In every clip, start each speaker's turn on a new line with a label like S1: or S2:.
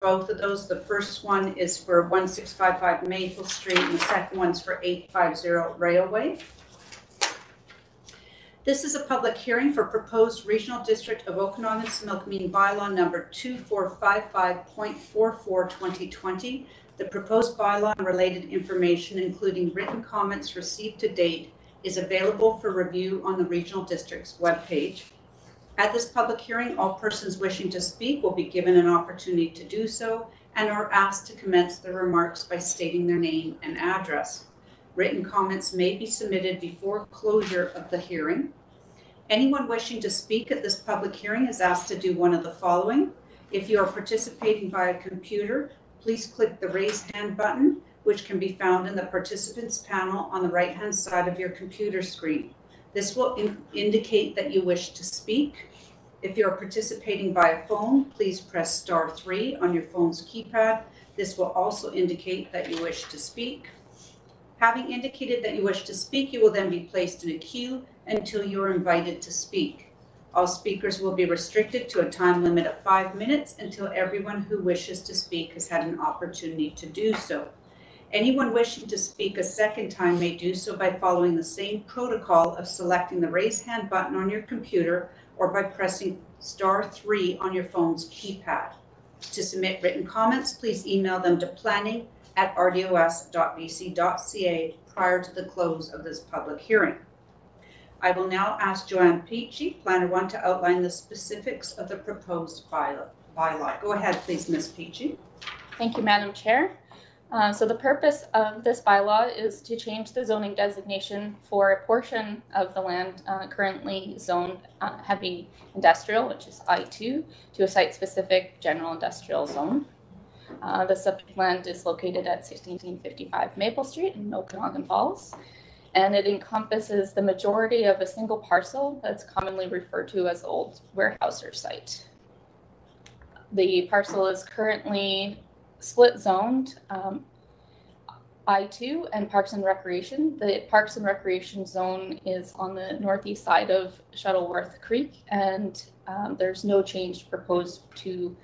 S1: both of those. The first one is for 1655 Maple Street, and the second one's for 850 Railway. This is a public hearing for proposed Regional District of Okanagan-Similkameen bylaw number 2455.44/2020. The proposed bylaw and related information, including written comments received to date, is available for review on the Regional District's webpage. At this public hearing, all persons wishing to speak will be given an opportunity to do so and are asked to commence their remarks by stating their name and address. Written comments may be submitted before closure of the hearing. Anyone wishing to speak at this public hearing is asked to do one of the following. If you are participating via computer, please click the raise hand button, which can be found in the participants panel on the right-hand side of your computer screen. This will indicate that you wish to speak. If you are participating via phone, please press *3 on your phone's keypad. This will also indicate that you wish to speak. Having indicated that you wish to speak, you will then be placed in a queue until you are invited to speak. All speakers will be restricted to a time limit of 5 minutes until everyone who wishes to speak has had an opportunity to do so. Anyone wishing to speak a second time may do so by following the same protocol of selecting the raise hand button on your computer or by pressing *3 on your phone's keypad. To submit written comments, please email them to planning@rdos.bc.ca prior to the close of this public hearing. I will now ask Joanne Peachy, Planner 1, to outline the specifics of the proposed bylaw. Go ahead, please, Ms. Peachy.
S2: Thank you, Madam Chair. So the purpose of this bylaw is to change the zoning designation for a portion of the land currently zoned heavy industrial, which is I2, to a site-specific general industrial zone. The subject land is located at 1655 Maple Street in Okanagan Falls, and it encompasses the majority of a single parcel that's commonly referred to as Old Warehouser site. The parcel is currently split zoned I2 and Parks and Recreation. The Parks and Recreation zone is on the northeast side of Shuttleworth Creek, and there's no change proposed to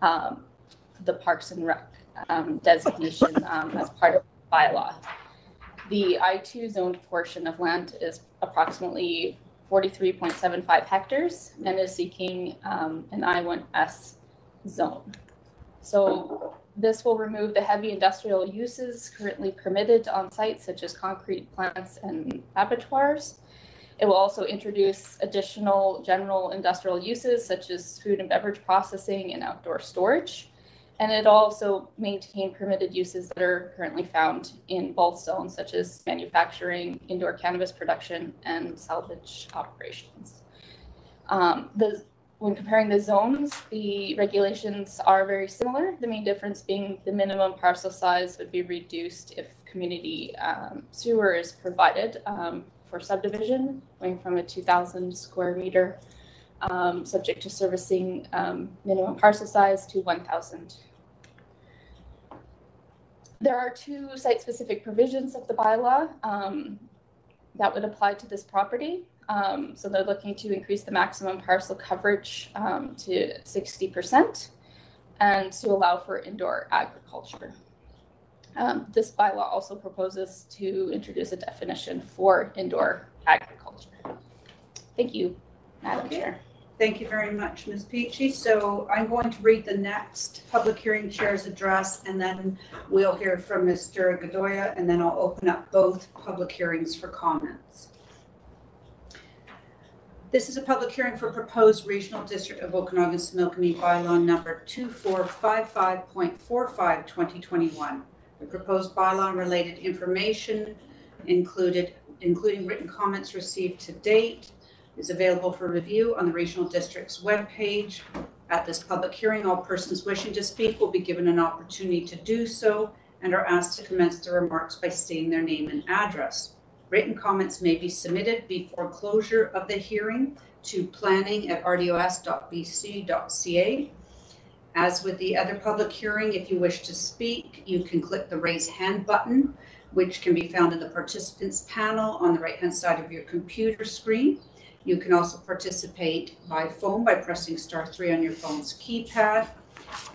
S2: the Parks and Rec designation as part of the bylaw. The I2 zoned portion of land is approximately 43.75 hectares and is seeking an I1S zone. So this will remove the heavy industrial uses currently permitted on site, such as concrete plants and abattoirs. It will also introduce additional general industrial uses, such as food and beverage processing and outdoor storage. And it also maintain permitted uses that are currently found in both zones, such as manufacturing, indoor cannabis production, and salvage operations. When comparing the zones, the regulations are very similar. The main difference being the minimum parcel size would be reduced if community sewer is provided for subdivision, going from a 2,000 square meter subject to servicing minimum parcel size to 1,000. There are two site-specific provisions of the bylaw that would apply to this property. So they're looking to increase the maximum parcel coverage to 60% and to allow for indoor agriculture. This bylaw also proposes to introduce a definition for indoor agriculture. Thank you, Madam Chair.
S1: Thank you very much, Ms. Peachy. So I'm going to read the next public hearing chair's address, and then we'll hear from Mr. Godoya, and then I'll open up both public hearings for comments. This is a public hearing for proposed Regional District of Okanagan-Similkameen bylaw number 2455.45/2021. The proposed bylaw and related information, including written comments received to date, is available for review on the Regional District's webpage. At this public hearing, all persons wishing to speak will be given an opportunity to do so and are asked to commence their remarks by stating their name and address. Written comments may be submitted before closure of the hearing to planning@rdos.bc.ca. As with the other public hearing, if you wish to speak, you can click the raise hand button, which can be found in the participants panel on the right-hand side of your computer screen. You can also participate by phone by pressing *3 on your phone's keypad.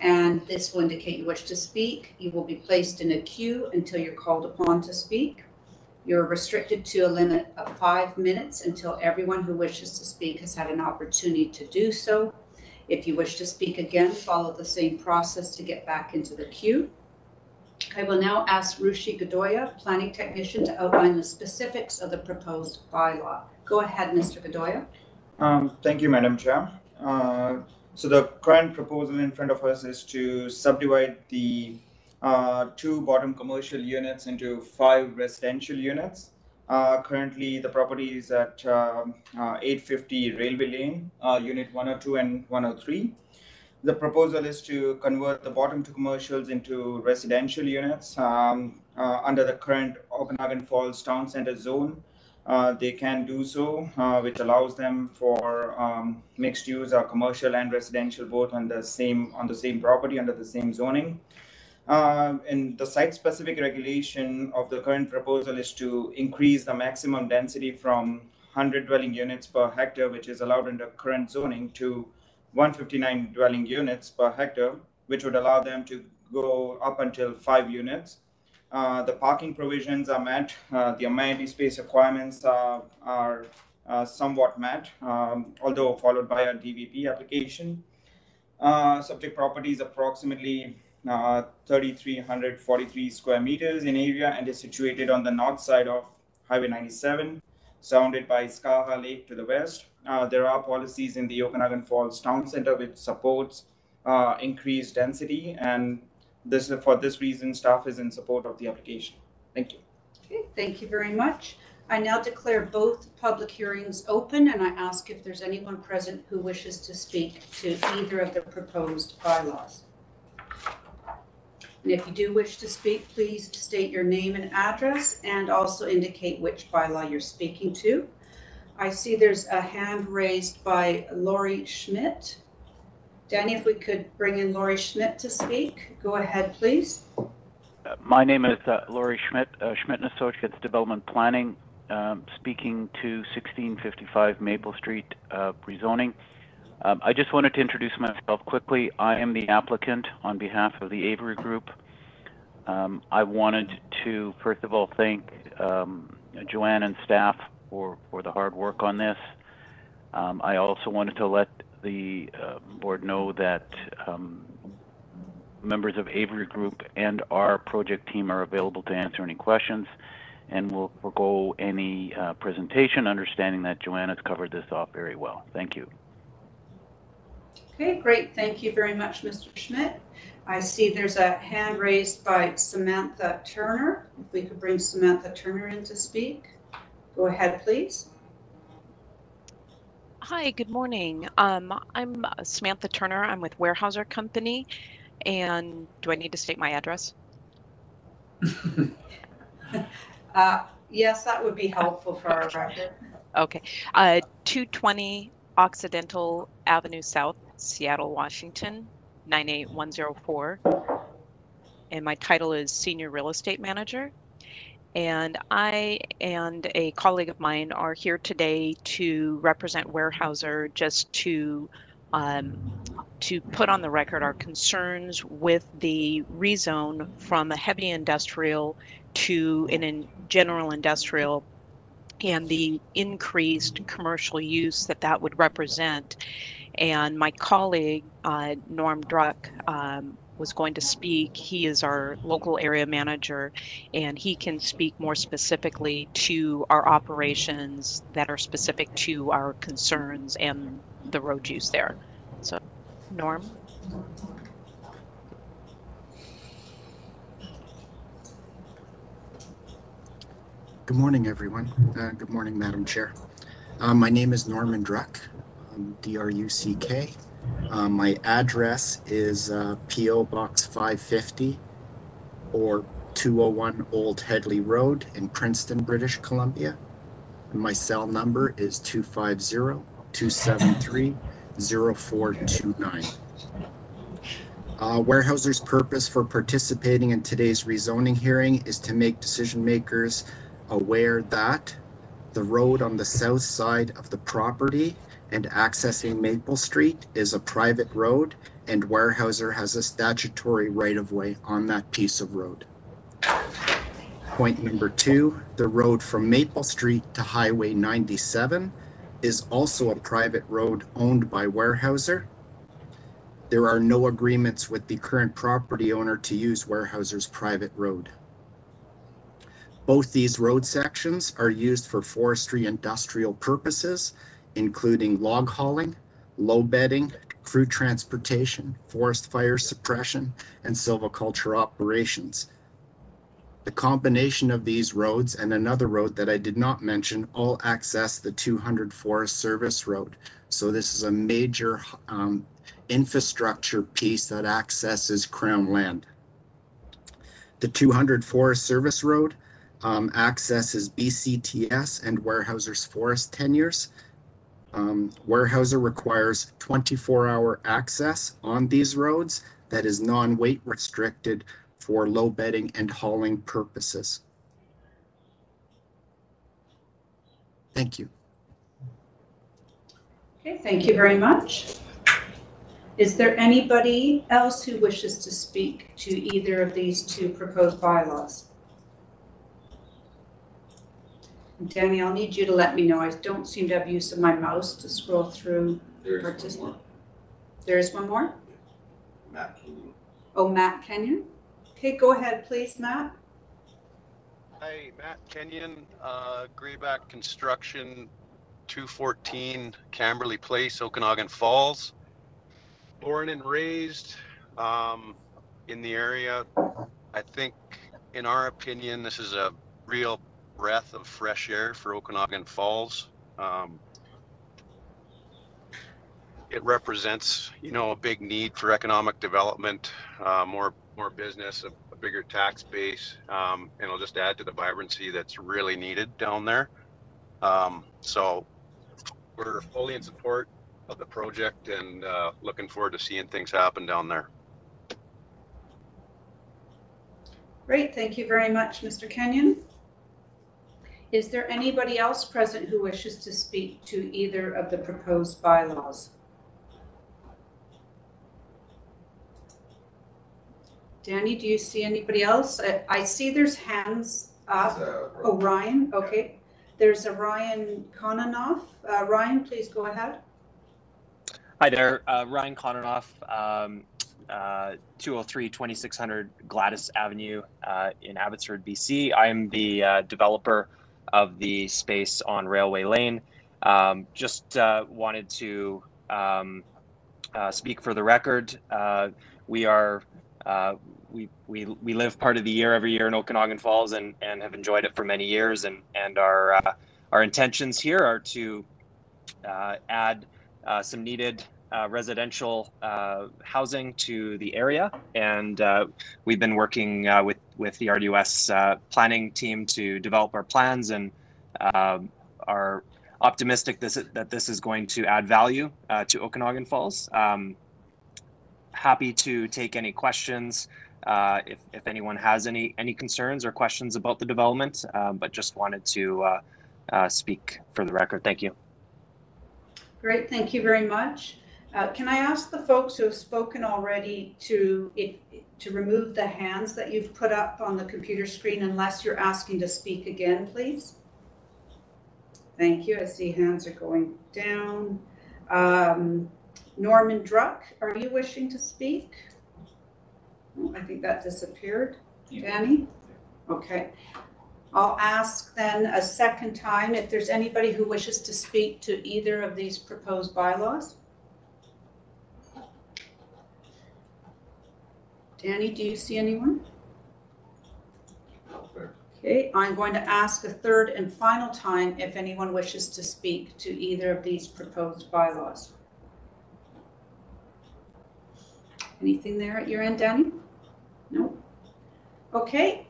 S1: and this will indicate you wish to speak. You will be placed in a queue until you're called upon to speak. You're restricted to a limit of 5 minutes until everyone who wishes to speak has had an opportunity to do so. If you wish to speak again, follow the same process to get back into the queue. I will now ask Rushi Godoya, planning technician, to outline the specifics of the proposed bylaw. Go ahead, Mr. Godoya.
S3: Thank you, Madam Chair. So the current proposal in front of us is to subdivide the 2 bottom commercial units into 5 residential units. Currently, the property is at 850 Railway Lane, Unit 102 and 103. The proposal is to convert the bottom 2 commercials into residential units under the current Okanagan Falls Town Center zone. They can do so, which allows them for mixed use commercial and residential both on the same property under the same zoning. And the site-specific regulation of the current proposal is to increase the maximum density from 100 dwelling units per hectare, which is allowed under current zoning, to 159 dwelling units per hectare, which would allow them to go up until 5 units. The parking provisions are met. The amenity space requirements are somewhat met, although followed by a DVP application. Subject property is approximately 3,343 square meters in area and is situated on the north side of Highway 97, surrounded by Skaha Lake to the west. There are policies in the Okanagan Falls Town Center which supports increased density, and for this reason, staff is in support of the application. Thank you.
S1: Okay, thank you very much. I now declare both public hearings open, and I ask if there's anyone present who wishes to speak to either of the proposed bylaws. And if you do wish to speak, please state your name and address and also indicate which bylaw you're speaking to. I see there's a hand raised by Lori Schmidt. Danny, if we could bring in Lori Schmidt to speak. Go ahead, please.
S4: My name is Lori Schmidt, Schmidt & Associates Development Planning, speaking to 1655 Maple Street rezoning. I just wanted to introduce myself quickly. I am the applicant on behalf of the Avery Group. I wanted to, first of all, thank Joanne and staff for the hard work on this. I also wanted to let the board know that members of Avery Group and our project team are available to answer any questions, and we'll forego any presentation, understanding that Joanne has covered this off very well. Thank you.
S1: Okay, great. Thank you very much, Mr. Schmidt. I see there's a hand raised by Samantha Turner. If we could bring Samantha Turner in to speak. Go ahead, please.
S5: Hi, good morning. I'm Samantha Turner. I'm with Weyerhaeuser Company. And do I need to state my address?
S1: Yes, that would be helpful for our record.
S5: Okay. 220 Occidental Avenue South, Seattle, Washington, 98104. And my title is Senior Real Estate Manager. And I and a colleague of mine are here today to represent Weyerhaeuser, just to put on the record our concerns with the rezone from a heavy industrial to a general industrial, and the increased commercial use that would represent. And my colleague, Norm Druck, was going to speak. He is our local area manager, and he can speak more specifically to our operations that are specific to our concerns and the road use there. So, Norm?
S6: Good morning, everyone. Good morning, Madam Chair. My name is Norman Druck, D-R-U-C-K. My address is P.O. Box 550 or 201 Old Headley Road in Princeton, British Columbia. And my cell number is 250-273-0429. Weyerhaeuser's purpose for participating in today's rezoning hearing is to make decision makers aware that the road on the south side of the property and accessing Maple Street is a private road, and Weyerhaeuser has a statutory right-of-way on that piece of road. Point number 2, the road from Maple Street to Highway 97 is also a private road owned by Weyerhaeuser. There are no agreements with the current property owner to use Weyerhaeuser's private road. Both these road sections are used for forestry industrial purposes, including log hauling, low bedding, crew transportation, forest fire suppression, and silviculture operations. The combination of these roads and another road that I did not mention all access the 200 Forest Service Road. So this is a major infrastructure piece that accesses Crown land. The 200 Forest Service Road accesses BCTS and Weyerhaeuser's forest tenures. Weyerhaeuser requires 24-hour access on these roads that is non-weight restricted for low bedding and hauling purposes. Thank you.
S1: Okay, thank you very much. Is there anybody else who wishes to speak to either of these two proposed bylaws? Danny, I'll need you to let me know. I don't seem to have use of my mouse to scroll through. There is one more?
S7: Matt Kenyon.
S1: Oh, Matt Kenyon? Okay, go ahead, please, Matt.
S7: Hi, Matt Kenyon, Greyback Construction, 214 Camberley Place, Okanagan Falls. Born and raised in the area. I think, in our opinion, this is a real breath of fresh air for Okanagan Falls. It represents, a big need for economic development, more business, a bigger tax base, and it'll just add to the vibrancy that's really needed down there. So we're fully in support of the project and looking forward to seeing things happen down there.
S1: Great, thank you very much, Mr. Kenyon. Is there anybody else present who wishes to speak to either of the proposed bylaws? Danny, do you see anybody else? I see there's hands up. Oh, Ryan, okay. There's a Ryan Kononov. Ryan, please go ahead.
S8: Hi there, Ryan Kononov, 203 2600 Gladys Avenue in Abbotsford, BC. I'm the developer of the space on Railway Lane. Just wanted to speak for the record. We are we live part of the year every year in Okanagan Falls and have enjoyed it for many years, and our intentions here are to add some needed residential housing to the area, and we've been working with the RDOS planning team to develop our plans, and are optimistic that this is going to add value to Okanagan Falls. Happy to take any questions if anyone has any concerns or questions about the development, but just wanted to speak for the record. Thank you.
S1: Great, thank you very much. Can I ask the folks who have spoken already to remove the hands that you've put up on the computer screen unless you're asking to speak again, please? Thank you. I see hands are going down. Norman Druck, are you wishing to speak? Oh, I think that disappeared. Danny? Okay. I'll ask then a second time if there's anybody who wishes to speak to either of these proposed bylaws. Danny, do you see anyone? Okay, I'm going to ask a third and final time if anyone wishes to speak to either of these proposed bylaws. Anything there at your end, Danny? No? Okay,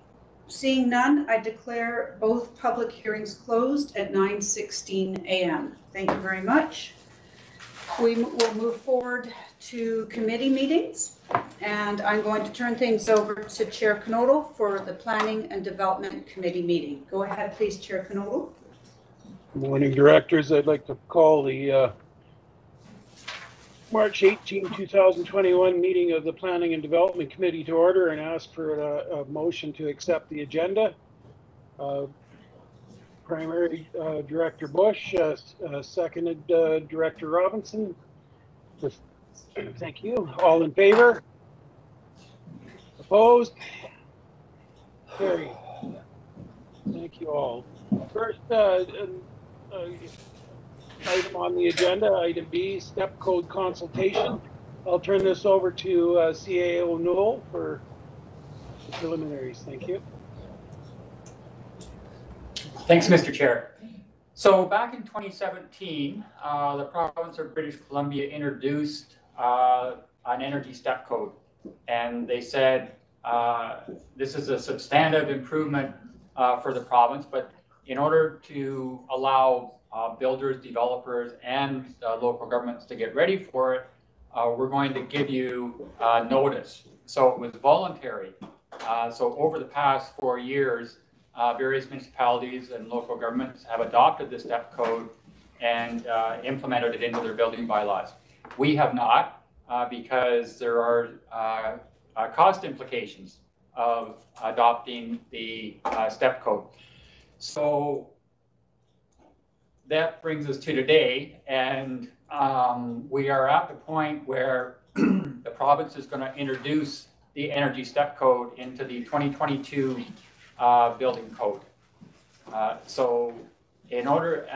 S1: seeing none, I declare both public hearings closed at 9:16 a.m. Thank you very much. We will move forward to committee meetings, and I'm going to turn things over to Chair Knodel for the Planning and Development Committee meeting. Go ahead, please, Chair Knodel.
S9: Good morning, directors. I'd like to call the March 18, 2021 meeting of the Planning and Development Committee to order and ask for a motion to accept the agenda. Primary Director Bush, seconded Director Robinson. Thank you. All in favor? Opposed? Carried. Thank you all. First item on the agenda, item B, step code consultation. I'll turn this over to CAO Newell for the preliminaries. Thank you.
S10: Thanks, Mr. Chair. So back in 2017, the province of British Columbia introduced an energy step code. And they said this is a substantive improvement for the province, but in order to allow builders, developers, and local governments to get ready for it, we're going to give you notice. So it was voluntary. So over the past 4 years, various municipalities and local governments have adopted the step code and implemented it into their building bylaws. We have not, because there are cost implications of adopting the step code. So that brings us to today, and we are at the point where the province is going to introduce the energy step code into the 2022 building code. So in order,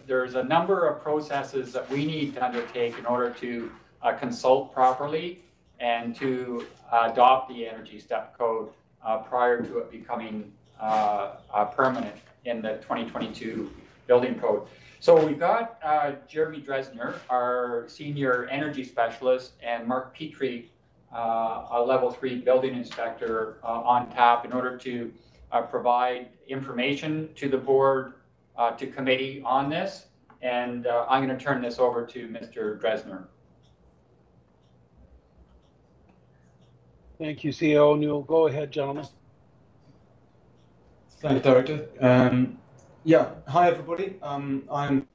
S10: there's a number of processes that we need to undertake in order to consult properly and to adopt the energy step code prior to it becoming permanent in the 2022 building code. So we've got Jeremy Dresner, our senior energy specialist, and Mark Petrie, a level 3 building inspector, on tap in order to provide information to the board, to committee on this. And I'm going to turn this over to Mr. Dresner.
S9: Thank you, CEO Newell. Go ahead, gentlemen.
S11: Thank you, Director. Yeah, hi everybody. I'm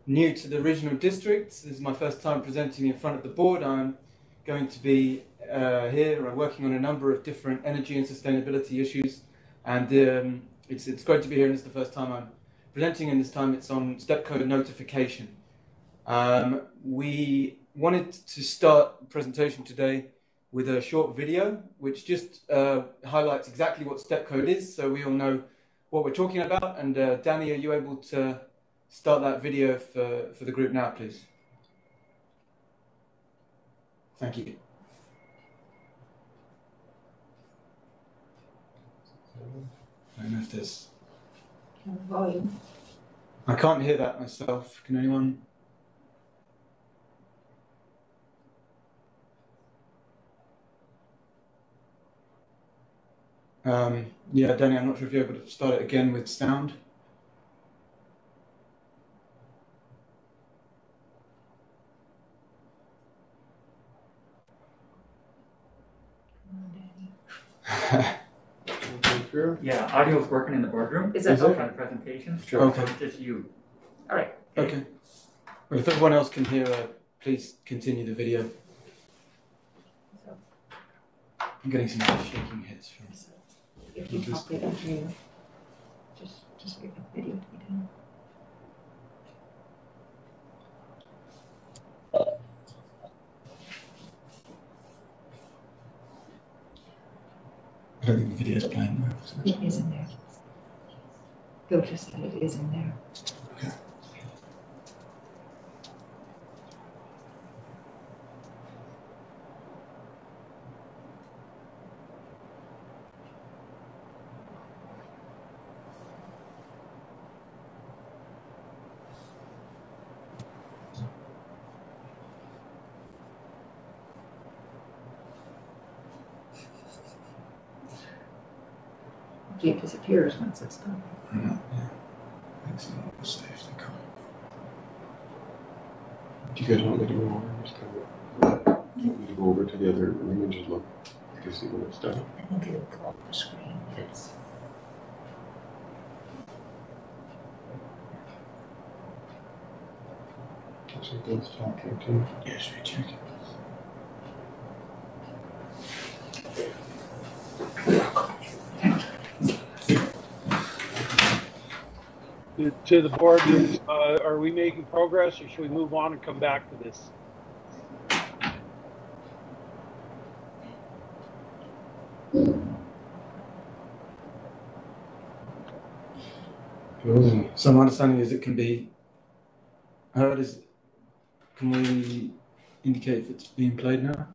S11: new to the regional districts. This is my first time presenting in front of the board. I'm going to be here working on a number of different energy and sustainability issues, and it's great to be here. And it's the first time I'm presenting, and this time it's on step code notification. We wanted to start the presentation today with a short video which just highlights exactly what step code is, so we all know what we're talking about. And Danny, are you able to start that video for the group now, please? Thank you. I don't know if there's volume. I can't hear that myself. Can anyone? Yeah, Danny, I'm not sure if you're able to start it again with sound.
S10: Yeah, audio's working in the boardroom. Is that okay? Presentation?
S11: Sure. Okay.
S10: So it's just you. All right.
S11: Okay. Well, if everyone else can hear, please continue the video. I'm getting some shaking heads from.
S12: If you talk, they don't hear you. Just wait for the video to be done.
S11: I don't think the video's playing now. So.
S12: It is in there. Filter said it is in there.
S11: Okay.
S12: It disappears once it's done.
S11: Yeah. It's not safe to come.
S13: Do you guys want me to go over? Just kind of, do you want me to go over to the other room and just look to see when it's done?
S12: I think it'll go up the screen. It's
S13: Check those talking too.
S11: Yes, we check it.
S9: To the board, are we making progress, or should we move on and come back to this?
S11: So my understanding is it can be heard. Can we indicate if it's being played now?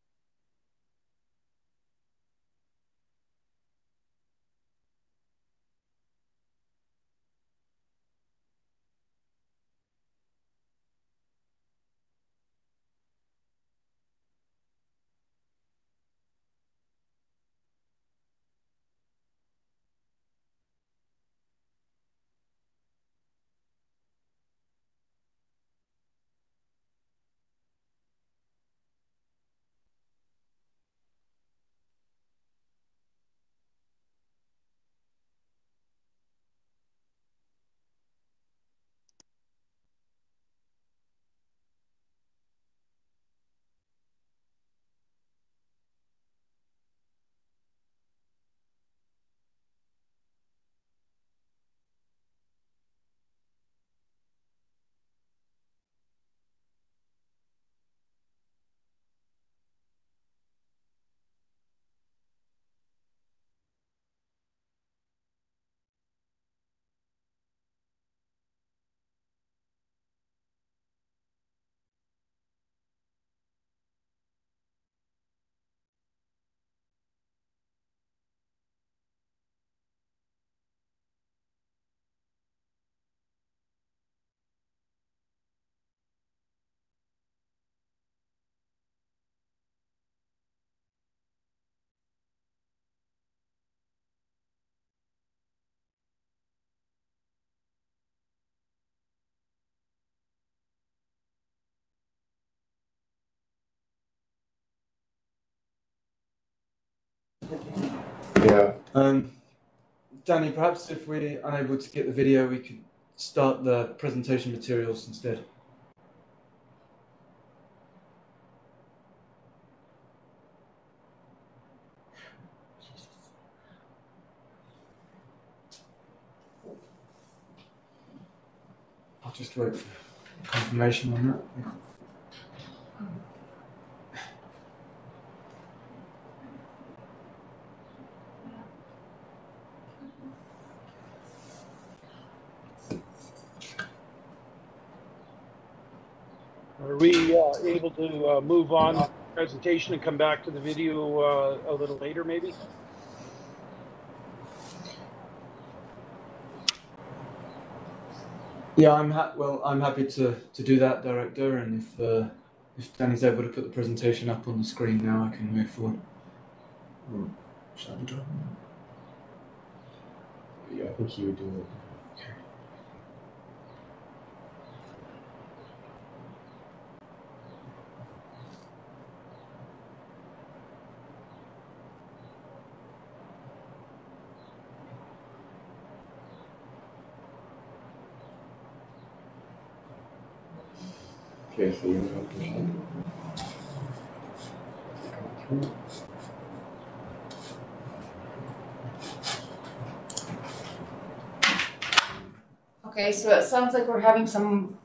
S13: Yeah.
S11: Danny, perhaps if we're unable to get the video, we could start the presentation materials instead. I'll just wait for confirmation on that.
S9: Are we able to move on to the presentation and come back to the video a little later, maybe?
S11: Yeah, I'm happy to do that, Director, and if Danny's able to put the presentation up on the screen now, I can move forward.
S13: Yeah, I think he would do it. Okay, so you're not
S12: Okay, so it sounds like we're having some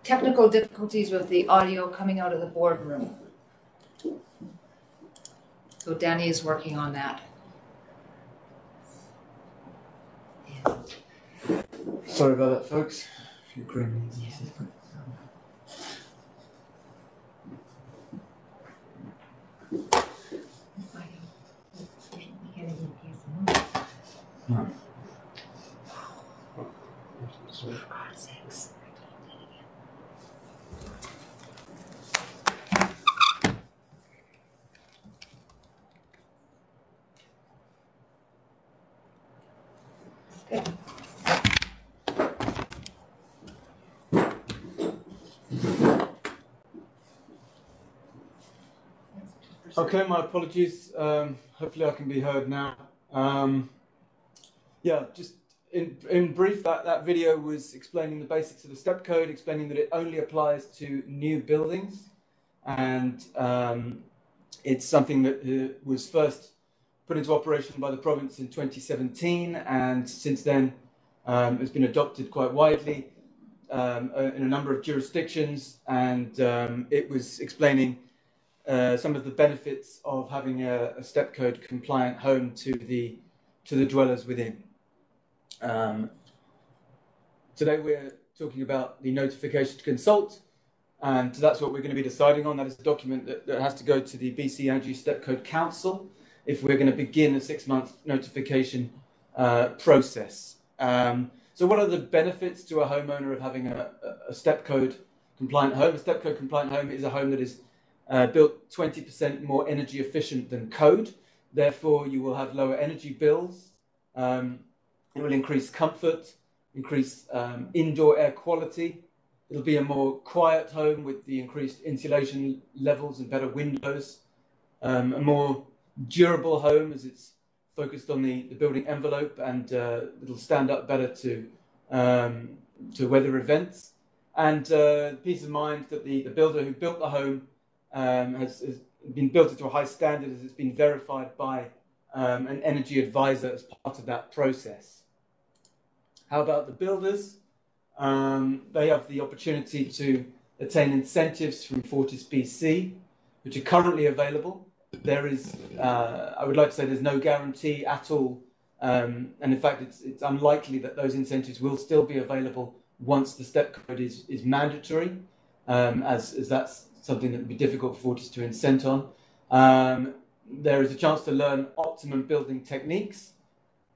S12: technical difficulties with the audio coming out of the boardroom. So Danny is working on that.
S11: Sorry about that, folks. A few gremlins. No.
S12: For God's sakes.
S11: Okay, my apologies. Hopefully I can be heard now. Yeah, just in brief, that video was explaining the basics of the step code, explaining that it only applies to new buildings, and it's something that was first put into operation by the province in 2017, and since then has been adopted quite widely in a number of jurisdictions, and it was explaining some of the benefits of having a step code compliant home to the dwellers within. Today we're talking about the notification to consult, and that's what we're going to be deciding on. That is a document that has to go to the BC Energy Step Code Council if we're going to begin a 6-month notification process. So what are the benefits to a homeowner of having a step code compliant home? A step code compliant home is a home that is built 20% more energy efficient than code. Therefore, you will have lower energy bills. It will increase comfort, increase indoor air quality. It'll be a more quiet home with the increased insulation levels and better windows. A more durable home as it's focused on the building envelope, and it'll stand up better to weather events. And peace of mind that the builder who built the home has been built to a high standard, as it's been verified by an energy advisor as part of that process. How about the builders? They have the opportunity to attain incentives from Fortis BC, which are currently available. There is, I would like to say, there's no guarantee at all, and in fact, it's unlikely that those incentives will still be available once the step code is mandatory, as that's something that would be difficult for Fortis to incent on. There is a chance to learn optimum building techniques,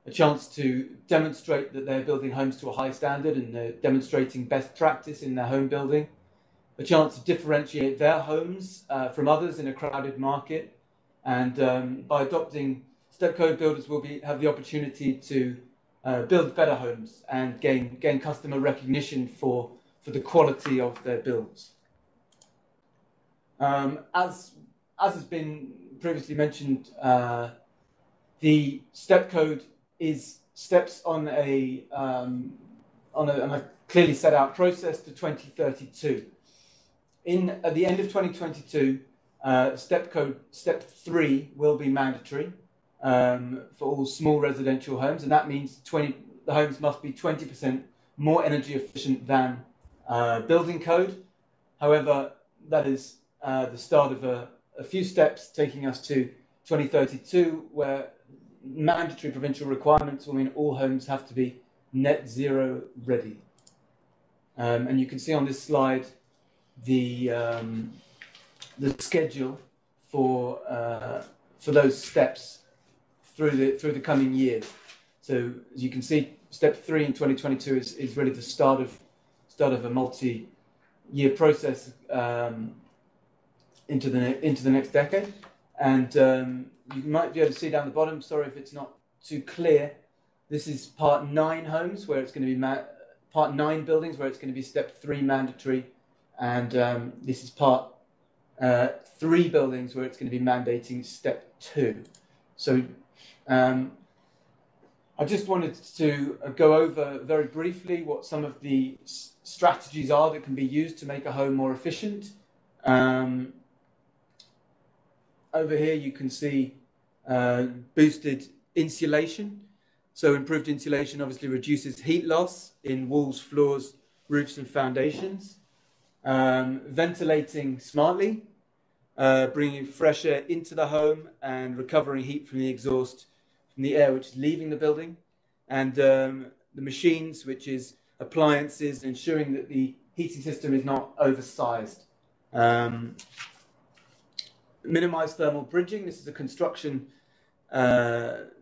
S11: a chance to demonstrate that they're building homes to a high standard and they're demonstrating best practice in their home building, a chance to differentiate their homes from others in a crowded market. And by adopting step code, builders will have the opportunity to build better homes and gain customer recognition for the quality of their builds. As has been previously mentioned, the step code is steps on a clearly set out process to 2032. At the end of 2022, step 3 will be mandatory for all small residential homes, and that means the homes must be 20% more energy efficient than building code. However, that is the start of a few steps taking us to 2032, where mandatory provincial requirements will mean all homes have to be net zero ready. And you can see on this slide the schedule for those steps through the coming years. So as you can see, step 3 in 2022 is really the start of a multi-year process into the next decade. And you might be able to see down the bottom, sorry if it's not too clear, this is part 9 homes where it's going to be part 9 buildings where it's going to be step 3 mandatory, and this is part 3 buildings where it's going to be mandating step 2. So I just wanted to go over very briefly what some of the strategies are that can be used to make a home more efficient. Over here you can see boosted insulation. So improved insulation obviously reduces heat loss in walls, floors, roofs and foundations. Ventilating smartly, bringing fresh air into the home and recovering heat from the exhaust, from the air which is leaving the building. And the machines, which is appliances, ensuring that the heating system is not oversized. Minimize thermal bridging. This is a construction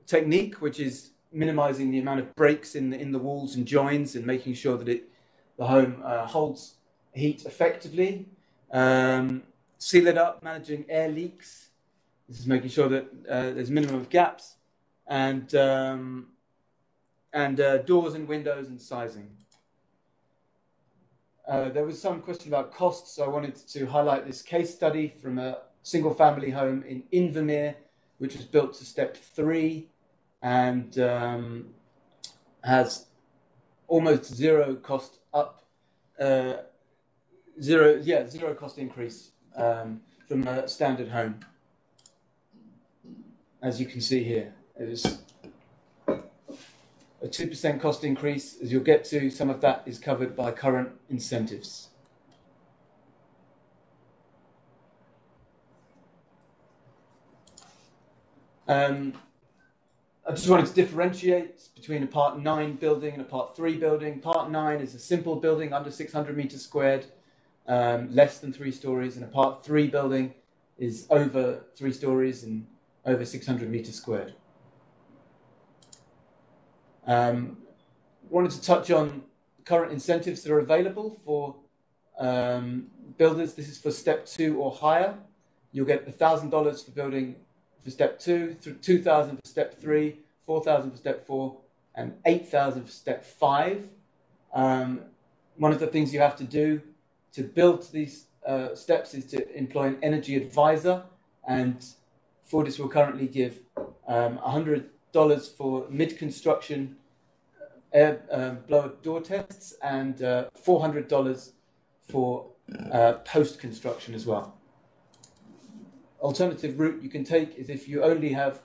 S11: technique which is minimizing the amount of breaks in the walls and joins and making sure that the home holds heat effectively. Seal it up, managing air leaks. This is making sure that there's minimum of gaps, and doors and windows and sizing. There was some question about costs, so I wanted to highlight this case study from a single family home in Invermere, which was built to step 3, and has almost zero cost zero cost increase from a standard home. As you can see here, it is a 2% cost increase. As you'll get to, some of that is covered by current incentives. I just wanted to differentiate between a Part 9 building and a Part 3 building. Part 9 is a simple building under 600 meters squared, less than 3 stories, and a Part 3 building is over 3 stories and over 600 meters squared. Wanted to touch on current incentives that are available for builders. This is for step 2 or higher. You'll get $1,000 for building for step 2, $2,000 for step 3, $4,000 for step 4, and $8,000 for step 5. One of the things you have to do to build these steps is to employ an energy advisor, and Fortis will currently give $100 for mid-construction blower door tests and $400 for post-construction as well. Alternative route you can take is if you only have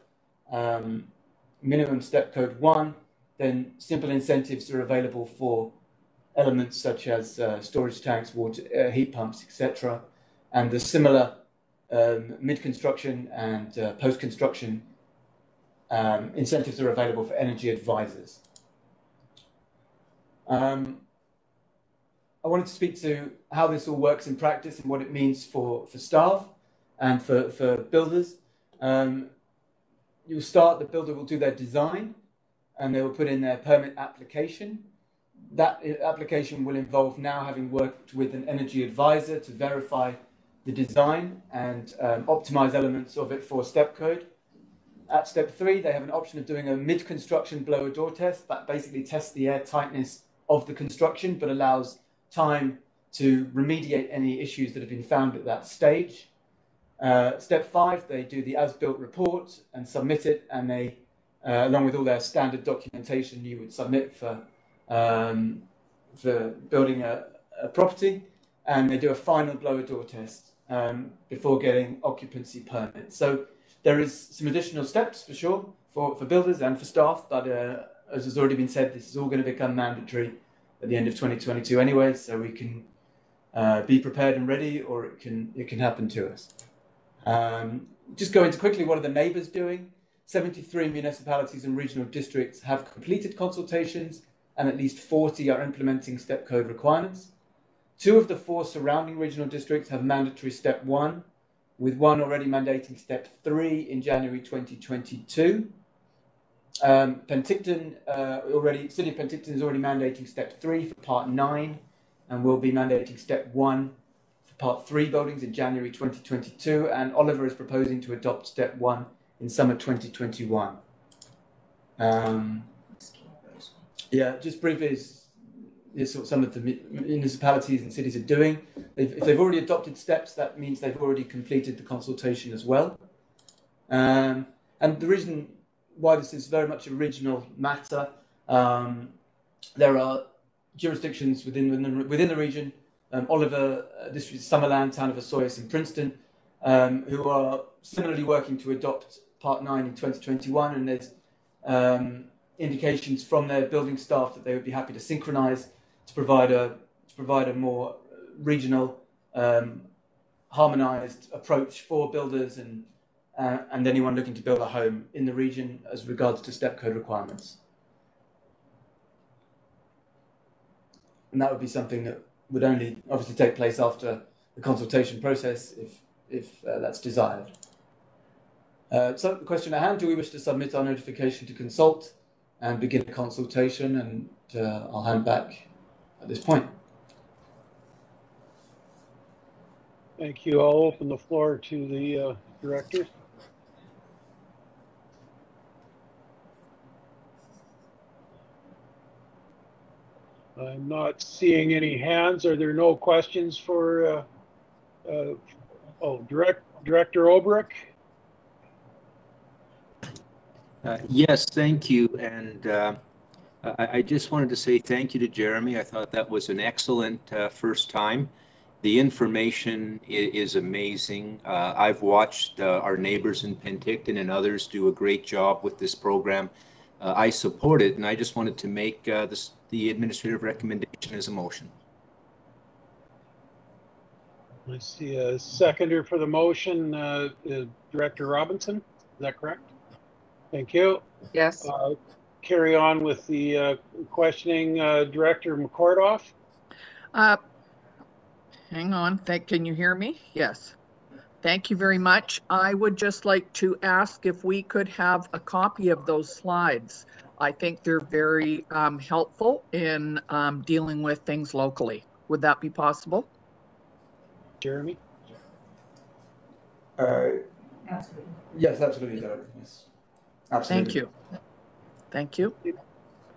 S11: minimum step code 1, then simple incentives are available for elements such as storage tanks, water, heat pumps, etc. And the similar mid-construction and post-construction incentives are available for energy advisors. I wanted to speak to how this all works in practice and what it means for staff and for builders. The builder will do their design and they will put in their permit application. That application will involve now having worked with an energy advisor to verify the design and optimize elements of it for step code. At step 3, they have an option of doing a mid-construction blower door test that basically tests the air tightness of the construction but allows time to remediate any issues that have been found at that stage. Step 5, they do the as-built report and submit it, and they, along with all their standard documentation you would submit for building a property, and they do a final blower door test before getting occupancy permit. So there is some additional steps for sure for builders and for staff, but as has already been said, this is all going to become mandatory at the end of 2022 anyway, so we can be prepared and ready, or it can happen to us. Just going into quickly, what are the neighbours doing? 73 municipalities and regional districts have completed consultations, and at least 40 are implementing step code requirements. 2 of the 4 surrounding regional districts have mandatory step 1, with 1 already mandating step 3 in January 2022. Penticton, City of Penticton is already mandating step 3 for Part 9, and will be mandating step 1 for Part 3 buildings in January 2022, and Oliver is proposing to adopt step 1 in summer 2021. Just briefly, is what some of the municipalities and cities are doing. If they've already adopted steps, that means they've already completed the consultation as well. And the reason why this is very much a regional matter, there are jurisdictions within the region, Oliver District, Summerland, Town of Osoyoos and Princeton, who are similarly working to adopt Part 9 in 2021, and there's indications from their building staff that they would be happy to synchronise to provide a more regional, harmonised approach for builders and anyone looking to build a home in the region as regards to step code requirements. And that would be something that would only obviously take place after the consultation process if that's desired. So the question at hand, do we wish to submit our notification to consult and begin a consultation? And I'll hand back at this point.
S9: Thank you. I'll open the floor to the directors. I'm not seeing any hands. Are there no questions for Director Olbrich?
S14: Yes, thank you. And I just wanted to say thank you to Jeremy. I thought that was an excellent first time. The information is amazing. I've watched our neighbors in Penticton and others do a great job with this program. I support it, and I just wanted to make the administrative recommendation as a motion.
S9: I see a seconder for the motion, Director Robinson. Is that correct? Thank you.
S15: Yes.
S9: Carry on with the questioning, Director McCordoff.
S15: Hang on. Can you hear me? Yes. Thank you very much. I would just like to ask if we could have a copy of those slides. I think they're very helpful in dealing with things locally. Would that be possible?
S9: Jeremy?
S11: Absolutely. Yes, absolutely, Derek. Yes. Absolutely.
S15: Thank you. Thank you.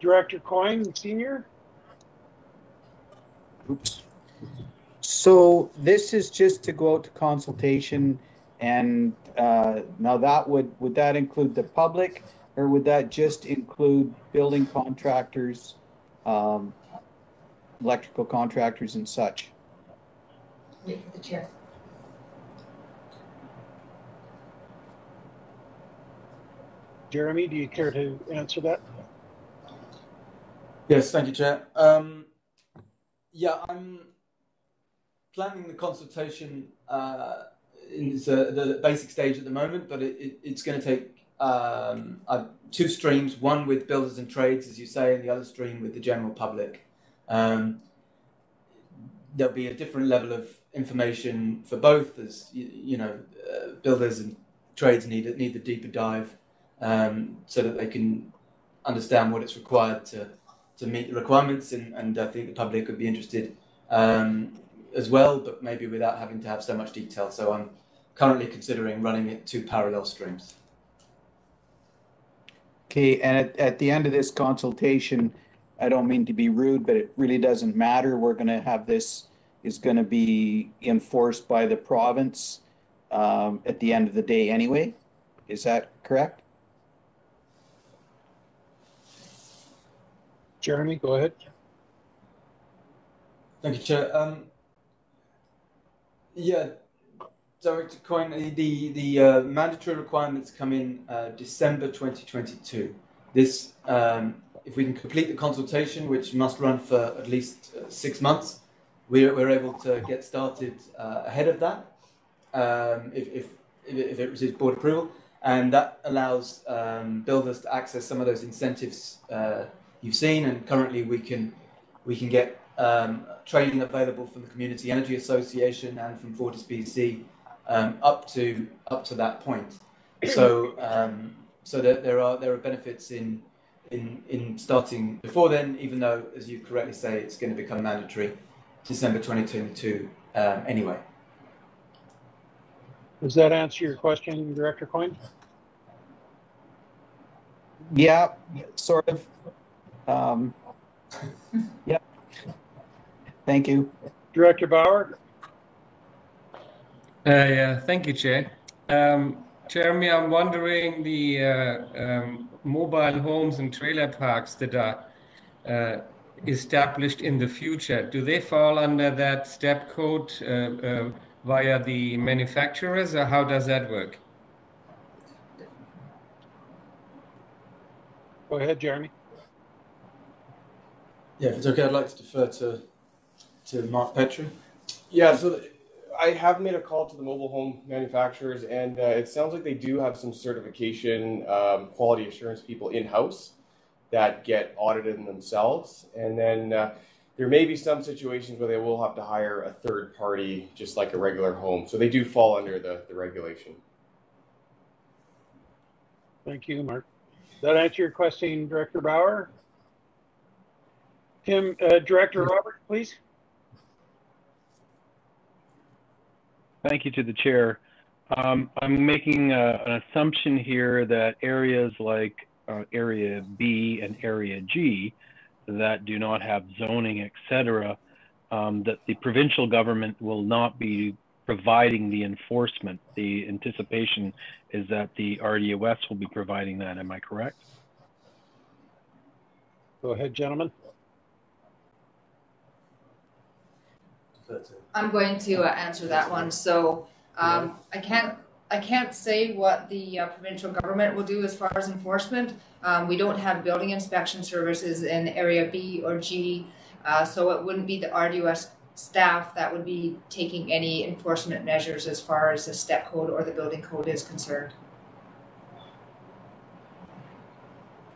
S9: Director Coyne, Senior?
S16: Oops. So this is just to go out to consultation, and now that would that include the public, or would that just include building contractors, electrical contractors and such?
S12: Wait for the chair.
S9: Jeremy, do you care to answer that?
S11: Yes, thank you, Chair. Yeah, I'm planning the consultation in the basic stage at the moment, but it's going to take two streams, one with builders and trades, as you say, and the other stream with the general public. There'll be a different level of information for both, as you know, builders and trades need the deeper dive so that they can understand what it's required to meet the requirements, and I think the public would be interested as well, but maybe without having to have so much detail. So I'm currently considering running it two parallel streams.
S16: Okay, and at the end of this consultation, I don't mean to be rude, but it really doesn't matter. We're going to have this is going to be enforced by the province at the end of the day anyway. Is that correct?
S9: Jeremy, go ahead.
S11: Thank you, Chair. Yeah, Director Coyne, the mandatory requirements come in December 2022. This, if we can complete the consultation, which must run for at least 6 months, we're able to get started ahead of that if it receives board approval, and that allows builders to access some of those incentives you've seen, and currently we can get training available from the Community Energy Association and from Fortis BC up to that point. So so that there are benefits in starting before then, even though, as you correctly say, it's going to become mandatory December 2022 anyway.
S9: Does that answer your question, Director Coyne?
S16: Yeah, sort of. Yeah. Thank you.
S9: Director Bauer?
S17: Yeah, thank you, Chair. Jeremy, I'm wondering the mobile homes and trailer parks that are established in the future, do they fall under that step code via the manufacturers, or how does that work?
S9: Go ahead, Jeremy.
S11: Yeah, if it's okay, I'd like to defer to Mark Petrie.
S13: Yeah, so I have made a call to the mobile home manufacturers, and it sounds like they do have some certification, quality assurance people in-house that get audited themselves. And then there may be some situations where they will have to hire a third party, just like a regular home. So they do fall under the regulation.
S9: Thank you, Mark. Does that answer your question, Director Bauer? Tim, Director Robert, please.
S18: Thank you to the chair. I'm making an assumption here that areas like Area B and Area G that do not have zoning, etc., that the provincial government will not be providing the enforcement. The anticipation is that the RDOS will be providing that. Am I correct?
S9: Go ahead, gentlemen.
S12: I'm going to answer that one. So I can't say what the provincial government will do as far as enforcement. We don't have building inspection services in area B or G, so it wouldn't be the RDOS staff that would be taking any enforcement measures as far as the step code or the building code is concerned.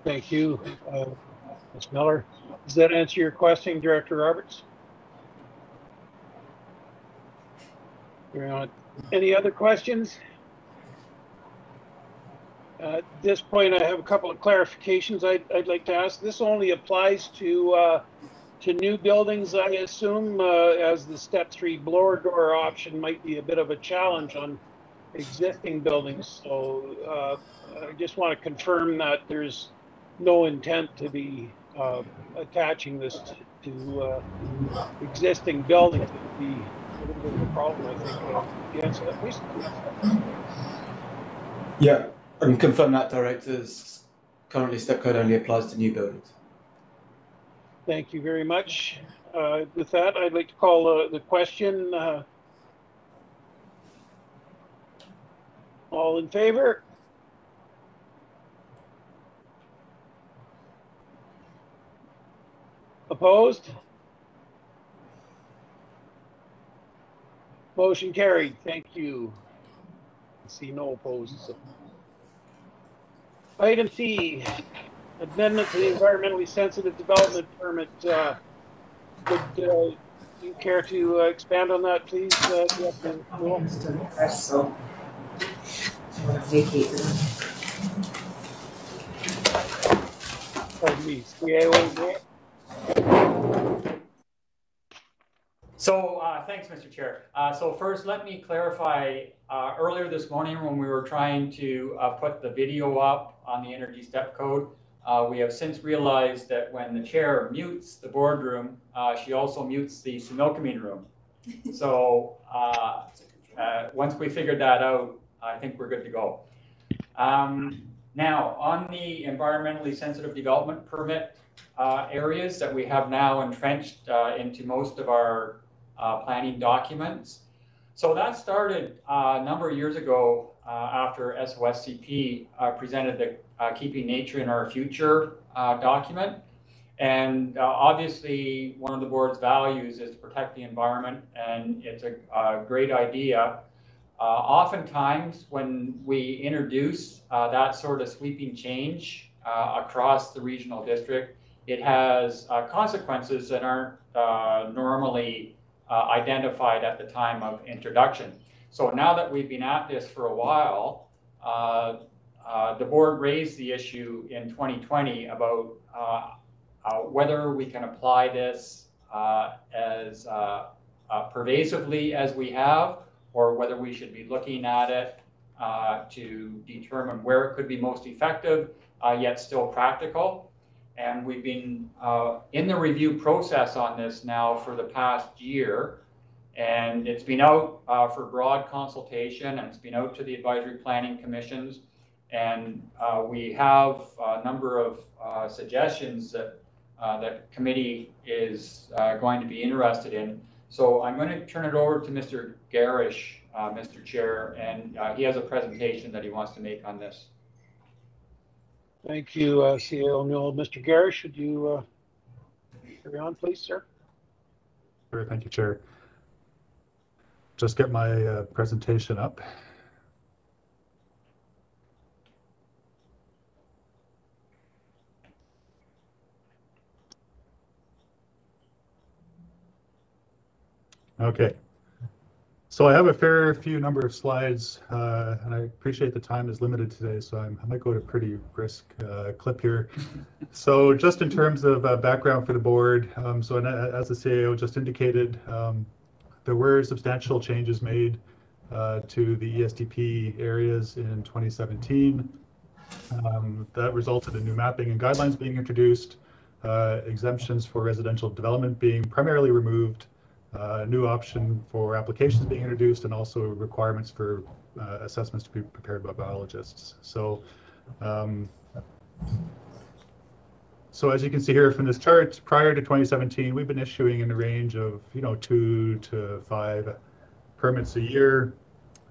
S9: Thank you, Ms. Miller. Does that answer your question, Director Roberts? Any other questions? At this point, I have a couple of clarifications I'd like to ask. This only applies to new buildings, I assume, as the step 3 blower door option might be a bit of a challenge on existing buildings. So I just want to confirm that there's no intent to be attaching this to existing buildings. It would be a little bit of a problem, I think. Can you answer that, please?
S11: Yeah, I can confirm that, Directors. Currently, step code only applies to new buildings.
S9: Thank you very much. With that, I'd like to call the question. All in favor? Opposed? Motion carried. Thank you. I see no opposed. So. Item C, amendment to the environmentally sensitive development permit. Would you care to expand on that, please?
S12: So vacate them.
S9: Pardon me, CAO.
S10: So thanks, Mr. Chair. So first, let me clarify, earlier this morning when we were trying to put the video up on the Energy Step Code, we have since realized that when the chair mutes the boardroom, she also mutes the Similkameen room. So once we figured that out, I think we're good to go. Now, on the environmentally sensitive development permit areas that we have now entrenched into most of our planning documents. So that started a number of years ago after SOSCP presented the Keeping Nature in Our Future document. And obviously, one of the board's values is to protect the environment, and it's a great idea. Oftentimes, when we introduce that sort of sweeping change across the regional district, it has consequences that aren't normally identified at the time of introduction. So now that we've been at this for a while, the board raised the issue in 2020 about whether we can apply this as pervasively as we have, or whether we should be looking at it to determine where it could be most effective, yet still practical. And we've been in the review process on this now for the past year, and it's been out for broad consultation, and it's been out to the advisory planning commissions, and we have a number of suggestions that that committee is going to be interested in. So I'm going to turn it over to Mr. Garish, Mr. Chair, and he has a presentation that he wants to make on this.
S9: Thank you, CAO Newell. Mr. Garish, should you carry on, please, sir?
S19: Sure, thank you, Chair. Just get my presentation up. Okay. So I have a fair few number of slides, and I appreciate the time is limited today, so I might go at a pretty brisk clip here. So just in terms of background for the board, so as the CAO just indicated, there were substantial changes made to the ESDP areas in 2017. That resulted in new mapping and guidelines being introduced, exemptions for residential development being primarily removed, a new option for applications being introduced, and also requirements for assessments to be prepared by biologists. So So as you can see here from this chart, prior to 2017, we've been issuing in the range of 2 to 5 permits a year.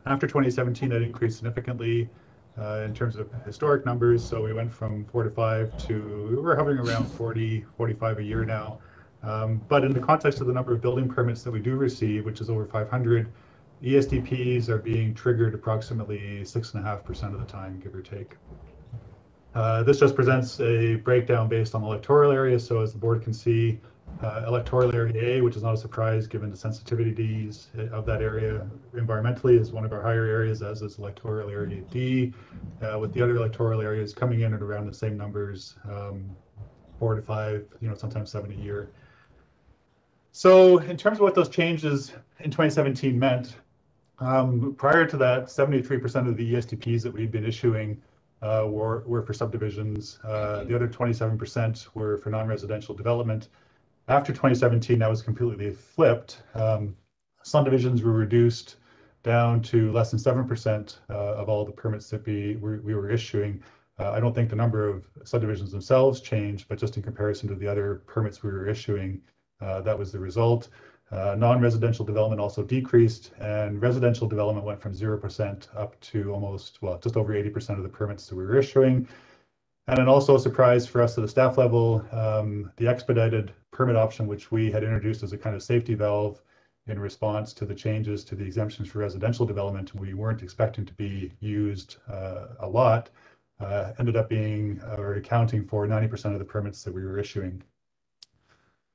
S19: After 2017, that increased significantly in terms of historic numbers. So we went from 4 to 5 to we're hovering around 40, 45 a year now. But in the context of the number of building permits that we do receive, which is over 500, ESDPs are being triggered approximately 6.5% of the time, give or take. This just presents a breakdown based on electoral area. So as the board can see, electoral area A, which is not a surprise given the sensitivities of that area environmentally, is one of our higher areas, as is electoral area D, with the other electoral areas coming in at around the same numbers, 4 to 5, sometimes 7 a year. So in terms of what those changes in 2017 meant, prior to that, 73% of the ESDPs that we've been issuing were for subdivisions. The other 27% were for non-residential development. After 2017, that was completely flipped. Subdivisions were reduced down to less than 7% of all the permits that we were issuing. I don't think the number of subdivisions themselves changed, but just in comparison to the other permits we were issuing, that was the result. Non-residential development also decreased, and residential development went from 0% up to almost, just over 80% of the permits that we were issuing. And then also a surprise for us at the staff level, the expedited permit option, which we had introduced as a kind of safety valve in response to the changes to the exemptions for residential development, and we weren't expecting to be used a lot, ended up being or accounting for 90% of the permits that we were issuing.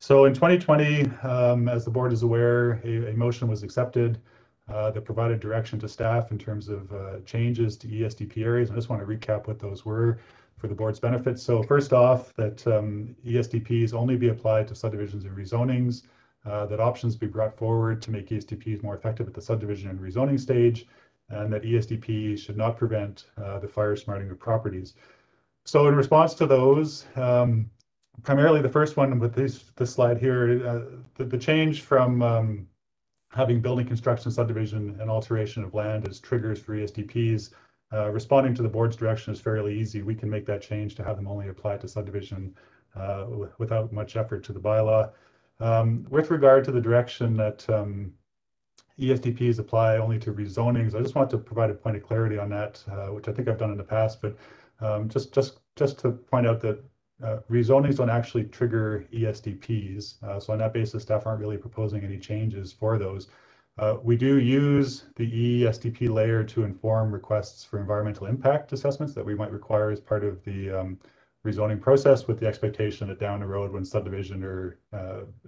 S19: So in 2020, as the board is aware, a motion was accepted that provided direction to staff in terms of changes to ESDP areas. I just want to recap what those were for the board's benefit. So first off, that ESDPs only be applied to subdivisions and rezonings, that options be brought forward to make ESDPs more effective at the subdivision and rezoning stage, and that ESDPs should not prevent the fire smarting of properties. So in response to those, primarily the first one with this slide here, the change from having building construction, subdivision, and alteration of land as triggers for ESDPs, responding to the board's direction is fairly easy. We can make that change to have them only apply to subdivision without much effort to the bylaw. With regard to the direction that ESDPs apply only to rezonings, I just want to provide a point of clarity on that, which I think I've done in the past, but just to point out that rezonings don't actually trigger ESDPs. So on that basis, staff aren't really proposing any changes for those. We do use the ESDP layer to inform requests for environmental impact assessments that we might require as part of the rezoning process, with the expectation that down the road when subdivision or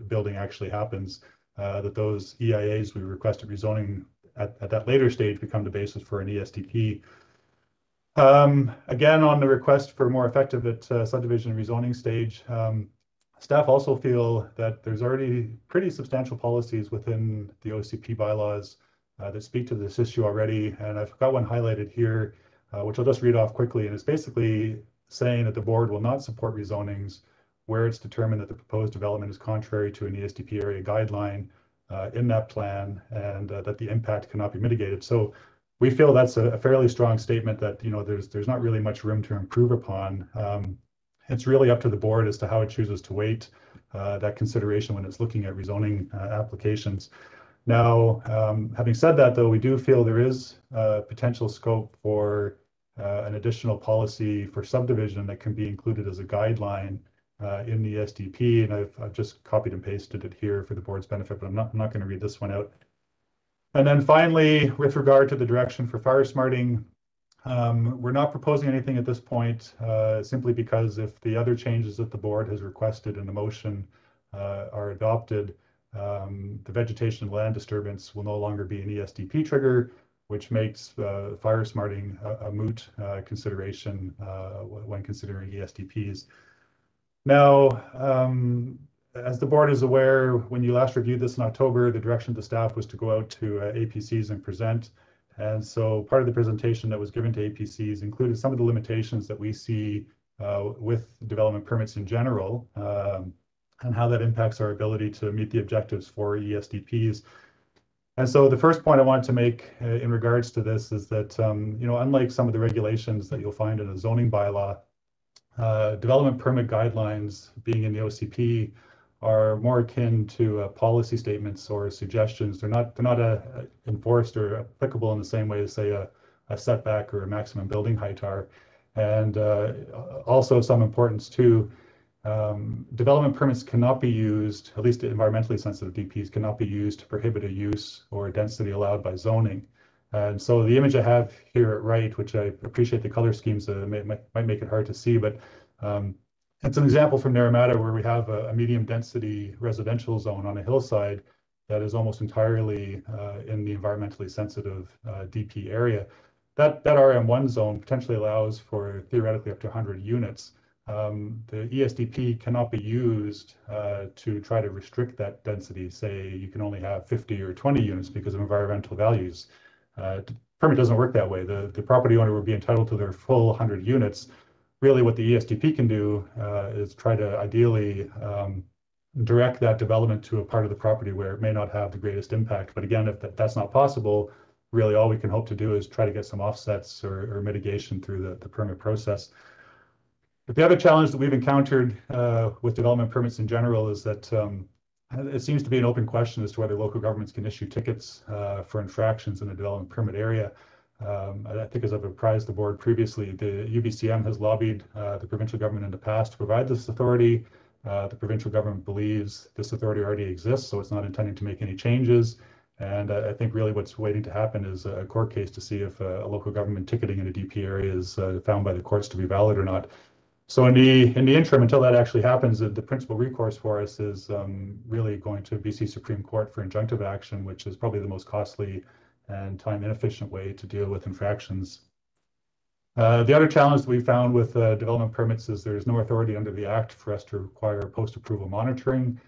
S19: building actually happens, that those EIAs we requested rezoning at that later stage become the basis for an ESDP. Again, on the request for more effective at subdivision and rezoning stage, staff also feel that there's already pretty substantial policies within the OCP bylaws that speak to this issue already, and I've got one highlighted here, which I'll just read off quickly, and it's basically saying that the board will not support rezonings where it's determined that the proposed development is contrary to an ESDP area guideline in that plan, and that the impact cannot be mitigated. So we feel that's a fairly strong statement that there's not really much room to improve upon. It's really up to the board as to how it chooses to weight that consideration when it's looking at rezoning applications. Now, having said that, though, we do feel there is potential scope for an additional policy for subdivision that can be included as a guideline in the SDP, and I've just copied and pasted it here for the board's benefit, but I'm not going to read this one out. And then finally, with regard to the direction for fire smarting, we're not proposing anything at this point, simply because if the other changes that the board has requested in the motion are adopted, the vegetation and land disturbance will no longer be an ESDP trigger, which makes fire smarting a moot consideration when considering ESDPs. Now, as the board is aware, when you last reviewed this in October, the direction of the staff was to go out to APCs and present. And so part of the presentation that was given to APCs included some of the limitations that we see with development permits in general, and how that impacts our ability to meet the objectives for ESDPs. And so the first point I want to make in regards to this is that, unlike some of the regulations that you'll find in a zoning bylaw, development permit guidelines being in the OCP are more akin to policy statements or suggestions. They're not enforced or applicable in the same way as, say, a setback or a maximum building height are. And also some importance too, development permits cannot be used, at least environmentally sensitive DPs, cannot be used to prohibit a use or a density allowed by zoning. And so the image I have here at right, which I appreciate the color schemes, might make it hard to see, but it's an example from Naramata where we have a medium density residential zone on a hillside that is almost entirely in the environmentally sensitive DP area. That RM1 zone potentially allows for theoretically up to 100 units. The ESDP cannot be used to try to restrict that density. Say you can only have 50 or 20 units because of environmental values. The permit doesn't work that way. The property owner would be entitled to their full 100 units. Really what the ESDP can do is try to ideally direct that development to a part of the property where it may not have the greatest impact. But again, if that's not possible, really all we can hope to do is try to get some offsets or mitigation through the permit process. But the other challenge that we've encountered with development permits in general is that it seems to be an open question as to whether local governments can issue tickets for infractions in a development permit area. I think, as I've apprised the board previously, the UBCM has lobbied the provincial government in the past to provide this authority. The provincial government believes this authority already exists, so it's not intending to make any changes. And I think really what's waiting to happen is a court case to see if a local government ticketing in a DP area is found by the courts to be valid or not. So in the interim, until that actually happens, the principal recourse for us is really going to BC Supreme Court for injunctive action, which is probably the most costly and time inefficient way to deal with infractions. The other challenge that we found with development permits is there's no authority under the Act for us to require post-approval monitoring.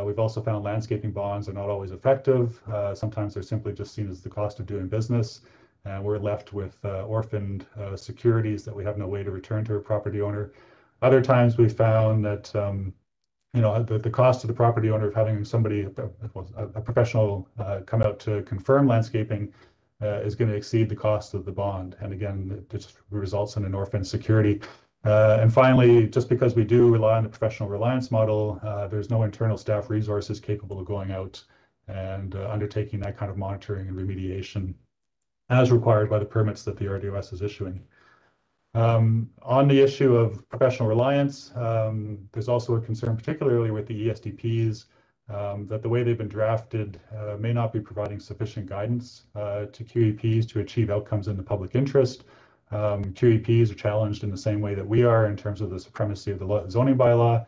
S19: We've also found landscaping bonds are not always effective. Sometimes they're simply just seen as the cost of doing business. And we're left with orphaned securities that we have no way to return to a property owner. Other times we found that the cost to the property owner of having somebody, a professional, come out to confirm landscaping is going to exceed the cost of the bond. And again, it just results in an orphaned security. And finally, just because we do rely on the professional reliance model, there's no internal staff resources capable of going out and undertaking that kind of monitoring and remediation as required by the permits that the RDOS is issuing. On the issue of professional reliance, there's also a concern, particularly with the ESDPs, that the way they've been drafted may not be providing sufficient guidance to QEPs to achieve outcomes in the public interest. QEPs are challenged in the same way that we are in terms of the supremacy of the zoning bylaw.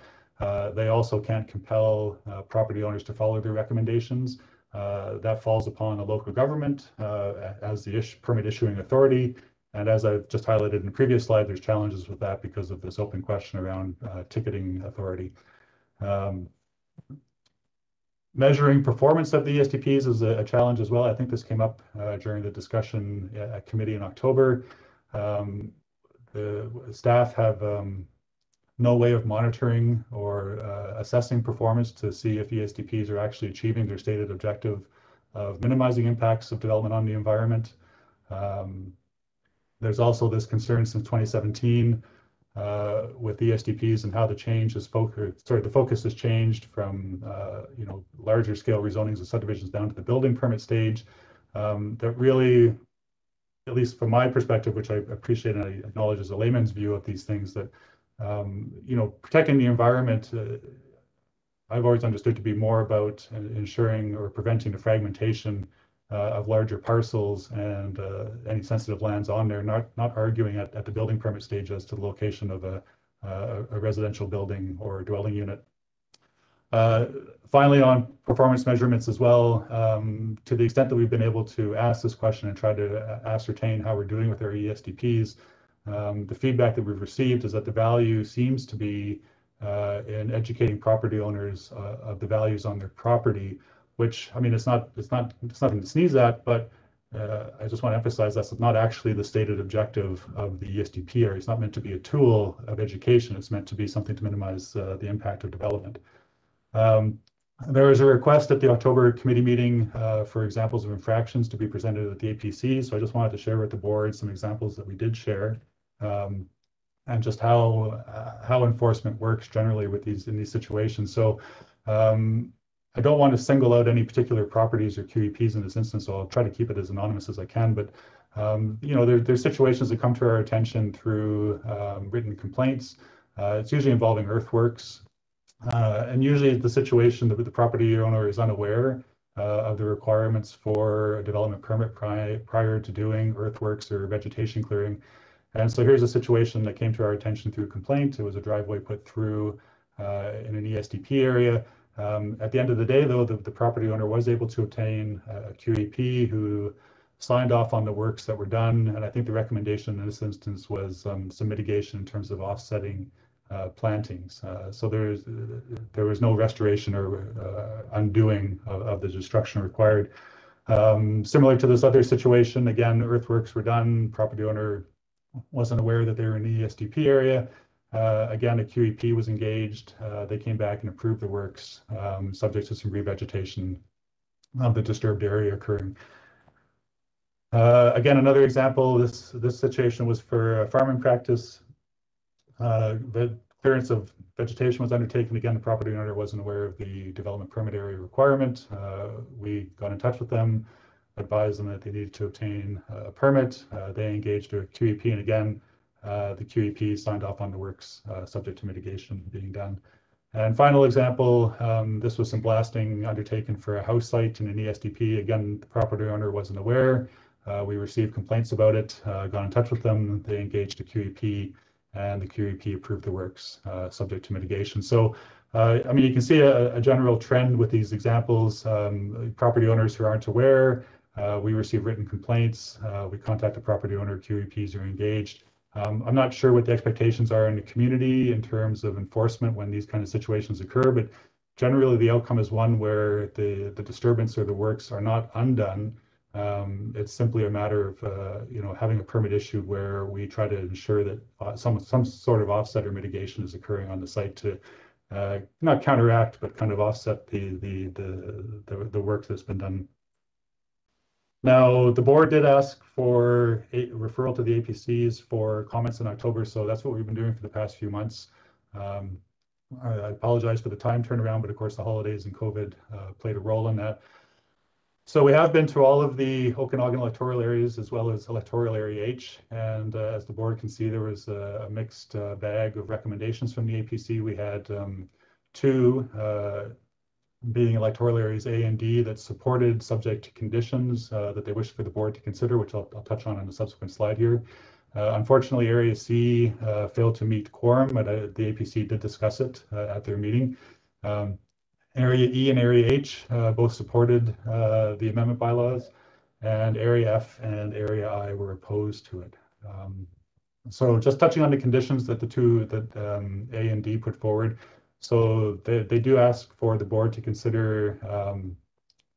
S19: They also can't compel property owners to follow their recommendations. That falls upon the local government as the permit issuing authority. And as I've just highlighted in the previous slide, there's challenges with that because of this open question around ticketing authority. Measuring performance of the ESDPs is a challenge as well. I think this came up during the discussion at committee in October. The staff have no way of monitoring or assessing performance to see if ESDPs are actually achieving their stated objective of minimizing impacts of development on the environment. There's also this concern since 2017 with ESDPs and how the focus has changed from larger scale rezonings and subdivisions down to the building permit stage. That really, at least from my perspective, which I appreciate and I acknowledge as a layman's view of these things, that protecting the environment, I've always understood to be more about ensuring or preventing the fragmentation of larger parcels and any sensitive lands on there, not arguing at the building permit stage as to the location of a residential building or dwelling unit. Finally, on performance measurements as well, to the extent that we've been able to ask this question and try to ascertain how we're doing with our ESDPs, the feedback that we've received is that the value seems to be in educating property owners of the values on their property, which, I mean, it's nothing to sneeze at, but I just want to emphasize that's not actually the stated objective of the ESDP area. It's not meant to be a tool of education. It's meant to be something to minimize the impact of development. There was a request at the October committee meeting for examples of infractions to be presented at the APC. So I just wanted to share with the board some examples that we did share. just how enforcement works generally with in these situations. So I don't want to single out any particular properties or QEPs in this instance, so I'll try to keep it as anonymous as I can. But there's situations that come to our attention through written complaints. It's usually involving earthworks, and usually the situation that the property owner is unaware of the requirements for a development permit prior to doing earthworks or vegetation clearing. And so here's a situation that came to our attention through complaint. It was a driveway put through in an ESDP area. At the end of the day, though, the property owner was able to obtain a QEP who signed off on the works that were done. And I think the recommendation in this instance was some mitigation in terms of offsetting plantings. So there was no restoration or undoing of the destruction required. Similar to this other situation, again, earthworks were done. Property owner wasn't aware that they were in the ESDP area. Again, a QEP was engaged. They came back and approved the works, subject to some revegetation of the disturbed area occurring. Again, another example, this situation was for farming practice. The clearance of vegetation was undertaken. Again, the property owner wasn't aware of the development permit area requirement. We got in touch with them, advised them that they needed to obtain a permit. They engaged a QEP, and again, the QEP signed off on the works subject to mitigation being done. And final example, this was some blasting undertaken for a house site in an ESDP. Again, the property owner wasn't aware. We received complaints about it, got in touch with them. They engaged a QEP, and the QEP approved the works subject to mitigation. So, I mean, you can see a general trend with these examples. Property owners who aren't aware, we receive written complaints. We contact the property owner, QEPs are engaged. I'm not sure what the expectations are in the community in terms of enforcement when these kind of situations occur, but generally the outcome is one where the disturbance or the works are not undone. It's simply a matter of having a permit issued where we try to ensure that some sort of offset or mitigation is occurring on the site to not counteract but kind of offset the work that's been done. Now, the board did ask for a referral to the APCs for comments in October, so that's what we've been doing for the past few months. I apologize for the time turnaround, but of course the holidays and COVID played a role in that. So we have been to all of the Okanagan electoral areas as well as electoral area H, and as the board can see, there was a mixed bag of recommendations from the APC. We had two being electoral areas A and D that supported subject to conditions that they wished for the board to consider, which I'll touch on in a subsequent slide here. Unfortunately, Area C failed to meet quorum, but the APC did discuss it at their meeting. Area E and Area H both supported the amendment bylaws, and Area F and Area I were opposed to it. So just touching on the conditions that A and D put forward. So they do ask for the board to consider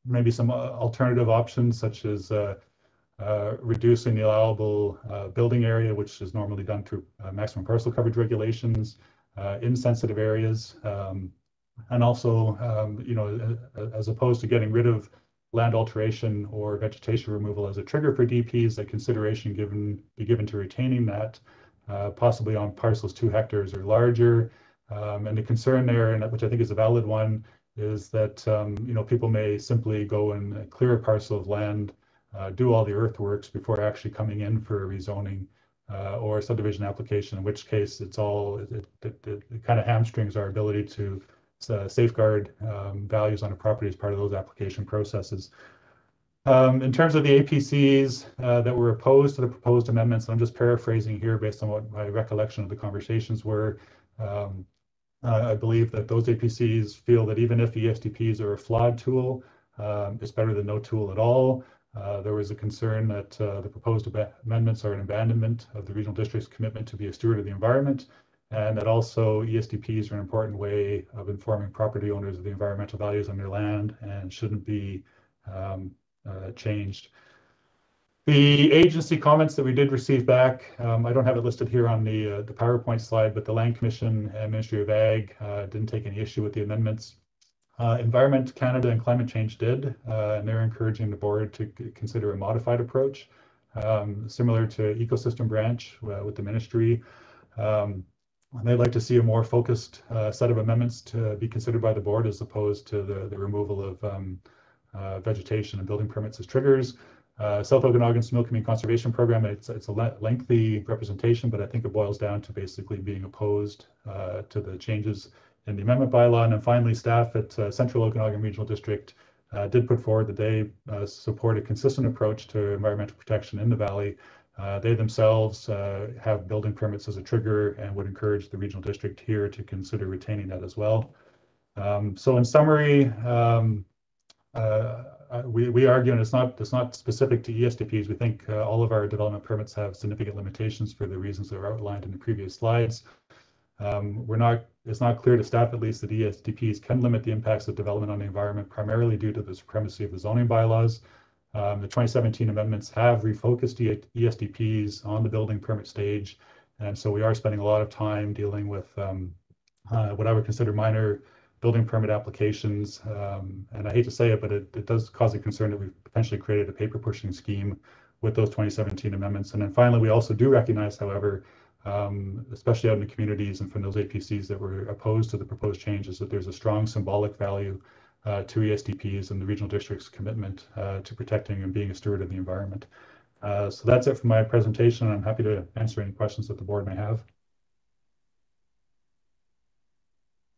S19: maybe some alternative options, such as reducing the allowable building area, which is normally done through maximum parcel coverage regulations in sensitive areas. And also, as opposed to getting rid of land alteration or vegetation removal as a trigger for DPs, that consideration be given to retaining that, possibly on parcels 2 hectares or larger. And the concern there, and which I think is a valid one, is that people may simply go and clear a parcel of land, do all the earthworks before actually coming in for a rezoning or a subdivision application, in which case it kind of hamstrings our ability to safeguard values on a property as part of those application processes. In terms of the APCs that were opposed to the proposed amendments, I'm just paraphrasing here based on what my recollection of the conversations were. I believe that those APCs feel that even if ESDPs are a flawed tool, it's better than no tool at all. There was a concern that the proposed amendments are an abandonment of the regional district's commitment to be a steward of the environment, and that also ESDPs are an important way of informing property owners of the environmental values on their land and shouldn't be changed. The agency comments that we did receive back, I don't have it listed here on the PowerPoint slide, but the Land Commission and Ministry of Ag didn't take any issue with the amendments. Environment Canada and Climate Change did, and they're encouraging the board to consider a modified approach, similar to Ecosystem Branch with the ministry. They'd like to see a more focused set of amendments to be considered by the board as opposed to the removal of vegetation and building permits as triggers. South Okanagan-Similkameen Conservation Program, it's a lengthy representation, but I think it boils down to basically being opposed to the changes in the amendment bylaw. And then finally, staff at Central Okanagan Regional District did put forward that they support a consistent approach to environmental protection in the valley. They themselves have building permits as a trigger and would encourage the regional district here to consider retaining that as well. So in summary, we argue, and it's not specific to ESDPs. We think all of our development permits have significant limitations for the reasons that are outlined in the previous slides. It's not clear to staff, at least, that ESDPs can limit the impacts of development on the environment, primarily due to the supremacy of the zoning bylaws. The 2017 amendments have refocused ESDPs on the building permit stage, and so we are spending a lot of time dealing with what I would consider minor building permit applications. And I hate to say it, but it does cause a concern that we've potentially created a paper pushing scheme with those 2017 amendments. And then finally, we also do recognize, however, especially out in the communities and from those APCs that were opposed to the proposed changes, that there's a strong symbolic value to ESDPs and the regional district's commitment to protecting and being a steward of the environment. So that's it for my presentation. I'm happy to answer any questions that the board may have.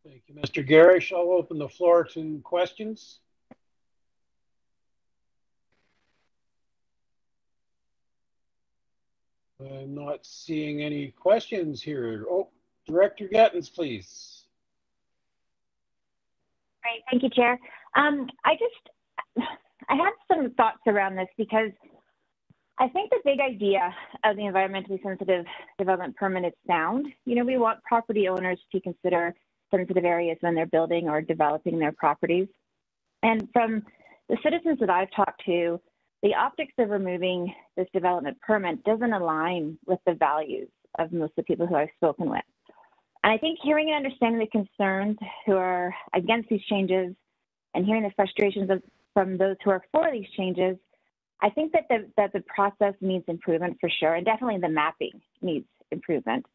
S9: Thank you, Mr. Garish. I'll open the floor to questions. I'm not seeing any questions here. Oh, Director Gettens, please.
S20: Great, thank you, Chair. I had some thoughts around this because I think the big idea of the environmentally sensitive development permit is sound. You know, we want property owners to consider sensitive areas when they're building or developing their properties. And from the citizens that I've talked to, the optics of removing this development permit doesn't align with the values of most of the people who I've spoken with. And I think hearing and understanding the concerns who are against these changes and hearing the frustrations from those who are for these changes, I think that the process needs improvement for sure, and definitely the mapping needs improvement.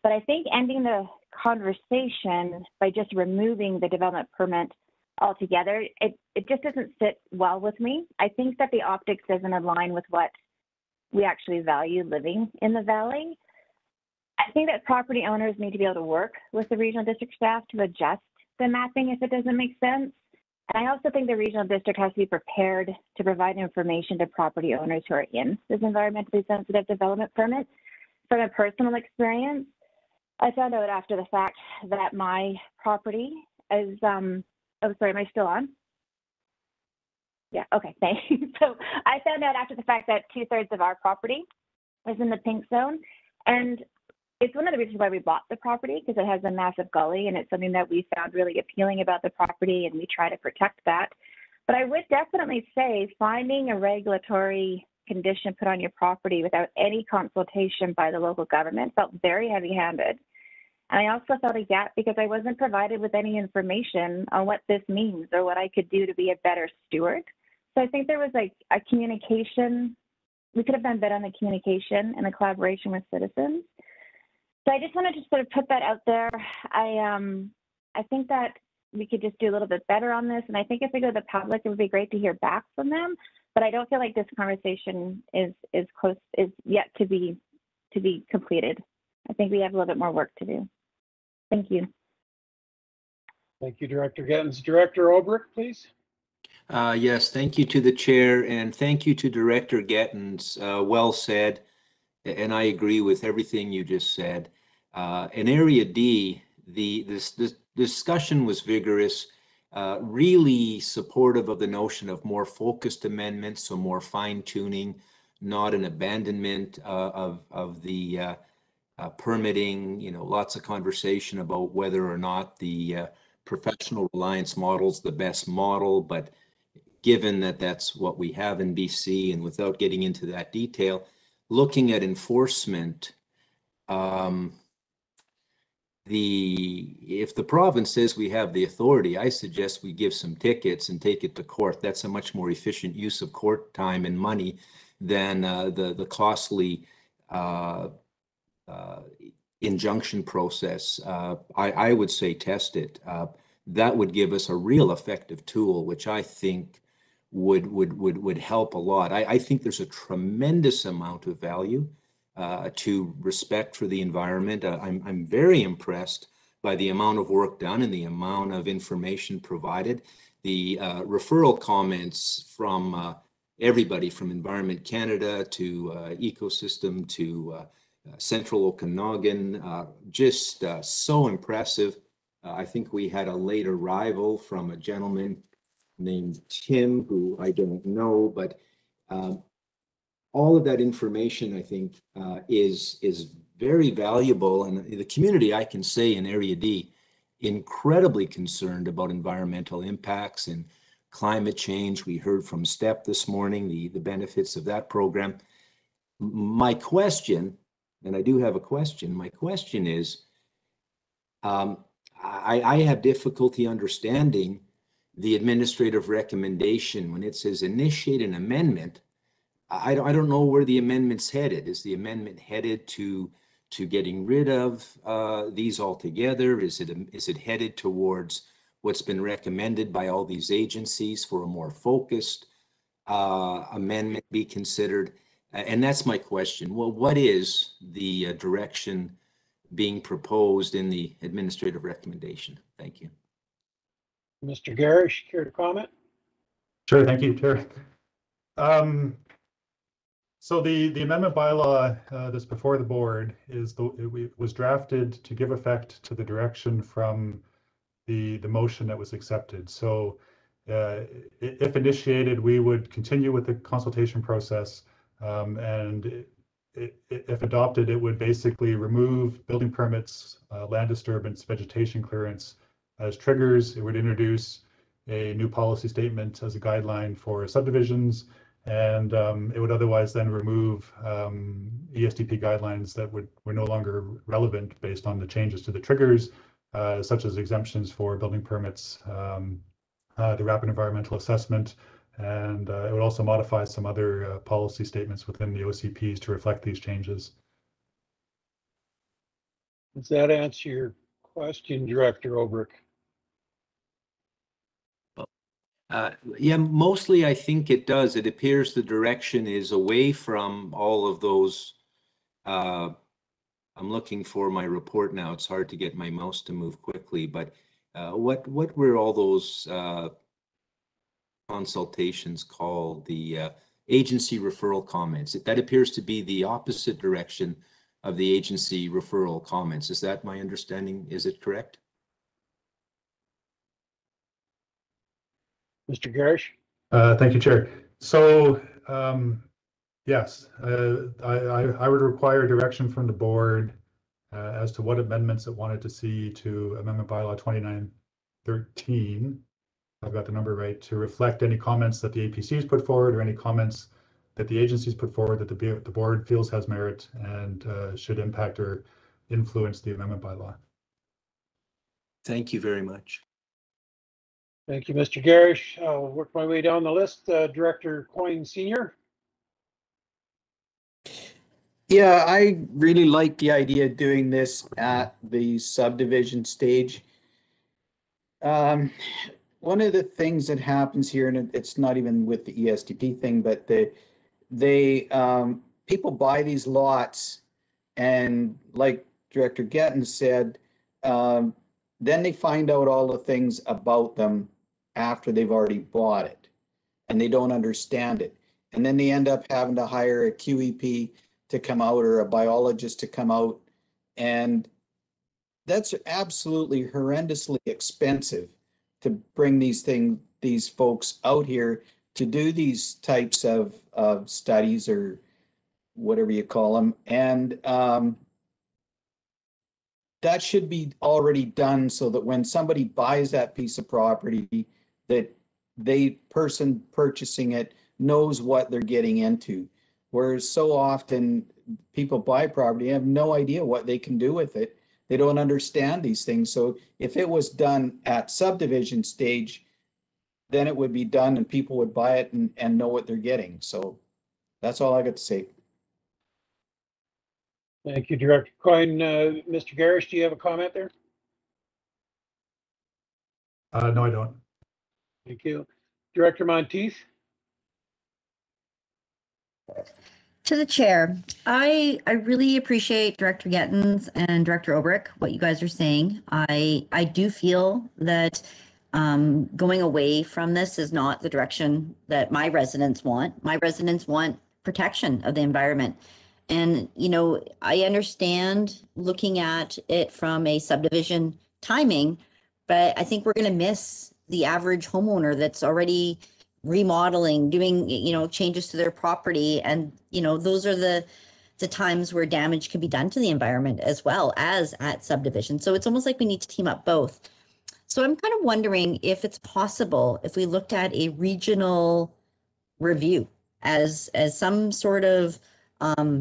S20: But I think ending the conversation by just removing the development permit altogether, it just doesn't sit well with me. I think that the optics doesn't align with what we actually value living in the valley. I think that property owners need to be able to work with the regional district staff to adjust the mapping if it doesn't make sense. And I also think the regional district has to be prepared to provide information to property owners who are in this environmentally sensitive development permit. From a personal experience, I found out after the fact that my property is, oh, sorry, am I still on? Yeah, okay, thanks. So I found out after the fact that 2/3 of our property is in the pink zone. And it's one of the reasons why we bought the property, because it has a massive gully and it's something that we found really appealing about the property, and we try to protect that. But I would definitely say finding a regulatory condition put on your property without any consultation by the local government felt very heavy-handed. And I also felt a gap because I wasn't provided with any information on what this means or what I could do to be a better steward. So I think there was like a communication, we could have done better on the communication and the collaboration with citizens. So I just wanted to sort of put that out there. I think that we could just do a little bit better on this. And I think if we go to the public, it would be great to hear back from them. But I don't feel like this conversation is yet to be completed. I think we have a little bit more work to do. Thank you.
S9: Thank you, Director Gettens. Director Olbrich, please.
S14: Yes, thank you to the chair, and thank you to Director Gettens. Well said, and I agree with everything you just said. In Area D, this discussion was vigorous, really supportive of the notion of more focused amendments, so more fine-tuning, not an abandonment of the permitting. You know, lots of conversation about whether or not the professional reliance model is the best model, but given that that's what we have in BC, and without getting into that detail, looking at enforcement, if the province says we have the authority, I suggest we give some tickets and take it to court. That's a much more efficient use of court time and money than the costly injunction process, I would say test it. That would give us a real effective tool, which I think would help a lot. I think there's a tremendous amount of value to respect for the environment. I'm very impressed by the amount of work done and the amount of information provided. The referral comments from everybody from Environment Canada to Ecosystem to Central Okanagan, just so impressive. I think we had a late arrival from a gentleman named Tim, who I don't know, but all of that information, I think, is very valuable. And the community, I can say, in Area D, incredibly concerned about environmental impacts and climate change. We heard from STEP this morning, the benefits of that program. My question, and I do have a question, my question is, I have difficulty understanding the administrative recommendation when it says initiate an amendment. I don't know where the amendment's headed. Is the amendment headed to getting rid of these altogether? Is it headed towards what's been recommended by all these agencies for a more focused amendment be considered? And that's my question. Well, what is the direction being proposed in the administrative recommendation? Thank you.
S9: Mr. Garish, care to comment?
S19: Sure, thank you, Chair. So the amendment bylaw that's before the board it was drafted to give effect to the direction from the motion that was accepted. So if initiated, we would continue with the consultation process, and if adopted, it would basically remove building permits, land disturbance, vegetation clearance as triggers. It would introduce a new policy statement as a guideline for subdivisions, and it would otherwise then remove ESDP guidelines that were no longer relevant based on the changes to the triggers, such as exemptions for building permits, the rapid environmental assessment, and it would also modify some other policy statements within the OCPs to reflect these changes.
S9: Does that answer your question, Director Obrick?
S14: Yeah, mostly I think it does. It appears the direction is away from all of those. I'm looking for my report now. It's hard to get my mouse to move quickly, but what were all those consultations called? The agency referral comments. That appears to be the opposite direction of the agency referral comments. Is that my understanding? Is it correct?
S9: Mr. Garish?
S19: Thank you, Chair. So yes, I would require direction from the board as to what amendments it wanted to see to Amendment Bylaw 2913. I've got the number right, to reflect any comments that the APCs put forward or any comments that the agencies put forward that the board feels has merit and should impact or influence the amendment bylaw.
S14: Thank you very much.
S9: Thank you, Mr. Garish. I'll work my way down the list. Director Coyne Sr.
S16: Yeah, I really like the idea of doing this at the subdivision stage. One of the things that happens here, and it's not even with the ESDP thing, but people buy these lots, and like Director Gettin said, then they find out all the things about them after they've already bought it, and they don't understand it. And then they end up having to hire a QEP to come out or a biologist to come out. And that's absolutely horrendously expensive to bring these folks out here to do these types of studies or whatever you call them. And that should be already done so that when somebody buys that piece of property, that person purchasing it knows what they're getting into. Whereas so often people buy property and have no idea what they can do with it. They don't understand these things. So if it was done at subdivision stage, then it would be done and people would buy it and know what they're getting. So that's all I got to say.
S9: Thank you, Director Coyne. Mr. Garish, do you have a comment there?
S19: No, I don't.
S9: Thank you. Director Monteith?
S21: To the chair, I really appreciate Director Gettins and Director Obrick, what you guys are saying. I do feel that going away from this is not the direction that my residents want. My residents want protection of the environment. And, you know, I understand looking at it from a subdivision timing, but I think we're going to miss the average homeowner that's already remodeling, doing, you know, changes to their property. And, you know, those are the times where damage can be done to the environment as well as at subdivision. So it's almost like we need to team up both. So I'm kind of wondering if it's possible if we looked at a regional review as some sort of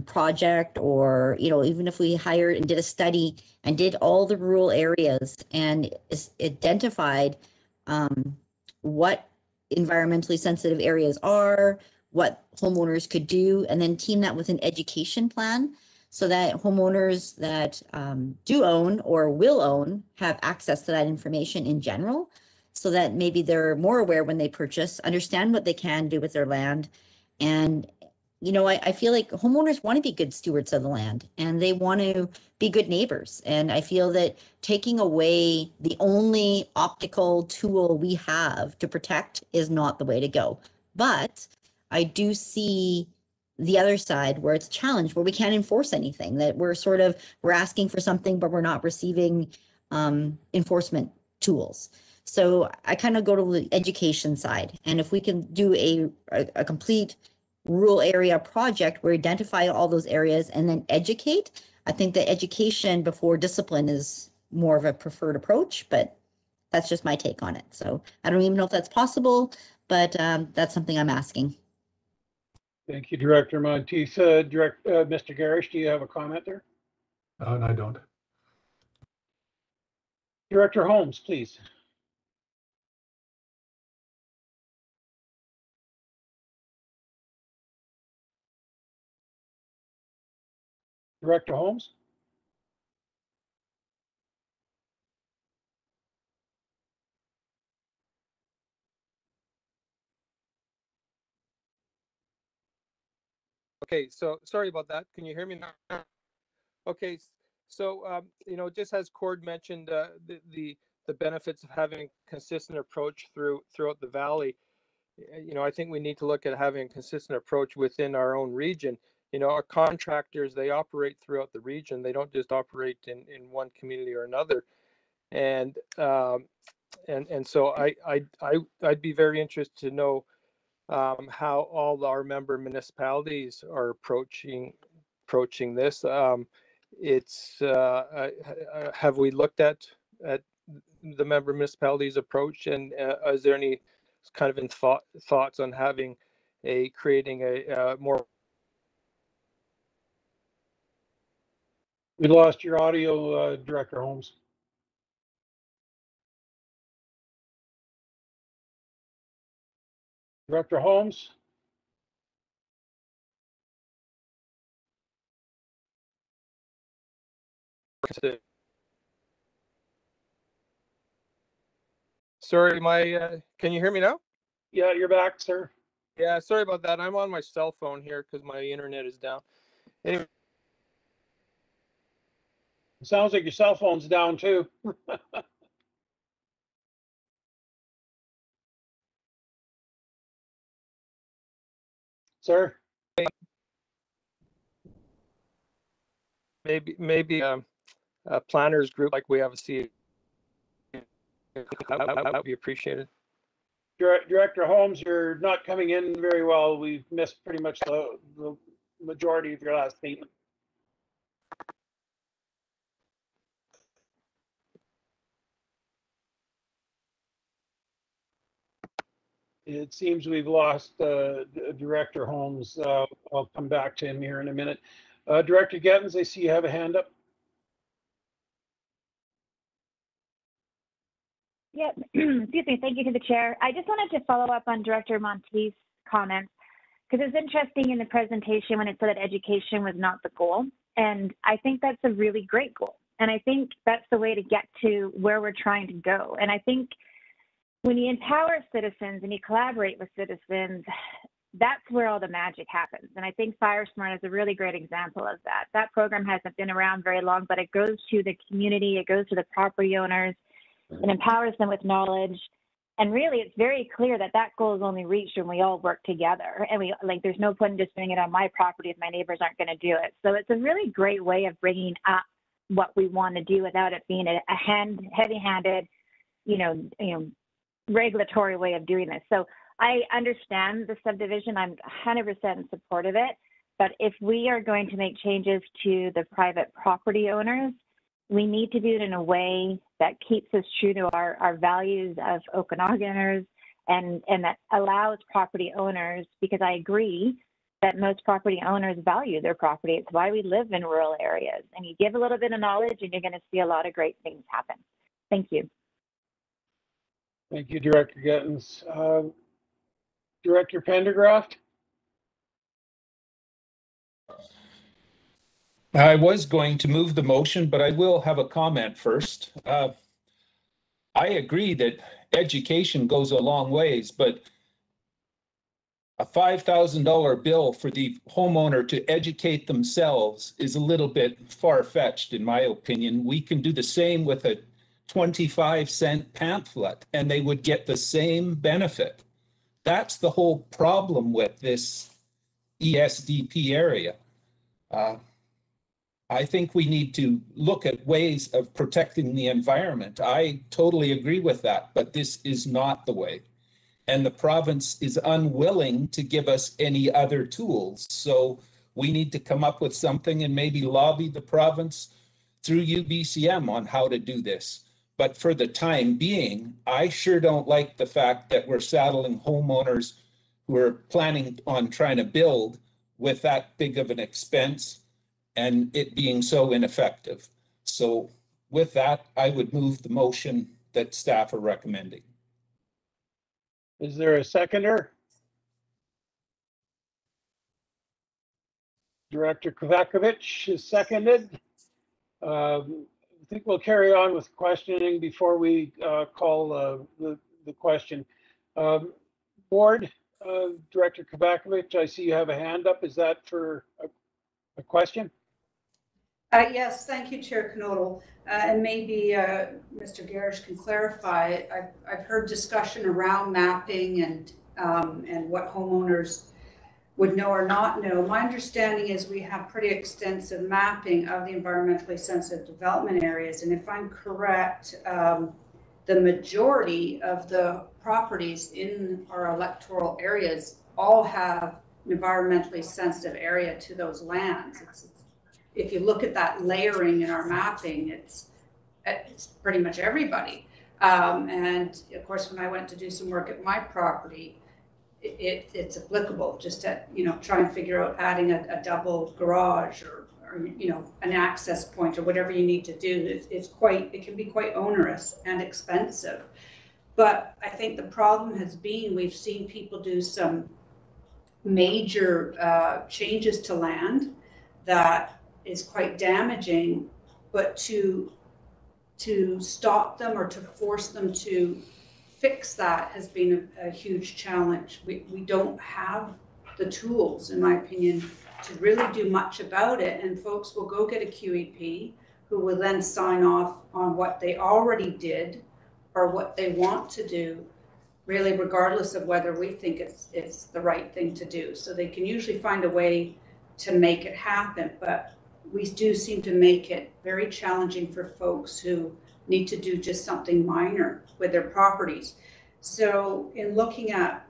S21: project, or, you know, even if we hired and did a study and did all the rural areas and identified what environmentally sensitive areas are, what homeowners could do, and then team that with an education plan so that homeowners that do own or will own have access to that information in general, so that maybe they're more aware when they purchase, understand what they can do with their land. And, you know, I feel like homeowners want to be good stewards of the land and they want to be good neighbors. And I feel that taking away the only optical tool we have to protect is not the way to go. But I do see the other side where it's a challenge, where we can't enforce anything, that we're asking for something, but we're not receiving enforcement tools. So I kind of go to the education side. And if we can do a complete rural area project where we identify all those areas and then educate, I think that education before discipline is more of a preferred approach, but that's just my take on it. So I don't even know if that's possible, but that's something I'm asking.
S9: Thank you, Director Monteith. Mr. Garish, do you have a comment there?
S19: No, I don't.
S9: Director Holmes, please. Director Holmes?
S22: Okay, so sorry about that. Can you hear me now? Okay, so you know, just as Cord mentioned, the benefits of having a consistent approach throughout the valley. You know, I think we need to look at having a consistent approach within our own region. You know, our contractors, they operate throughout the region. They don't just operate in one community or another. And so I'd be very interested to know how all our member municipalities are approaching this. Have we looked at the member municipalities' approach, and is there any kind of thoughts on creating a more?
S9: We lost your audio, Director Holmes. Director Holmes?
S22: Sorry, can you hear me now?
S9: Yeah, you're back, sir.
S22: Yeah, sorry about that. I'm on my cell phone here because my internet is down. Anyway.
S9: It sounds like your cell phone's down too. Sir?
S22: Maybe a planners group like we have a CA. That would be appreciated.
S9: Director Holmes, you're not coming in very well. We've missed pretty much the majority of your last statement. It seems we've lost Director Holmes. I'll come back to him here in a minute. Director Gettins, I see you have a hand up.
S20: Yeah, excuse me. Thank you to the chair. I just wanted to follow up on Director Monteith's comments, because it's interesting in the presentation when it said that education was not the goal. And I think that's a really great goal. And I think that's the way to get to where we're trying to go. And I think when you empower citizens and you collaborate with citizens, that's where all the magic happens. And I think FireSmart is a really great example of that. That program hasn't been around very long, but it goes to the community, it goes to the property owners, it empowers them with knowledge. And really, it's very clear that that goal is only reached when we all work together. And we there's no point in just doing it on my property if my neighbors aren't going to do it. So it's a really great way of bringing up what we want to do without it being a heavy-handed, regulatory way of doing this. So I understand the subdivision. I'm 100% in support of it. But if we are going to make changes to the private property owners, we need to do it in a way that keeps us true to our values of Okanaganers and that allows property owners, because I agree that most property owners value their property. It's why we live in rural areas. And you give a little bit of knowledge and you're going to see a lot of great things happen. Thank you.
S9: Thank you, Director Gittins. Director Pendergraft?
S14: I was going to move the motion, but I will have a comment first. I agree that education goes a long ways, but a $5,000 bill for the homeowner to educate themselves is a little bit far-fetched, in my opinion. We can do the same with a 25-cent pamphlet, and they would get the same benefit. That's the whole problem with this ESDP area. I think we need to look at ways of protecting the environment. I totally agree with that, but this is not the way. And the province is unwilling to give us any other tools. So we need to come up with something and maybe lobby the province through UBCM on how to do this. But for the time being, I sure don't like the fact that we're saddling homeowners who are planning on trying to build with that big of an expense and it being so ineffective. So with that, I would move the motion that staff are recommending.
S9: Is there a seconder? Director Kovacevic is seconded. I think we'll carry on with questioning before we call the question. Board, Director Kovacevic, I see you have a hand up. Is that for a question?
S1: Yes, thank you, Chair Knodel. And maybe Mr. Garish can clarify. I've heard discussion around mapping and what homeowners would know or not know. My understanding is we have pretty extensive mapping of the environmentally sensitive development areas. And if I'm correct, the majority of the properties in our electoral areas all have an environmentally sensitive area to those lands. If you look at that layering in our mapping, it's pretty much everybody. And of course, when I went to do some work at my property, it's applicable just to, try and figure out adding a double garage or an access point or whatever you need to do. It can be quite onerous and expensive. But I think the problem has been we've seen people do some major changes to land that is quite damaging, but to stop them or to force them to fix that has been a huge challenge. We don't have the tools, in my opinion, to really do much about it. And folks will go get a QEP who will then sign off on what they already did or what they want to do, really regardless of whether we think it's the right thing to do. So they can usually find a way to make it happen, but we do seem to make it very challenging for folks who need to do just something minor with their properties. So in looking at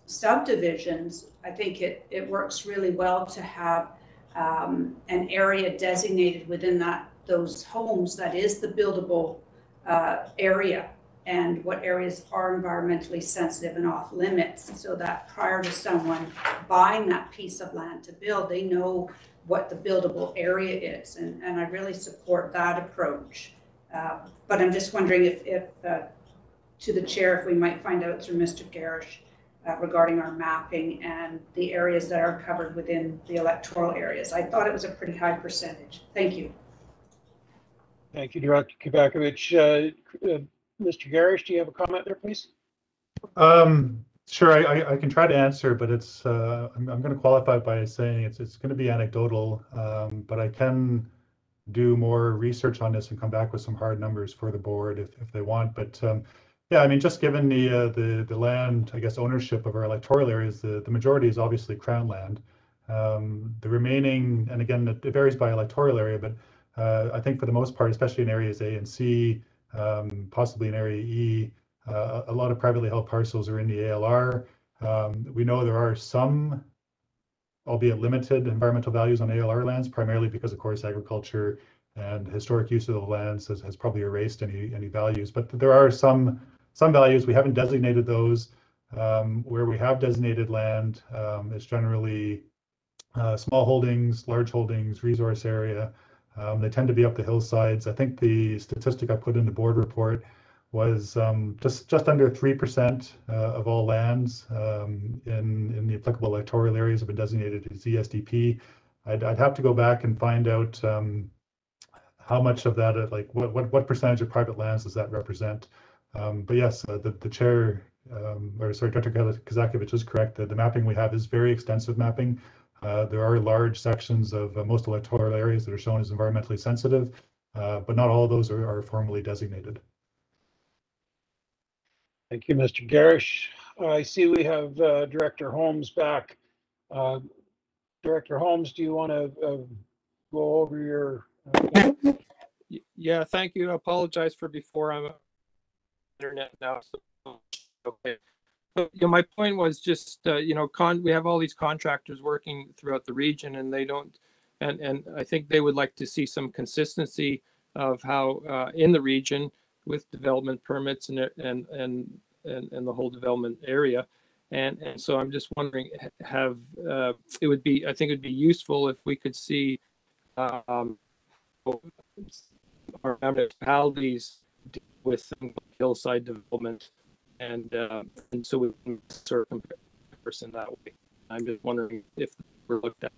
S1: subdivisions, I think it works really well to have an area designated within those homes that is the buildable area, and what areas are environmentally sensitive and off limits, so that prior to someone buying that piece of land to build, they know what the buildable area is, and I really support that approach. But I'm just wondering if to the chair, if we might find out through Mr. Garish, regarding our mapping and the areas that are covered within the electoral areas. I thought it was a pretty high percentage. Thank you.
S9: Thank you, Director Kubakovich. Mr. Garish, do you have a comment there, please?
S19: Sure, I can try to answer, but it's I'm going to qualify by saying it's going to be anecdotal, but I can do more research on this and come back with some hard numbers for the board if they want. But yeah, I mean, just given the land, I guess, ownership of our electoral areas, the majority is obviously Crown land. The remaining, and again, it varies by electoral area, but I think for the most part, especially in areas A and C, possibly in area E, a lot of privately held parcels are in the ALR. We know there are some, albeit limited, environmental values on ALR lands, primarily because, of course, agriculture and historic use of the lands has probably erased any values. But there are some values. We haven't designated those. Where we have designated land, it's generally small holdings, large holdings, resource area. They tend to be up the hillsides. I think the statistic I put in the board report was just under 3% of all lands in the applicable electoral areas have been designated as ESDP. I'd have to go back and find out how much of that, like what percentage of private lands does that represent? But yes, the chair, or sorry, Dr. Kazakovich is correct. The mapping we have is very extensive mapping. There are large sections of most electoral areas that are shown as environmentally sensitive, but not all of those are formally designated.
S9: Thank you, Mr. Garish. I see we have Director Holmes back. Director Holmes, do you want to go over your?
S22: Yeah, thank you. I apologize for before. I'm on internet now. So, okay. But, my point was just, we have all these contractors working throughout the region, and they don't, and I think they would like to see some consistency of how in the region with development permits and the whole development area. And so I'm just wondering, I think it would be useful if we could see our municipalities deal with hillside development, and so we can sort of compare comparison that way. I'm just wondering if we're looked at.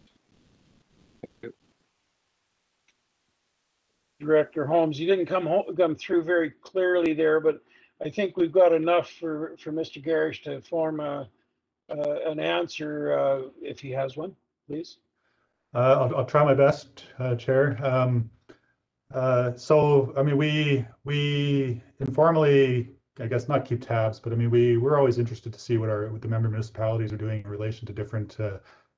S9: Director Holmes, you didn't come through very clearly there, but I think we've got enough for Mr. Garish to form an answer if he has one, please.
S19: I'll try my best, Chair. So, I mean, we informally, I guess, not keep tabs, but I mean, we're always interested to see what the member municipalities are doing in relation to different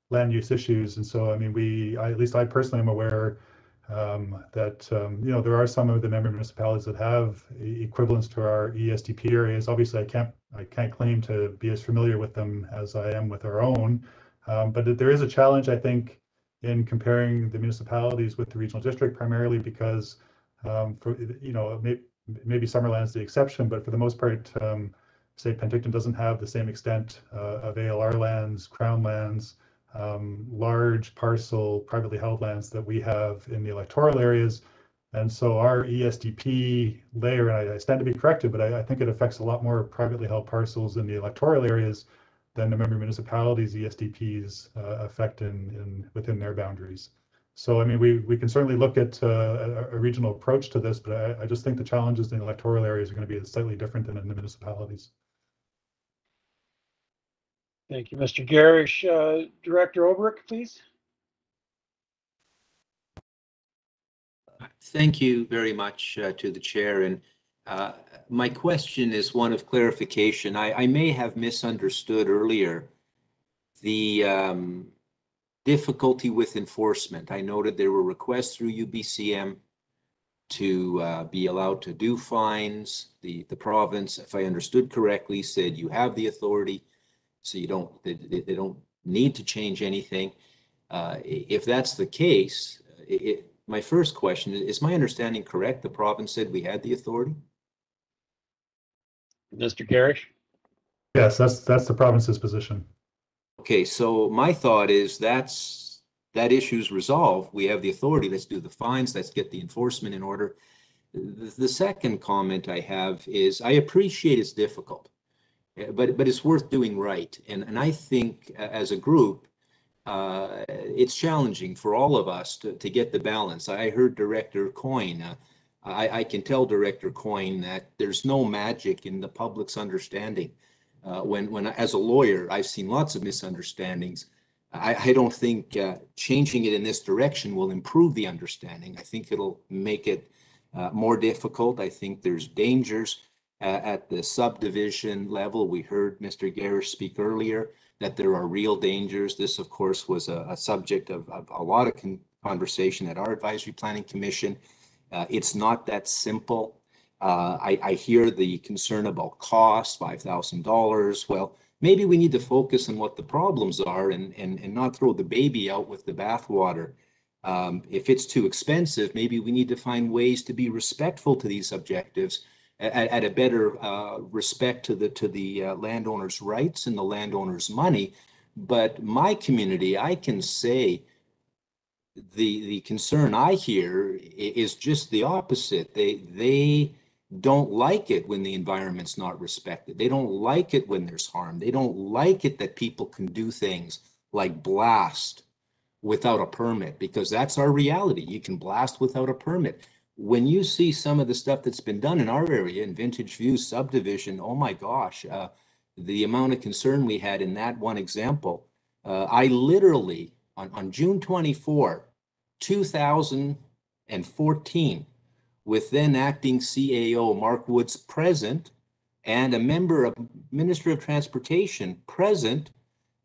S19: land use issues. And so, I mean, at least I personally am aware that there are some of the member municipalities that have equivalents to our ESDP areas. Obviously, I can't claim to be as familiar with them as I am with our own, but there is a challenge, I think, in comparing the municipalities with the regional district, primarily because maybe Summerland's the exception, but for the most part, say Penticton doesn't have the same extent of ALR lands, Crown lands, large parcel privately held lands that we have in the electoral areas. And so our ESDP layer, and I stand to be corrected, but I think it affects a lot more privately held parcels in the electoral areas than the member municipalities' ESDPs affect within their boundaries. So, I mean, we can certainly look at a regional approach to this, but I just think the challenges in the electoral areas are going to be slightly different than in the municipalities.
S9: Thank you, Mr. Garish. Director Obrick, please.
S14: Thank you very much to the chair. And my question is one of clarification. I may have misunderstood earlier the difficulty with enforcement. I noted there were requests through UBCM to be allowed to do fines. The province, if I understood correctly, said you have the authority, so they don't need to change anything. If that's the case, my first question is my understanding correct? The province said we had the authority?
S9: Mr. Garish?
S19: Yes, that's the province's position.
S14: Okay, so my thought is that issue's resolved. We have the authority. Let's do the fines. Let's get the enforcement in order. The second comment I have is I appreciate it's difficult. but it's worth doing right. And I think as a group, it's challenging for all of us to get the balance. I heard Director Coyne. I can tell Director Coyne that there's no magic in the public's understanding. When as a lawyer, I've seen lots of misunderstandings. I don't think changing it in this direction will improve the understanding. I think it'll make it more difficult. I think there's dangers at the subdivision level. We heard Mr. Garish speak earlier that there are real dangers. This, of course, was a subject of a lot of conversation at our Advisory Planning Commission. It's not that simple. I hear the concern about cost, $5,000. Well, maybe we need to focus on what the problems are and not throw the baby out with the bathwater. If it's too expensive, maybe we need to find ways to be respectful to these objectives at a better respect to the landowner's rights and the landowner's money. But my community, I can say the concern I hear is just the opposite. They don't like it when the environment's not respected. They don't like it when there's harm. They don't like it that people can do things like blast without a permit, because that's our reality. You can blast without a permit. When you see some of the stuff that's been done in our area in Vintage View subdivision, oh my gosh, the amount of concern we had in that one example. I literally, on June 24, 2014, with then acting CAO Mark Woods present and a member of Minister of Transportation present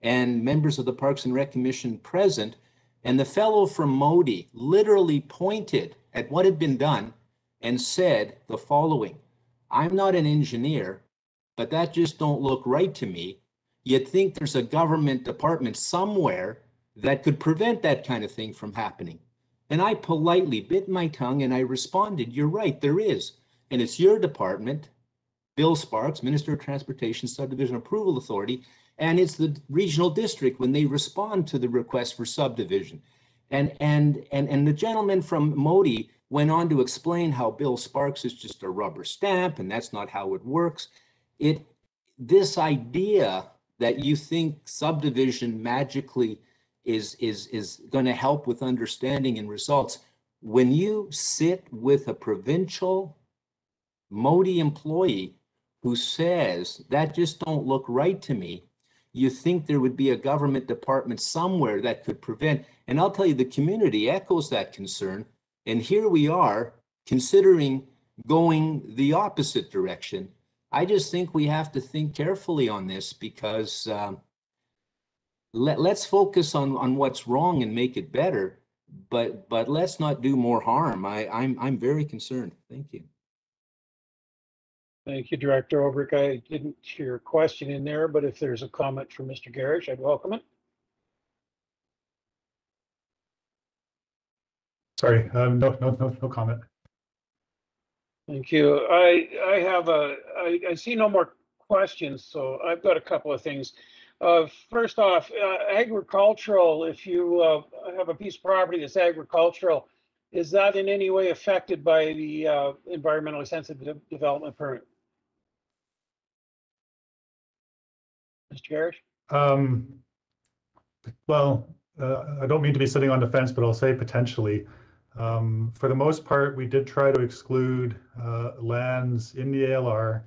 S14: and members of the Parks and Rec Commission present, and the fellow from Modi literally pointed at what had been done and said the following: I'm not an engineer, but that just don't look right to me. You'd think there's a government department somewhere that could prevent that kind of thing from happening. And I politely bit my tongue and I responded, you're right, there is. And it's your department, Bill Sparks, Minister of Transportation, Subdivision Approval Authority, and it's the regional district when they respond to the request for subdivision. And the gentleman from Modi went on to explain how Bill Sparks is just a rubber stamp and that's not how it works. This idea that you think subdivision magically is going to help with understanding and results, when you sit with a provincial Modi employee who says that just don't look right to me, you think there would be a government department somewhere that could prevent. And I'll tell you, the community echoes that concern. And here we are considering going the opposite direction. I just think we have to think carefully on this, because let's focus on what's wrong and make it better, but let's not do more harm. I'm very concerned. Thank you.
S9: Thank you, Director Obrick. I didn't hear a question in there, but if there's a comment from Mr. Garish, I'd welcome it.
S19: Sorry, no comment.
S9: Thank you. I see no more questions, so I've got a couple of things. First off, agricultural, if you have a piece of property that's agricultural, is that in any way affected by the environmentally sensitive development permit? Mr. Garish?
S19: Well, I don't mean to be sitting on the fence, but I'll say potentially. For the most part, we did try to exclude lands in the ALR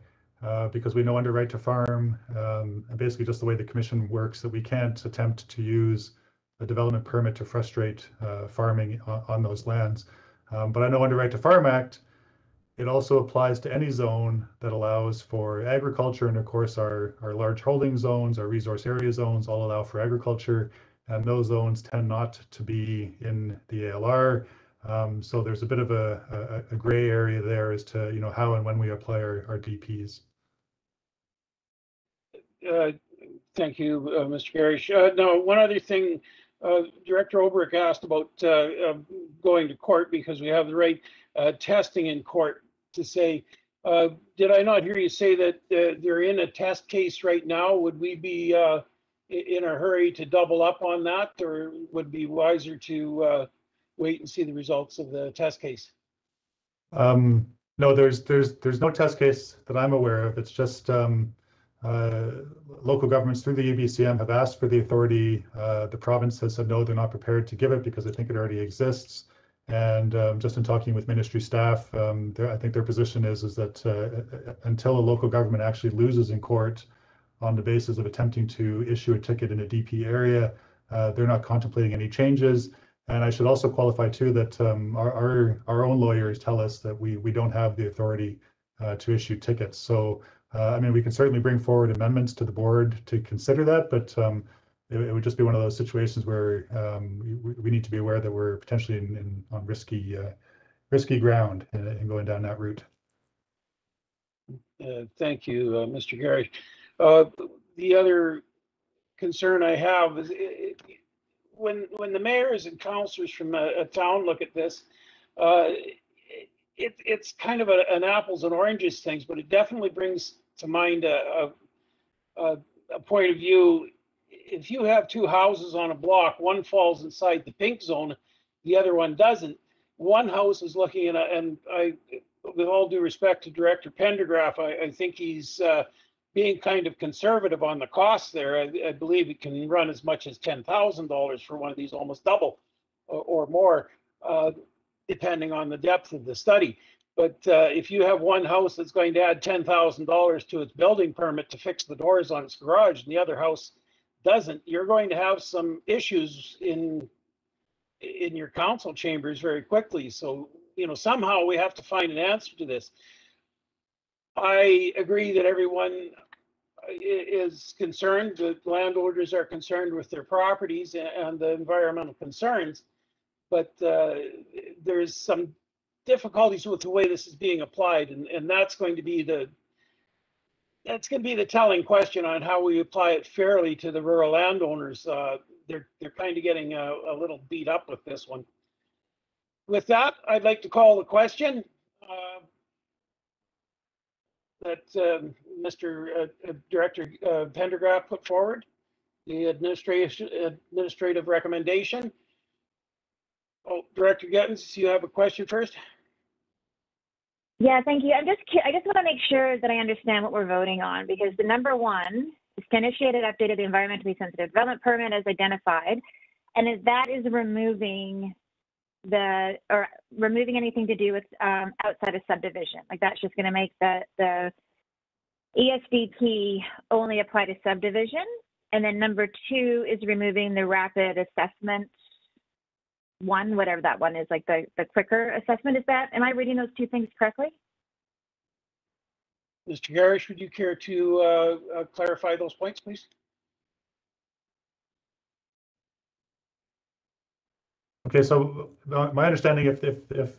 S19: because we know under right to farm, and basically just the way the commission works, that we can't attempt to use a development permit to frustrate farming on those lands. But I know under Right to Farm Act, it also applies to any zone that allows for agriculture. And of course, our large holding zones, our resource area zones all allow for agriculture. And those zones tend not to be in the ALR. So there's a bit of a gray area there as to how and when we apply our DPs.
S9: Thank you, Mr. Garish. Now, one other thing, Director Obrick asked about going to court because we have the right testing in court to say. Did I not hear you say that they're in a test case right now? Would we be in a hurry to double up on that, or would it be wiser to wait and see the results of the test case?
S19: No, there's no test case that I'm aware of. It's just local governments through the UBCM have asked for the authority. The province has said no, they're not prepared to give it because they think it already exists. And just in talking with ministry staff, I think their position is that until a local government actually loses in court on the basis of attempting to issue a ticket in a DP area, they're not contemplating any changes. And I should also qualify too that our own lawyers tell us that we don't have the authority to issue tickets. So I mean, we can certainly bring forward amendments to the board to consider that, but it would just be one of those situations where we need to be aware that we're potentially on risky ground in going down that route.
S9: Thank you, Mr. Garish. The other concern I have is when the mayors and councillors from a town look at this, it's kind of an apples and oranges things, but it definitely brings to mind a point of view. If you have two houses on a block, one falls inside the pink zone, the other one doesn't. One house is looking at, and with all due respect to Director Pendergraft, I think he's being kind of conservative on the cost there. I believe it can run as much as $10,000 for one of these, almost double or more, depending on the depth of the study. But if you have one house that's going to add $10,000 to its building permit to fix the doors on its garage, and the other house doesn't, you're going to have some issues in your council chambers very quickly. So, you know, somehow we have to find an answer to this. I agree that everyone is concerned, the landowners are concerned with their properties and the environmental concerns, but there's some difficulties with the way this is being applied, and that's going to be the telling question on how we apply it fairly to the rural landowners. They're kind of getting a little beat up with this one. With that, I'd like to call the question that Mr. Director Pendergraft put forward, the administrative recommendation. Oh, Director Gettens, you have a question first?
S20: Yeah, thank you. I just want to make sure that I understand what we're voting on, because the number one is to initiate and update the environmentally sensitive development permit as identified, and if that is removing anything to do with outside of subdivision, like that's just going to make the ESDP only apply to subdivision. And then number two is removing the rapid assessment one, whatever that one is, like the quicker assessment. Is that, am I reading those two things correctly?
S9: Mr. Garish, would you care to clarify those points, please?
S19: Okay, so my understanding, if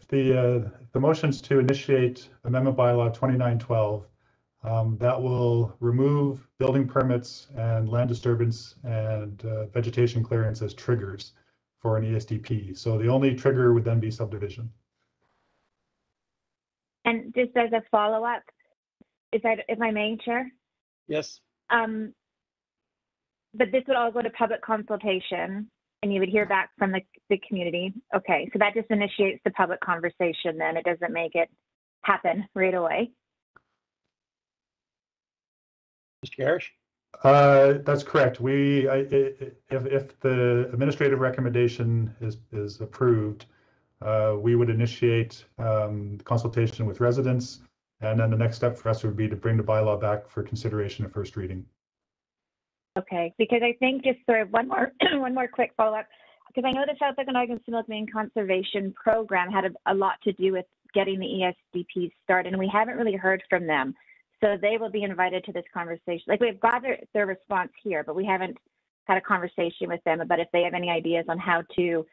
S19: the motion's to initiate Amendment Bylaw 2912, that will remove building permits and land disturbance and vegetation clearance as triggers for an ESDP. So the only trigger would then be subdivision.
S20: And just as a follow-up, if I may, Chair?
S9: Yes.
S20: But this would all go to public consultation, and you would hear back from the community. Okay, so that just initiates the public conversation then. It doesn't make it happen right away.
S9: Mr. Garish?
S19: That's correct. If the administrative recommendation is approved, we would initiate consultation with residents, and then the next step for us would be to bring the bylaw back for consideration at first reading.
S20: Okay, because I think just sort of one more quick follow-up, because I know the South Okanagan-Similkameen Conservation Program had a lot to do with getting the ESDP started, and we haven't really heard from them. So they will be invited to this conversation. Like, we've got their response here, but we haven't had a conversation with them about if they have any ideas on how to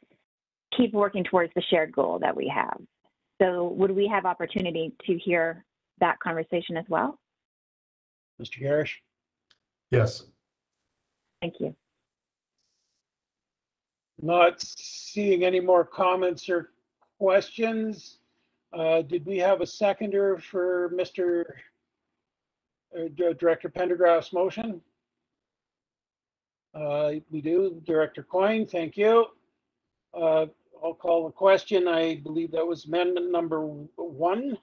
S20: keep working towards the shared goal that we have. So would we have opportunity to hear that conversation as well?
S9: Mr. Garish?
S19: Yes.
S20: Thank you.
S9: Not seeing any more comments or questions. Did we have a seconder for Mr. Director Pendergraft's motion? We do. Director Coyne, thank you. I'll call the question. I believe that was amendment number 1.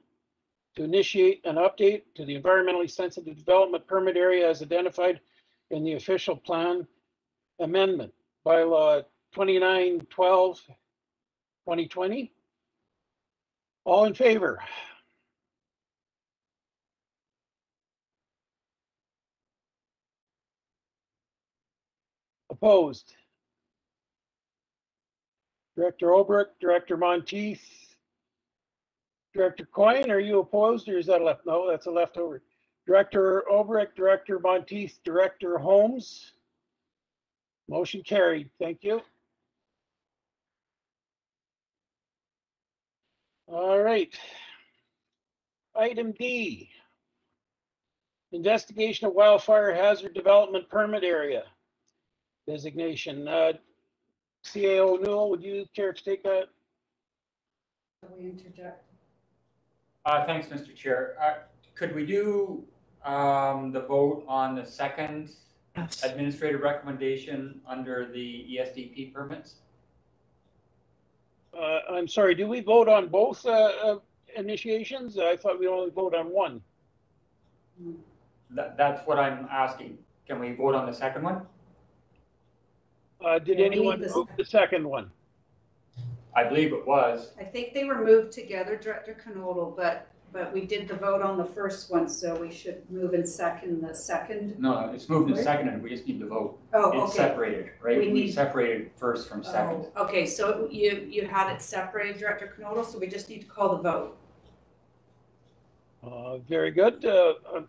S9: to initiate an update to the environmentally sensitive development permit area as identified in the official plan amendment, bylaw 2912/2020. All in favor? Opposed? Director Olbrich, Director Monteith, Director Coyne, are you opposed or is that left? No, that's a leftover. Director Olbrich, Director Monteith, Director Holmes. Motion carried. Thank you. All right. Item D, investigation of wildfire hazard development permit area designation. CAO Newell, would you care to take that?
S1: We interject.
S10: Thanks, Mr. Chair. Could we do the vote on the second administrative recommendation under the ESDP permits?
S9: I'm sorry, do we vote on both initiations? I thought we only vote on one.
S10: That's what I'm asking. Can we vote on the second one?
S9: Did anyone move the second one?
S10: I believe it was.
S1: I think they were moved together, Director Knodel, but we did the vote on the first one, so we should move in second the second.
S10: No, it's moved and seconded. We just need to vote.
S1: Oh,
S10: it's
S1: okay.
S10: Separated, right?
S1: We
S10: separated first from second.
S1: Oh, okay, so you had it separated, Director Knodel, so we just need to call the vote.
S9: Very good.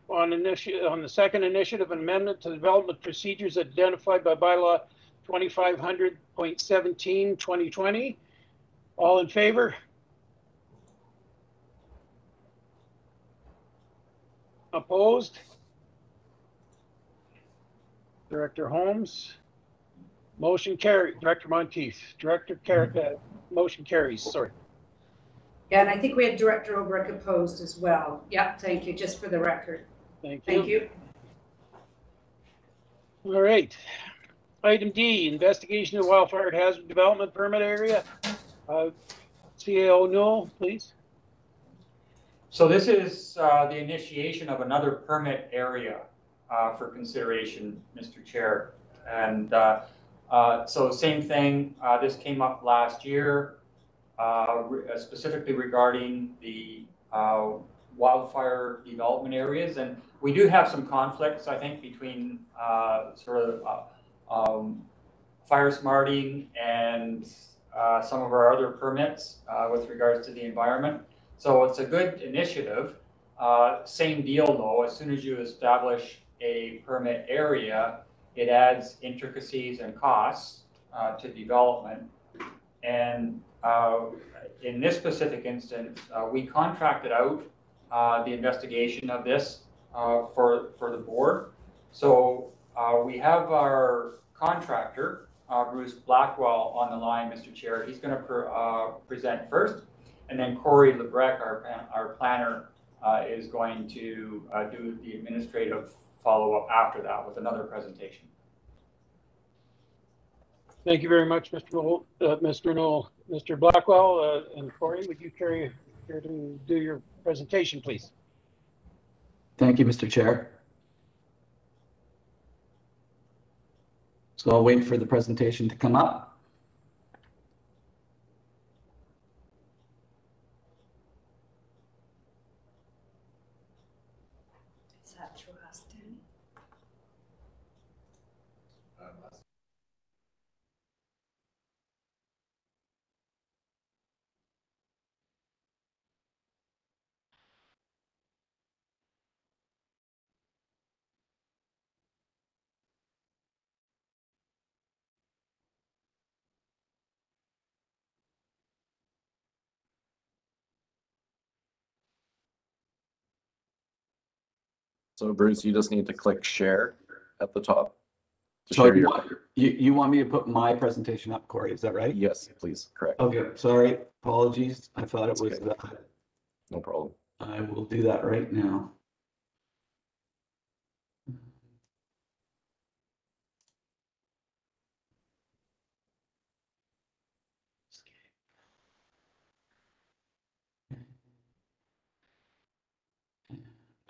S9: On the second initiative amendment to the development procedures identified by bylaw 2500.17/2020. All in favor? Opposed? Director Holmes? Motion carried. Director Monteith? Motion carries, sorry.
S1: Yeah, and I think we had Director Olbrich opposed as well. Yeah, thank you, just for the record.
S9: Thank
S1: you.
S9: All right. Item D, investigation of wildfire hazard development permit area. CAO Newell, please.
S10: So this is the initiation of another permit area for consideration, Mr. Chair. And so same thing, this came up last year, specifically regarding the wildfire development areas. And we do have some conflicts, I think, between fire smarting and some of our other permits with regards to the environment. So it's a good initiative. Same deal though, as soon as you establish a permit area, it adds intricacies and costs to development. And in this specific instance, we contracted out the investigation of this for the board. So we have our contractor, Bruce Blackwell, on the line, Mr. Chair. He's going to present first, and then Corey Lebrecq, our planner, is going to do the administrative follow-up after that with another presentation.
S9: Thank you very much, Mr. Newell. Mr. Blackwell and Corey, would you care to do your presentation, please?
S2: Thank you, Mr. Chair. So I'll wait for the presentation to come up.
S1: Is that through us, Danny?
S3: So Bruce, you just need to click share at the top.
S2: So you want me to put my presentation up, Corey, is that right?
S3: Yes, please, correct.
S2: Okay, sorry, apologies. I thought it was
S3: no problem.
S2: I will do that right now.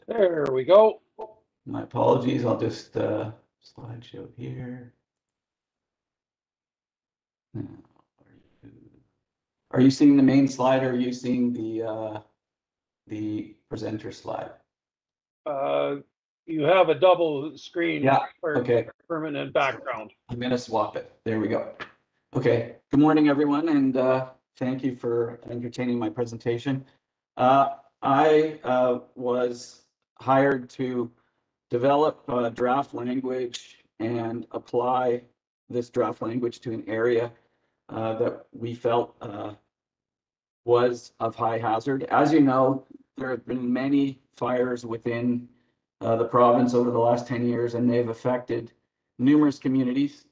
S9: There we go.
S2: My apologies. I'll just slideshow here. Now, are you seeing the main slide, or are you seeing the presenter slide?
S9: You have a double screen.
S2: Yeah.
S9: For
S2: Okay.
S9: permanent background.
S2: I'm going to swap it. There we go. Okay. Good morning, everyone, and thank you for entertaining my presentation. I was hired to develop draft language and apply this draft language to an area that we felt was of high hazard. As you know, there have been many fires within the province over the last 10 years, and they've affected numerous communities.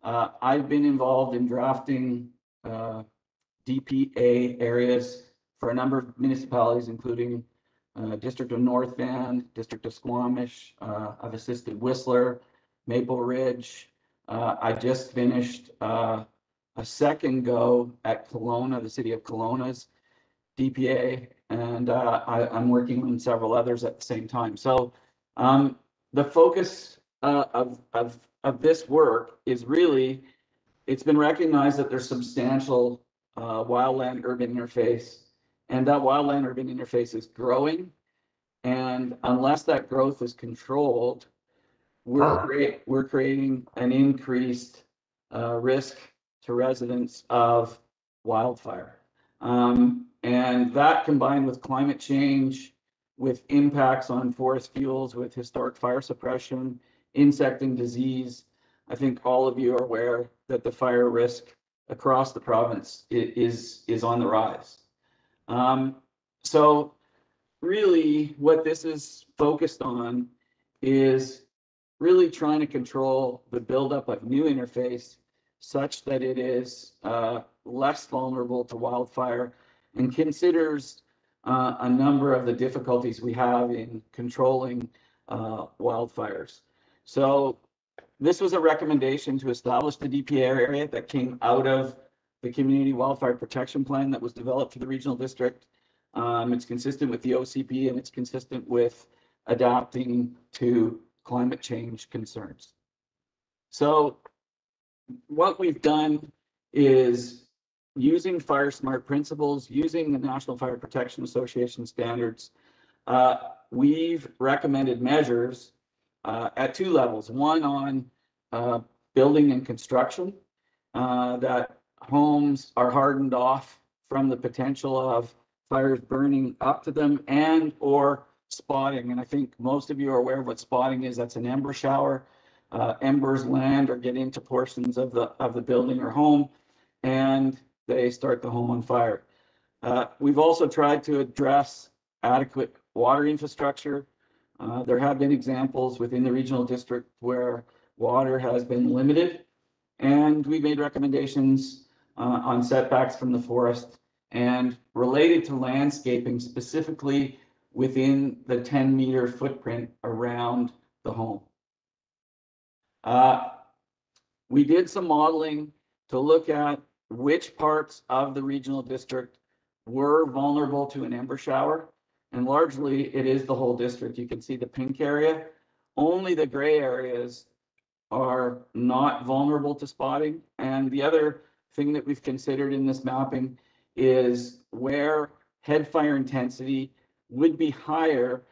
S2: I've been involved in drafting DPA areas for a number of municipalities, including District of North Van, District of Squamish. I've assisted Whistler, Maple Ridge. I just finished a second go at Kelowna, the city of Kelowna's DPA, and I'm working on several others at the same time. So the focus of this work is really, it's been recognized that there's substantial wildland urban interface, and that wildland urban interface is growing. And unless that growth is controlled, we're creating an increased risk to residents of wildfire. And that, combined with climate change, with impacts on forest fuels, with historic fire suppression, insect and disease, I think all of you are aware that the fire risk across the province is on the rise. So really what this is focused on is really trying to control the buildup of new interface such that it is less vulnerable to wildfire, and considers a number of the difficulties we have in controlling wildfires. So this was a recommendation to establish the DPA area that came out of the Community Wildfire Protection Plan that was developed for the regional district. It's consistent with the OCP, and it's consistent with adapting to climate change concerns. So what we've done is, using fire smart principles, using the National Fire Protection Association standards, we've recommended measures at two levels. One on building and construction, that homes are hardened off from the potential of fires burning up to them, and or spotting. And I think most of you are aware of what spotting is. That's an ember shower. Embers land or get into portions of the building or home, and they start the home on fire. We've also tried to address adequate water infrastructure. There have been examples within the regional district where water has been limited, and we made recommendations on setbacks from the forest and related to landscaping, specifically within the 10-meter footprint around the home. We did some modeling to look at which parts of the regional district were vulnerable to an ember shower, and largely it is the whole district. You can see the pink area. Only the gray areas are not vulnerable to spotting. And the other thing that we've considered in this mapping is where head fire intensity would be higher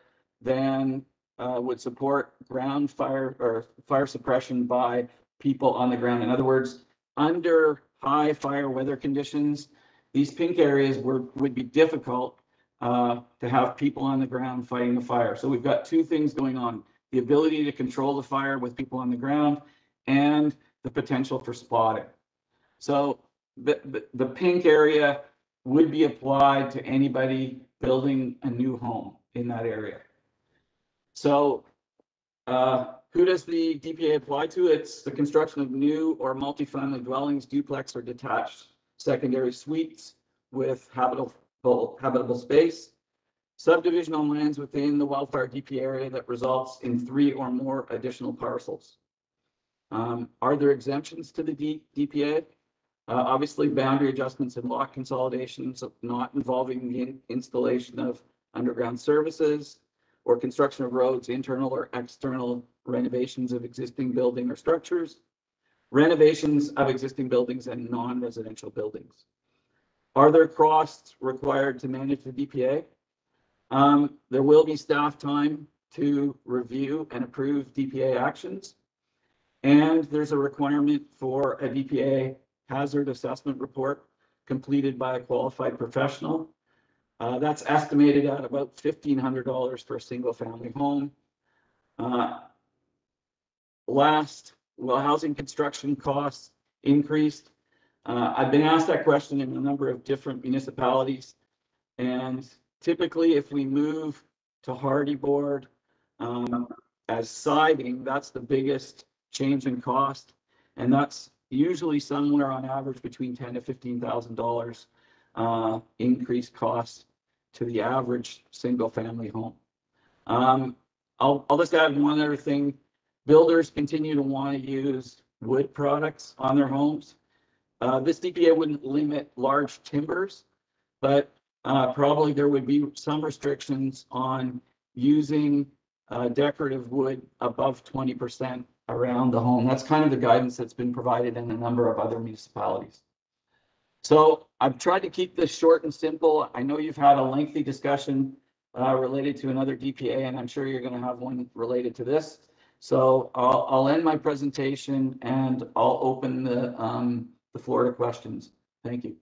S2: than would support ground fire or fire suppression by people on the ground. In other words, under high fire weather conditions, these pink areas would be difficult to have people on the ground fighting the fire. So we've got two things going on: the ability to control the fire with people on the ground, and the potential for spotting. So the pink area would be applied to anybody building a new home in that area. So who does the DPA apply to? It's the construction of new or multifamily dwellings, duplex or detached secondary suites with habitable space, subdivision on lands within the wildfire DPA area that results in 3 or more additional parcels. Are there exemptions to the DPA? Obviously, boundary adjustments and lot consolidations not involving the installation of underground services, or construction of roads, internal or external renovations of existing building or structures, renovations of existing buildings and non-residential buildings. Are there costs required to manage the DPA? There will be staff time to review and approve DPA actions. And there's a requirement for a DPA hazard assessment report completed by a qualified professional. That's estimated at about $1,500 for a single family home. Will housing construction costs increased? I've been asked that question in a number of different municipalities. And typically, if we move to hardy board as siding, that's the biggest change in cost. And that's usually somewhere on average between $10,000 to $15,000 increased costs to the average single family home. I'll just add one other thing. Builders continue to want to use wood products on their homes. This DPA wouldn't limit large timbers, but probably there would be some restrictions on using decorative wood above 20% around the home. That's kind of the guidance that's been provided in a number of other municipalities. So I've tried to keep this short and simple. I know you've had a lengthy discussion related to another DPA, and I'm sure you're going to have one related to this. So I'll end my presentation and I'll open the floor to questions. Thank you.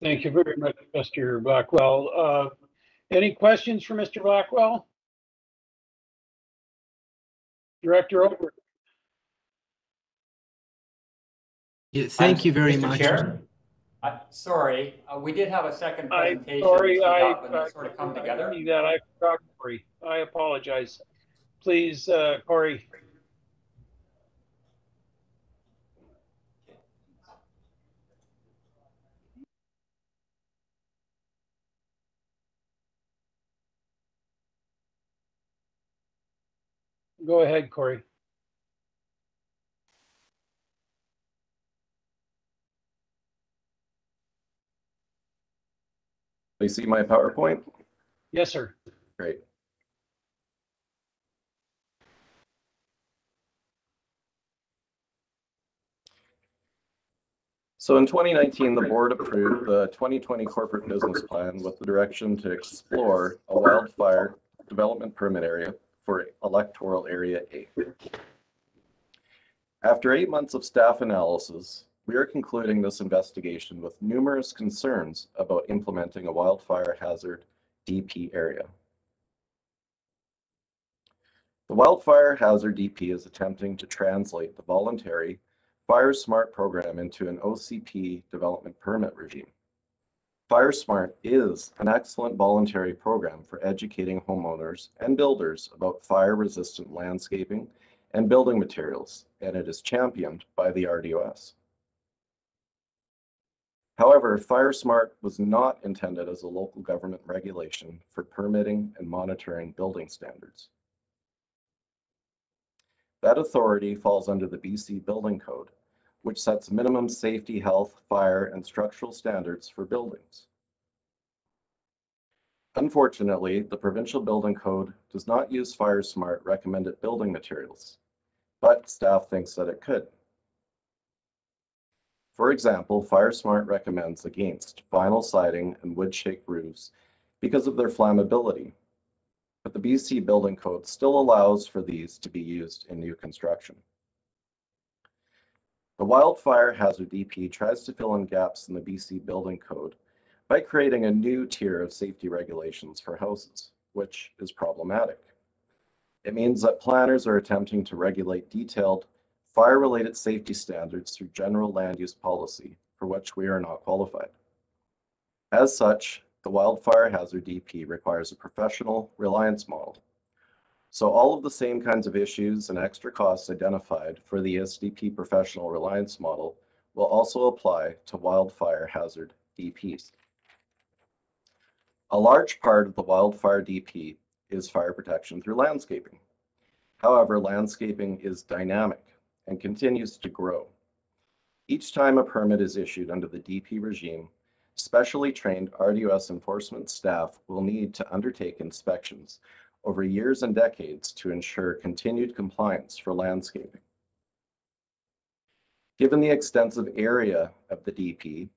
S9: Thank you very much, Mr. Blackwell. Any questions for Mr. Blackwell? Director Ober.
S4: Yeah, thank you very
S10: Mr.
S4: much.
S10: Chair? Sorry, we did have a second presentation.
S9: Sorry,
S10: I sort of come together.
S9: That I forgot, Corey. I apologize. Please, Corey. Go ahead, Corey.
S3: You see my PowerPoint?
S9: Yes, sir.
S3: Great. So in 2019, the board approved the 2020 corporate business plan with the direction to explore a wildfire development permit area for electoral area A. After 8 months of staff analysis, we are concluding this investigation with numerous concerns about implementing a wildfire hazard DP area. The wildfire hazard DP is attempting to translate the voluntary Fire Smart program into an OCP development permit regime. Fire Smart is an excellent voluntary program for educating homeowners and builders about fire-resistant landscaping and building materials, and it is championed by the RDOS. However, Fire Smart was not intended as a local government regulation for permitting and monitoring building standards. That authority falls under the BC Building Code, which sets minimum safety, health, fire, and structural standards for buildings. Unfortunately, the Provincial Building Code does not use Fire Smart recommended building materials, but staff thinks that it could. For example, Fire Smart recommends against vinyl siding and wood shake roofs because of their flammability, but the BC Building Code still allows for these to be used in new construction. The Wildfire Hazard DP tries to fill in gaps in the BC Building Code by creating a new tier of safety regulations for houses, which is problematic. It means that planners are attempting to regulate detailed fire-related safety standards through general land use policy, for which we are not qualified. As such, the Wildfire Hazard DP requires a professional reliance model. So all of the same kinds of issues and extra costs identified for the SDP professional reliance model will also apply to wildfire hazard DPs. A large part of the wildfire DP is fire protection through landscaping. However, landscaping is dynamic and continues to grow. Each time a permit is issued under the DP regime, specially trained RDOS enforcement staff will need to undertake inspections over years and decades to ensure continued compliance for landscaping. Given the extensive area of the DP,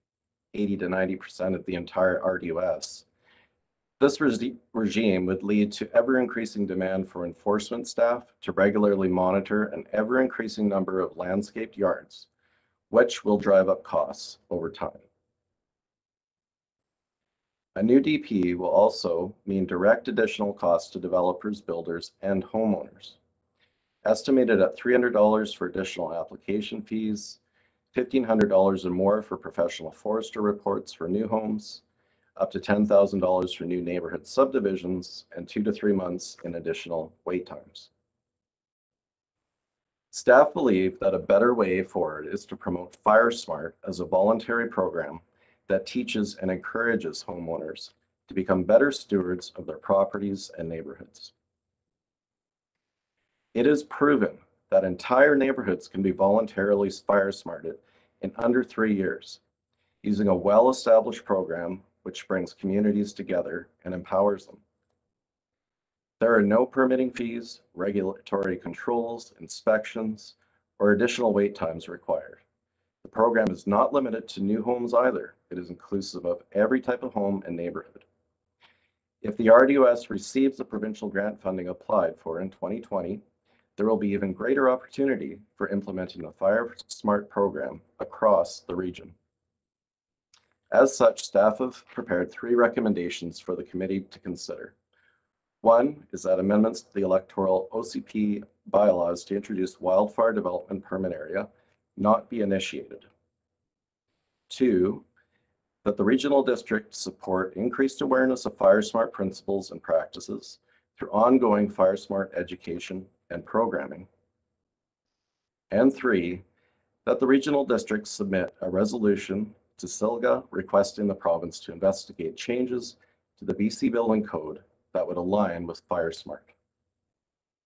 S3: 80 to 90% of the entire RDOS, this regime would lead to ever-increasing demand for enforcement staff to regularly monitor an ever-increasing number of landscaped yards, which will drive up costs over time. A new DP will also mean direct additional costs to developers, builders, and homeowners. Estimated at $300 for additional application fees, $1,500 or more for professional forester reports for new homes, up to $10,000 for new neighborhood subdivisions, and 2 to 3 months in additional wait times. Staff believe that a better way forward is to promote Fire Smart as a voluntary program that teaches and encourages homeowners to become better stewards of their properties and neighborhoods. It is proven that entire neighborhoods can be voluntarily fire smarted in under 3 years, using a well-established program which brings communities together and empowers them. There are no permitting fees, regulatory controls, inspections, or additional wait times required. The program is not limited to new homes either. It is inclusive of every type of home and neighborhood. If the RDOS receives the provincial grant funding applied for in 2020, there will be even greater opportunity for implementing the Fire Smart program across the region. As such, staff have prepared 3 recommendations for the committee to consider. One is that amendments to the electoral OCP bylaws to introduce wildfire development permit area not be initiated. 2, that the regional district support increased awareness of Fire Smart principles and practices through ongoing Fire Smart education and programming. And 3, that the regional district submit a resolution to SILGA requesting the province to investigate changes to the BC Building Code that would align with Fire Smart.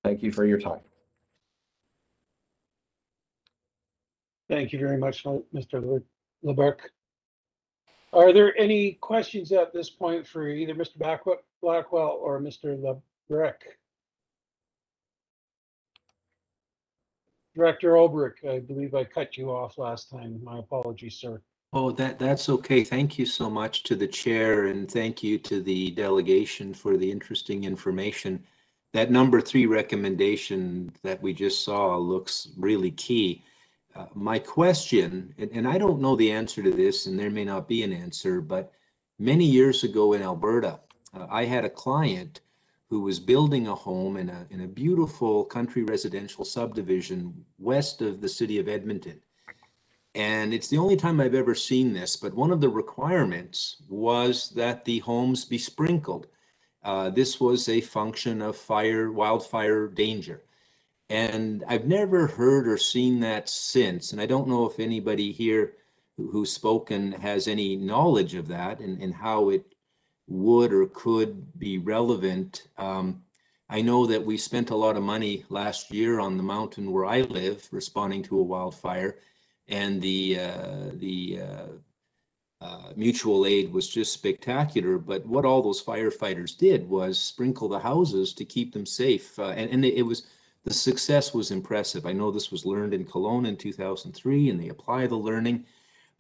S3: Thank you for your time.
S9: Thank you very much, Mr. LeBerc. Are there any questions at this point for either Mr. Blackwell or Mr. LeBerc? Director Olbrich, I believe I cut you off last time. My apologies, sir.
S14: Oh, that's okay. Thank you so much to the chair, and thank you to the delegation for the interesting information. That number 3 recommendation that we just saw looks really key. My question, and I don't know the answer to this, and there may not be an answer, but many years ago in Alberta, I had a client who was building a home in a beautiful country residential subdivision west of the city of Edmonton. And it's the only time I've ever seen this, but one of the requirements was that the homes be sprinkled. This was a function of wildfire danger. And I've never heard or seen that since. And I don't know if anybody here who's spoken has any knowledge of that and how it would or could be relevant. I know that we spent a lot of money last year on the mountain where I live responding to a wildfire, and the mutual aid was just spectacular. But what all those firefighters did was sprinkle the houses to keep them safe, and the success was impressive. I know this was learned in Kelowna in 2003, and they apply the learning,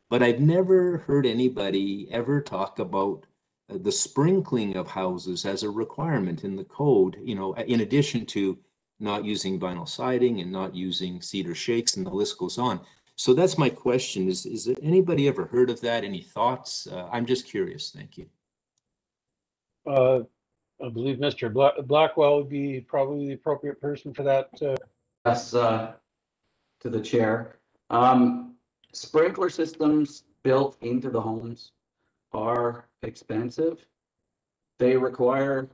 S14: but I've never heard anybody ever talk about the sprinkling of houses as a requirement in the code, you know, in addition to not using vinyl siding and not using cedar shakes, and the list goes on. So that's my question. Is anybody ever heard of that? Any thoughts? I'm just curious. Thank you.
S9: I believe Mr. Blackwell would be probably the appropriate person for that.
S2: Yes, to the chair. Sprinkler systems built into the homes are expensive. They require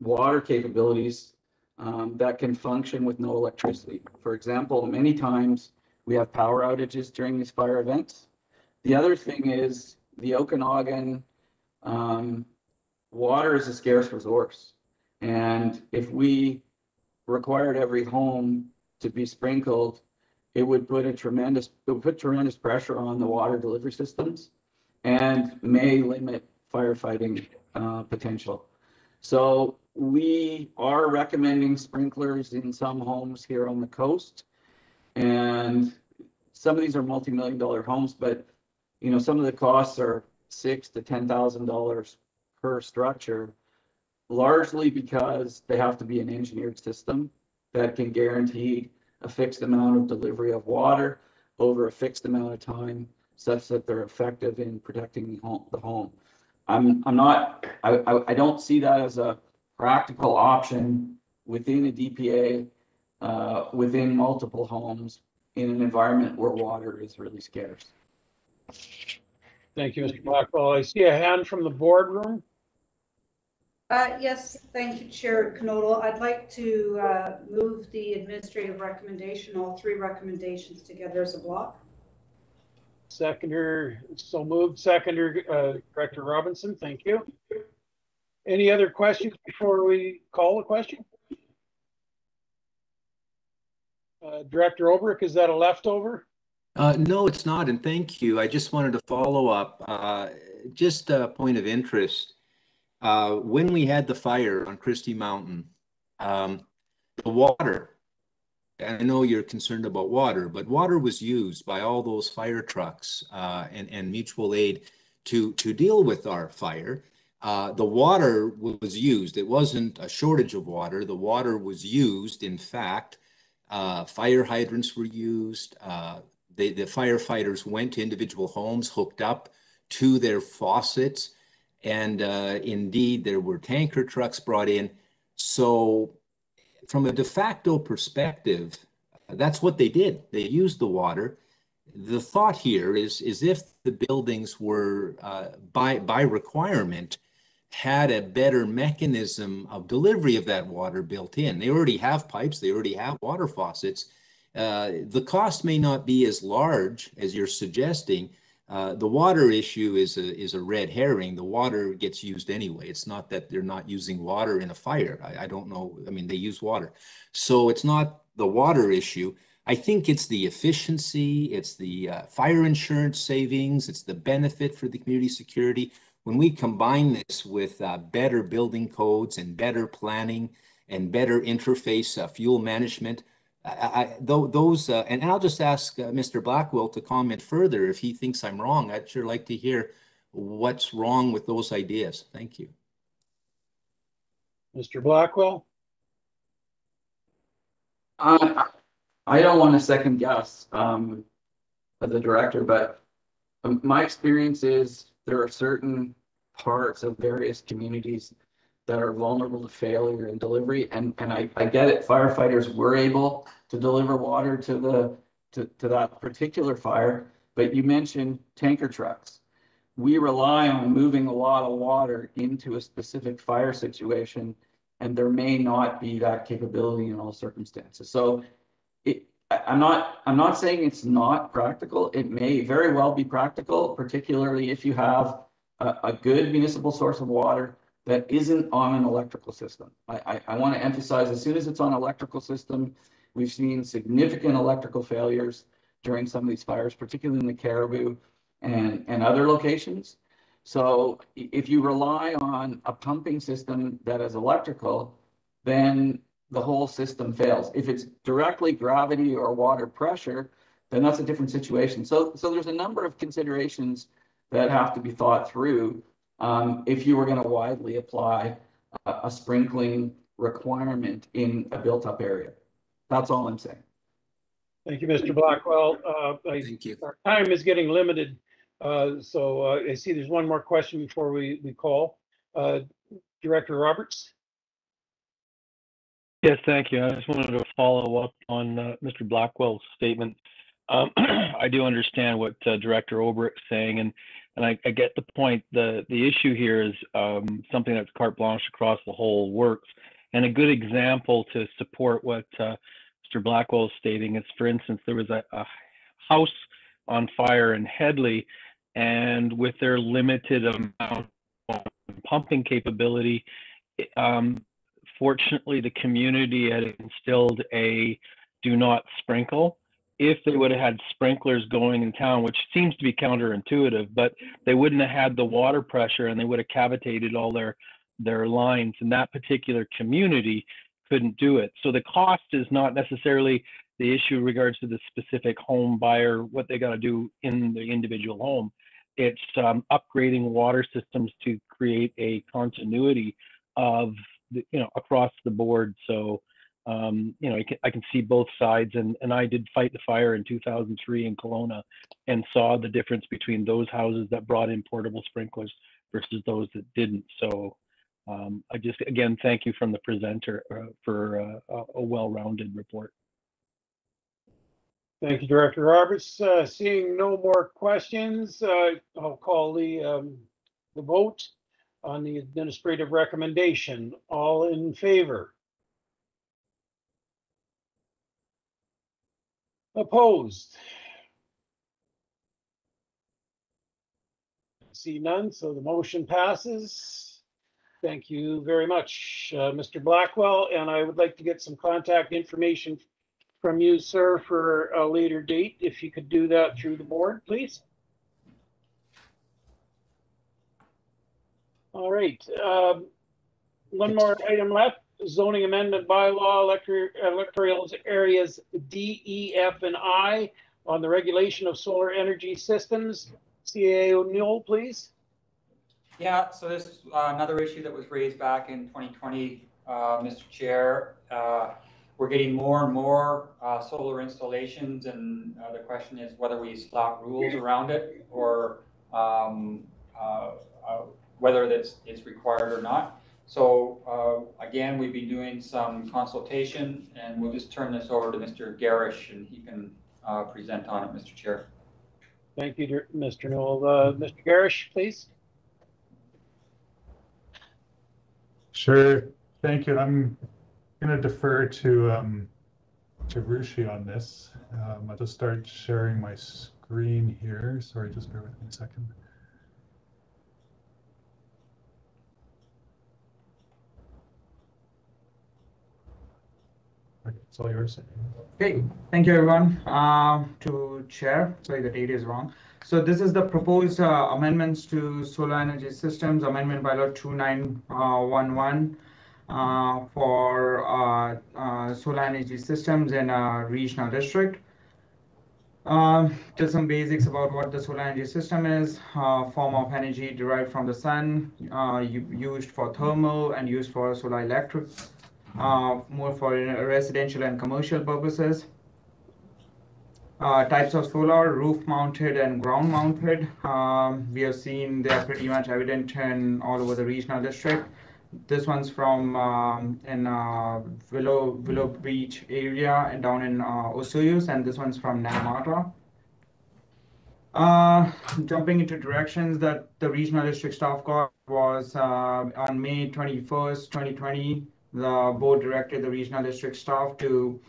S2: water capabilities that can function with no electricity. For example, many times we have power outages during these fire events. The other thing is the Okanagan water is a scarce resource. And if we required every home to be sprinkled, it would put tremendous pressure on the water delivery systems. and may limit firefighting potential. So we are recommending sprinklers in some homes here on the coast, and some of these are multi-million-dollar homes, but you know, some of the costs are $6,000 to $10,000 per structure, largely because they have to be an engineered system that can guarantee a fixed amount of delivery of water over a fixed amount of time, such that they're effective in protecting the home. I don't see that as a practical option within a DPA, within multiple homes in an environment where water is really scarce.
S9: Thank you, Mr. Blackwell. I see a hand from the boardroom.
S1: Yes, thank you, Chair Knodel. I'd like to move the administrative recommendation, all three recommendations together as a block.
S9: Seconder, so moved. Seconder, Director Robinson, thank you. Any other questions before we call a question? Director Obrick, is that a leftover?
S14: No, it's not, and thank you. I just wanted to follow up. Just a point of interest. When we had the fire on Christie Mountain, the water, and I know you're concerned about water, but water was used by all those fire trucks and mutual aid to deal with our fire. The water was used. It wasn't a shortage of water. The water was used. In fact, fire hydrants were used. The firefighters went to individual homes, hooked up to their faucets, and indeed there were tanker trucks brought in. So from a de facto perspective, that's what they did. They used the water. The thought here is if the buildings were by requirement had a better mechanism of delivery of that water built in. They already have pipes, they already have water faucets. The cost may not be as large as you're suggesting. The water issue is a red herring. The water gets used anyway. It's not that they're not using water in a fire. I don't know. I mean, they use water. So it's not the water issue. I think it's the efficiency, it's the fire insurance savings, it's the benefit for the community security. When we combine this with better building codes and better planning and better interface fuel management, and I'll just ask Mr. Blackwell to comment further if he thinks I'm wrong. I'd sure like to hear what's wrong with those ideas. Thank you.
S9: Mr. Blackwell?
S2: I don't want to second guess the director, but my experience is there are certain parts of various communities that are vulnerable to failure in delivery, and I get it. Firefighters were able to deliver water to that particular fire, but you mentioned tanker trucks. We rely on moving a lot of water into a specific fire situation, and there may not be that capability in all circumstances. So I'm not saying it's not practical. It may very well be practical, particularly if you have a good municipal source of water that isn't on an electrical system. I want to emphasize, as soon as it's on an electrical system, we've seen significant electrical failures during some of these fires, particularly in the Caribou and other locations. So if you rely on a pumping system that is electrical, then the whole system fails. If it's directly gravity or water pressure, then that's a different situation. So there's a number of considerations that have to be thought through if you were going to widely apply a sprinkling requirement in a built-up area. That's all I'm saying.
S9: Thank you, Mr. Blackwell.
S14: Thank you.
S9: Our time is getting limited, so I see there's one more question before we call. Director Roberts?
S18: Yes, thank you. I just wanted to follow up on Mr. Blackwell's statement. I do understand what Director Obrick's saying, and I get the point. The issue here is something that's carte blanche across the whole works. And a good example to support what Mr. Blackwell is stating is, for instance, there was a house on fire in Headley, and with their limited amount of pumping capability, fortunately, the community had instilled a do not sprinkle. if they would have had sprinklers going in town, which seems to be counterintuitive, but they wouldn't have had the water pressure and they would have cavitated all their lines, and that particular community couldn't do it. So the cost is not necessarily the issue in regards to the specific home buyer, what they got to do in the individual home. It's upgrading water systems to create a continuity of across the board. So I can see both sides, and I did fight the fire in 2003 in Kelowna and saw the difference between those houses that brought in portable sprinklers versus those that didn't. So I just, again, thank you from the presenter for a well-rounded report.
S9: Thank you, Director Roberts. Seeing no more questions, I'll call the vote on the administrative recommendation. All in favor? Opposed? See none, so the motion passes. Thank you very much, Mr. Blackwell, and I would like to get some contact information from you, sir, for a later date, if you could do that through the board, please. All right, one more item left, zoning amendment bylaw, electoral areas D, E, F, and I on the regulation of solar energy systems. CA O'Neill, please.
S10: Yeah, so this is another issue that was raised back in 2020, Mr. Chair. We're getting more and more solar installations, and the question is whether we slap rules around it or whether it's required or not. So again, we've been doing some consultation, and we'll just turn this over to Mr. Garish, and he can present on it, Mr. Chair.
S9: Thank you, Mr. Knoll. Mr. Garish, please.
S19: Sure, thank you. I'm going to defer to Rushi on this. I'll just start sharing my screen here. Sorry, just bear with me a second. Okay, it's all yours.
S5: Okay, thank you everyone. To chair, sorry, the date is wrong. So this is the proposed amendments to solar energy systems, amendment bylaw 2911 for solar energy systems in a regional district. Just some basics about what the solar energy system is. Form of energy derived from the sun, used for thermal and used for solar electric, more for residential and commercial purposes. Types of solar, roof mounted and ground mounted. We have seen they are pretty much evident in all over the regional district. This one's from in Willow Beach area and down in Osoyoos, and this one's from Namata. Jumping into directions that the regional district staff got was on May 21st, 2020, the board directed the regional district staff to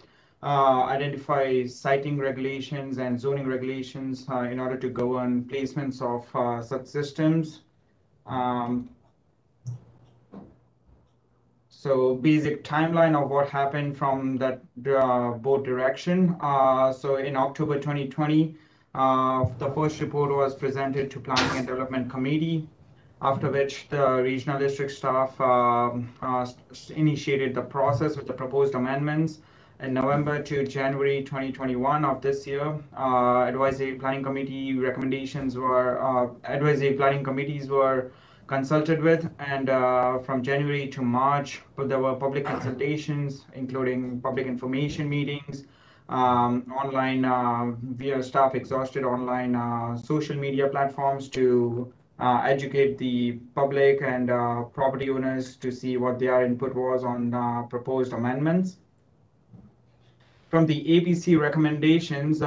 S5: identify siting regulations and zoning regulations in order to govern placements of such systems. So basic timeline of what happened from that board direction. So in October 2020, the first report was presented to Planning and Development Committee, after which the regional district staff initiated the process with the proposed amendments. In November to January 2021 of this year, advisory planning committee recommendations were, advisory planning committees were consulted with, and from January to March, there were public consultations, including public information meetings, online, via staff exhausted online social media platforms to educate the public and property owners to see what their input was on proposed amendments. From the ABC recommendations,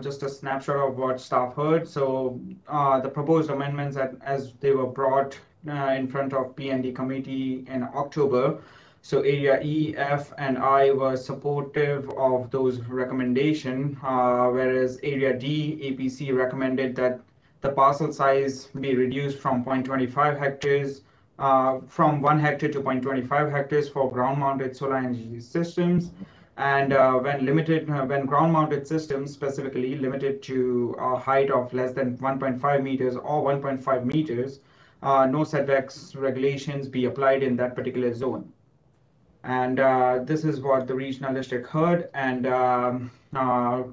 S5: just a snapshot of what staff heard. So the proposed amendments as they were brought in front of P&D committee in October. So area E, F, and I were supportive of those recommendations, whereas area D, APC recommended that the parcel size be reduced from 0.25 hectares, from 1 hectare to 0.25 hectares for ground-mounted solar energy systems. And when ground-mounted systems, specifically limited to a height of less than 1.5 meters or 1.5 meters, no setbacks regulations be applied in that particular zone. And this is what the regional district heard, and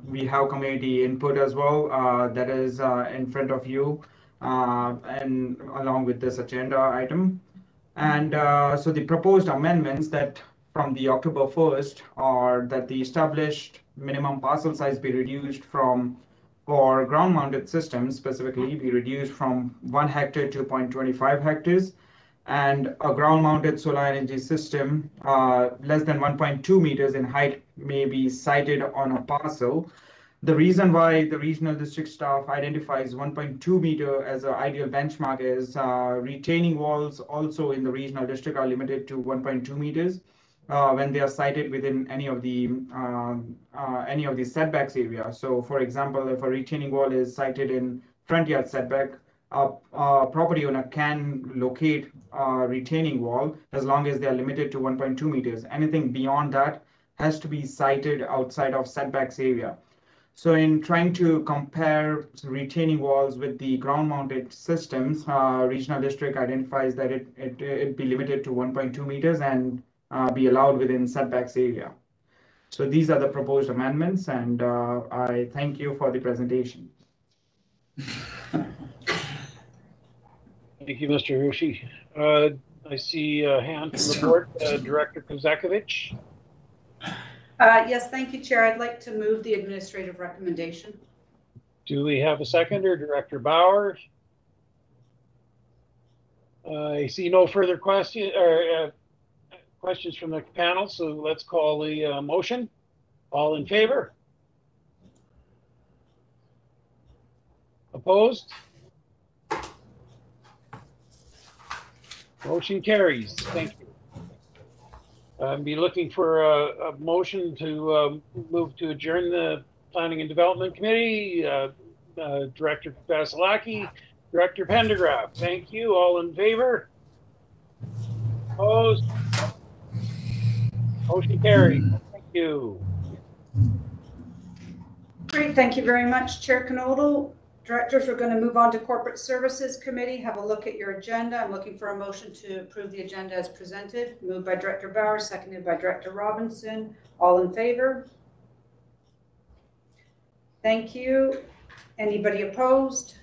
S5: we have community input as well that is in front of you and along with this agenda item. And so the proposed amendments that from the October 1st are that the established minimum parcel size be reduced from, for ground mounted systems specifically, be reduced from 1 hectare to 0.25 hectares, and a ground mounted solar energy system less than 1.2 meters in height may be sited on a parcel. The reason why the regional district staff identifies 1.2 meter as an ideal benchmark is retaining walls also in the regional district are limited to 1.2 meters when they are sited within any of the setbacks area. So for example, if a retaining wall is sited in front yard setback, a property owner can locate a retaining wall as long as they are limited to 1.2 meters. Anything beyond that has to be sited outside of setbacks area. So in trying to compare retaining walls with the ground-mounted systems, regional district identifies that it be limited to 1.2 meters and be allowed within setbacks area. So these are the proposed amendments, and I thank you for the presentation.
S9: Thank you, Mr. Hershey. I see a hand from the board, Director Kozakovich.
S1: Yes, thank you, Chair. I'd like to move the administrative recommendation.
S9: Do we have a seconder, Director Bauer? I see no further questions from the panel, so let's call the motion. All in favor? Opposed? Motion carries. Thank you. I'd be looking for a motion to move to adjourn the Planning and Development Committee. Director Vasilaki, Director Pendergraft. Thank you. All in favor? Opposed? Motion carried. Thank you.
S1: Great, thank you very much, Chair Canodal. Directors, we're going to move on to Corporate Services Committee. Have a look at your agenda. I'm looking for a motion to approve the agenda as presented. Moved by Director Bauer, seconded by Director Robinson. All in favor? Thank you. Anybody opposed?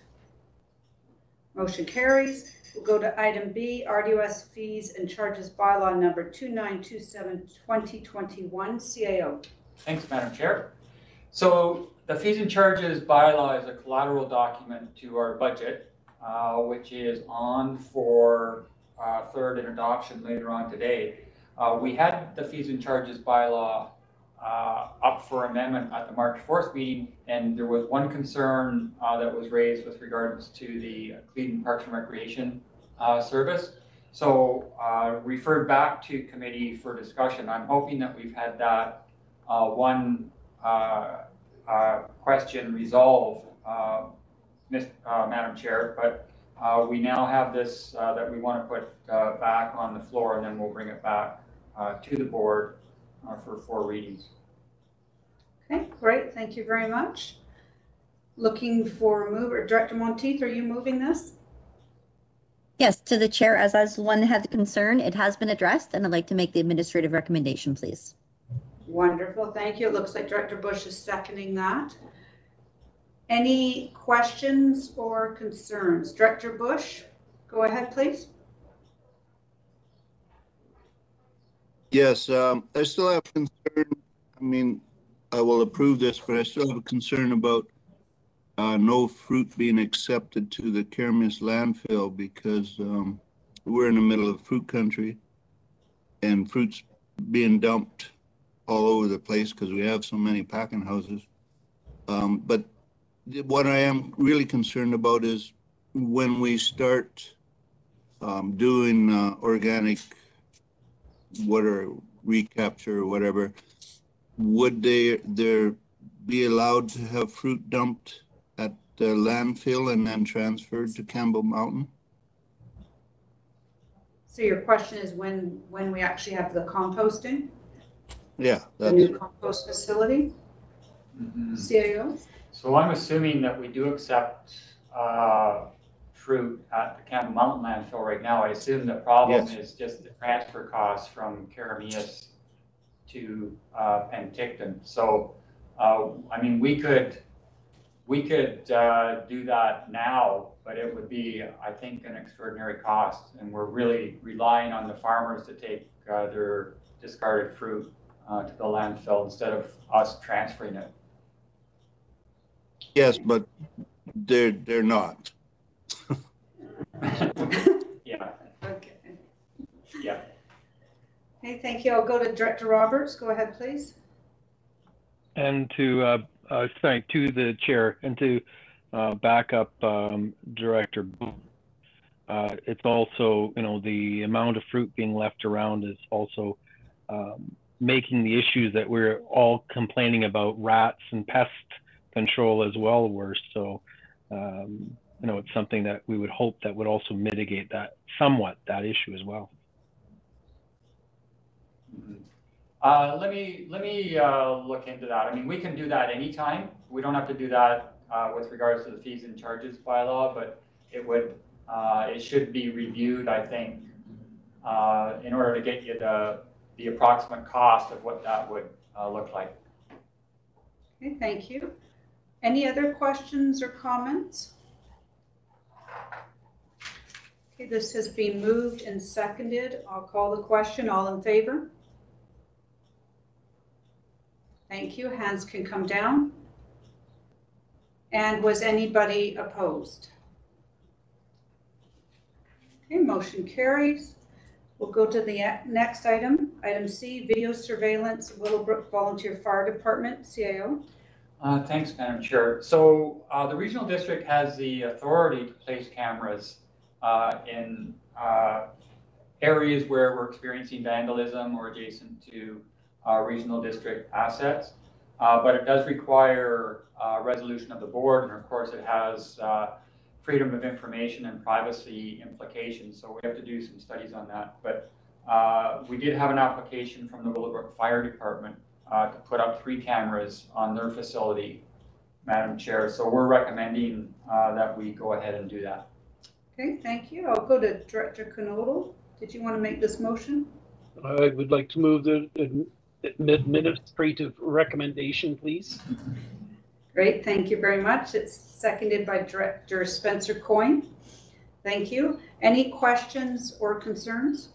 S1: Motion carries. We'll go to item B, RDOS fees and charges bylaw number 2927/2021, CAO.
S10: Thanks, Madam Chair. So the fees and charges bylaw is a collateral document to our budget, which is on for third and adoption later on today. We had the fees and charges bylaw up for amendment at the March 4th meeting, and there was one concern that was raised with regards to the Cleveland Parks and Recreation service. So referred back to committee for discussion. I'm hoping that we've had that one question resolved, Madam Chair, but we now have this that we want to put back on the floor, and then we'll bring it back to the board for 4 readings.
S1: Okay, great. Thank you very much. Looking for a mover. Director Monteith, are you moving this?
S21: Yes, to the chair, as I was the one that had the concern, it has been addressed, and I'd like to make the administrative recommendation, please.
S1: Wonderful, thank you. It looks like Director Bush is seconding that. Any questions or concerns? Director Bush, go ahead, please.
S6: Yes, I still have concern. I mean, I will approve this, but I still have a concern about no fruit being accepted to the Kermis landfill, because we're in the middle of fruit country and fruit's being dumped all over the place because we have so many packing houses. But what I am really concerned about is when we start doing organic recapture or whatever, would there be allowed to have fruit dumped at the landfill and then transferred to Campbell Mountain?
S1: So your question is when we actually have the composting?
S6: Yeah,
S1: the new compost facility. CAO?
S10: So I'm assuming that we do accept fruit at the Campbell Mountain landfill right now. I assume the problem is just the transfer costs from Carameus to Penticton. So, I mean, we could do that now, but it would be, I think, an extraordinary cost. And we're really relying on the farmers to take their discarded fruit to the landfill instead of us transferring it.
S6: Yes, but they're not.
S10: Yeah.
S1: Okay.
S10: Yeah.
S1: Okay, thank you. I'll go to Director Roberts. Go ahead, please.
S18: And to thank to the chair and to back up Director. It's also, you know, the amount of fruit being left around is also making the issues that we're all complaining about, rats and pest control, as well worse. So, you know, it's something that we would hope that would also mitigate that somewhat, that issue as well.
S10: Let me look into that. I mean, we can do that anytime. We don't have to do that with regards to the fees and charges bylaw, but it would, it should be reviewed, I think, in order to get you the approximate cost of what that would look like.
S1: Okay, thank you. Any other questions or comments? Okay, this has been moved and seconded. I'll call the question. All in favor? Thank you. Hands can come down. And was anybody opposed? Okay, motion carries. We'll go to the next item. Item C, video surveillance, Willowbrook Volunteer Fire Department, CAO.
S10: Thanks, Madam Chair. So the regional district has the authority to place cameras in areas where we're experiencing vandalism or adjacent to regional district assets. But it does require resolution of the board, and of course it has freedom of information and privacy implications. So we have to do some studies on that. But we did have an application from the Willowbrook Fire Department to put up 3 cameras on their facility, Madam Chair. So we're recommending that we go ahead and do that.
S1: Okay, thank you. I'll go to Director Knodel. Did you want to make this motion?
S9: I would like to move the administrative recommendation, please.
S1: Great, thank you very much. It's seconded by Director Spencer Coyne. Thank you. Any questions or concerns?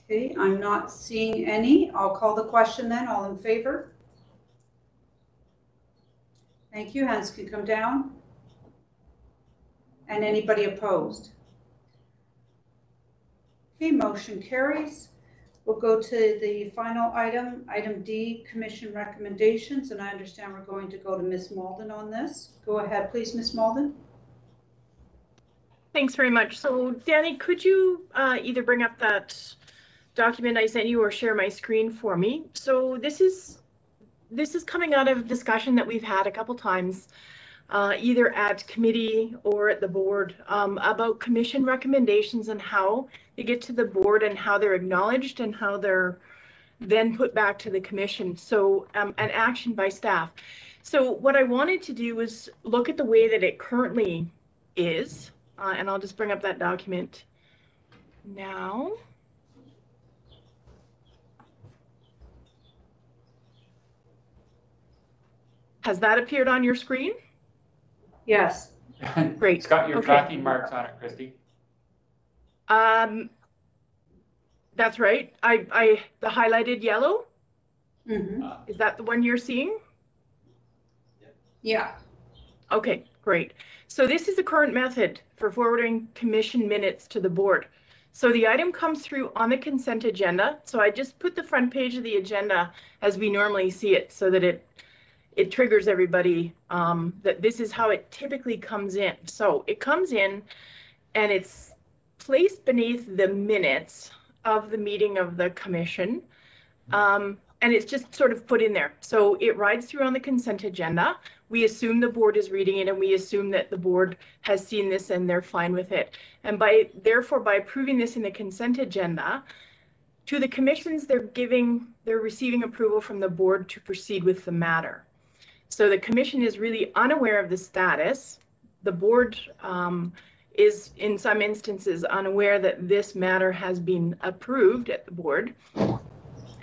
S1: Okay, I'm not seeing any. I'll call the question then. All in favor? Thank you. Hands can come down. And anybody opposed? Okay, motion carries. We'll go to the final item, item D, commission recommendations, and I understand we're going to go to Ms. Malden on this. Go ahead, please, Ms. Malden.
S7: Thanks very much. So, Danny, could you either bring up that document I sent you or share my screen for me? So this is coming out of discussion that we've had a couple times, either at committee or at the board, about commission recommendations and how they get to the board and how they're acknowledged and how they're then put back to the commission. So an action by staff. So what I wanted to do was look at the way that it currently is, and I'll just bring up that document now. Has that appeared on your screen?
S1: Yes.
S7: Great.
S10: It's got your tracking marks on it, Christy.
S7: That's right. The highlighted yellow.
S1: Mm-hmm.
S7: Is that the one you're seeing?
S1: Yeah.
S7: Okay, great. So this is the current method for forwarding commission minutes to the board. So the item comes through on the consent agenda. So I just put the front page of the agenda as we normally see it, so that it triggers everybody that this is how it typically comes in. So it comes in and it's placed beneath the minutes of the meeting of the commission. And it's just sort of put in there. So it rides through on the consent agenda. We assume the board is reading it and we assume that the board has seen this and they're fine with it. And therefore, by approving this in the consent agenda, To the commissions, they're receiving approval from the board to proceed with the matter. So the commission is really unaware of the status. The board is in some instances unaware that this matter has been approved at the board,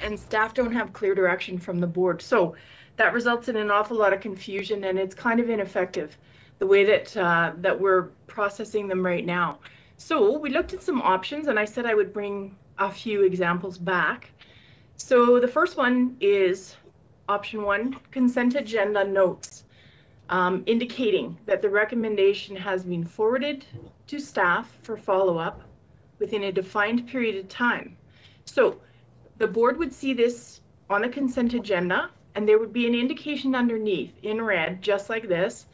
S7: and staff don't have clear direction from the board. So that results in an awful lot of confusion, and it's kind of ineffective the way that we're processing them right now. So we looked at some options, and I said I would bring a few examples back. So the first one is option 1, consent agenda notes, indicating that the recommendation has been forwarded to staff for follow-up within a defined period of time. So the board would see this on a consent agenda, and there would be an indication underneath in red, just like this,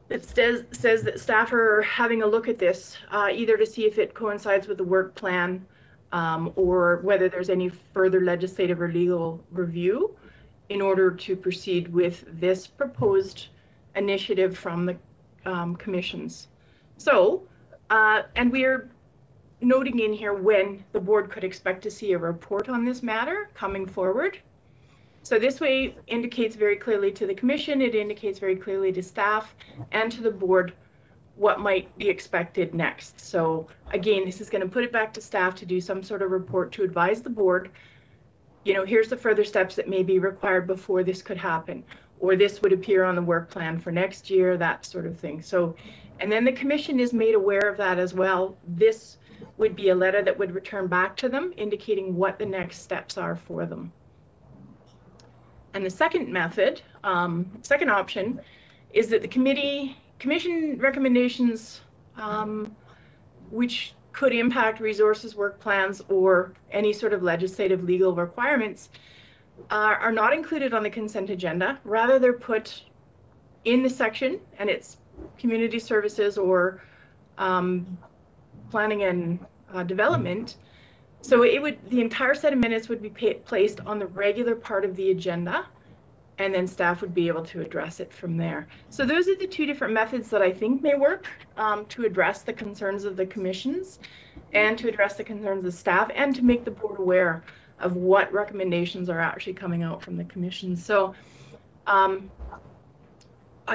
S7: that says that staff are having a look at this, either to see if it coincides with the work plan, or whether there's any further legislative or legal review in order to proceed with this proposed initiative from the commissions. So, and we're noting in here when the board could expect to see a report on this matter coming forward. So this way indicates very clearly to the commission, it indicates very clearly to staff and to the board what might be expected next. So again, this is going to put it back to staff to do some sort of report to advise the board, you know, here's the further steps that may be required before this could happen, or this would appear on the work plan for next year, that sort of thing. So, and then the commission is made aware of that as well. This would be a letter that would return back to them indicating what the next steps are for them. And the second method, second option, is that the commission recommendations, which could impact resources, work plans, or any sort of legislative legal requirements, are not included on the consent agenda. Rather, they're put in the section, and it's community services or planning and development. So it would, the entire set of minutes would be placed on the regular part of the agenda, and then staff would be able to address it from there. So those are the two different methods that I think may work to address the concerns of the commissions and to address the concerns of staff and to make the board aware of what recommendations are actually coming out from the commission. So I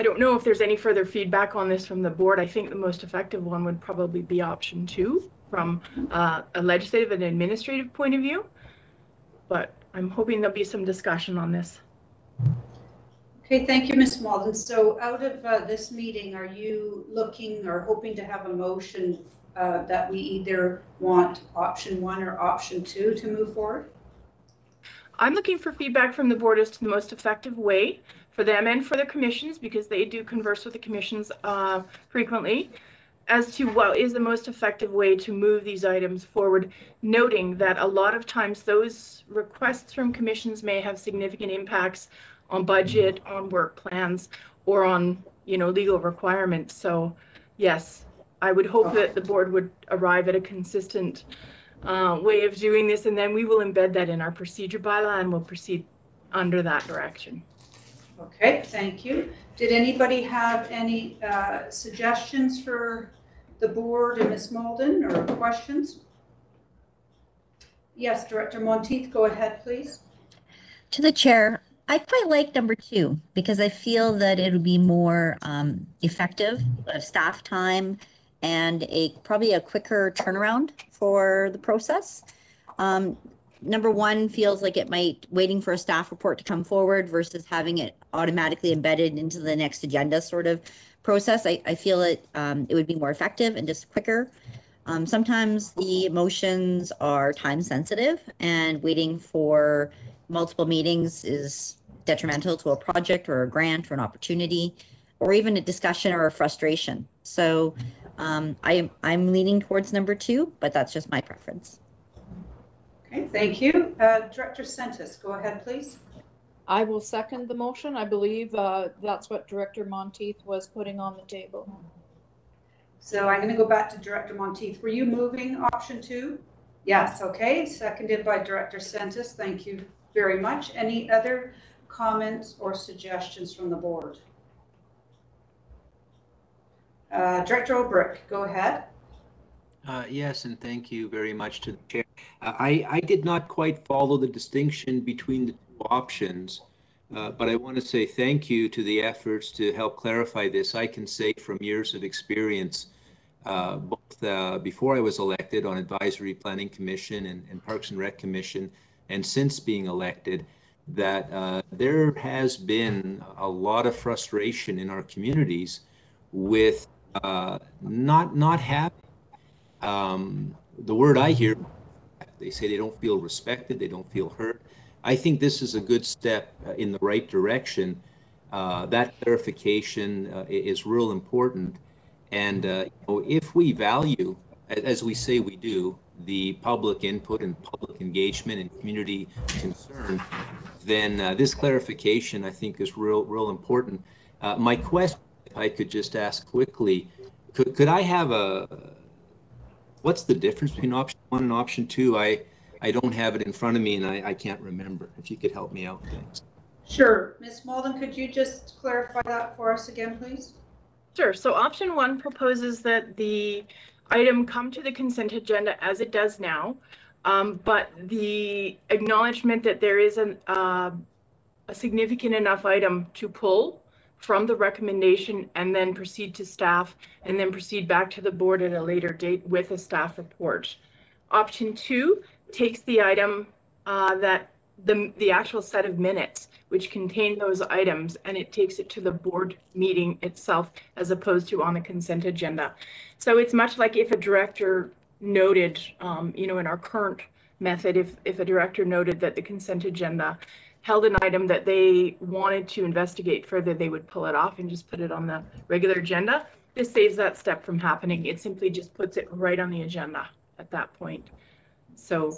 S7: don't know if there's any further feedback on this from the board. I think the most effective one would probably be option 2 from a legislative and administrative point of view, but I'm hoping there'll be some discussion on this.
S1: Okay, thank you, Ms. Malden. So out of this meeting, are you looking or hoping to have a motion that we either want option 1 or option 2 to move forward?
S7: I'm looking for feedback from the board as to the most effective way for them and for the commissions, because they do converse with the commissions frequently, as to what is the most effective way to move these items forward, noting that a lot of times those requests from commissions may have significant impacts on budget, on work plans, or on, you know, legal requirements. So yes, I would hope that the board would arrive at a consistent way of doing this, and then we will embed that in our procedure bylaw and we'll proceed under that direction.
S1: Okay, thank you. Did anybody have any suggestions for the board and Ms. Malden, or questions? Yes, Director Monteith, go ahead, please.
S21: To the chair, I quite like number 2 because I feel that it would be more effective of staff time and probably a quicker turnaround for the process. Number 1 feels like it might waiting for a staff report to come forward versus having it automatically embedded into the next agenda sort of process. I feel it would be more effective and just quicker. Sometimes the motions are time sensitive, and waiting for multiple meetings is detrimental to a project or a grant or an opportunity, or even a discussion or a frustration. So I'm leaning towards number 2, but that's just my preference.
S1: Okay, thank you. Director Sentis, go ahead, please.
S8: I will second the motion. I believe that's what Director Monteith was putting on the table.
S1: So I'm going to go back to Director Monteith. Were you moving option 2? Yes, okay. Seconded by Director Sentis. Thank you very much. Any other comments or suggestions from the board? Director Obrick, go ahead.
S14: Yes, and thank you very much to the chair. I did not quite follow the distinction between the two options, but I want to say thank you to the efforts to help clarify this. I can say from years of experience, both before I was elected on Advisory Planning Commission and Parks and Rec Commission, and since being elected, that there has been a lot of frustration in our communities with not having the word I hear, they say they don't feel respected, they don't feel heard. I think this is a good step in the right direction. That clarification is real important. And if we value, as we say we do, the public input and public engagement and community concern, then this clarification, I think, is real important. My question, if I could just ask quickly, could I have what's the difference between option 1 and option 2? I don't have it in front of me and I can't remember. If you could help me out, thanks.
S1: Sure. Ms. Malden, could you just clarify that for us again, please?
S7: Sure. So option 1 proposes that the item come to the consent agenda as it does now, but the acknowledgement that there is a significant enough item to pull from the recommendation and then proceed to staff and then proceed back to the board at a later date with a staff report. Option 2 takes the item that the actual set of minutes which contain those items, and it takes it to the board meeting itself as opposed to on the consent agenda. So it's much like if a director noted, in our current method, if a director noted that the consent agenda held an item that they wanted to investigate further, they would pull it off and just put it on the regular agenda. This saves that step from happening. It simply just puts it right on the agenda at that point. So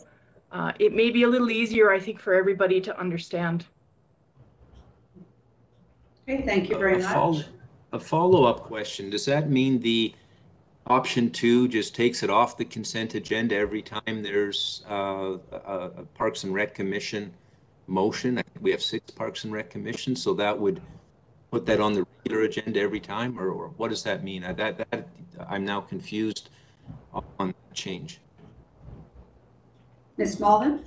S7: it may be a little easier, I think, for everybody to understand.
S1: Okay, thank you very much.
S14: A follow-up question. Does that mean the option 2 just takes it off the consent agenda every time there's a Parks and Rec Commission motion? I think we have 6 Parks and Rec Commissions, so that would put that on the regular agenda every time, or what does that mean? I'm now confused on that change.
S1: Ms. Malden?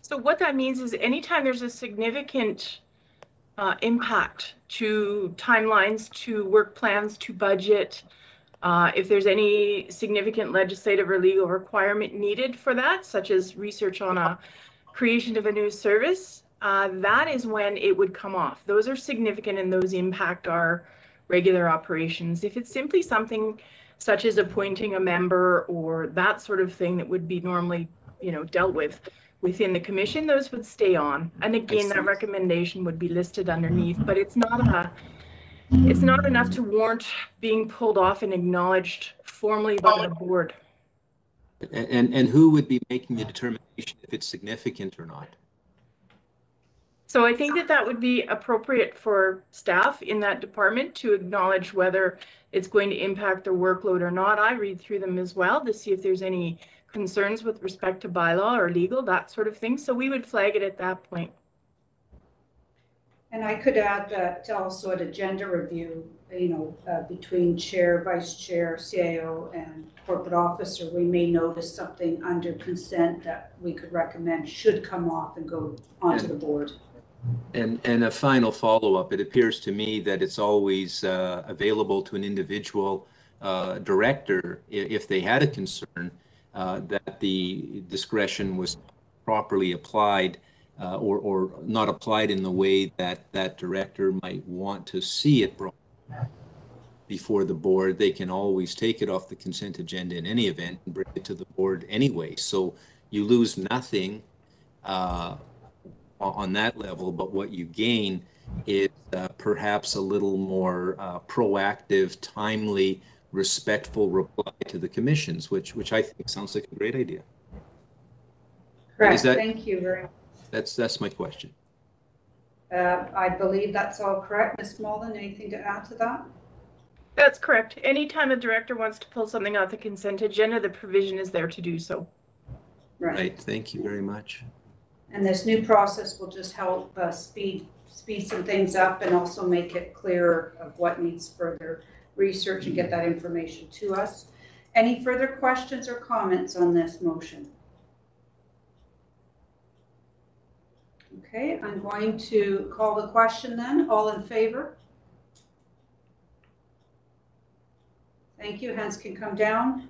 S7: So what that means is anytime there's a significant impact to timelines, to work plans, to budget, if there's any significant legislative or legal requirement needed for that, such as research on a creation of a new service, that is when it would come off. Those are significant and those impact our regular operations. If it's simply something such as appointing a member or that sort of thing that would be normally, dealt with within the commission, those would stay on. And again, that recommendation would be listed underneath, but it's not enough to warrant being pulled off and acknowledged formally by the board.
S14: And who would be making the determination if it's significant or not?
S7: So I think that would be appropriate for staff in that department to acknowledge whether it's going to impact their workload or not. I read through them as well to see if there's any concerns with respect to bylaw or legal, that sort of thing. So we would flag it at that point.
S1: And I could add that also at agenda review, between chair, vice chair, CIO, and corporate officer, we may notice something under consent that we could recommend should come off and go onto the board.
S14: And a final follow-up, it appears to me that it's always available to an individual director if they had a concern that the discretion was properly applied or not applied in the way that that director might want to see it brought before the board. They can always take it off the consent agenda in any event and bring it to the board anyway. So you lose nothing on that level, but what you gain is perhaps a little more proactive, timely, respectful reply to the commissions, which I think sounds like a great idea.
S1: Correct. Thank you very much.
S14: That's my question.
S1: I believe that's all correct. Ms. Malden, anything to add to that?
S7: That's correct. Anytime a director wants to pull something off the consent agenda, the provision is there to do so.
S14: Right. Thank you very much.
S1: And this new process will just help speed some things up and also make it clearer of what needs further research and get that information to us. Any further questions or comments on this motion? Okay, I'm going to call the question then. All in favor? Thank you. Hands can come down.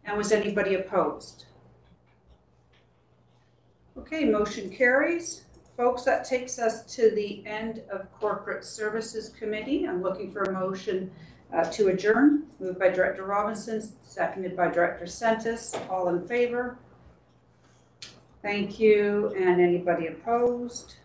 S1: And was anybody opposed? Okay, motion carries. Folks, that takes us to the end of Corporate Services Committee. I'm looking for a motion to adjourn. Moved by Director Robinson, seconded by Director Sentis. All in favor? Thank you. And anybody opposed?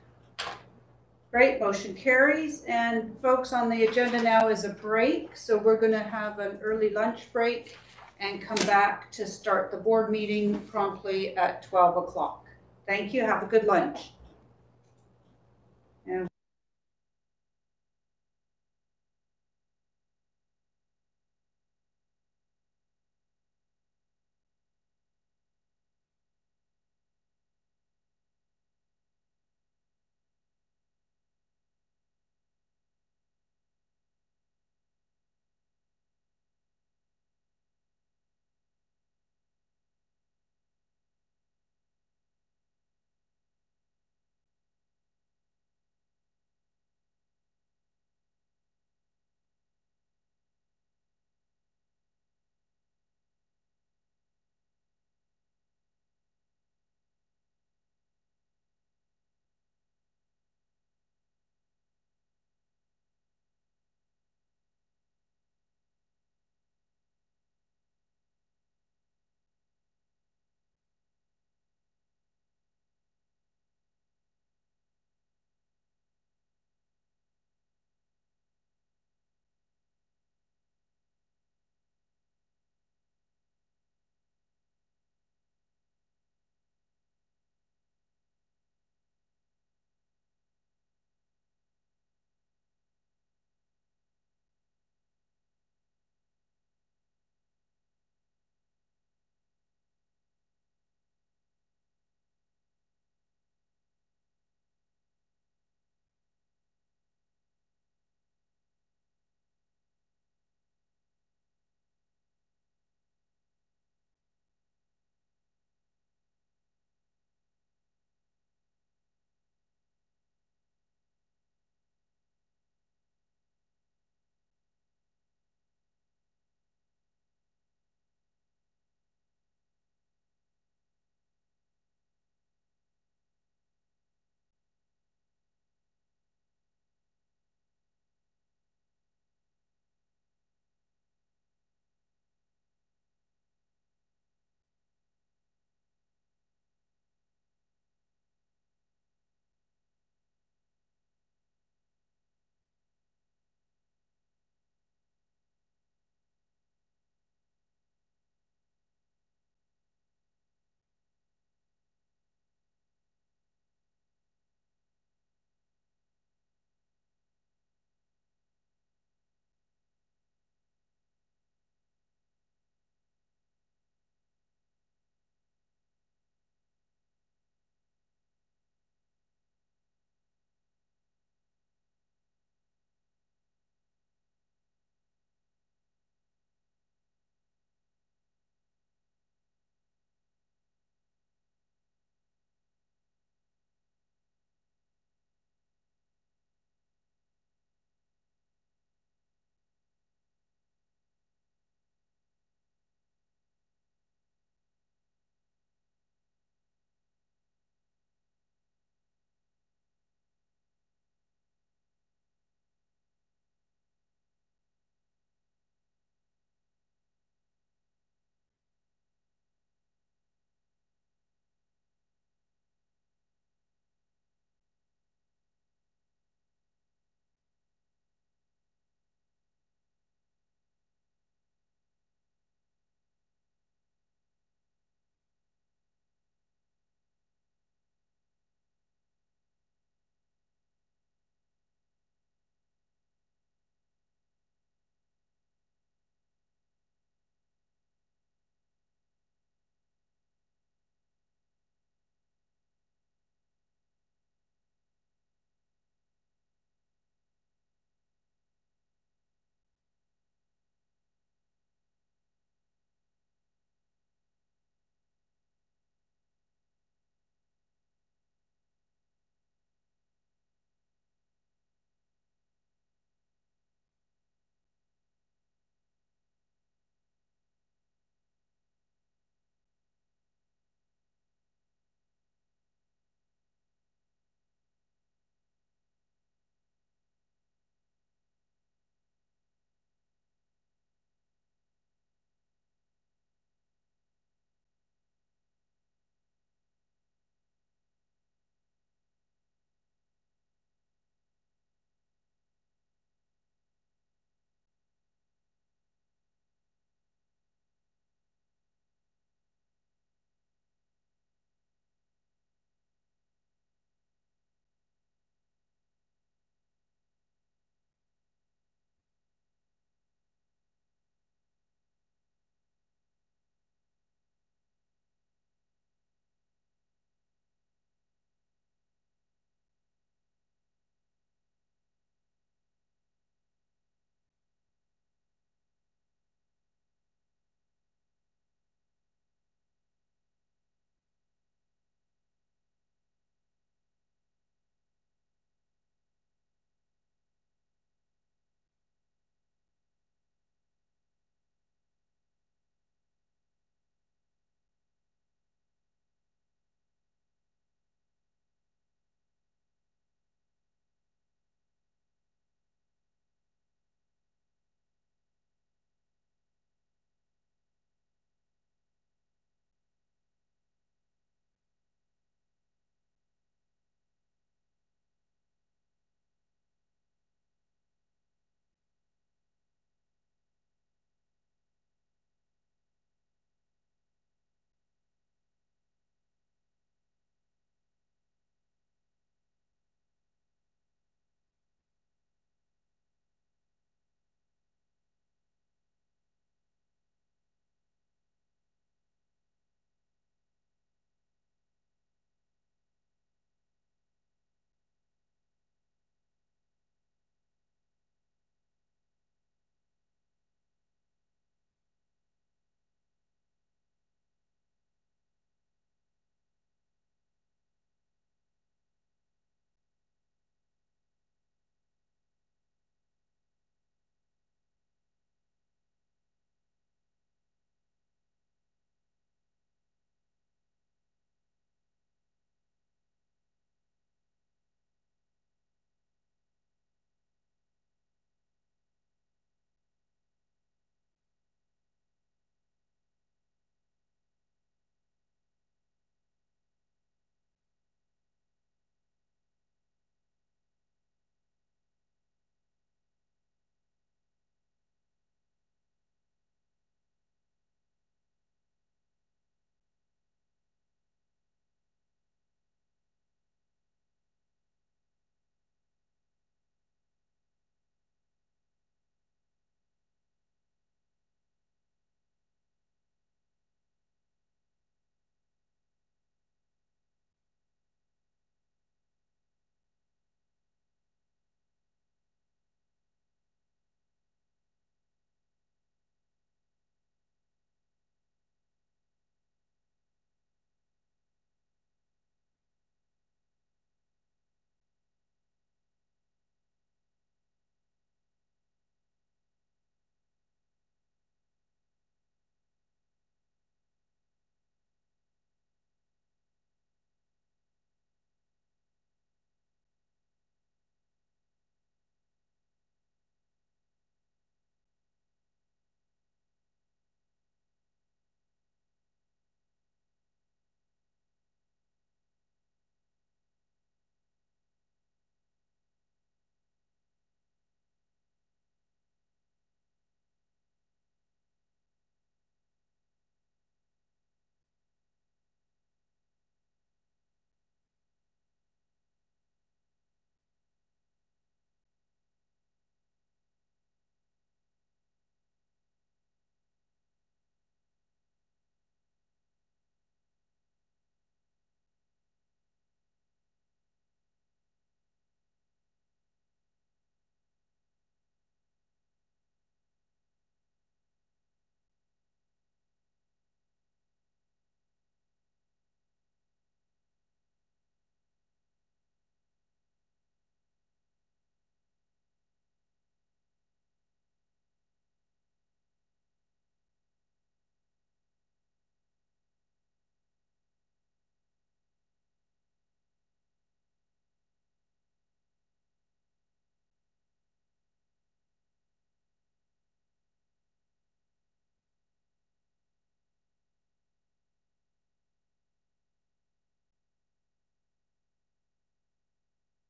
S1: Great, motion carries. And folks, on the agenda now is a break. So we're going to have an early lunch break and come back to start the board meeting promptly at 12 o'clock. Thank you. Have a good lunch. And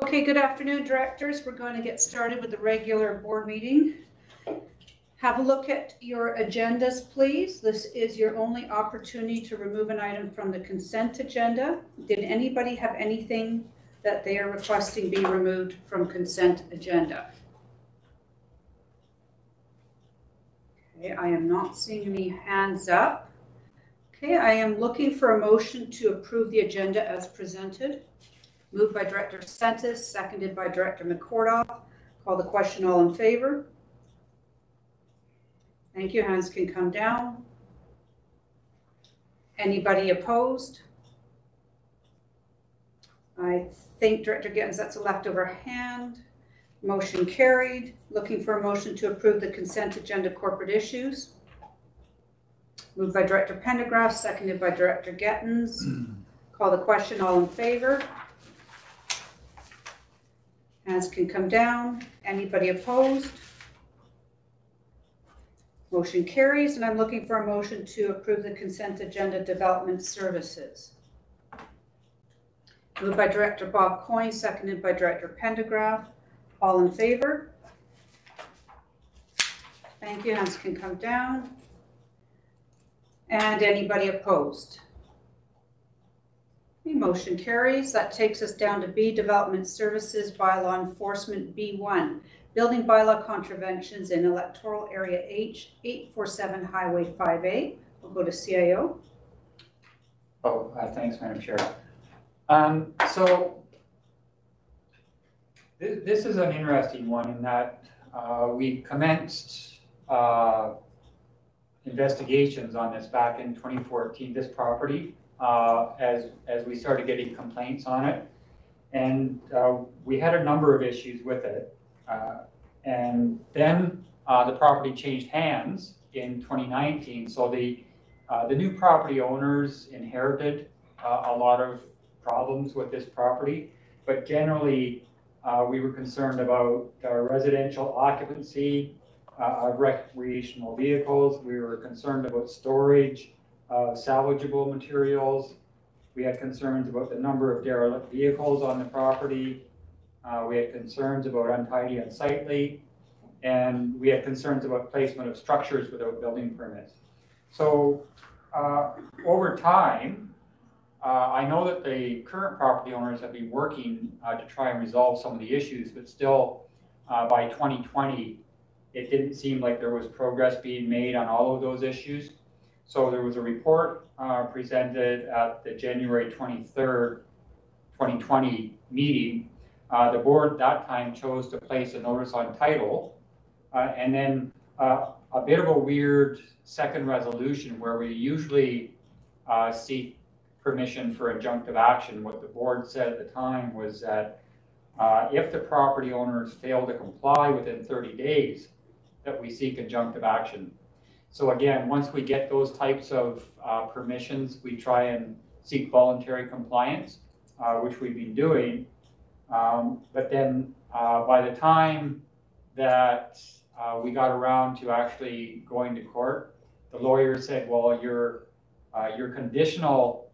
S1: Okay, good afternoon, directors. We're going to get started with the regular board meeting. Have a look at your agendas, please. This is your only opportunity to remove an item from the consent agenda. Did anybody have anything that they are requesting be removed from consent agenda? Okay, I am not seeing any hands up. Okay, I am looking for a motion to approve the agenda as presented. Moved by Director Sentis, seconded by Director McCordoff. Call the question, all in favor? Thank you, hands can come down. Anybody opposed? I think Director Gittins, that's a leftover hand. Motion carried. Looking for a motion to approve the consent agenda corporate issues. Moved by Director Pendergraft, seconded by Director Gittins. Call the question, all in favor? Hands can come down. Anybody opposed? Motion carries, and I'm looking for a motion to approve the consent agenda development services. Moved by Director Bob Coyne, seconded by Director Pendergraft. All in favor? Thank you. Hands can come down. And anybody opposed? The motion carries. That takes us down to B, Development Services Bylaw Enforcement B1. Building bylaw contraventions in Electoral Area H, 847 Highway 5A. We'll go to CIO.
S10: Thanks, Madam Chair. So this is an interesting one in that we commenced investigations on this back in 2014, this property, as we started getting complaints on it. And we had a number of issues with it. And then the property changed hands in 2019. So the new property owners inherited a lot of problems with this property, but generally we were concerned about residential occupancy of recreational vehicles. We were concerned about storage of salvageable materials. We had concerns about the number of derelict vehicles on the property. We had concerns about untidy, unsightly, and we had concerns about placement of structures without building permits. So over time, I know that the current property owners have been working to try and resolve some of the issues, but still by 2020, it didn't seem like there was progress being made on all of those issues. So there was a report presented at the January 23rd, 2020 meeting. The board at that time chose to place a notice on title, and then a bit of a weird second resolution where we usually seek permission for adjunctive action. What the board said at the time was that if the property owners fail to comply within 30 days, that we seek adjunctive action. So again, once we get those types of permissions, we try and seek voluntary compliance, which we've been doing. But then by the time that we got around to actually going to court, the lawyer said, well, your conditional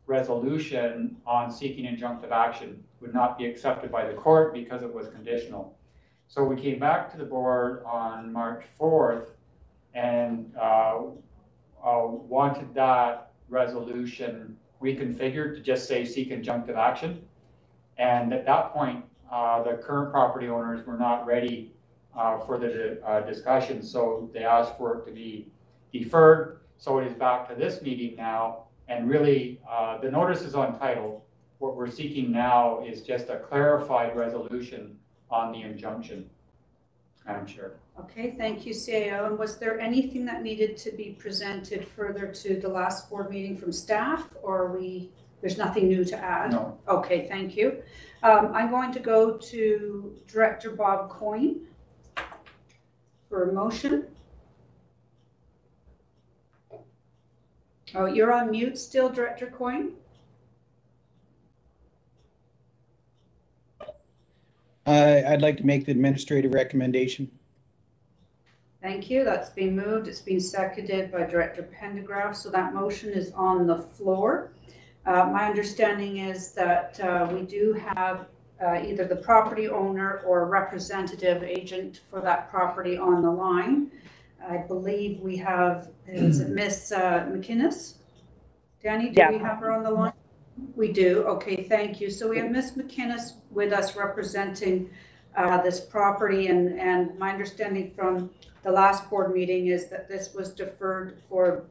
S10: resolution on seeking injunctive action would not be accepted by the court because it was conditional. So we came back to the board on March 4th and wanted that resolution reconfigured to just say seek injunctive action. And at that point, the current property owners were not ready for the discussion, so they asked for it to be deferred. So it is back to this meeting now, and really the notice is on title. What we're seeking now is just a clarified resolution on the injunction, Madam Chair.
S1: Okay, thank you, CAO. And was there anything that needed to be presented further to the last board meeting from staff, or there's nothing new to add?
S10: No.
S1: Okay, thank you. I'm going to go to Director Bob Coyne for a motion. Oh, you're on mute still, Director Coyne?
S16: I'd like to make the administrative recommendation.
S1: Thank you. That's been moved. It's been seconded by Director Pendergraft. So that motion is on the floor. My understanding is that we do have either the property owner or a representative agent for that property on the line. I believe we have, is it Miss McInnes? Danny, do we have her on the line? We do. Okay, thank you. So we have Miss McInnes with us representing this property, and my understanding from the last board meeting is that this was deferred for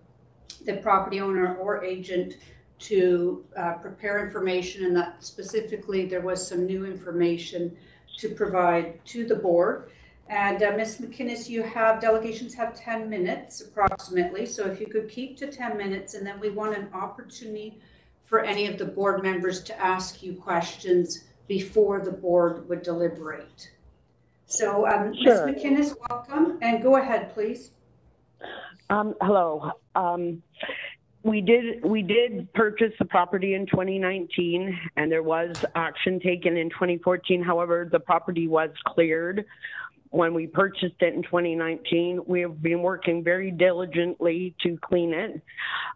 S1: the property owner or agent to prepare information, and that specifically there was some new information to provide to the board. And Ms. McInnes, delegations have 10 minutes approximately, so if you could keep to 10 minutes, and then we want an opportunity for any of the board members to ask you questions before the board would deliberate. So Ms. McInnes, welcome, and go ahead, please.
S15: Hello. We did purchase the property in 2019, and there was action taken in 2014. However, the property was cleared when we purchased it in 2019. We have been working very diligently to clean it.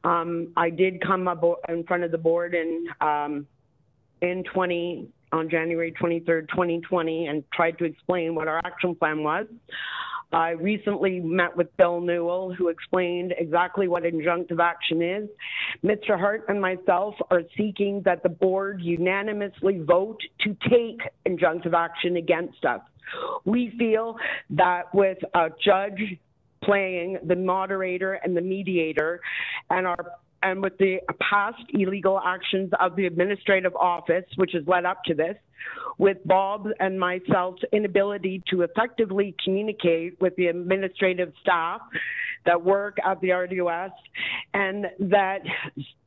S15: I did come up in front of the board on January 23rd, 2020, and tried to explain what our action plan was. I recently met with Bill Newell, who explained exactly what injunctive action is. Mr. Hart and myself are seeking that the board unanimously vote to take injunctive action against us. We feel that with a judge playing the moderator and the mediator, and with the past illegal actions of the administrative office, which has led up to this, with Bob and myself's inability to effectively communicate with the administrative staff that work at the RDOS, and that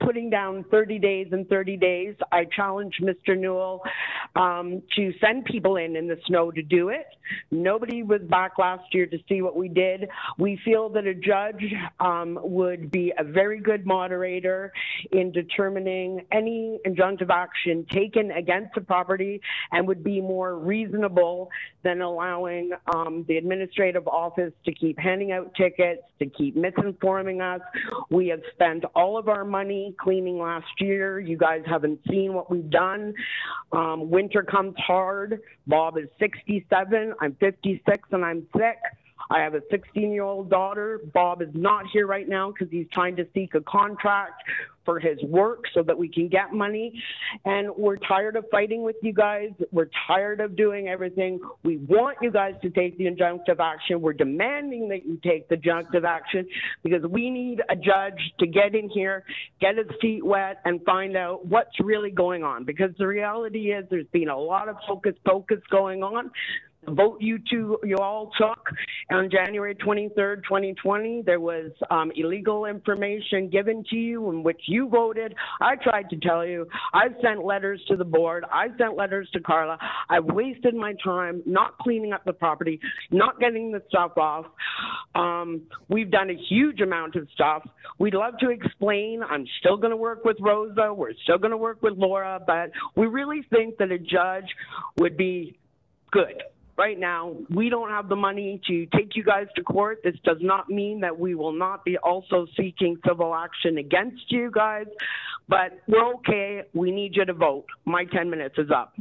S15: putting down 30 days and 30 days, I challenged Mr. Newell to send people in the snow to do it. Nobody was back last year to see what we did. We feel that a judge would be a very good moderator in determining any injunctive action taken against the property, and would be more reasonable than allowing the administrative office to keep handing out tickets, to keep misinforming us. We have spent all of our money cleaning last year. You guys haven't seen what we've done. Winter comes hard. Bob is 67, I'm 56, and I'm sick. I have a 16-year-old daughter. Bob is not here right now because he's trying to seek a contract for his work so that we can get money. And we're tired of fighting with you guys. We're tired of doing everything. We want you guys to take the injunctive action. We're demanding that you take the injunctive action because we need a judge to get in here, get his feet wet, and find out what's really going on. Because the reality is there's been a lot of focus going on. The vote you all took on January 23rd, 2020, there was illegal information given to you in which you voted. I tried to tell you. I've sent letters to the board. I've sent letters to Carla. I've wasted my time not cleaning up the property, not getting the stuff off. We've done a huge amount of stuff. We'd love to explain. I'm still going to work with Rosa. We're still going to work with Laura, but we really think that a judge would be good. Right now, we don't have the money to take you guys to court. This does not mean that we will not be also seeking civil action against you guys, but we're okay. We need you to vote. My 10 minutes is up.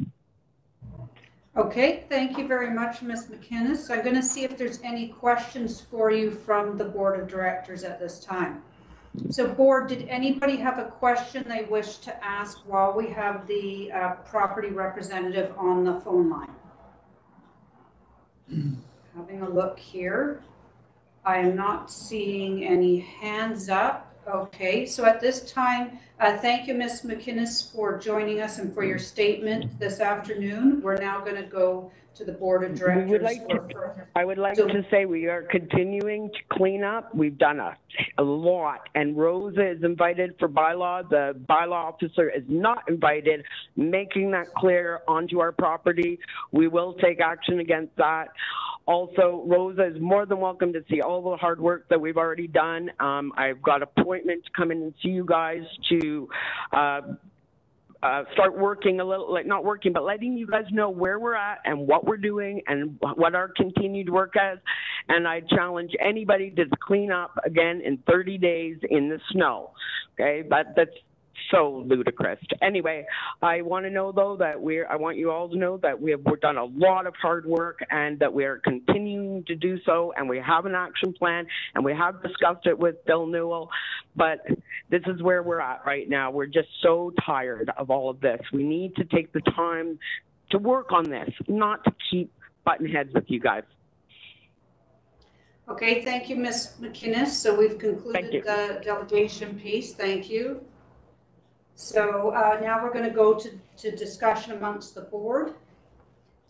S1: Okay, thank you very much, Ms. McInnes. I'm going to see if there's any questions for you from the board of directors at this time. So board, did anybody have a question they wish to ask while we have the property representative on the phone line? Having a look here, I am not seeing any hands up. Okay, so at this time, thank you, Ms. McInnes, for joining us and for your statement this afternoon. We're now going to go to the board of directors.
S15: I would like to say we are continuing to clean up. We've done a lot, and Rosa is invited for bylaw. The bylaw officer is not invited, making that clear onto our property. We will take action against that. Also, Rosa is more than welcome to see all the hard work that we've already done. I've got appointments to come in and see you guys to start working a little, like not working, but letting you guys know where we're at and what we're doing and what our continued work is. And I challenge anybody to clean up again in 30 days in the snow. Okay, but that's so ludicrous. Anyway, I want to know though that I want you all to know that we've done a lot of hard work and that we are continuing to do so, and we have an action plan and we have discussed it with Bill Newell, but this is where we're at right now. We're just so tired of all of this. We need to take the time to work on this, not to keep button heads with you guys.
S1: Okay, thank you, Ms. McInnes. So we've concluded the delegation piece. Thank you. So now we're going to go to discussion amongst the board.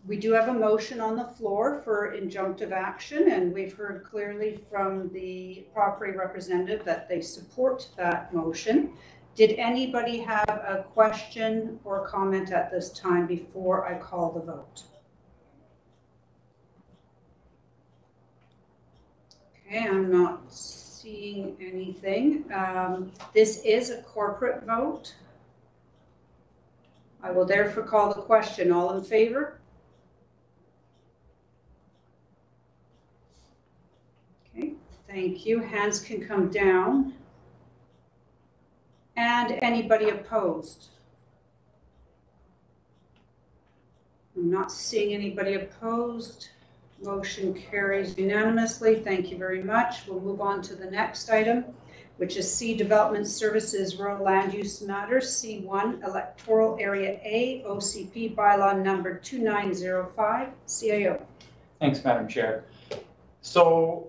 S1: We do have a motion on the floor for injunctive action, and we've heard clearly from the property representative that they support that motion. Did anybody have a question or comment at this time before I call the vote? Okay, I'm not seeing anything. This is a corporate vote. I will therefore call the question. All in favor? Okay, thank you. Hands can come down. And anybody opposed? I'm not seeing anybody opposed. Motion carries unanimously. Thank you very much. We'll move on to the next item, which is C, Development Services Rural Land Use Matters, C1, Electoral Area A, OCP Bylaw Number 2905, CAO.
S10: Thanks, Madam Chair. So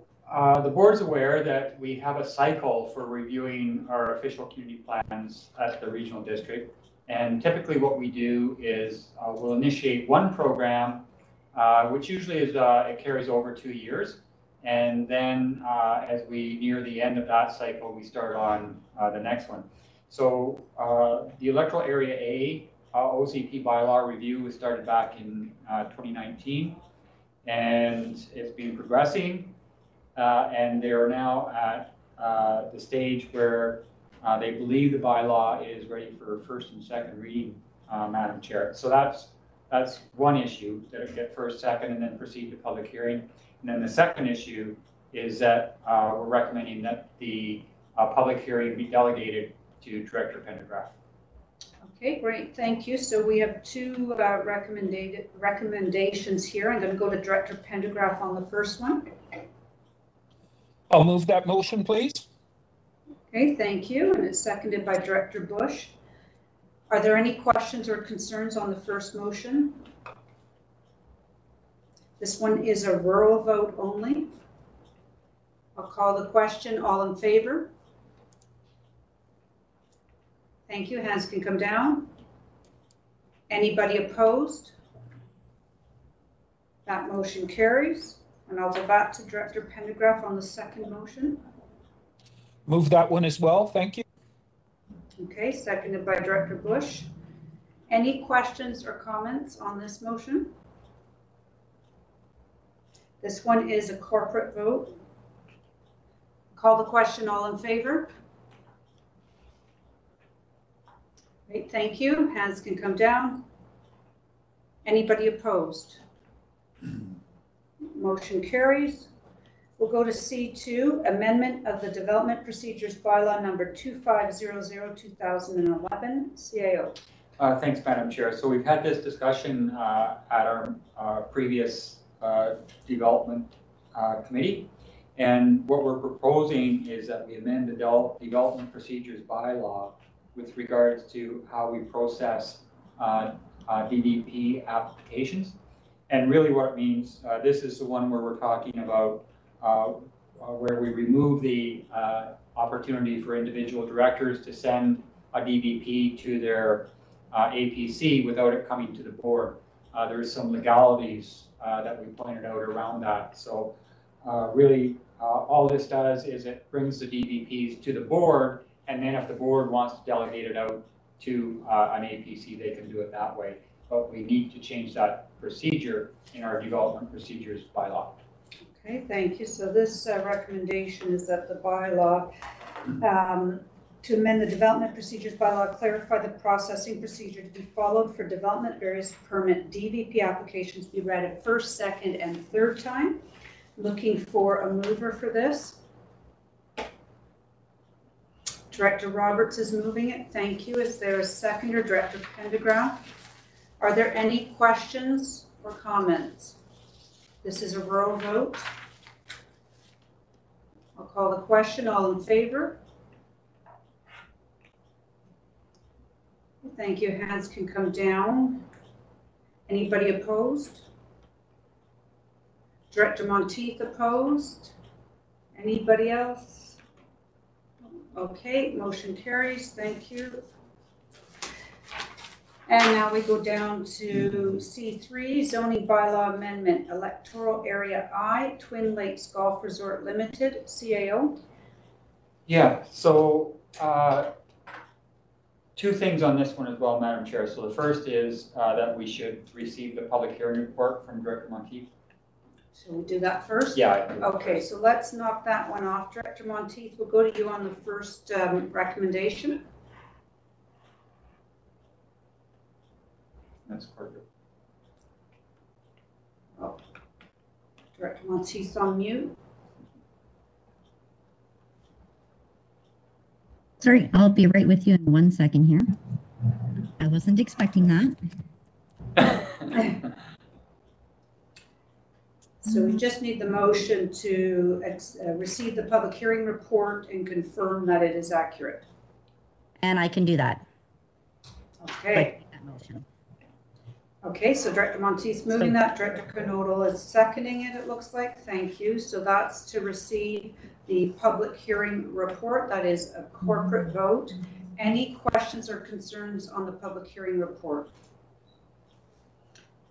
S10: the board's aware that we have a cycle for reviewing our official community plans at the regional district. And typically what we do is we'll initiate one program, which usually is, it carries over 2 years. And then as we near the end of that cycle, we start on the next one. So the Electoral Area A OCP bylaw review was started back in 2019. And it's been progressing. And they are now at the stage where they believe the bylaw is ready for first and second reading, Madam Chair. So that's one issue, that it get first, second, and then proceed to public hearing. And then the second issue is that we're recommending that the public hearing be delegated to Director Pendergraft.
S1: Okay, great, thank you. So we have two recommendations here. I'm going to go to Director Pendergraft on the first one.
S13: I'll move that motion, please.
S1: Okay, thank you. And it's seconded by Director Bush. Are there any questions or concerns on the first motion? This one is a rural vote only. I'll call the question. All in favor? Thank you. Hands can come down. Anybody opposed? That motion carries. And I'll go back to Director Pendergraft on the second motion.
S13: Move that one as well. Thank you.
S1: Okay, seconded by Director Bush. Any questions or comments on this motion? This one is a corporate vote. Call the question. All in favor? Great, thank you. Hands can come down. Anybody opposed? Motion carries. We'll go to C2, Amendment of the Development Procedures Bylaw Number 2500-2011, CAO.
S10: Thanks, Madam Chair. So we've had this discussion at our previous development committee. And what we're proposing is that we amend the Development Procedures Bylaw with regards to how we process DDP applications. And really what it means, this is the one where we're talking about where we remove the opportunity for individual directors to send a DVP to their APC without it coming to the board. There's some legalities that we pointed out around that. So really all this does is it brings the DVPs to the board, and then if the board wants to delegate it out to an APC, they can do it that way. But we need to change that procedure in our Development Procedures Bylaw.
S1: Okay, thank you. So this recommendation is that the bylaw, to amend the Development Procedures Bylaw, clarify the processing procedure to be followed for development various permit DVP applications be read a first, second, and third time. Looking for a mover for this. Director Roberts is moving it. Thank you. Is there a seconder? Director Pendergraft. Are there any questions or comments? This is a rural vote. I'll call the question. All in favor? Thank you. Hands can come down. Anybody opposed? Director Monteith opposed? Anybody else? Okay, motion carries. Thank you. And now we go down to C3, zoning bylaw amendment, electoral area I, Twin Lakes Golf Resort Limited, CAO.
S10: Yeah, so two things on this one as well, Madam Chair. So the first is that we should receive the public hearing report from Director Monteith.
S1: So we'll do that first?
S10: Yeah.
S1: Okay, so let's knock that one off. Director Monteith, we'll go to you on the first recommendation.
S10: That's perfect.
S1: Oh. Director Monteith on mute.
S21: Sorry, I'll be right with you in 1 second here. I wasn't expecting that.
S1: So we just need the motion to receive the public hearing report and confirm that it is accurate.
S21: And I can do that.
S1: Okay.
S21: That motion.
S1: Okay, so Director Monteith's moving that. Director Knodel is seconding it, it looks like. Thank you. So that's to receive the public hearing report. That is a corporate vote. Any questions or concerns on the public hearing report?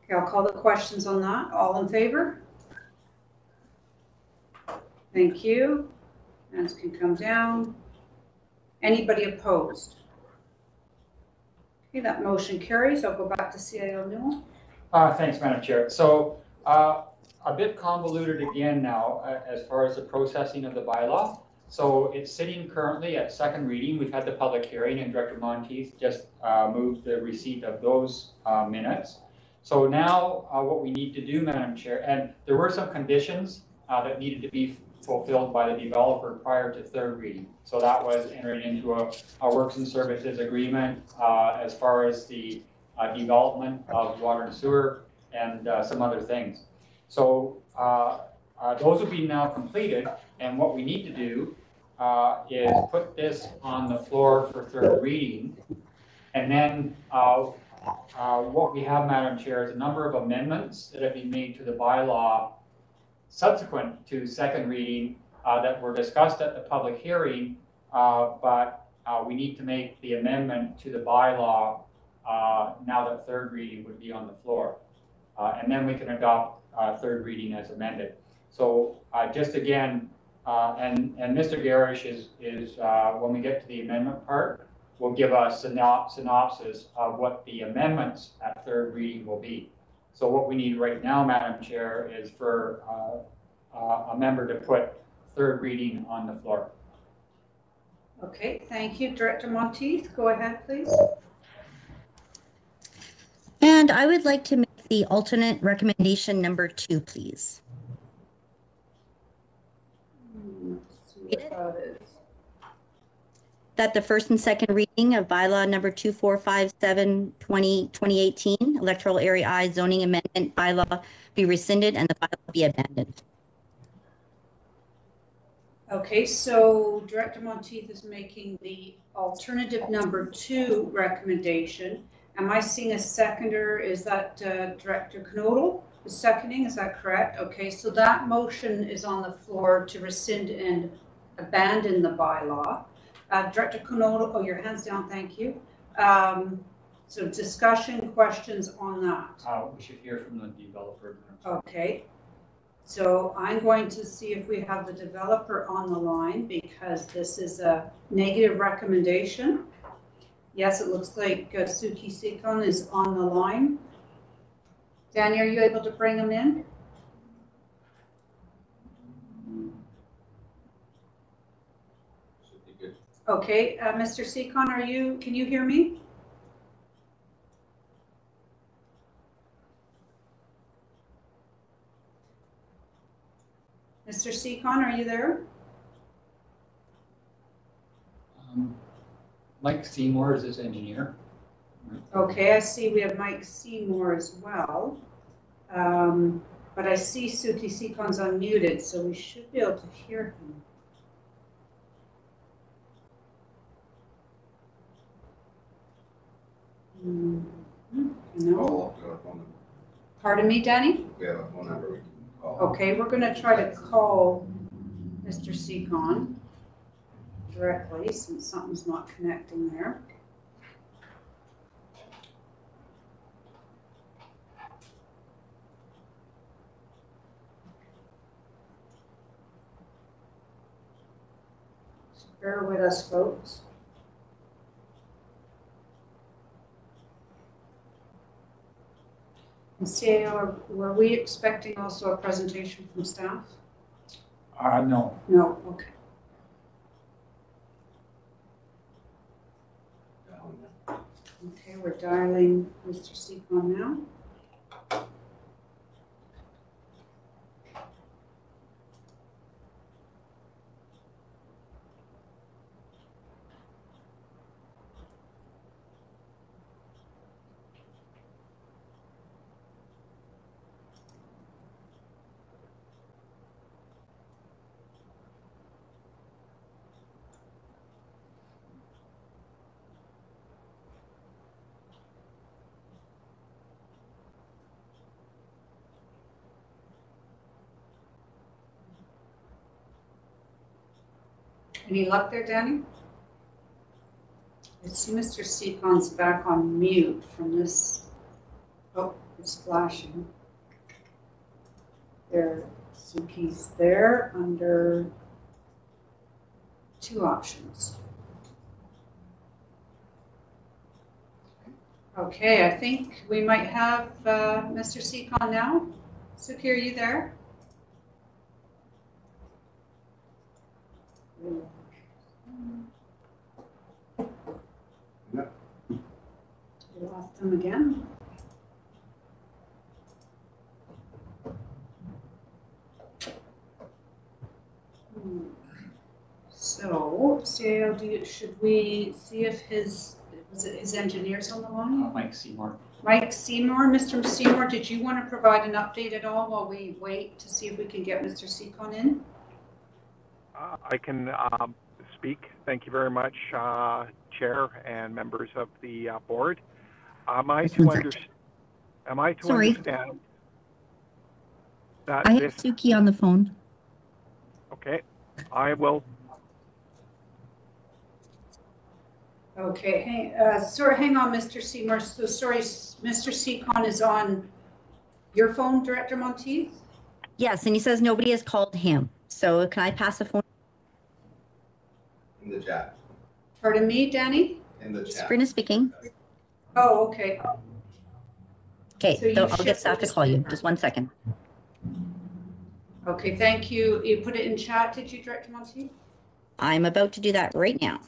S1: Okay, I'll call the questions on that. All in favor? Thank you. Hands can come down. Anybody opposed? Okay, that motion carries. I'll go back to CIO Newell.
S10: Thanks, Madam Chair. So a bit convoluted again now as far as the processing of the bylaw. So it's sitting currently at second reading. We've had the public hearing and Director Monteith just moved the receipt of those minutes. So now what we need to do, Madam Chair, and there were some conditions that needed to be fulfilled by the developer prior to third reading. So that was entering into a works and services agreement as far as the development of water and sewer and some other things. So those will be now completed, and what we need to do is put this on the floor for third reading. And then what we have, Madam Chair, is a number of amendments that have been made to the bylaw subsequent to second reading that were discussed at the public hearing, but we need to make the amendment to the bylaw now that third reading would be on the floor. And then we can adopt third reading as amended. So just again, and Mr. Garish is when we get to the amendment part, will give us synopsis of what the amendments at third reading will be. So what we need right now, Madam Chair, is for a member to put third reading on the floor.
S1: Okay, thank you. Director Monteith, go ahead, please.
S21: And I would like to make the alternate recommendation number 2, please.
S1: Let's see what that is.
S21: That the first and second reading of bylaw number 2457/2018 electoral area I zoning amendment bylaw be rescinded and the bylaw be abandoned.
S1: Okay, so Director Monteith is making the alternative number 2 recommendation. Am I seeing a seconder? Is that Director Knodel is seconding? Is that correct? Okay, so that motion is on the floor to rescind and abandon the bylaw. Director Knodel, oh, your hand's down, thank you. So discussion, questions on that?
S10: We should hear from the developer.
S1: Okay, so I'm going to see if we have the developer on the line because this is a negative recommendation. Yes, it looks like Suki Sikon is on the line. Danny, are you able to bring him in? Okay, Mr. Sikon, can you hear me? Mr. Sikon, are you there?
S10: Mike Seymour is his engineer.
S1: Okay, I see we have Mike Seymour as well. But I see Suki Secon's unmuted, so we should be able to hear him. No. Pardon me, Danny?
S11: We have a phone number we can call.
S1: Okay, we're gonna try to call Mr. Secon directly since something's not connecting there. So bear with us, folks. And CAO, were we expecting also a presentation from staff?
S10: No.
S1: No, okay. Okay, we're dialing Mr. Secon now. Any luck there, Danny? I see Mr. Secon's back on mute from this. Oh, it's flashing. There, Suki's there under two options. Okay, I think we might have Mr. Secon now. Suki, are you there?
S11: No.
S1: We lost him again. So, CAO, should we see if his engineer's on the line?
S10: Mike Seymour.
S1: Mike Seymour, Mr. Seymour, did you want to provide an update at all while we wait to see if we can get Mr. Secon in?
S17: I can speak. Thank you very much, Chair and members of the board. Am I to understand that
S21: I have
S17: this...
S21: Suki on the phone.
S17: Okay, I will.
S1: Okay, sorry, hang on, Mr. Seymour. So sorry, Mr. Secon is on your phone, Director Monteith?
S21: Yes, and he says nobody has called him. So can I pass the phone?
S11: In the chat.
S1: Pardon me, Danny?
S11: In the chat.
S21: Sabrina speaking.
S1: Oh, okay.
S21: Okay,
S1: So you
S21: so I'll get
S1: should-
S21: staff to call you. Just 1 second.
S1: Okay, thank you. You put it in chat, did you, Director Monteith?
S21: I'm about to do that right now.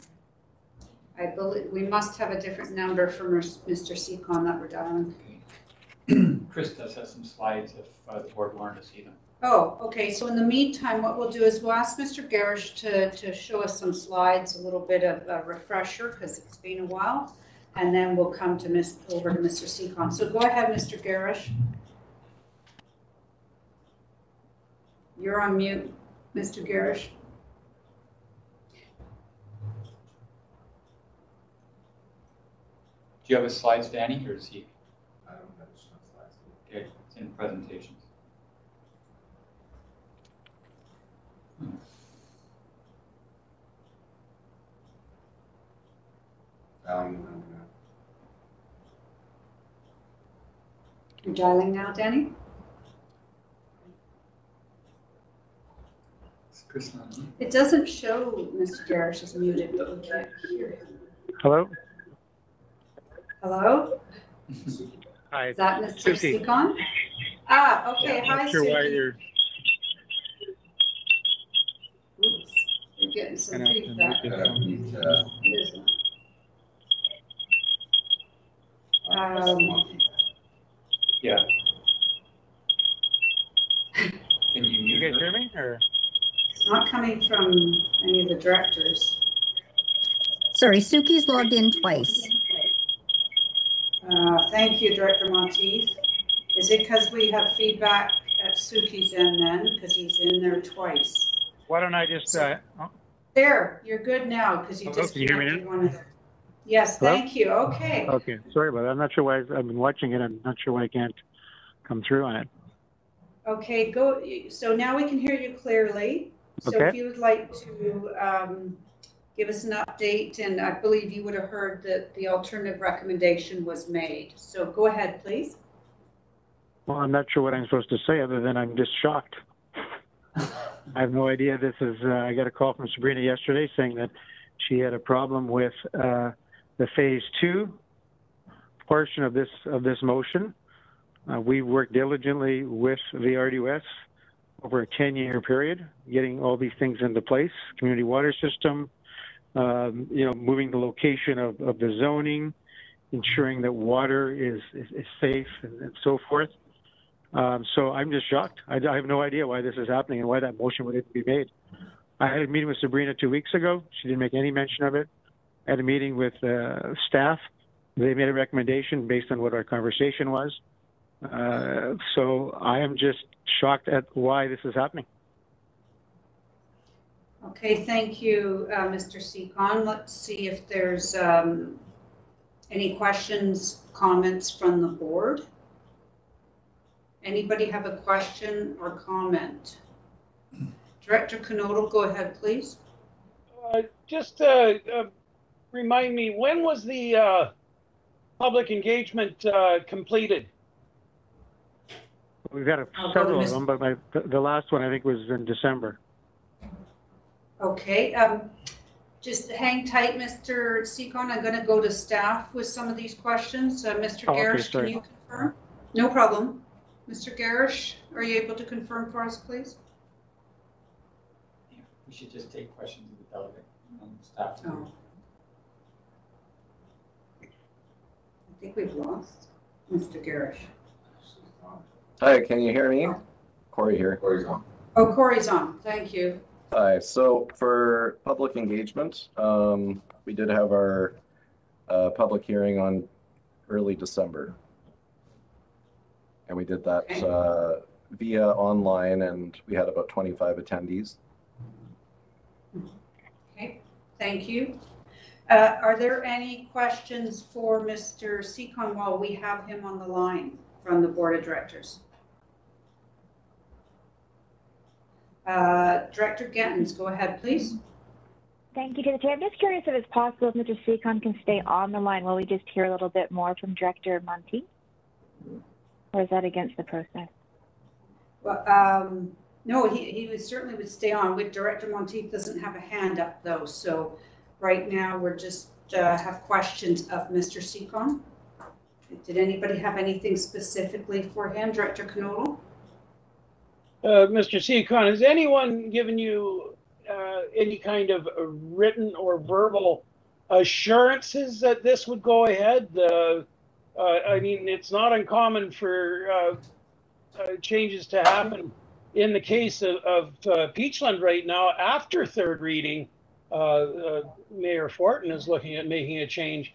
S1: I believe we must have a different number for Mr. Secon that we're dialing.
S10: Chris does have some slides if the board wanted to see them.
S1: Oh, okay. So in the meantime, what we'll do is we'll ask Mr. Garish to show us some slides, a little bit of a refresher because it's been a while, and then we'll come to over to Mr. Secon. So go ahead, Mr. Garish. You're on mute, Mr. Garish.
S10: Do you have his slides, Danny, or is he?
S11: I don't have slides.
S10: Okay, it's in presentations.
S1: You're dialing now, Danny?
S10: Is Chris on?
S1: It doesn't show Mr. Garish is muted, but we can't hear him.
S17: Hello?
S1: Hello?
S17: Hi.
S1: Is that Mr.
S17: Suki.
S1: Secon? Ah, okay.
S17: Yeah,
S1: Hi,
S17: not sure why
S1: Suki.
S17: you're...
S1: Oops, we're getting some
S17: Gonna have to
S1: feedback.
S17: mute it.
S1: Isn't it?
S10: Yeah. Can you
S17: You guys hear me? Or?
S1: It's not coming from any of the directors.
S21: Sorry, Suki's logged in twice.
S1: Thank you, Director Monteith. Is it because we have feedback at Suki's end then, because he's in there twice?
S12: Why don't I just,
S1: There, you're good now, because you
S12: can you hear me
S1: disconnected
S12: now?
S1: one of them. Yes,
S12: Hello?
S1: thank you. Okay.
S12: Okay, sorry about that. I'm not sure why I've been watching it. I'm not sure why I can't come through on it.
S1: Okay, go. So now we can hear you clearly. So
S12: Okay.
S1: if you would like to give us an update, and I believe you would have heard that the alternative recommendation was made. So go ahead, please.
S12: Well, I'm not sure what I'm supposed to say other than I'm just shocked. I have no idea. This is, I got a call from Sabrina yesterday saying that she had a problem with the phase 2 portion of this motion. We worked diligently with the RDOS over a 10-year period, getting all these things into place, community water system, moving the location of the zoning, ensuring that water is safe and so forth. So I'm just shocked. I have no idea why this is happening and why that motion would even be made. I had a meeting with Sabrina 2 weeks ago. She didn't make any mention of it. I had a meeting with staff. They made a recommendation based on what our conversation was. So I am just shocked at why this is happening.
S1: Okay, thank you, Mr. Seacon. Let's see if there's any questions, comments from the board. Anybody have a question or comment? Director Knodel, go ahead, please.
S9: Just remind me, when was the public engagement completed?
S12: We've had several of them, but the last one I think was in December.
S1: Okay, just hang tight, Mr. Seacon. I'm going to go to staff with some of these questions. Mr. Garish, can you confirm? No problem. Mr. Garish, are you able to confirm for us, please?
S10: Yeah, we should just take questions of the delegate and staff.
S1: Oh. I think we've lost Mr. Garish.
S3: Hi, can you hear me? Corey here.
S11: Corey's on.
S1: Oh, Corey's on. Thank you.
S3: Hi, so for public engagement, we did have our public hearing on early December. And we did that via online, and we had about 25 attendees.
S1: Okay, thank you. Are there any questions for Mr. Seacon while we have him on the line from the Board of Directors? Director Gettens, go ahead, please.
S20: Thank you to the chair. I'm just curious if it's possible if Mr. Seacon can stay on the line while we just hear a little bit more from Director Monteith? Or is that against the process?
S1: Well, no, he certainly would stay on. Director Monteith doesn't have a hand up though, so right now we're just have questions of Mr. Seacon. Did anybody have anything specifically for him, Director Knodel?
S9: Mr. Seacon, has anyone given you any kind of written or verbal assurances that this would go ahead? I mean, it's not uncommon for changes to happen. In the case of Peachland right now, after third reading, Mayor Fortin is looking at making a change.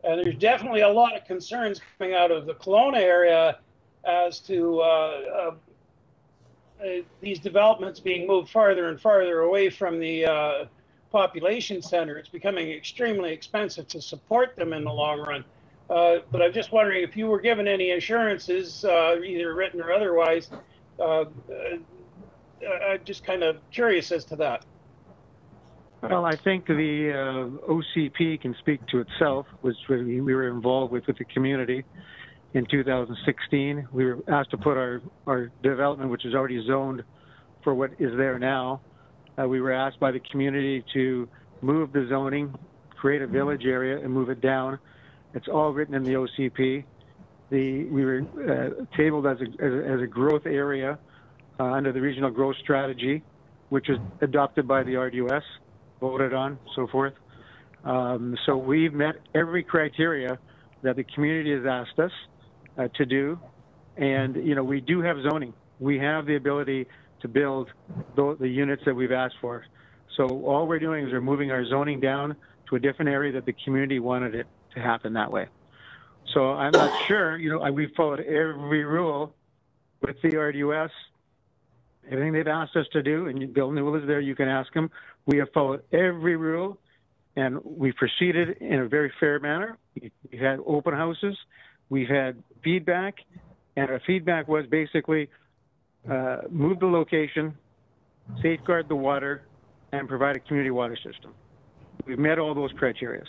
S9: And there's definitely a lot of concerns coming out of the Kelowna area as to these developments being moved farther and farther away from the population center. It's becoming extremely expensive to support them in the long run. But I'm just wondering if you were given any assurances, either written or otherwise. I'm just kind of curious as to that.
S12: Well, I think the OCP can speak to itself, which we were involved with the community in 2016. We were asked to put our development, which is already zoned for what is there now. We were asked by the community to move the zoning, create a village area, and move it down. It's all written in the OCP. We were tabled as a growth area under the regional growth strategy, which was adopted by the RDOS, voted on, so forth. So we've met every criteria that the community has asked us to do. And, you know, we do have zoning. We have the ability to build the units that we've asked for. So all we're doing is we're moving our zoning down to a different area that the community wanted it to happen that way. So I'm not sure, we followed every rule with the RDOS, everything they've asked us to do, and Bill Newell is there, you can ask him. We have followed every rule, and we proceeded in a very fair manner. We've had open houses, we've had feedback, and our feedback was basically move the location, safeguard the water, and provide a community water system. We've met all those criteria,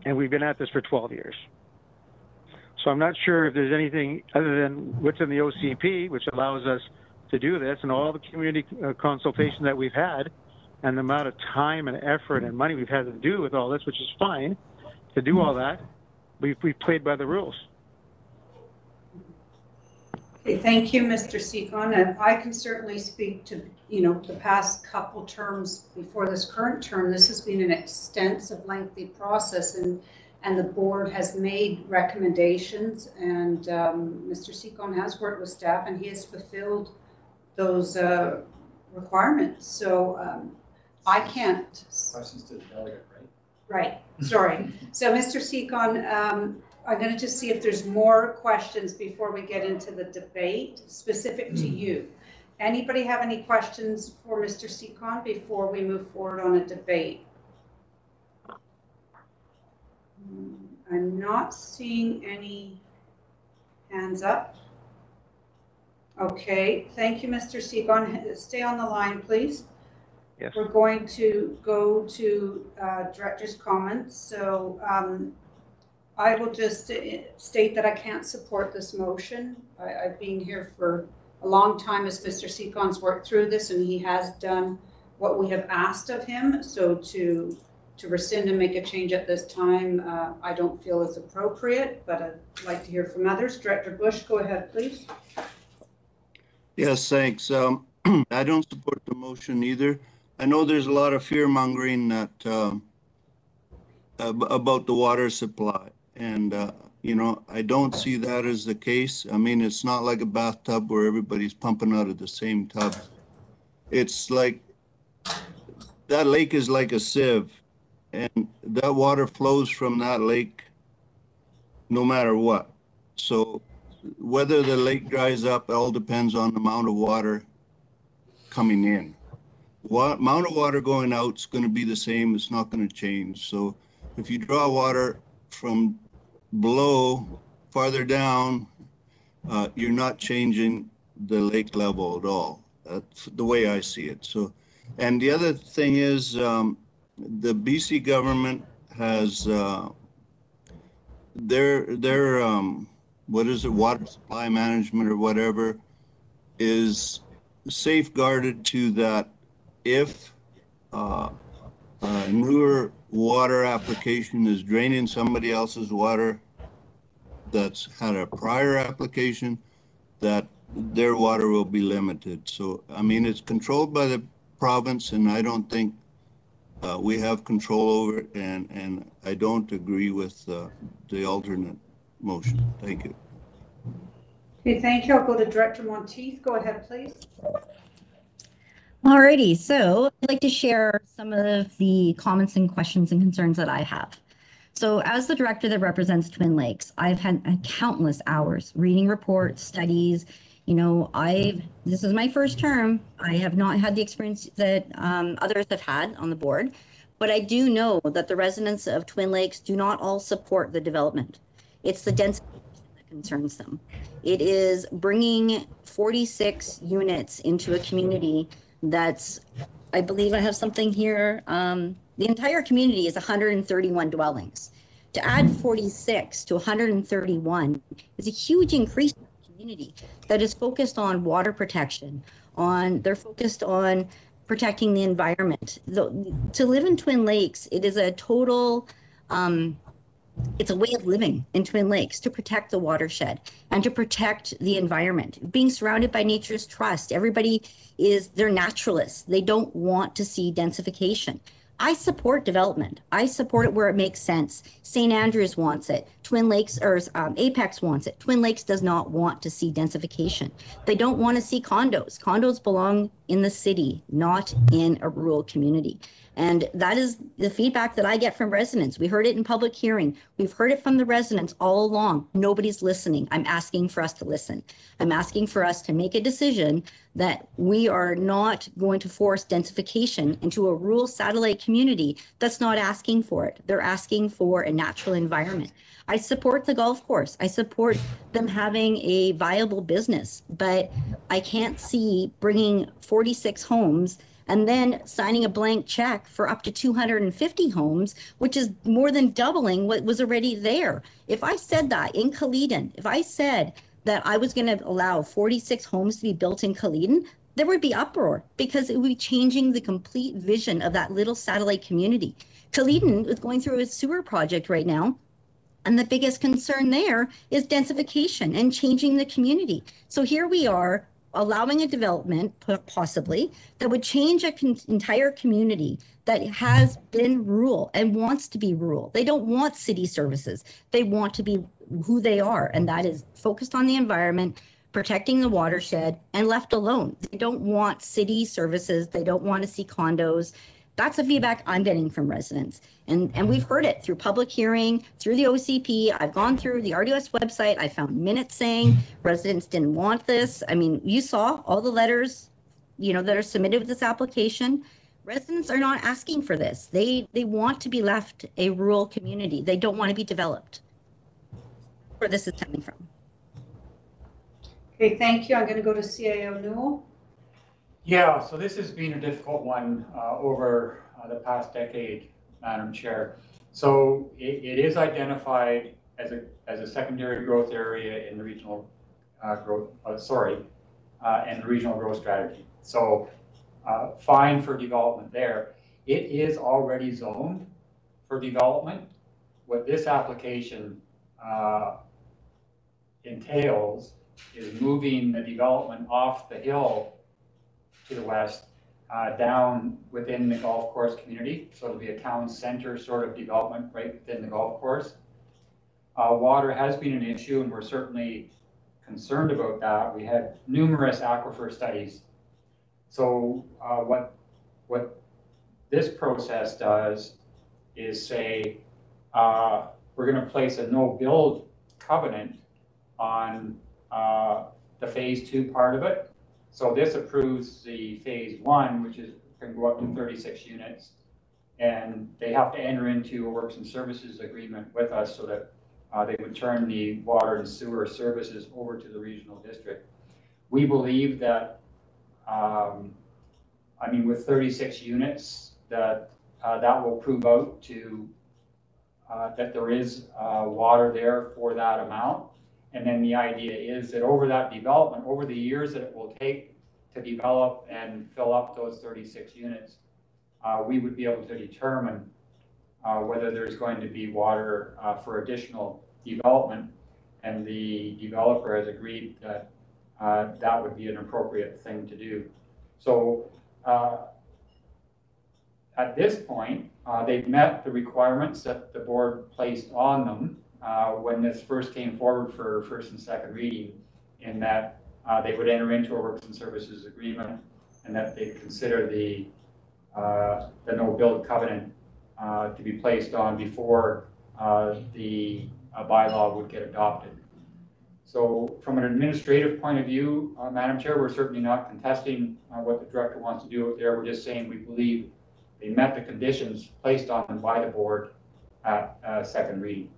S12: and we've been at this for 12 years. So I'm not sure if there's anything other than what's in the OCP, which allows us to do this, and all the community consultation that we've had, and the amount of time and effort and money we've had to do with all this, which is fine to do all that. We've played by the rules.
S1: Okay, thank you, Mr. Seacon. And I can certainly speak to, the past couple terms before this current term. This has been an extensive, lengthy process, and the board has made recommendations, and Mr. Seacon has worked with staff, and he has fulfilled those requirements. So I can't.
S11: Questions to the delegate, right?
S1: Right, sorry. So Mr. Seacon, I'm going to just see if there's more questions before we get into the debate specific to you. Anybody have any questions for Mr. Seacon before we move forward on a debate? I'm not seeing any hands up. Okay, thank you, Mr. Seacon. Stay on the line, please.
S12: Yes.
S1: We're going to go to director's comments. So I will just state that I can't support this motion. I've been here for a long time as Mr. Seacon's worked through this, and he has done what we have asked of him. So to rescind and make a change at this time, I don't feel is appropriate, but I'd like to hear from others. Director Bush, go ahead, please.
S6: Yes, thanks. I don't support the motion either. I know there's a lot of fear mongering that about the water supply, and I don't see that as the case. I mean, it's not like a bathtub where everybody's pumping out of the same tub. It's like that lake is like a sieve, and that water flows from that lake no matter what. So whether the lake dries up all depends on the amount of water coming in. What amount of water going out is going to be the same. It's not going to change. So if you draw water from below farther down, you're not changing the lake level at all. That's the way I see it. So, and the other thing is the BC government has their what is it, water supply management or whatever, is safeguarded to that if a newer water application is draining somebody else's water that's had a prior application, that their water will be limited. So, I mean, it's controlled by the province, and I don't think we have control over it, and I don't agree with the alternate motion. Thank you.
S1: Okay, thank you. I'll go to Director Monteith. Go ahead, please.
S21: Alrighty, so I'd like to share some of the comments and questions and concerns that I have. So as the director that represents Twin Lakes, I've had countless hours reading reports, studies. This is my first term. I have not had the experience that others have had on the board, but I do know that the residents of Twin Lakes do not all support the development. It's the density that concerns them. It is bringing 46 units into a community that's, I believe I have something here. The entire community is 131 dwellings. To add 46 to 131 is a huge increase in the community that is focused on water protection, they're focused on protecting the environment. To live in Twin Lakes, it is a total, it's a way of living in Twin Lakes to protect the watershed and to protect the environment. Being surrounded by nature's trust, they're naturalists. They don't want to see densification. I support development. I support it where it makes sense. St. Andrews wants it. Twin Lakes, or Apex wants it. Twin Lakes does not want to see densification. They don't want to see condos. Condos belong in the city, not in a rural community. And that is the feedback that I get from residents. We heard it in public hearing. We've heard it from the residents all along. Nobody's listening. I'm asking for us to listen. I'm asking for us to make a decision that we are not going to force densification into a rural satellite community that's not asking for it. They're asking for a natural environment. I support the golf course. I support them having a viable business, but I can't see bringing 46 homes and then signing a blank check for up to 250 homes, which is more than doubling what was already there. If I said that in Caledon, if I said that I was going to allow 46 homes to be built in Caledon, there would be uproar because it would be changing the complete vision of that little satellite community. Caledon is going through a sewer project right now, and the biggest concern there is densification and changing the community. So here we are allowing a development, possibly, that would change an entire community that has been rural and wants to be rural. They don't want city services. They want to be who they are, and that is focused on the environment, protecting the watershed, and left alone. They don't want city services. They don't want to see condos. That's the feedback I'm getting from residents. And we've heard it through public hearing, through the OCP. I've gone through the RDOS website. I found minutes saying residents didn't want this. I mean, you saw all the letters, that are submitted with this application. Residents are not asking for this. They want to be left a rural community. They don't want to be developed. That's where this is coming from.
S1: Okay, thank you. I'm going to go to CAO Newell.
S10: Yeah, so this has been a difficult one over the past decade, Madam Chair. So it is identified as a secondary growth area in the regional growth, and the regional growth strategy. So fine for development there. It is already zoned for development. What this application entails is moving the development off the hill to the west, down within the golf course community. So it'll be a town center sort of development right within the golf course. Water has been an issue, and we're certainly concerned about that. We had numerous aquifer studies. So what this process does is say, we're going to place a no-build covenant on the phase 2 part of it. So this approves the phase 1, which can go up to 36 units, and they have to enter into a works and services agreement with us so that they would turn the water and sewer services over to the regional district. We believe that, with 36 units, that will prove out to that there is water there for that amount. And then the idea is that over that development, over the years that it will take to develop and fill up those 36 units, we would be able to determine whether there's going to be water for additional development. And the developer has agreed that that would be an appropriate thing to do. So at this point, they've met the requirements that the board placed on them when this first came forward for first and second reading, in that they would enter into a works and services agreement, and that they consider the no-build covenant to be placed on before the bylaw would get adopted. So from an administrative point of view, Madam Chair, we're certainly not contesting what the director wants to do out there. We're just saying we believe they met the conditions placed on them by the board at second reading.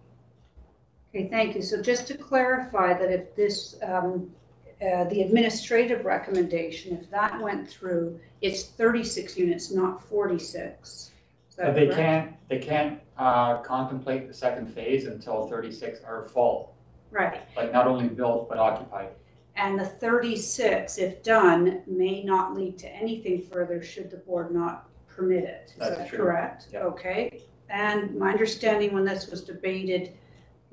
S1: Okay, thank you. So just to clarify that if this, the administrative recommendation, if that went through, it's 36 units, not 46.
S10: They can't contemplate the second phase until 36 are full.
S1: Right.
S10: Like not only built, but occupied.
S1: And the 36, if done, may not lead to anything further should the board not permit it. Is that correct? Yeah. Okay. And my understanding when this was debated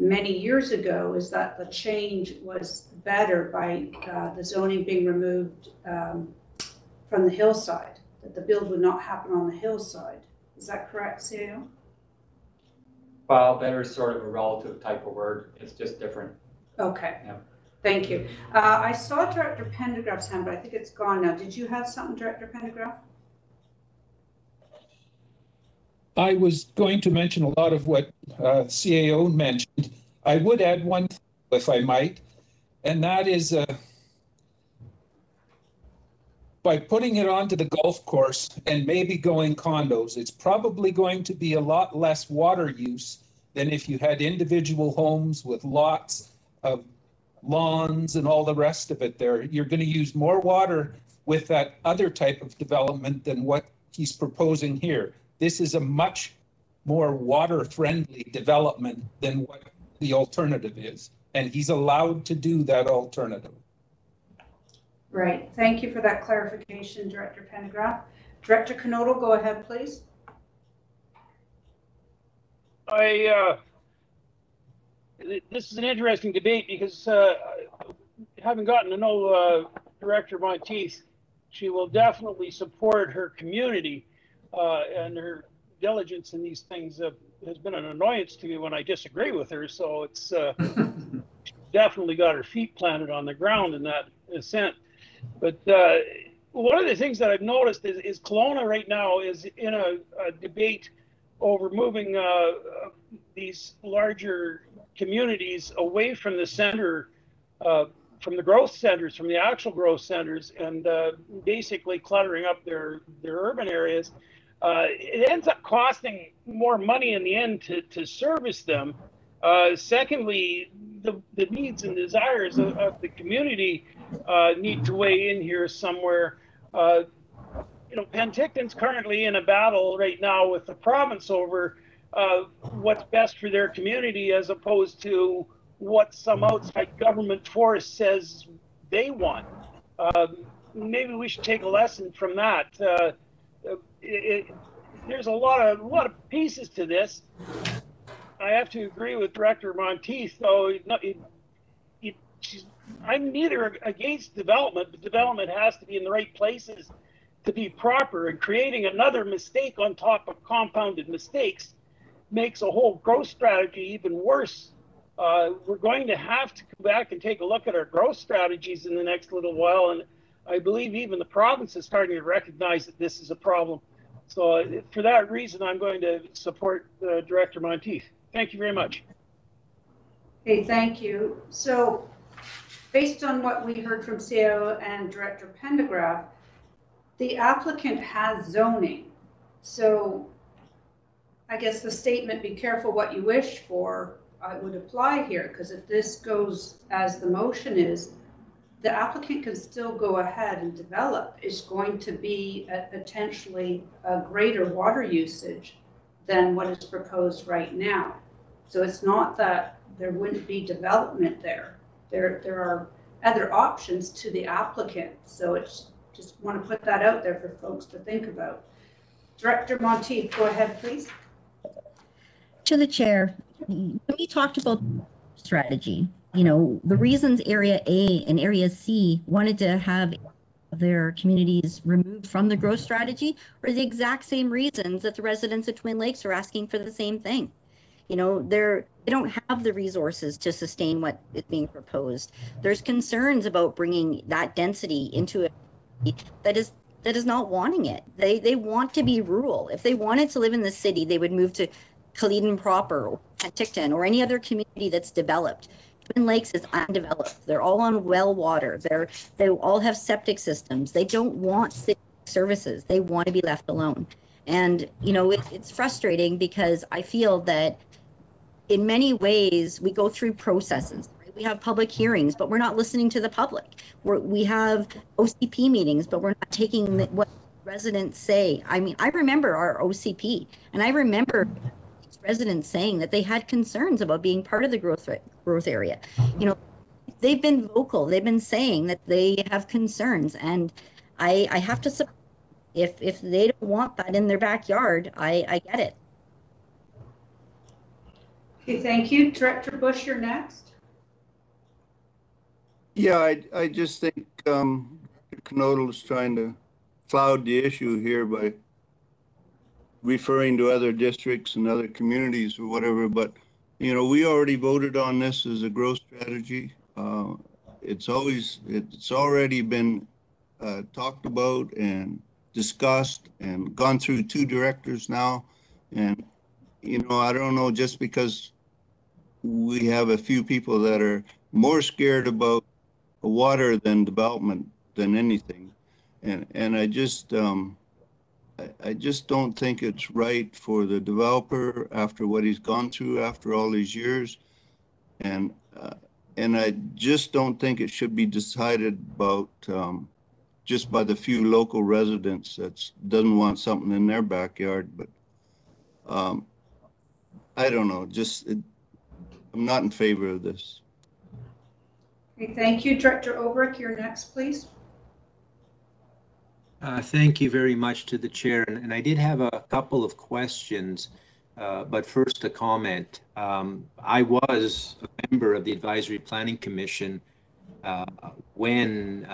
S1: many years ago is that the change was better by the zoning being removed from the hillside, that the build would not happen on the hillside. Is that correct, CAO?
S10: Well, better is sort of a relative type of word. It's just different.
S1: Okay.
S10: Yeah.
S1: Thank you. I saw Director Pendergraft's hand, but I think it's gone now. Did you have something, Director Pendergraft?
S13: I was going to mention a lot of what CAO mentioned. I would add one thing, if I might, and that is by putting it onto the golf course and maybe going condos, it's probably going to be a lot less water use than if you had individual homes with lots of lawns and all the rest of it there. You're going to use more water with that other type of development than what he's proposing here. This is a much more water-friendly development than what the alternative is, and he's allowed to do that alternative.
S1: Right. Thank you for that clarification, Director Pendergraft. Director Knodel, go ahead, please.
S9: This is an interesting debate because having gotten to know Director Monteith, she will definitely support her community, and her diligence in these things has been an annoyance to me when I disagree with her. So it's definitely got her feet planted on the ground in that sense. But one of the things that I've noticed is Kelowna right now is in a debate over moving these larger communities away from the center, from the growth centers, from the actual growth centers, and basically cluttering up their urban areas. It ends up costing more money in the end to service them. Secondly, the needs and desires of the community need to weigh in here somewhere. You know, Penticton's currently in a battle right now with the province over what's best for their community as opposed to what some outside government force says they want. Maybe we should take a lesson from that. There's a lot of pieces to this. I have to agree with Director Monteith, though. I'm neither against development, but development has to be in the right places to be proper. And creating another mistake on top of compounded mistakes makes a whole growth strategy even worse. We're going to have to come back and take a look at our growth strategies in the next little while. And I believe even the province is starting to recognize that this is a problem. So for that reason, I'm going to support Director Monteith. Thank you very much.
S1: Okay, thank you. So based on what we heard from CAO and Director Pendergraft, the applicant has zoning. So I guess the statement, be careful what you wish for, would apply here, because if this goes as the motion is, the applicant can still go ahead and develop. It's going to be potentially a greater water usage than what is proposed right now. So it's not that there wouldn't be development there. There are other options to the applicant. So it's just want to put that out there for folks to think about. Director Monteith, go ahead, please.
S21: To the chair, when we talked about strategy, you know, the reasons Area A and Area C wanted to have their communities removed from the growth strategy are the exact same reasons that the residents of Twin Lakes are asking for the same thing. You know, they don't have the resources to sustain what is being proposed. There's concerns about bringing that density into a that is not wanting it. They want to be rural. If they wanted to live in the city, they would move to Caledon proper or Penticton or any other community that's developed. Twin Lakes is undeveloped. They're all on well water. They all have septic systems. They don't want city services. They want to be left alone. And, you know, it's frustrating because I feel that in many ways we go through processes. Right? We have public hearings, but we're not listening to the public. We have OCP meetings, but we're not taking what residents say. I mean, I remember our OCP, and I remember residents saying that they had concerns about being part of the growth area. You know, they've been vocal. They've been saying that they have concerns, and I have to support. If they don't want that in their backyard, I get it.
S1: Okay, thank you. Director Bush, you're next.
S6: Yeah, I just think Knodel is trying to cloud the issue here by referring to other districts and other communities or whatever. But, you know, we already voted on this as a growth strategy. It's already been talked about and discussed and gone through 2 directors now. And, you know, I don't know, just because we have a few people that are more scared about water than development than anything. And I just don't think it's right for the developer after what he's gone through after all these years. And I just don't think it should be decided about just by the few local residents that doesn't want something in their backyard. But I don't know, I'm not in favor of this.
S1: Okay, thank you. Director Obrick, you're next, please.
S14: Thank you very much to the chair. And I did have a couple of questions, but first a comment. I was a member of the Advisory Planning Commission when,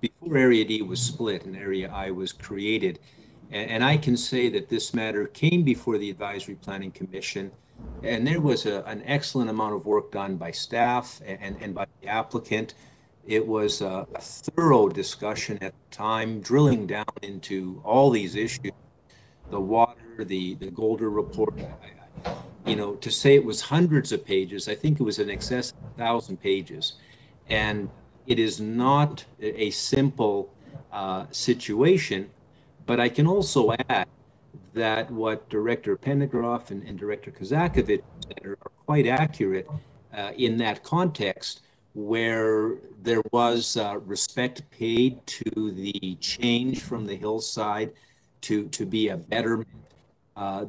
S14: before Area D was split and Area I was created. And I can say that this matter came before the Advisory Planning Commission, and there was an excellent amount of work done by staff and by the applicant. It was a thorough discussion at the time, drilling down into all these issues, the water, the Golder report. You know, to say it was hundreds of pages, I think it was in excess of 1,000 pages. And it is not a simple situation, but I can also add that what Director Pendergraft and Director Kazakovich said are quite accurate in that context, where there was respect paid to the change from the hillside to be a betterment.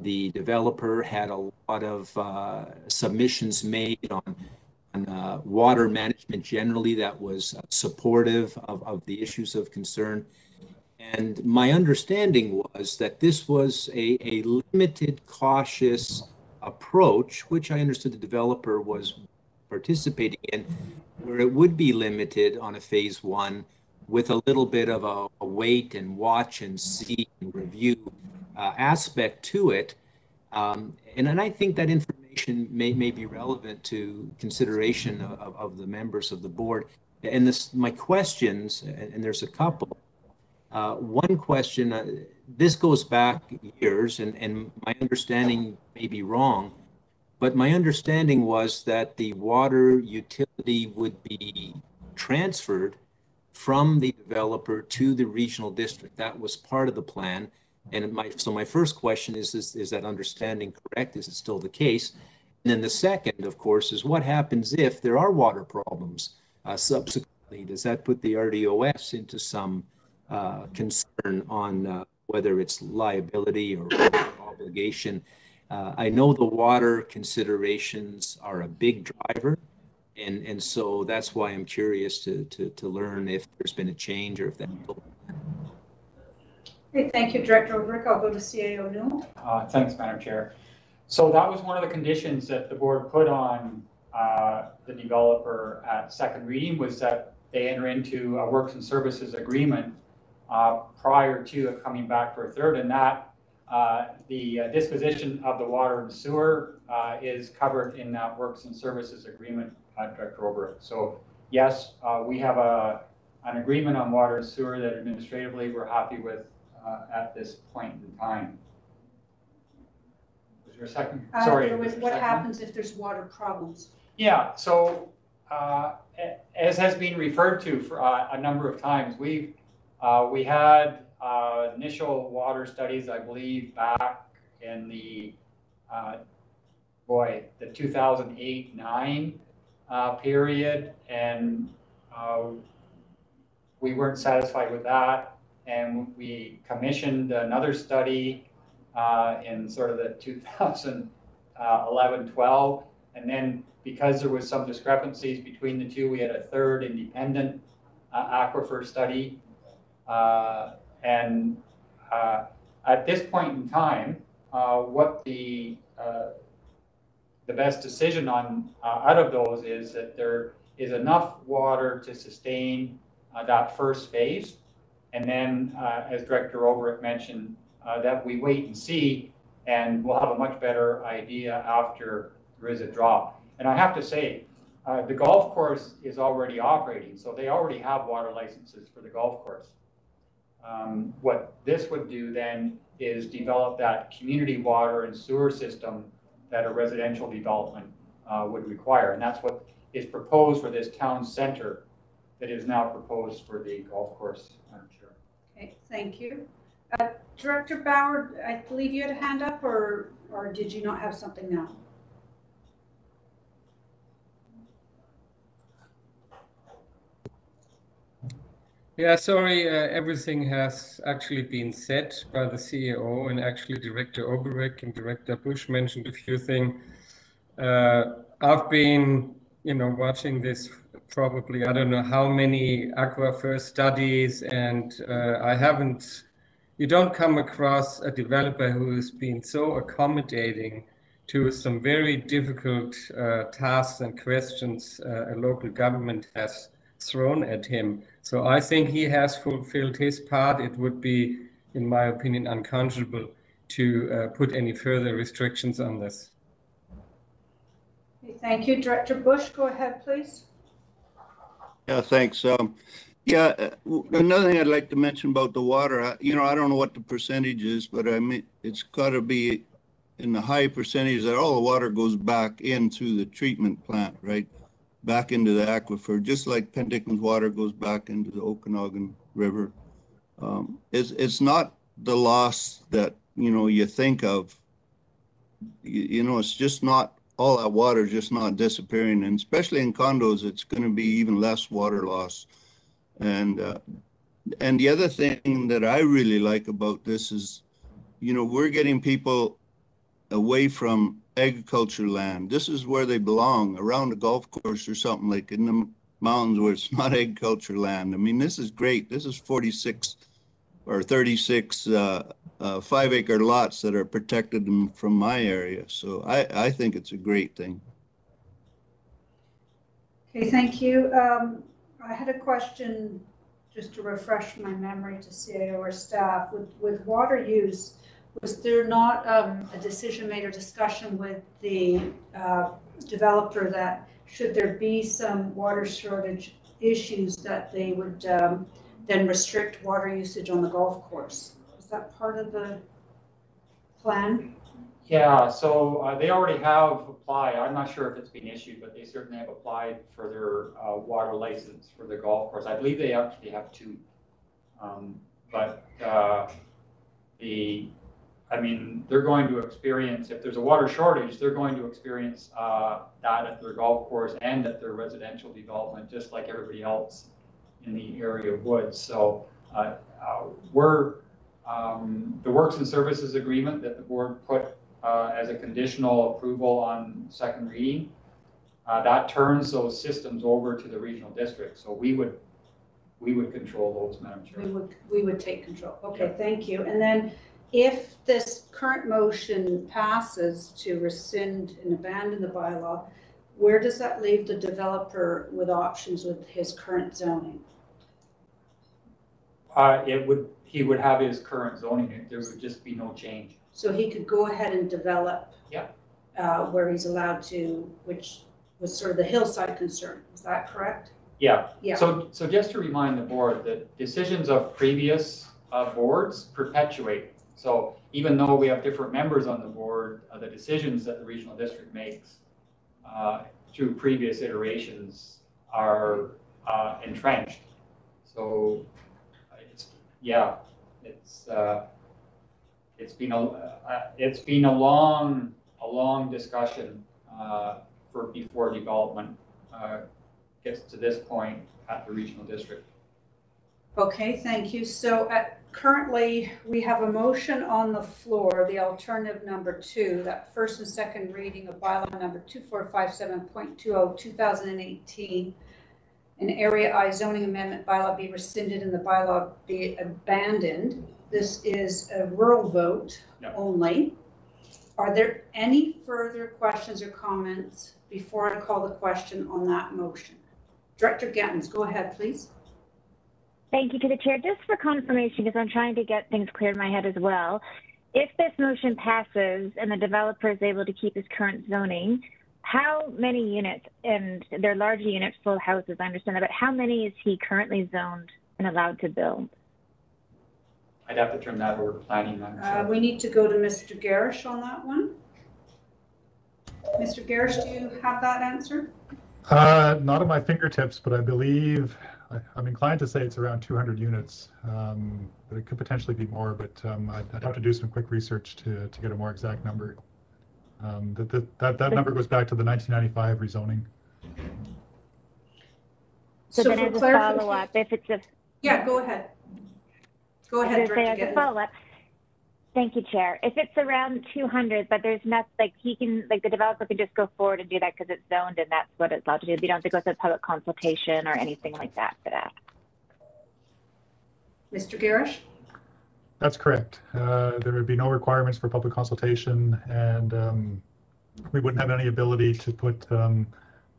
S14: The developer had a lot of submissions made on water management generally that was supportive of the issues of concern. And my understanding was that this was a limited, cautious approach, which I understood the developer was participating in, where it would be limited on a phase one with a little bit of a wait and watch and see and review aspect to it. And I think that information may be relevant to consideration of the members of the board. And my questions, and there's a couple. One question, this goes back years, and my understanding may be wrong, but my understanding was that the water utility would be transferred from the developer to the regional district. That was part of the plan. And so my first question is that understanding correct? Is it still the case? And then the second, of course, is what happens if there are water problems subsequently? Does that put the RDOS into some concern on whether it's liability or obligation? I know the water considerations are a big driver, and so that's why I'm curious to learn if there's been a change or if that's still.
S1: Okay, thank you, Director Obrick. I'll go to CAO Newell.
S10: Thanks, Madam Chair. So that was one of the conditions that the board put on the developer at second reading, was that they enter into a works and services agreement prior to it coming back for a third, and that the disposition of the water and sewer is covered in that works and services agreement, Director Obrick. So yes, we have an agreement on water and sewer that administratively we're happy with at this point in time. Was there a second? Sorry.
S1: What happens if there's water problems?
S10: Yeah, so as has been referred to for a number of times, we had initial water studies, I believe, back in the 2008-9 period, and we weren't satisfied with that, and we commissioned another study in sort of the 2011-12, and then because there was some discrepancies between the two, we had a third independent aquifer study. And at this point in time, what the best decision on out of those is that there is enough water to sustain that first phase, and then as Director Obrick mentioned, that we wait and see, and we'll have a much better idea after there is a drop. And I have to say, the golf course is already operating, so they already have water licenses for the golf course. What this would do then is develop that community water and sewer system that a residential development would require. And that's what is proposed for this town center that is now proposed for the golf course, Madam Chair.
S1: Okay, thank you. Director Bauer, I believe you had a hand up, or did you not have something now?
S4: Yeah, sorry, everything has actually been said by the CEO, and actually Director Oberek and Director Bush mentioned a few things. I've been, watching this probably, I don't know how many aquifer studies, and you don't come across a developer who has been so accommodating to some very difficult tasks and questions a local government has thrown at him. So I think he has fulfilled his part. It would be, in my opinion, unconscionable to put any further restrictions on this.
S1: Okay, thank you. Director Bush, go ahead, please.
S6: Yeah, thanks. Another thing I'd like to mention about the water, I don't know what the percentage is, but I mean, it's got to be in the high percentage that all the water goes back into the treatment plant, right? Back into the aquifer, just like Penticton's water goes back into the Okanagan River. It's not the loss that, you think of. It's just not, all that water is just not disappearing. And especially in condos, it's going to be even less water loss. And the other thing that I really like about this is, we're getting people away from agriculture land. This is where they belong, around a golf course or something, like in the mountains where it's not agriculture land. I mean, this is great. This is 46 or 36 5-acre lots that are protected from my area. So I think it's a great thing.
S1: Okay, thank you. I had a question just to refresh my memory to CAO or staff. With water use, was there not a decision made or discussion with the developer that should there be some water shortage issues that they would then restrict water usage on the golf course? Is that part of the plan?
S10: Yeah, so they already have applied. I'm not sure if it's been issued, but they certainly have applied for their water license for the golf course. I believe they actually have two. They're going to experience, if there's a water shortage, they're going to experience that at their golf course and at their residential development, just like everybody else in the area would. So the works and services agreement that the board put as a conditional approval on second reading, that turns those systems over to the regional district. So we would control those, Madam Chair.
S1: We would take control. Okay, thank you. And then if this current motion passes to rescind and abandon the bylaw, where does that leave the developer with options with his current zoning?
S10: He would have his current zoning. There would just be no change.
S1: So he could go ahead and develop where he's allowed to, which was sort of the hillside concern. Is that correct?
S10: Yeah.
S1: Yeah.
S10: So just to remind the board that decisions of previous boards perpetuate. So even though we have different members on the board, the decisions that the regional district makes through previous iterations are entrenched. So it's been a long discussion before development gets to this point at the regional district.
S1: Okay, thank you. So currently we have a motion on the floor, the alternative number 2, that first and second reading of bylaw number 2457.20 2018, an area I zoning amendment bylaw be rescinded and the bylaw be abandoned. This is a rural vote only. Are there any further questions or comments before I call the question on that motion? Director Gettens, go ahead, please.
S20: Thank you to the chair. Just for confirmation, because I'm trying to get things clear in my head as well. If this motion passes and the developer is able to keep his current zoning, how many units, and they're larger units, full houses, I understand that, but how many is he currently zoned and allowed to build?
S10: I'd have to turn that over to planning. Madam Chair.
S1: We need to go to Mr. Garish on that one. Mr. Garish, do you have that answer?
S19: Not at my fingertips, but I believe, I'm inclined to say it's around 200 units, but it could potentially be more, but I'd have to do some quick research to get a more exact number. That number goes back to the 1995 rezoning.
S20: So then as a follow-up, if it's a...
S1: Yeah, go ahead. Go ahead, Director
S20: As a follow-up, thank you, Chair. If it's around 200, but there's not, like, he can, like, the developer can just go forward and do that because it's zoned and that's what it's allowed to do. You don't have to go through public consultation or anything like that for that.
S1: Mr. Garish?
S19: That's correct. There would be no requirements for public consultation, and we wouldn't have any ability to put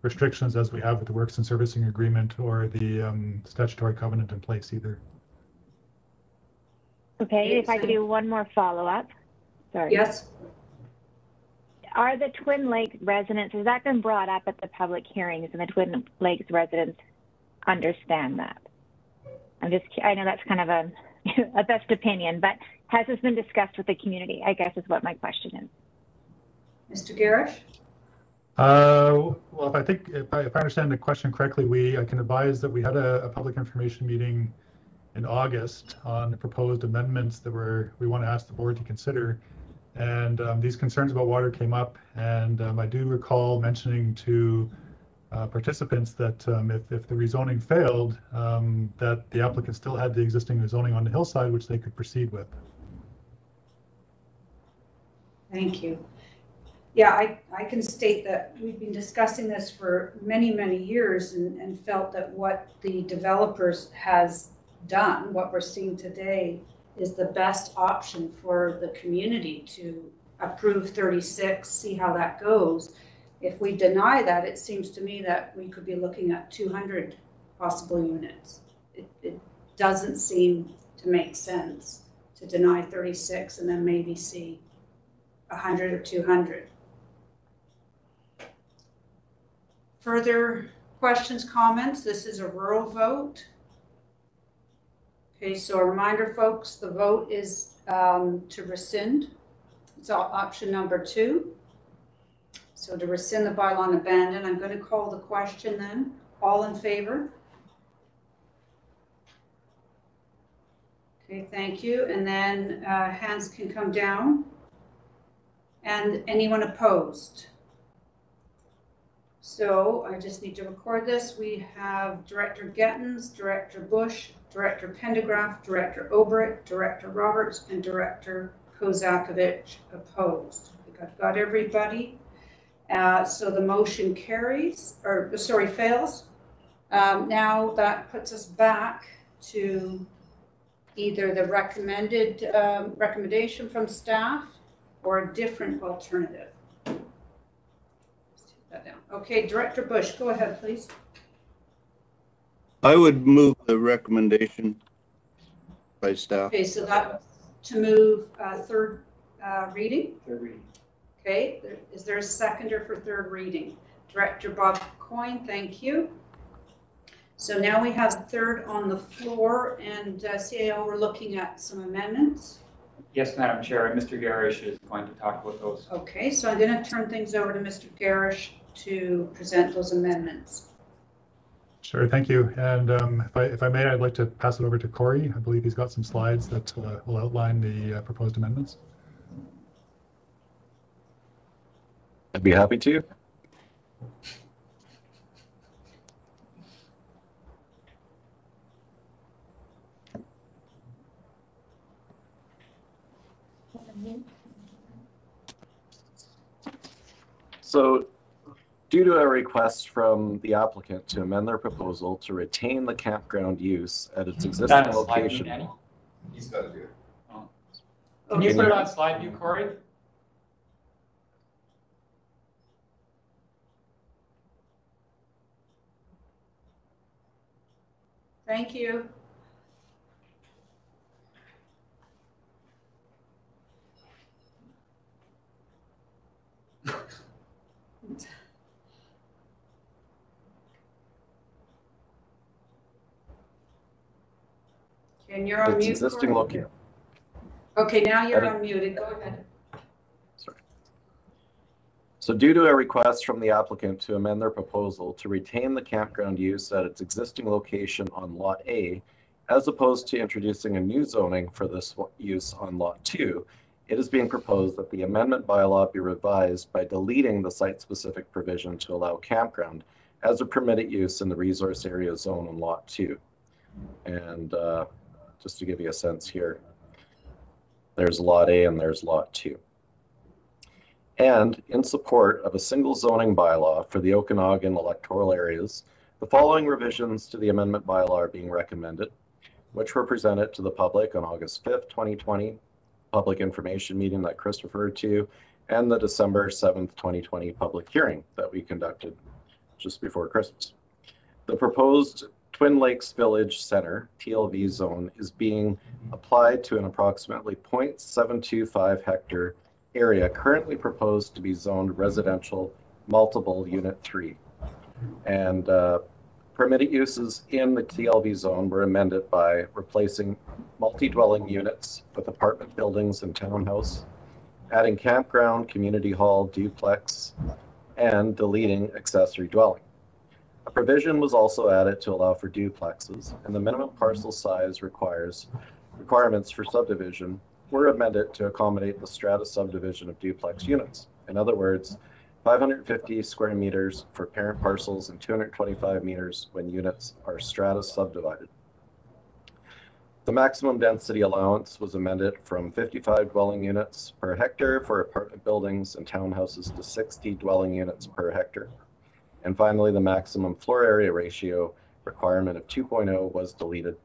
S19: restrictions as we have with the Works and Servicing Agreement or the statutory covenant in place either.
S20: Okay, if I could do one more follow-up. Sorry.
S1: Yes.
S20: Are the Twin Lakes residents, has that been brought up at the public hearings, and the Twin Lakes residents understand that? I know that's kind of a best opinion, but has this been discussed with the community, I guess is what my question is.
S1: Mr. Garish?
S19: Well, if I understand the question correctly, I can advise that we had a public information meeting in August on the proposed amendments that we want to ask the board to consider. And these concerns about water came up, and I do recall mentioning to participants that if the rezoning failed, that the applicant still had the existing rezoning on the hillside, which they could proceed with.
S1: Thank you. Yeah, I can state that we've been discussing this for many, many years and felt that what the developers has done, what we're seeing today, is the best option for the community to approve 36, see how that goes. If we deny that, it seems to me that we could be looking at 200 possible units. It doesn't seem to make sense to deny 36 and then maybe see 100 or 200. Further questions, comments? This is a rural vote. Okay, so a reminder, folks, the vote is to rescind. It's option number 2. So to rescind the bylaw and abandon, I'm going to call the question then. All in favor? Okay, thank you. And then hands can come down. And anyone opposed? So I just need to record this. We have Director Gettens, Director Bush, Director Pendergraft, Director Obrick, Director Roberts, and Director Kozakovich opposed. I've got everybody. So the motion carries, or sorry, fails. Now that puts us back to either the recommended recommendation from staff or a different alternative. Down. Okay, Director Bush, go ahead, please.
S6: I would move the recommendation by staff.
S1: Okay, so that to move third reading?
S11: Third reading.
S1: Okay, is there a seconder for third reading? Director Bob Coyne, thank you. So now we have third on the floor, and CAO, we're looking at some amendments.
S10: Yes, Madam Chair, Mr. Garish is going to talk about those.
S1: Okay, so I'm going to turn things over to Mr. Garish to present those amendments.
S19: Sure, thank you. And if I may, I'd like to pass it over to Corey. I believe he's got some slides that will outline the proposed amendments.
S3: I'd be happy to. So, due to a request from the applicant to amend their proposal to retain the campground use at its existing location.
S11: He's got to do it.
S10: Oh. Can you put it on slide view, Corey?
S1: Thank you. And you're on mute,
S3: existing
S1: Corey?
S3: location.
S1: Okay, now you're unmuted. Go ahead.
S3: Sorry. So due to a request from the applicant to amend their proposal to retain the campground use at its existing location on Lot A, as opposed to introducing a new zoning for this use on Lot 2, it is being proposed that the amendment bylaw be revised by deleting the site-specific provision to allow campground as a permitted use in the resource area zone on Lot 2. And just to give you a sense here, there's Lot A and there's Lot 2. And in support of a single zoning bylaw for the Okanagan electoral areas, the following revisions to the amendment bylaw are being recommended, which were presented to the public on August 5th, 2020, public information meeting that Chris referred to, and the December 7th, 2020 public hearing that we conducted just before Christmas. The proposed Twin Lakes Village Center, TLV zone, is being applied to an approximately 0.725 hectare area currently proposed to be zoned residential multiple unit 3. And permitted uses in the TLV zone were amended by replacing multi-dwelling units with apartment buildings and townhouse, adding campground, community hall, duplex, and deleting accessory dwelling. A provision was also added to allow for duplexes, and the minimum parcel size requirements for subdivision were amended to accommodate the strata subdivision of duplex units. In other words, 550 square meters for parent parcels and 225 meters when units are strata subdivided. The maximum density allowance was amended from 55 dwelling units per hectare for apartment buildings and townhouses to 60 dwelling units per hectare. And finally, the maximum floor area ratio requirement of 2.0 was deleted.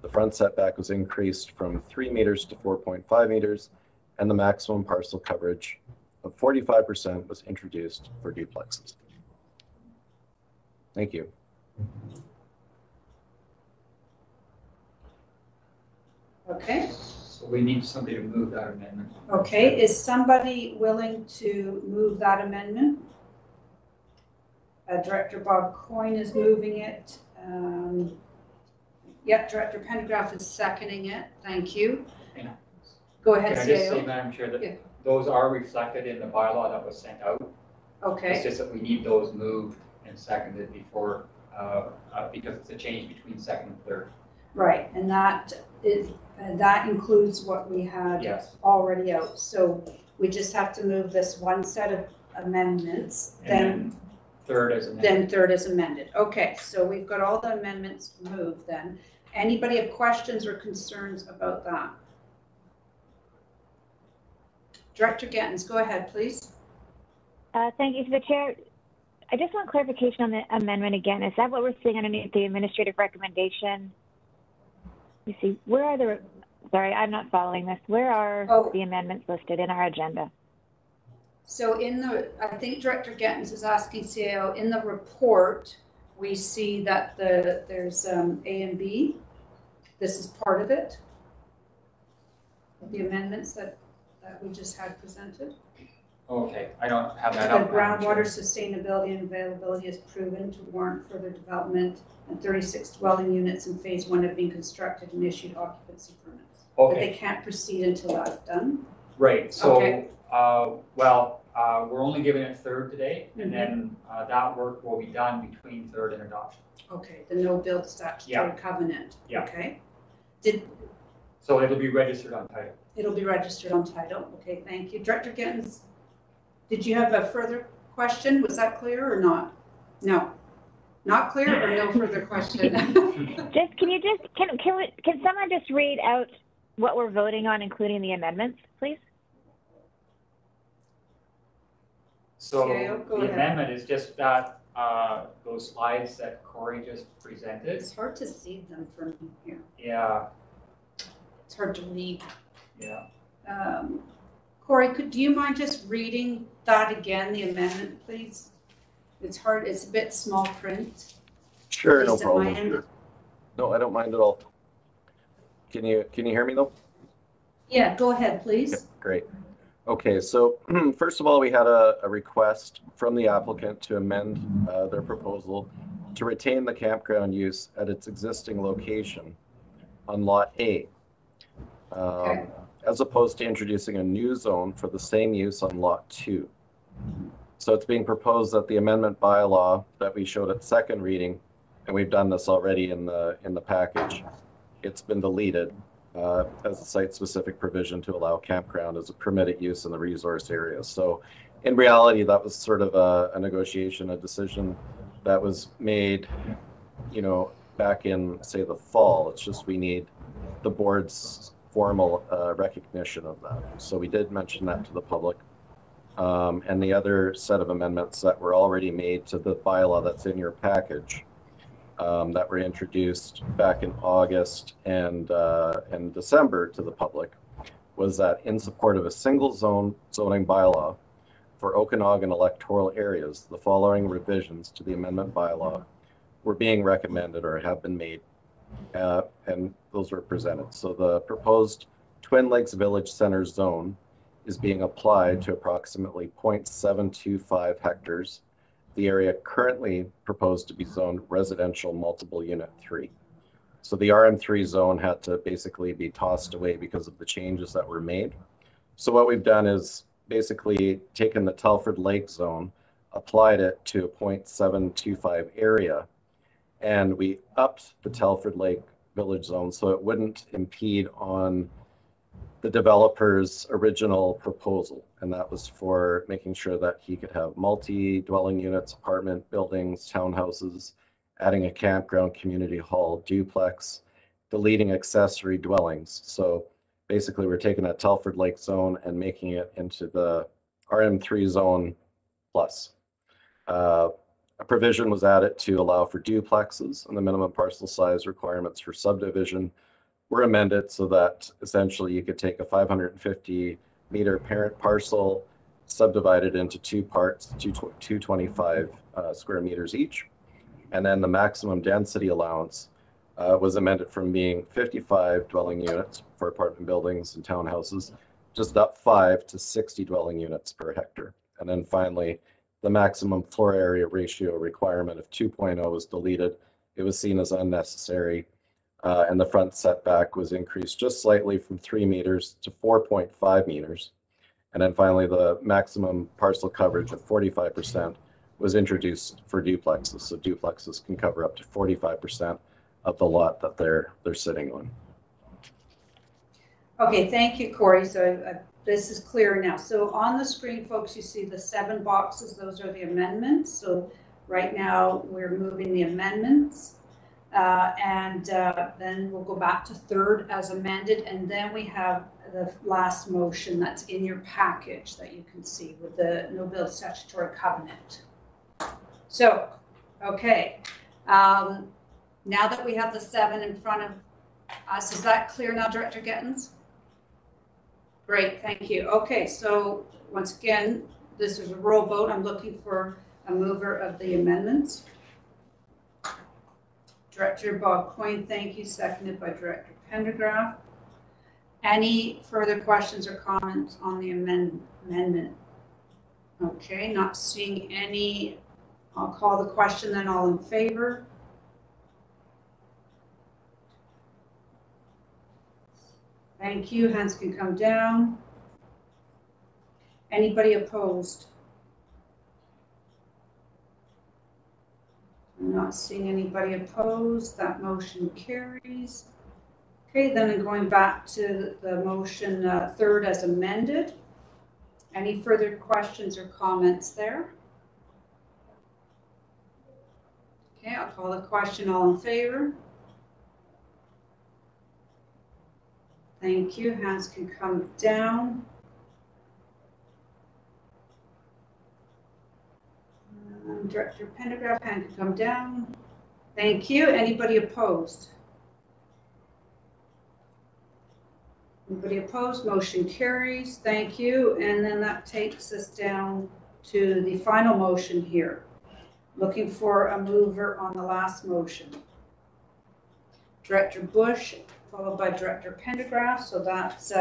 S3: The front setback was increased from 3 meters to 4.5 meters, and the maximum parcel coverage of 45% was introduced for duplexes. Thank you.
S1: Okay.
S10: So we need somebody to move that amendment.
S1: Okay, is somebody willing to move that amendment? Director Bob Coyne is moving it. Yep, Director Pendergraft is seconding it. Thank you. Go ahead,
S10: Can I just say, Madam Chair, that those are reflected in the bylaw that was sent out.
S1: Okay.
S10: It's just that we need those moved and seconded before, because it's a change between second and third.
S1: Right, and that includes what we had already out. So we just have to move this one set of amendments, then
S10: third as amended.
S1: Then third as amended. Okay, so we've got all the amendments moved then. Anybody have questions or concerns about that? Director Gettens, go ahead, please.
S20: Thank you, to the Chair. I just want clarification on the amendment again. Is that what we're seeing underneath the administrative recommendation? You see, where are the, sorry, I'm not following this. Where are the amendments listed in our agenda?
S1: So in the, I think Director Gettens is asking CAO, in the report, we see that there's A and B. This is part of it. The amendments that we just had presented.
S10: Okay, I don't have that
S1: The
S10: up.
S1: groundwater sustainability and availability is proven to warrant further development, and 36 dwelling units in phase 1 have been constructed and issued occupancy permits.
S10: Okay.
S1: But they can't proceed until that's done.
S10: Right, so,
S1: okay.
S10: We're only giving it third today, and then that work will be done between third and adoption.
S1: Okay, the no build statutory covenant.
S10: Yeah.
S1: Okay.
S10: So it'll be registered on title.
S1: It'll be registered on title. Okay, thank you. Director Gettens, did you have a further question? Was that clear or not? No. Not clear or no further question?
S20: Can someone just read out what we're voting on, including the amendments, please?
S10: So the amendment is just that those slides that Corey just presented.
S1: It's hard to see them from here.
S10: Yeah.
S1: It's hard to read.
S10: Yeah.
S1: Corey, do you mind just reading that again, the amendment, please? It's hard, it's a bit small print.
S3: Sure, no problem. Sure. No, I don't mind at all. Can you hear me though?
S1: Yeah, go ahead, please.
S3: Okay, great. Okay, so first of all, we had a request from the applicant to amend their proposal to retain the campground use at its existing location on Lot A. as opposed to introducing a new zone for the same use on Lot 2. So it's being proposed that the amendment bylaw that we showed at second reading, and we've done this already in the package, it's been deleted as a site-specific provision to allow campground as a permitted use in the resource area. So in reality, that was sort of a negotiation, a decision that was made, you know, back in, say, the fall. It's just we need the board's formal recognition of that. So we did mention that to the public. And the other set of amendments that were already made to the bylaw that's in your package that were introduced back in August and December to the public was that in support of a single zoning bylaw for Okanagan electoral areas, the following revisions to the amendment bylaw were being recommended or have been made, and those were presented. So the proposed Twin Lakes Village Center zone is being applied to approximately 0.725 hectares, the area currently proposed to be zoned residential multiple unit 3. So the RM3 zone had to basically be tossed away because of the changes that were made. So what we've done is basically taken the Telford Lake zone, applied it to a 0.725 area, and we upped the Telford Lake Village zone so it wouldn't impede on the developer's original proposal. And that was for making sure that he could have multi-dwelling units, apartment buildings, townhouses, adding a campground, community hall, duplex, deleting accessory dwellings. So basically we're taking that Telford Lake zone and making it into the RM3 zone plus. A provision was added to allow for duplexes, and the minimum parcel size requirements for subdivision were amended so that essentially you could take a 550-meter parent parcel, subdivide it into two parts, 225 square meters each. And then the maximum density allowance was amended from being 55 dwelling units for apartment buildings and townhouses, just up 5 to 60 dwelling units per hectare. And then finally, the maximum floor area ratio requirement of 2.0 was deleted. It was seen as unnecessary. And the front setback was increased just slightly from 3 meters to 4.5 meters. And then finally, the maximum parcel coverage of 45% was introduced for duplexes. So duplexes can cover up to 45% of the lot that they're sitting on.
S1: Okay, thank you, Corey. So this is clear now. So on the screen, folks, you see the 7 boxes. Those are the amendments. So right now we're moving the amendments. Then we'll go back to third as amended, and then we have the last motion that's in your package that you can see with the no bill statutory covenant. So, okay, now that we have the 7 in front of us, is that clear now, Director Gettens? Great, thank you. Okay, so once again, this is a roll vote. I'm looking for a mover of the amendments. Director Bob Coyne, thank you. Seconded by Director Pendergraft. Any further questions or comments on the amendment? Okay, not seeing any. I'll call the question then. All in favor? Thank you. Hands can come down. Anybody opposed? I'm not seeing anybody opposed. That motion carries. Okay, then I'm going back to the motion third as amended. Any further questions or comments there? Okay, I'll call the question. All in favor? Thank you. Hands can come down. Director Pendergraft, hand can come down. Thank you. Anybody opposed? Anybody opposed? Motion carries. Thank you. And then that takes us down to the final motion here. Looking for a mover on the last motion. Director Bush, followed by Director Pendergraft. So that's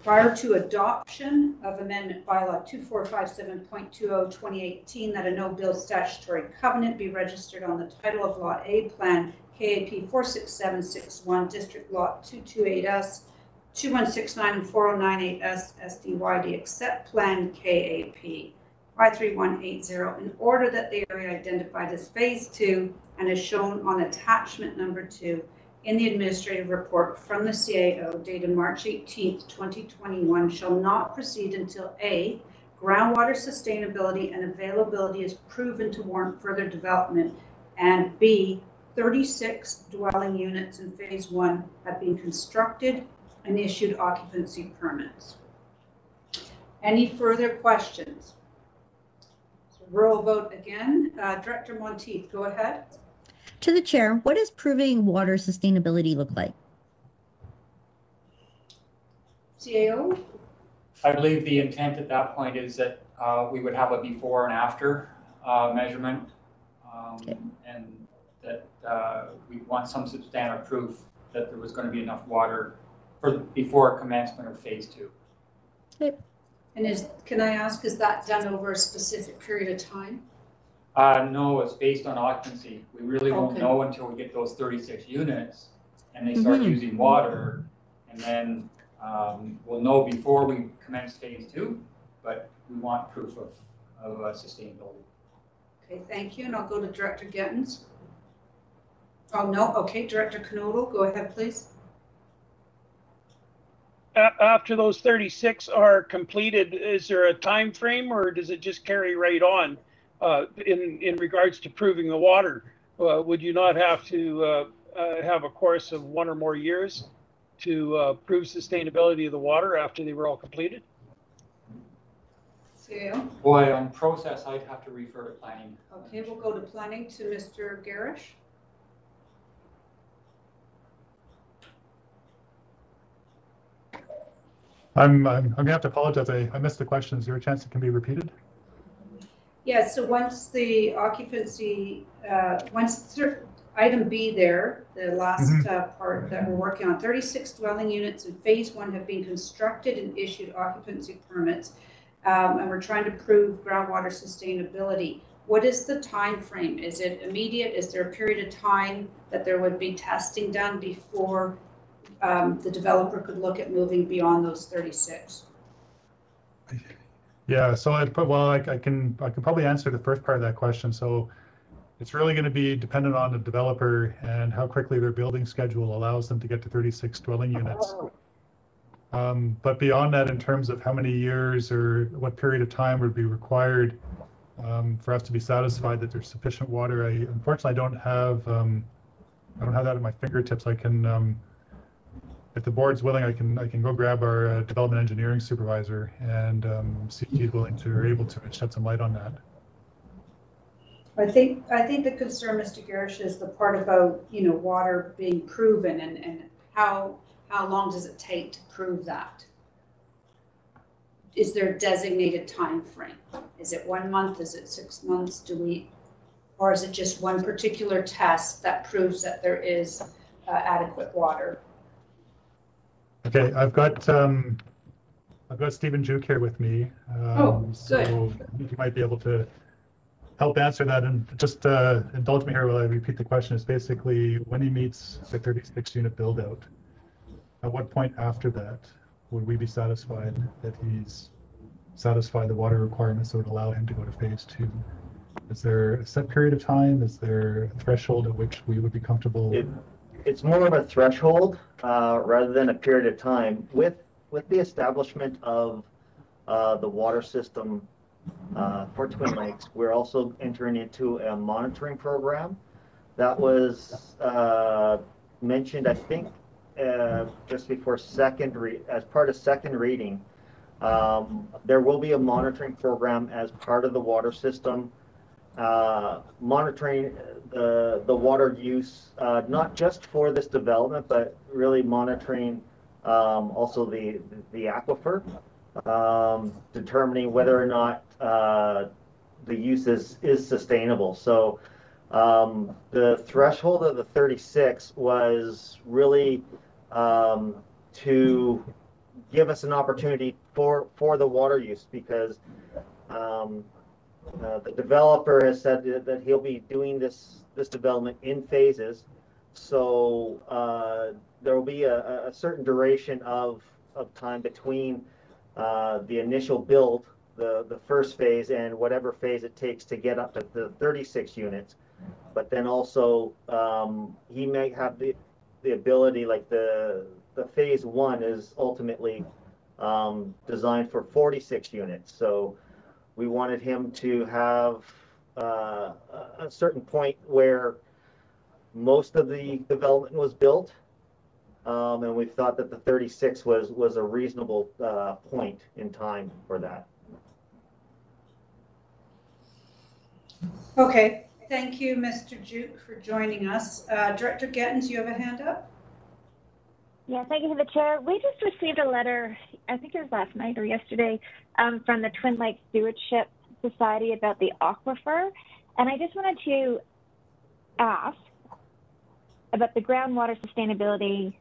S1: prior to adoption of Amendment Bylaw 2457.20 2018 that a no bill statutory covenant be registered on the title of Lot A Plan KAP 46761 District Lot 228S 2169 and 4098S SDYD accept Plan KAP 53180 in order that the area identified as Phase 2 and as shown on attachment number 2 in the administrative report from the CAO dated March 18th, 2021 shall not proceed until A, groundwater sustainability and availability is proven to warrant further development, and B, 36 dwelling units in Phase 1 have been constructed and issued occupancy permits. Any further questions? So roll vote again. Director Monteith, go ahead.
S21: To the chair, what does proving water sustainability look like?
S1: CAO?
S10: I believe the intent at that point is that we would have a before and after measurement, and that we want some substantive proof that there was going to be enough water for before commencement of Phase 2.
S21: Okay.
S1: And can I ask, is that done over a specific period of time?
S10: No, it's based on occupancy. We really won't know until we get those 36 units and they start using water, and then we'll know before we commence Phase 2, but we want proof of sustainability.
S1: Okay, thank you. And I'll go to Director Gettens. Oh, no. Okay, Director Knodel, go ahead, please.
S9: After those 36 are completed, is there a time frame, or does it just carry right on in regards to proving the water? Would you not have to have a course of 1 or more years to prove sustainability of the water after they were all completed?
S1: CAO?
S10: Boy, on process, I'd have to refer to planning.
S1: Okay, we'll go to planning to Mr. Garish.
S19: I'm gonna have to apologize. I missed the question. Is there a chance it can be repeated?
S1: Yeah, so once the occupancy, item B there, the last part that we're working on, 36 dwelling units in Phase 1 have been constructed and issued occupancy permits, and we're trying to prove groundwater sustainability. What is the time frame? Is it immediate? Is there a period of time that there would be testing done before the developer could look at moving beyond those 36?
S19: Yeah, so I can probably answer the first part of that question. So it's really going to be dependent on the developer and how quickly their building schedule allows them to get to 36 dwelling units. But beyond that, in terms of how many years or what period of time would be required for us to be satisfied that there's sufficient water, unfortunately I don't have that at my fingertips. I can. If the board's willing, I can go grab our development engineering supervisor and see if he's willing to or able to shed some light on that.
S1: I think the concern, Mr. Garish, is the part about water being proven and how long does it take to prove that? Is there a designated time frame? Is it 1 month? Is it 6 months? Or is it just one particular test that proves that there is adequate water?
S19: Okay, I've got Stephen Juke here with me. So he might be able to help answer that, and just indulge me here while I repeat the question. Is basically when he meets the 36 unit build out, at what point after that would we be satisfied that he's satisfied the water requirements that would allow him to go to Phase 2? Is there a set period of time? Is there a threshold at which we would be comfortable?
S2: It's more of a threshold rather than a period of time. With the establishment of the water system for Twin Lakes, we're also entering into a monitoring program that was mentioned, I think, just before as part of second reading. There will be a monitoring program as part of the water system, monitoring the water use, not just for this development, but really monitoring also the aquifer, determining whether or not the use is sustainable. So the threshold of the 36 was really to give us an opportunity for the water use, because the developer has said that he'll be doing this development in phases. So there will be a certain duration of time between the initial build, the first phase, and whatever phase it takes to get up to the 36 units. But then also he may have the ability, like the phase 1 is ultimately designed for 46 units. So we wanted him to have a certain point where most of the development was built, and we thought that the 36 was a reasonable point in time for that.
S1: Okay, thank you, Mr. Duke, for joining us. Director Gettens, you have a hand up?
S20: Yeah, thank you to the chair. We just received a letter, I think it was last night or yesterday, from the Twin Lakes Stewardship Society about the aquifer. And I just wanted to ask about the groundwater sustainability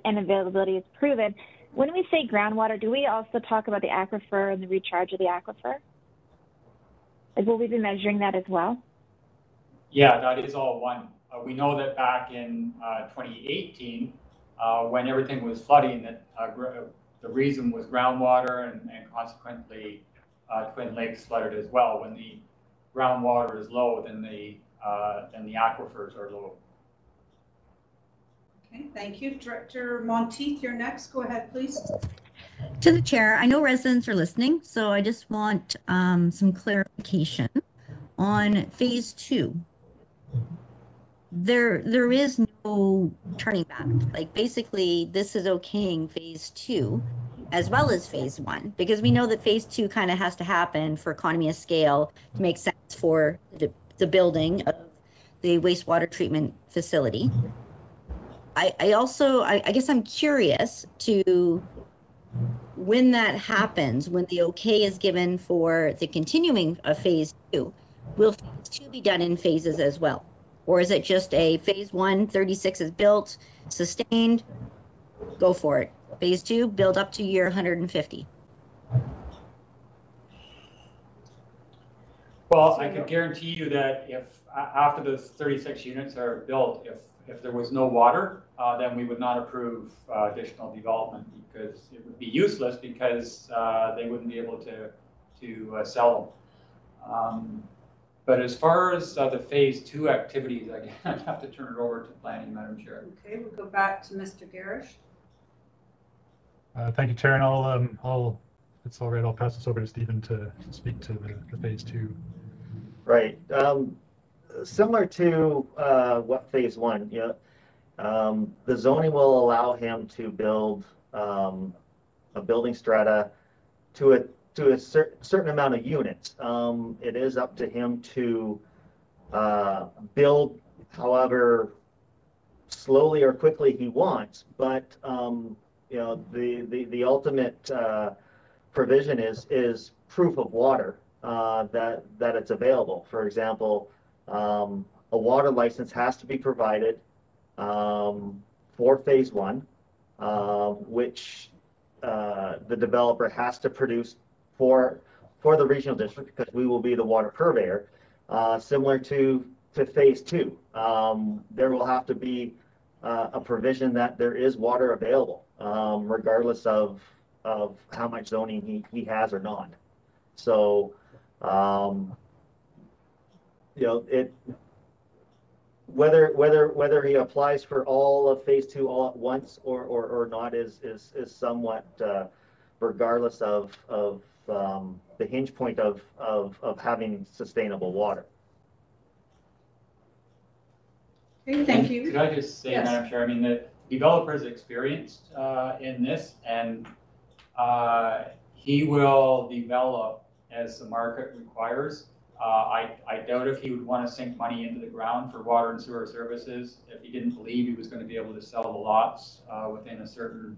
S20: and availability is proven. When we say groundwater, do we also talk about the aquifer and the recharge of the aquifer? Like, will we be measuring that as well?
S10: Yeah, that is all one. We know that back in 2018, when everything was flooding, that the reason was groundwater, and consequently Twin Lakes flooded as well. When the groundwater is low, then the aquifers are low.
S1: Okay, thank you. Director Monteith, you're next. Go ahead, please.
S21: To the chair, I know residents are listening, so I just want some clarification on phase 2. There is no turning back. Like, basically, this is okaying phase 2 as well as phase 1, because we know that phase 2 kind of has to happen for economy of scale to make sense for the building of the wastewater treatment facility. I guess I'm curious to, when that happens, when the okay is given for the continuing of phase 2, will phase 2 be done in phases as well? Or is it just a phase 1, 36 is built, sustained, go for it. Phase 2, build up to year 150.
S10: Well, I could guarantee you that if after those 36 units are built, if there was no water, then we would not approve additional development, because it would be useless, because they wouldn't be able to sell them. But as far as the phase 2 activities, I'd have to turn it over to planning, Madam Chair.
S1: Okay, we'll go back to Mr. Garish.
S19: Thank you, Chair, and I'll it's all right. I'll pass this over to Stephen to speak to the phase 2.
S2: Right. Similar to what phase 1, the zoning will allow him to build a building strata to a certain amount of units. It is up to him to build however slowly or quickly he wants, but the ultimate provision is proof of water, that it's available. For example, a water license has to be provided for phase 1, which the developer has to produce for the regional district, because we will be the water purveyor. Similar to phase 2, there will have to be a provision that there is water available, regardless of how much zoning he has or not. So, whether he applies for all of phase 2 all at once or not is somewhat regardless of the hinge point of having sustainable water.
S1: Okay, thank you.
S10: Could I just say, yes, Madam Chair, I mean, the developer's experienced in this, and he will develop as the market requires. I doubt if he would want to sink money into the ground for water and sewer services if he didn't believe he was going to be able to sell the lots within a certain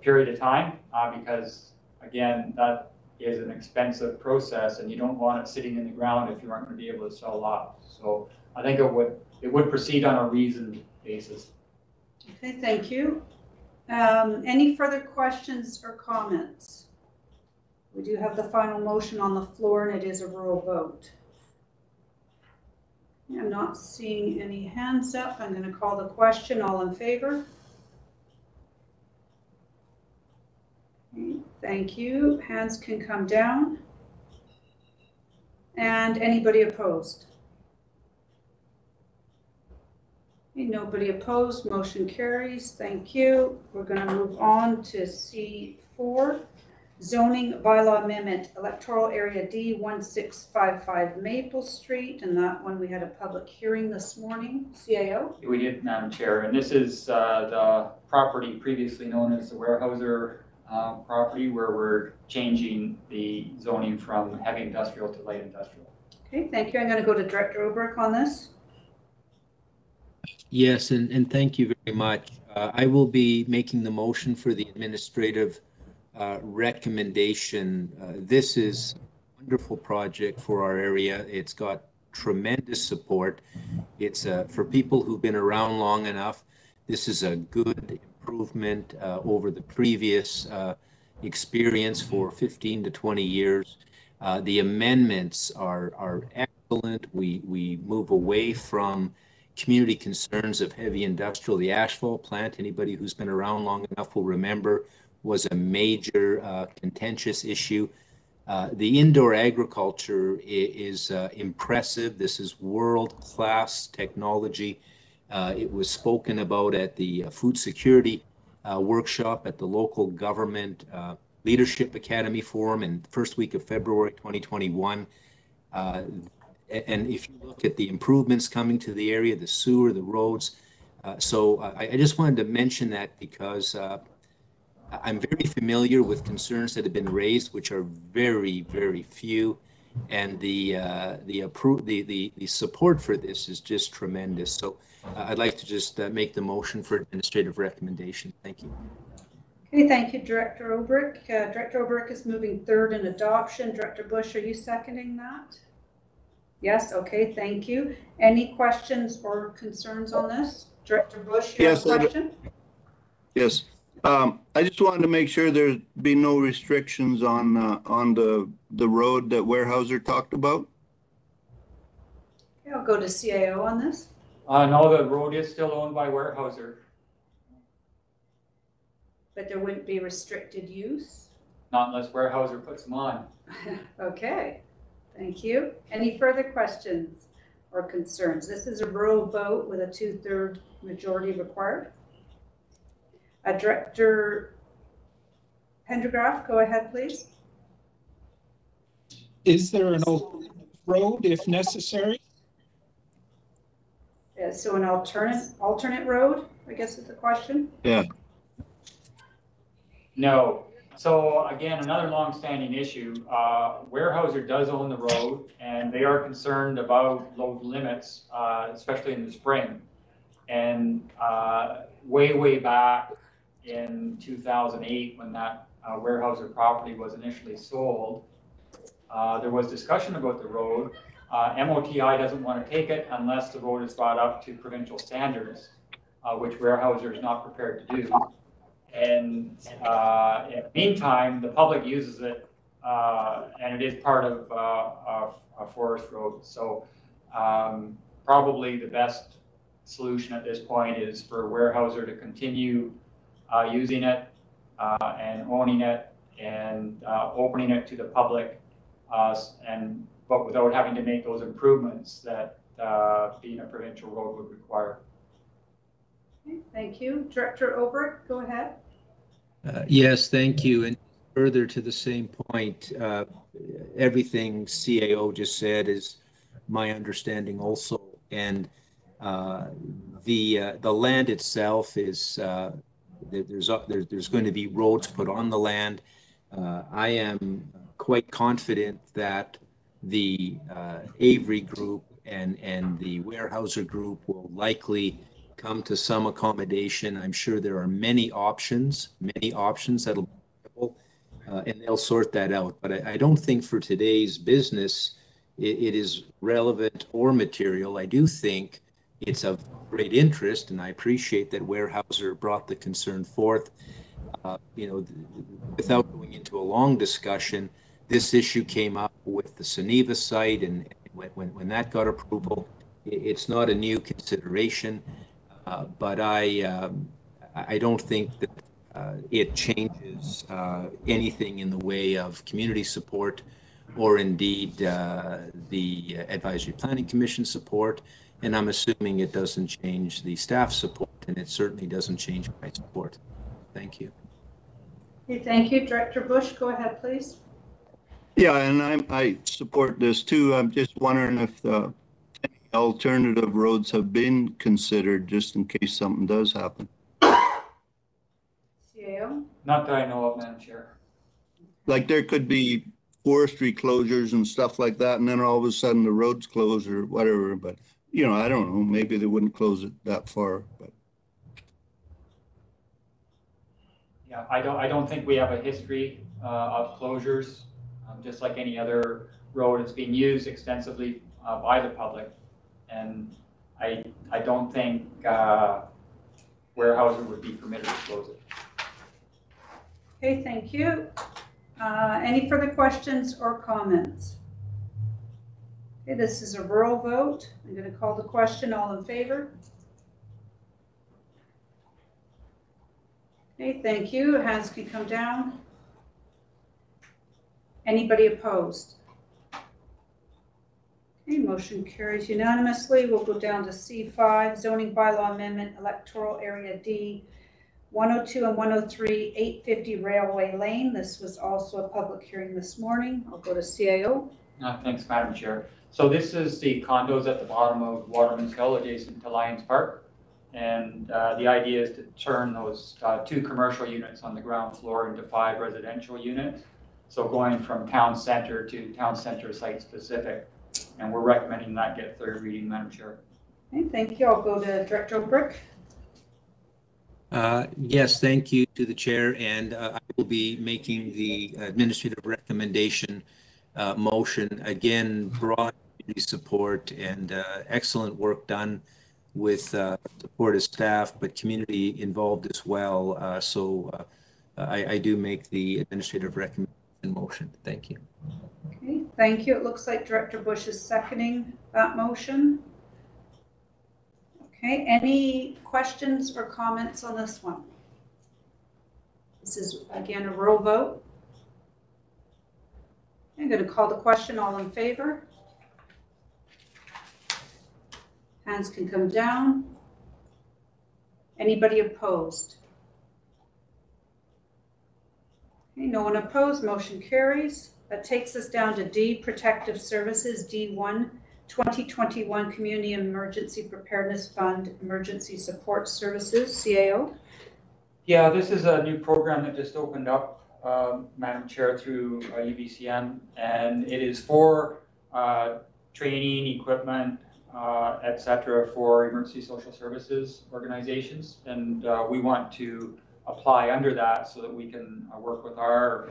S10: period of time, because, again, that is an expensive process, and you don't want it sitting in the ground if you aren't going to be able to sell lots. So I think it would proceed on a reasoned basis.
S1: Okay, thank you. Any further questions or comments? We do have the final motion on the floor, and it is a roll vote. I'm not seeing any hands up. I'm going to call the question. All in favor? Okay, thank you. Hands can come down. And anybody opposed? Okay, nobody opposed. Motion carries. Thank you. We're going to move on to C4. Zoning bylaw amendment, electoral area D 1655 Maple Street, and that one we had a public hearing this morning. CAO?
S10: We did, Madam Chair, and this is the property previously known as the Warehouser property, where we're changing the zoning from heavy industrial to light industrial.
S1: Okay, thank you. I'm going to go to Director Oberk on this.
S14: Yes, and thank you very much. I will be making the motion for the administrative recommendation. This is a wonderful project for our area. It's got tremendous support. It's for people who've been around long enough. This is a good improvement over the previous experience for 15 to 20 years. The amendments are excellent. We move away from community concerns of heavy industrial. The asphalt plant, anybody who's been around long enough will remember, was a major contentious issue. The indoor agriculture is impressive. This is world-class technology. It was spoken about at the food security workshop at the local government leadership academy forum in the first week of February 2021. And if you look at the improvements coming to the area, the sewer, the roads. So I just wanted to mention that because I'm very familiar with concerns that have been raised, which are very, very few, and the support for this is just tremendous. So I'd like to just make the motion for administrative recommendation. Thank you.
S1: Okay, thank you, Director Oberk. Director Oberk is moving third in adoption. Director Bush, are you seconding that? Yes, okay, thank you. Any questions or concerns on this? Director Bush, you have a question?
S6: Yes. I just wanted to make sure there'd be no restrictions on the road that Warehouser talked about.
S1: Okay, I'll go to CAO on this.
S10: No, the road is still owned by Warehouser.
S1: But there wouldn't be restricted use?
S10: Not unless Warehouser puts them on.
S1: Okay, thank you. Any further questions or concerns? This is a rural vote with a 2/3 majority required. Director Pendergraft, go ahead, please.
S13: Is there an road if necessary?
S1: Yeah, so an alternate road, I guess is the question.
S6: Yeah.
S10: No. So again, another long-standing issue. Warehouser does own the road, and they are concerned about load limits, especially in the spring. And way back in 2008, when that Warehouser property was initially sold, there was discussion about the road. MOTI doesn't want to take it unless the road is brought up to provincial standards, which Warehouser is not prepared to do. And in the meantime, the public uses it, and it is part of a forest road. So probably the best solution at this point is for Warehouser to continue using it and owning it and opening it to the public, but without having to make those improvements that being a provincial road would require.
S1: Okay, thank you. Director Oberk, go ahead.
S14: Yes, thank you. And further to the same point, everything CAO just said is my understanding also. And the land itself is there's going to be roads put on the land. I am quite confident that the Avery Group and the Warehouser Group will likely come to some accommodation. I'm sure there are many options that'll be available, and they'll sort that out. But I don't think for today's business it is relevant or material. I do think it's of great interest, and I appreciate that Warehouser brought the concern forth. Without going into a long discussion, this issue came up with the Suniva site, and when that got approval, It's not a new consideration, but I don't think that it changes anything in the way of community support or indeed the Advisory Planning Commission support. And I'm assuming it doesn't change the staff support, and it certainly doesn't change my support. Thank you.
S1: Okay, thank you. Director Bush, go ahead, please.
S6: Yeah, and I support this too. I'm just wondering if the any alternative roads have been considered just in case something does happen.
S1: CAO?
S10: Not that I know of, Madam Chair.
S6: Like there could be forestry closures and stuff like that, and then all of a sudden the roads close or whatever. But you know, I don't know. Maybe they wouldn't close it that far. But
S10: Yeah, I don't think we have a history of closures. Just like any other road, it's being used extensively by the public, and I don't think Weyerhaeuser would be permitted to close it.
S1: Okay, thank you. Any further questions or comments? Okay, this is a rural vote. I'm going to call the question. All in favor? Okay, thank you. Hands can come down. Anybody opposed? Okay, motion carries unanimously. We'll go down to C5, zoning bylaw amendment, electoral area D, 102 and 103, 850 Railway Lane. This was also a public hearing this morning. I'll go to CAO.
S10: Thanks, Madam Chair. So this is the condos at the bottom of Waterman's Hill adjacent to Lions Park. And the idea is to turn those 2 commercial units on the ground floor into 5 residential units. So going from town center to town center site specific. And we're recommending that get 3rd reading, Madam Chair.
S1: Okay, thank you. I'll go to Director Obrick.
S14: Yes, thank you to the chair, and I will be making the administrative recommendation motion. Again, broad community support and excellent work done with support of staff, but community involved as well. So I do make the administrative recommendation motion. Thank you.
S1: Okay, thank you. It looks like Director Bush is seconding that motion. Okay, any questions or comments on this one? This is, again, a rural vote. I'm going to call the question. All in favor? Hands can come down. Anybody opposed? Okay, no one opposed. Motion carries. That takes us down to D, Protective Services, D1, 2021 Community Emergency Preparedness Fund, Emergency Support Services, CAO.
S10: Yeah, this is a new program that just opened up, Madam Chair, through UBCM, and it is for training, equipment, etc., for emergency social services organizations, and we want to apply under that so that we can work with our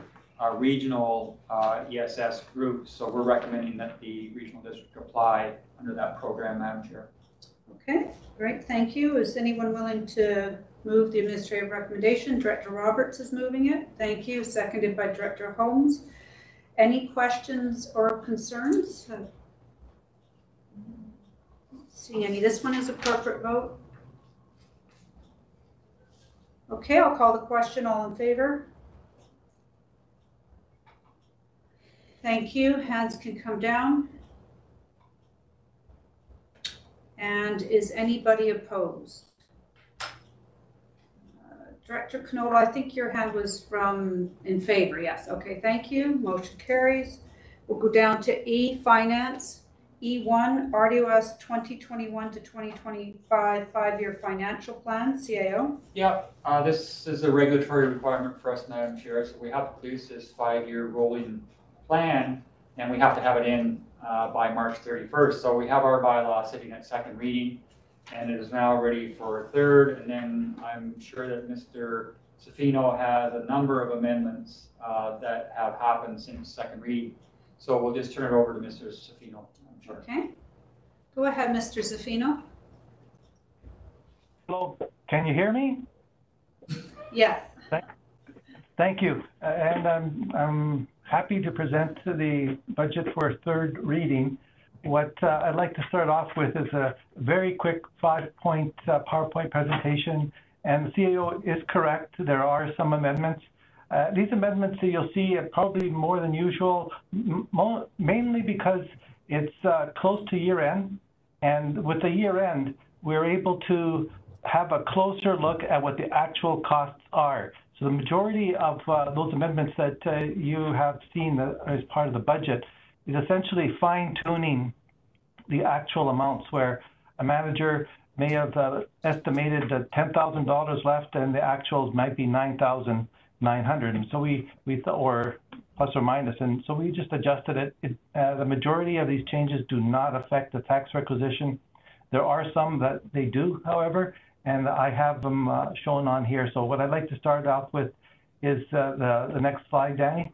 S10: regional ESS groups. So we're recommending that the regional district apply under that program, Madam Chair.
S1: Okay, great, thank you. Is anyone willing to move the administrative recommendation? Director Roberts is moving it. Thank you. Seconded by Director Holmes. Any questions or concerns? Don't see any. This one is a corporate vote. Okay, I'll call the question. All in favor? Thank you. Hands can come down. And is anybody opposed? Director Knoll, I think your hand was from in favor. Yes. Okay, thank you. Motion carries. We'll go down to E, Finance. E1, RDOS 2021 to 2025 5-year financial plan, CAO.
S10: Yeah, this is a regulatory requirement for us, Madam Chair. So we have to produce this 5-year rolling plan, and we have to have it in by March 31st. So we have our bylaw sitting at 2nd reading, and it is now ready for 3rd. And then I'm sure that Mr. Safino has a number of amendments that have happened since 2nd reading. So we'll just turn it over to Mr. Safino. Sure.
S1: Okay. Go ahead, Mr. Safino.
S5: Hello, can you hear me?
S1: Yes.
S5: Thank you. And I'm happy to present the budget for 3rd reading. what I'd like to start off with is a very quick 5-point PowerPoint presentation. And the CAO is correct. There are some amendments. These amendments that you'll see are probably more than usual, mainly because it's close to year end. And with the year end, we're able to have a closer look at what the actual costs are. So the majority of those amendments that you have seen as part of the budget is essentially fine-tuning the actual amounts, where a manager may have estimated that $10,000 left and the actuals might be $9,900. And so we or plus or minus, and so we just adjusted it. The majority of these changes do not affect the tax requisition. There are some that they do, however, and I have them shown on here. So what I'd like to start off with is the next slide, Danny.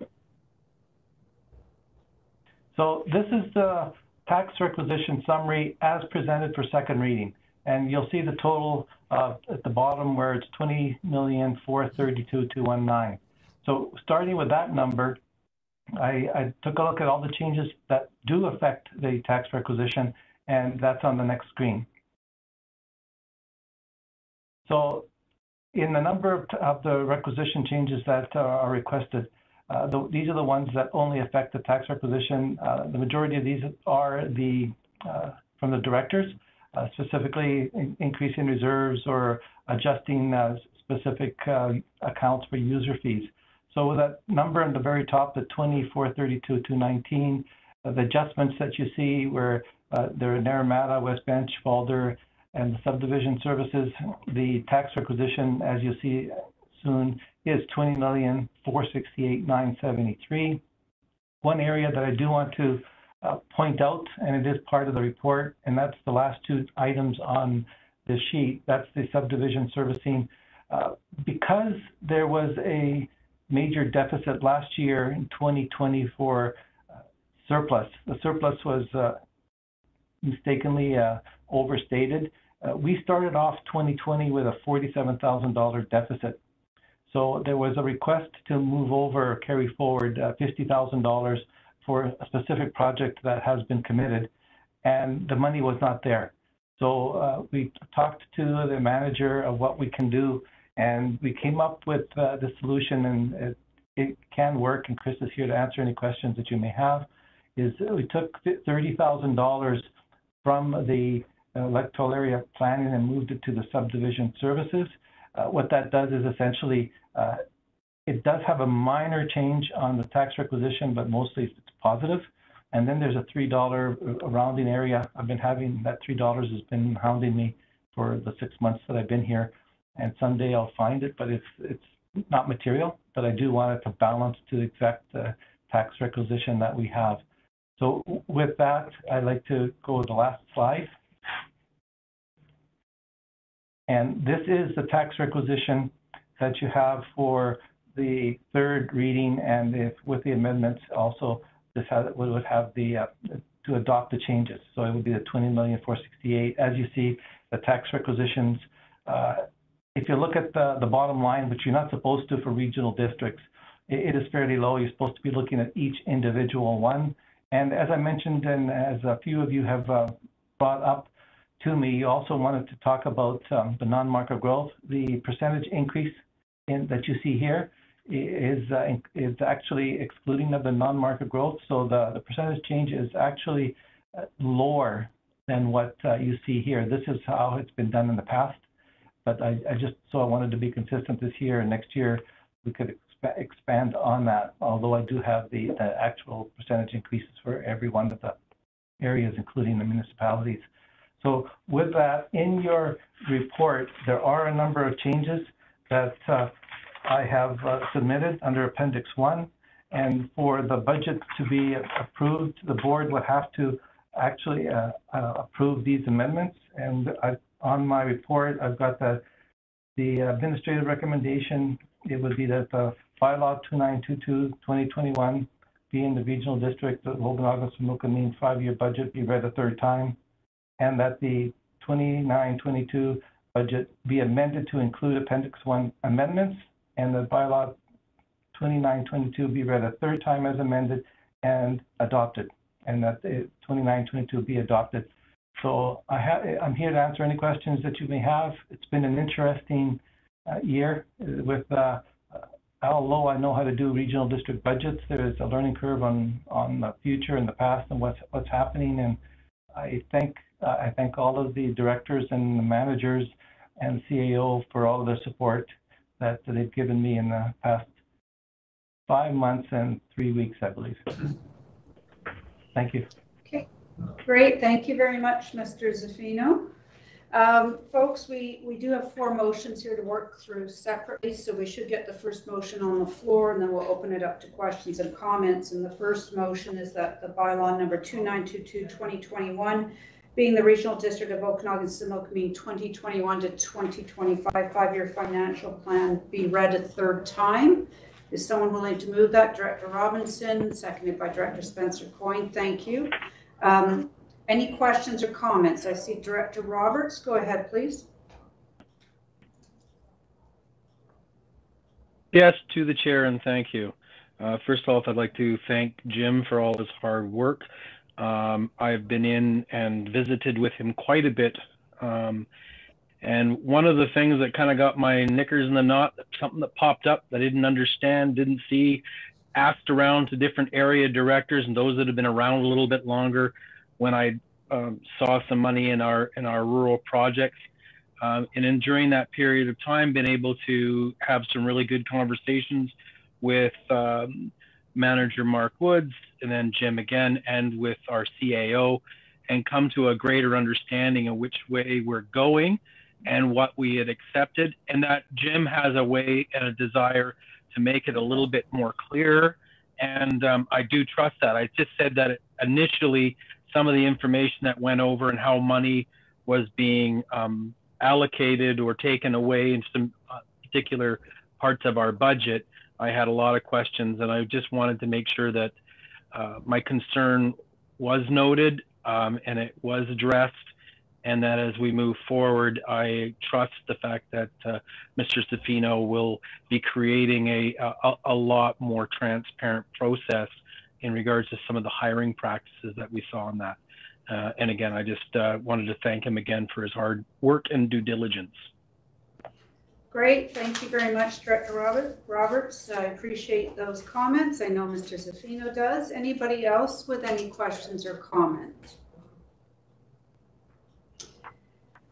S5: So this is the tax requisition summary as presented for second reading. And you'll see the total at the bottom where it's $20,432,219. So starting with that number, I took a look at all the changes that do affect the tax requisition, and that's on the next screen. So in the number of the requisition changes that are requested, these are the ones that only affect the tax requisition. The majority of these are from the directors, specifically increasing reserves or adjusting specific accounts for user fees. So with that number on the very top, the $24,32,219, the adjustments that you see where they're in Naramata, West Bench, Falder, and the subdivision services, the tax requisition, as you see soon, is $20,468,973. One area that I do want to point out, and it is part of the report, and that's the last two items on the sheet. That's the subdivision servicing. Because there was a major deficit last year in 2020 for surplus, the surplus was mistakenly overstated. We started off 2020 with a $47,000 deficit. So there was a request to move over or carry forward $50,000 for a specific project that has been committed, and the money was not there. So we talked to the manager of what we can do, and we came up with the solution, and it can work, and Chris is here to answer any questions that you may have, is we took $30,000 from the electoral area planning and moved it to the subdivision services. What that does is essentially, it does have a minor change on the tax requisition, but mostly it's positive. And then there's a $3 rounding area. I've been having that $3 has been hounding me for the 6 months that I've been here. And someday I'll find it, but it's not material. But I do want it to balance to the exact tax requisition that we have. So with that, I'd like to go to the last slide. And this is the tax requisition that you have for the third reading, and with the amendments also, this would have the to adopt the changes. So it would be the $20,468,000. As you see, the tax requisitions. If you look at the bottom line, which you're not supposed to for regional districts, it is fairly low. You're supposed to be looking at each individual one. And as I mentioned, and as a few of you have brought up to me, you also wanted to talk about the non-market growth. The percentage increase that you see here is actually excluding of the non-market growth. So the percentage change is actually lower than what you see here. This is how it's been done in the past. But I wanted to be consistent this year, and next year we could expand on that, although I do have the actual percentage increases for every one of the areas, including the municipalities. So with that, in your report, there are a number of changes that I have submitted under Appendix 1. And for the budget to be approved, the board would have to actually approve these amendments. And on my report, I've got the administrative recommendation. It would be that the bylaw 2922-2021 be in the regional district of Okanagan-SIMILKAMEEN 5-year budget be read a third time, and that the 2922 budget be amended to include Appendix 1 amendments, and the bylaw 2922 be read a third time as amended and adopted. and that 2922 be adopted. So I'm here to answer any questions that you may have. It's been an interesting year with although I know how to do regional district budgets, there is a learning curve on the future and the past and what's happening. And I thank all of the directors and the managers and CAO for all of their support that they've given me in the past 5 months and 3 weeks, I believe. Thank you.
S1: Okay, great. Thank you very much, Mr. Zaffino. Folks, we do have 4 motions here to work through separately, so we should get the first motion on the floor, and then we'll open it up to questions and comments. And the first motion is that the bylaw number 2922-2021, being the Regional District of Okanagan-Similkameen 2021 to 2025 5-year financial plan, be read a 3rd time. Is someone willing to move that? Director Robinson, seconded by Director Spencer Coyne. Thank you. Any questions or comments? I see Director Roberts. Go ahead, please.
S18: Yes, to the chair, and thank you. First off, I'd like to thank Jim for all his hard work. I've been in and visited with him quite a bit. And one of the things that kind of got my knickers in the knot, something that popped up that I didn't understand, didn't see, asked around to different area directors and those that have been around a little bit longer when I saw some money in our rural projects. And then during that period of time, been able to have some really good conversations with Manager Mark Woods, and then Jim again, and with our CAO, and come to a greater understanding of which way we're going and what we had accepted, and that Jim has a way and a desire to make it a little bit more clear. And I do trust that. I just said that initially some of the information that went over and how money was being allocated or taken away in some particular parts of our budget, I had a lot of questions, and I just wanted to make sure that my concern was noted and it was addressed, and that as we move forward, I trust the fact that Mr. Zaffino will be creating a lot more transparent process in regards to some of the hiring practices that we saw on that. And again, I just wanted to thank him again for his hard work and due diligence.
S1: Great, thank you very much, Director Roberts. I appreciate those comments. I know Mr. Zaffino does. Anybody else with any questions or comments?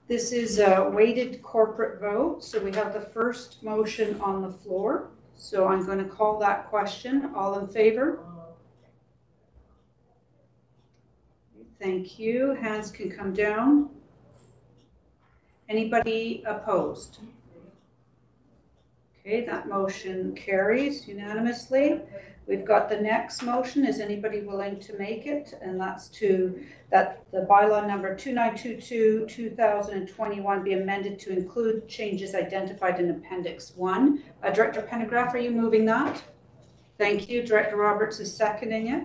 S1: This is a weighted corporate vote, so we have the first motion on the floor. So I'm going to call that question. All in favor? Thank you. Hands can come down. Anybody opposed? Okay, that motion carries unanimously. We've got the next motion. Is anybody willing to make it? And that's that the bylaw number 2922-2021 be amended to include changes identified in Appendix 1. Director Pendergraft, are you moving that? Thank you. Director Roberts is seconding it.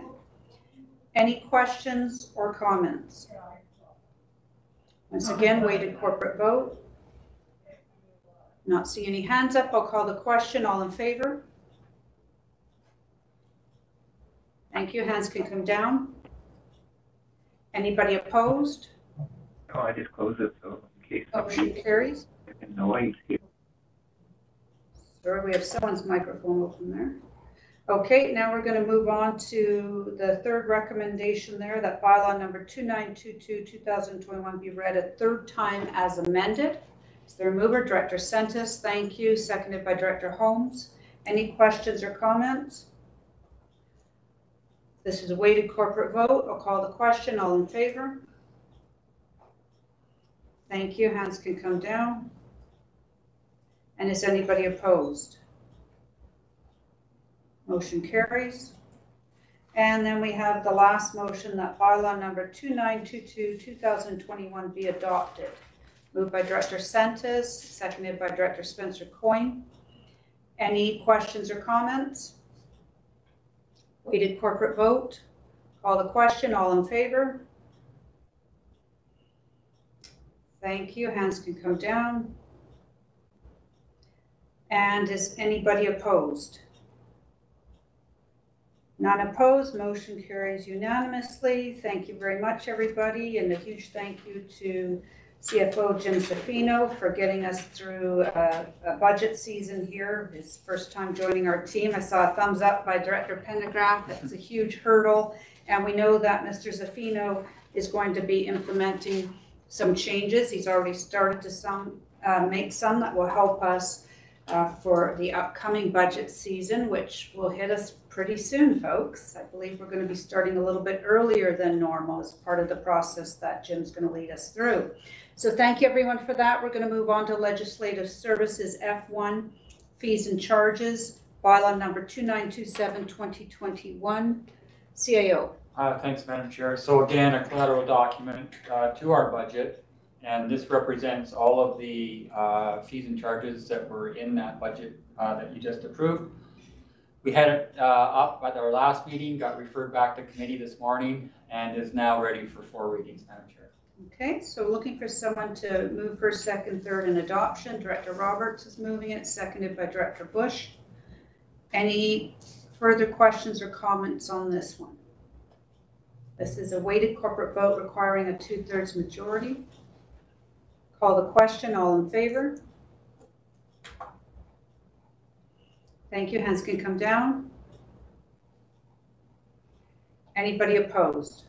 S1: Any questions or comments? Once again, weighted corporate vote. Not see any hands up. I'll call the question. All in favor? Thank you. Hands can come down. Anybody opposed?
S22: No, I just closed it, so in case
S1: motion carries.
S22: Noise here.
S1: Sorry, we have someone's microphone open there. Okay, now we're going to move on to the third recommendation there, that bylaw number 2922-2021 be read a 3rd time as amended. Is there a mover? Director Sentis, thank you. Seconded by Director Holmes. Any questions or comments? This is a weighted corporate vote. I'll call the question. All in favor? Thank you. Hands can come down. And is anybody opposed? Motion carries. And then we have the last motion, that bylaw number 2922-2021 be adopted. Moved by Director Sentis, seconded by Director Spencer Coyne. Any questions or comments? Weighted corporate vote. Call the question. All in favor? Thank you. Hands can come down. And is anybody opposed? None opposed, motion carries unanimously. Thank you very much, everybody, and a huge thank you to CFO Jim Safino for getting us through a budget season here. His first time joining our team. I saw a thumbs up by Director Pendergraft. That's a huge hurdle, and we know that Mr. Safino is going to be implementing some changes. He's already started to make some that will help us for the upcoming budget season, which will hit us pretty soon, folks. I believe we're going to be starting a little bit earlier than normal as part of the process that Jim's going to lead us through. So thank you, everyone, for that. We're going to move on to Legislative Services F1, Fees and Charges, bylaw number 2927, 2021. CAO.
S10: Thanks, Madam Chair. So again, a collateral document to our budget, and this represents all of the fees and charges that were in that budget that you just approved. We had it up at our last meeting, got referred back to committee this morning, and is now ready for 4 readings, Madam Chair.
S1: Okay, so looking for someone to move first, second, third, and adoption. Director Roberts is moving it, seconded by Director Bush. Any further questions or comments on this one? This is a weighted corporate vote requiring a 2/3 majority. Call the question. All in favor? Thank you. Hands can come down. Anybody opposed?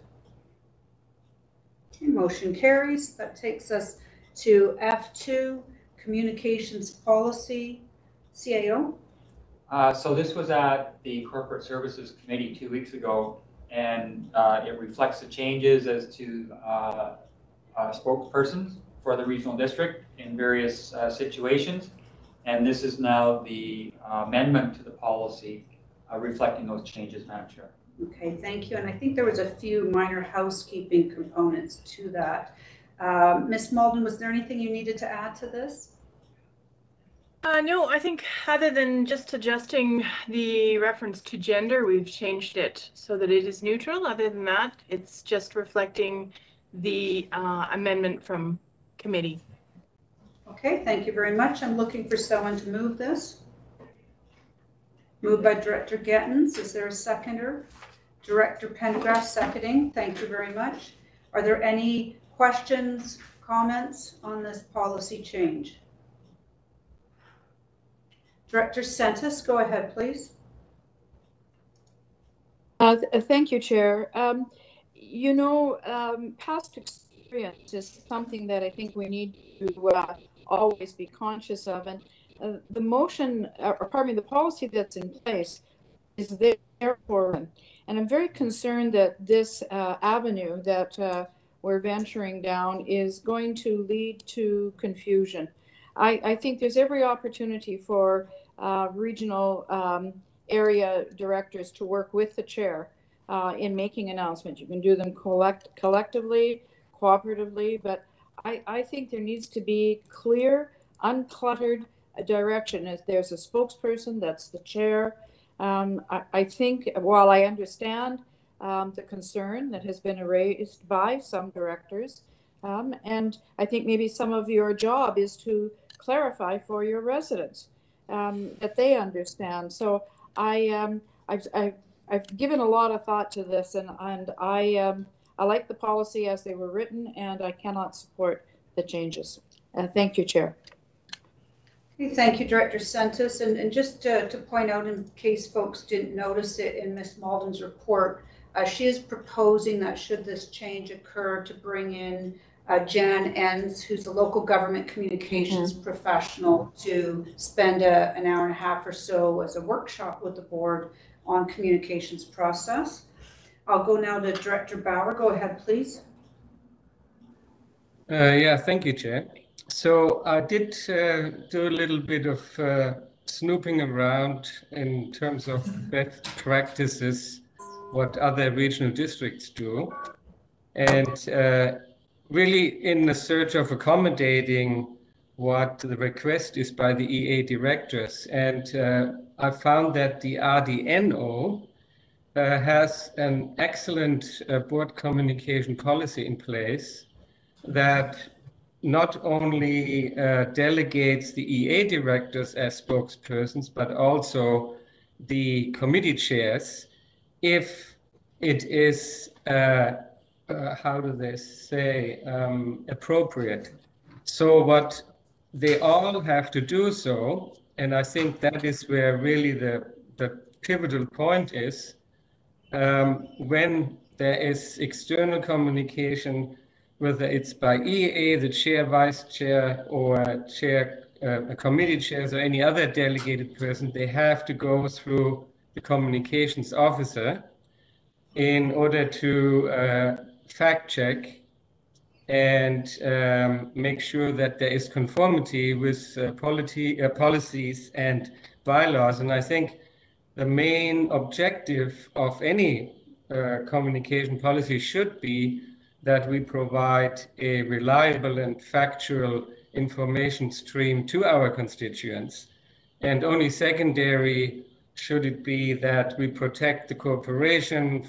S1: Okay, motion carries. That takes us to F2, Communications Policy. CAO?
S10: So this was at the Corporate Services Committee 2 weeks ago, and it reflects the changes as to spokespersons for the regional district in various situations. And this is now the amendment to the policy reflecting those changes, Madam Chair.
S1: Okay, thank you. And I think there was a few minor housekeeping components to that. Ms. Malden, was there anything you needed to add to this?
S7: No, I think other than just adjusting the reference to gender, we've changed it so that it is neutral. Other than that, it's just reflecting the amendment from committee.
S1: Okay, thank you very much. I'm looking for someone to move this. Moved by Director Gettens. Is there a seconder? Director Pendergraft seconding. Thank you very much. Are there any questions, comments on this policy change? Director Sentis, go ahead, please.
S8: Thank you, Chair. Past experience is something that I think we need to always be conscious of. And the motion, the policy that's in place is there for them. And I'm very concerned that this avenue that we're venturing down is going to lead to confusion. I think there's every opportunity for regional area directors to work with the chair in making announcements. You can do them collectively, cooperatively, but I think there needs to be clear, uncluttered direction. If there's a spokesperson, that's the chair. I think, while I understand the concern that has been raised by some directors, and I think maybe some of your job is to clarify for your residents that they understand. So I've given a lot of thought to this, and I like the policy as they were written, and I cannot support the changes. Thank you, Chair.
S1: Okay, thank you, Director Sentis. And just to point out, in case folks didn't notice it in Ms. Malden's report, she is proposing that should this change occur to bring in Jan Enns, who's a local government communications professional, to spend an hour and a half or so as a workshop with the board on communications process. I'll go now to Director Bauer. Go ahead, please.
S4: Yeah, thank you, Chair. So I did do a little bit of snooping around in terms of best practices, what other regional districts do. And really in the search of accommodating what the request is by the EA directors. And I found that the RDNO has an excellent board communication policy in place that not only delegates the EA directors as spokespersons, but also the committee chairs if it is, how do they say, appropriate. So what they all have to do so, and I think that is where really the pivotal point is, when there is external communication, whether it's by EA, the chair, vice chair, or chair, committee chairs, or any other delegated person, they have to go through the communications officer in order to fact check and make sure that there is conformity with policies and bylaws. And I think the main objective of any communication policy should be that we provide a reliable and factual information stream to our constituents. And only secondary should it be that we protect the corporation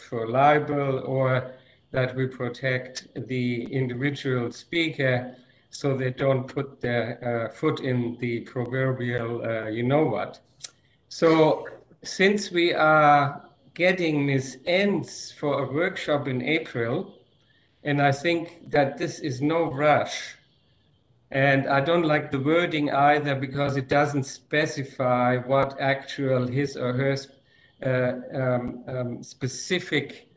S4: for libel, or that we protect the individual speaker so they don't put their foot in the proverbial you know what. So since we are getting Ms. Enns for a workshop in April, and I think that this is no rush, and I don't like the wording either because it doesn't specify what actual his or her specific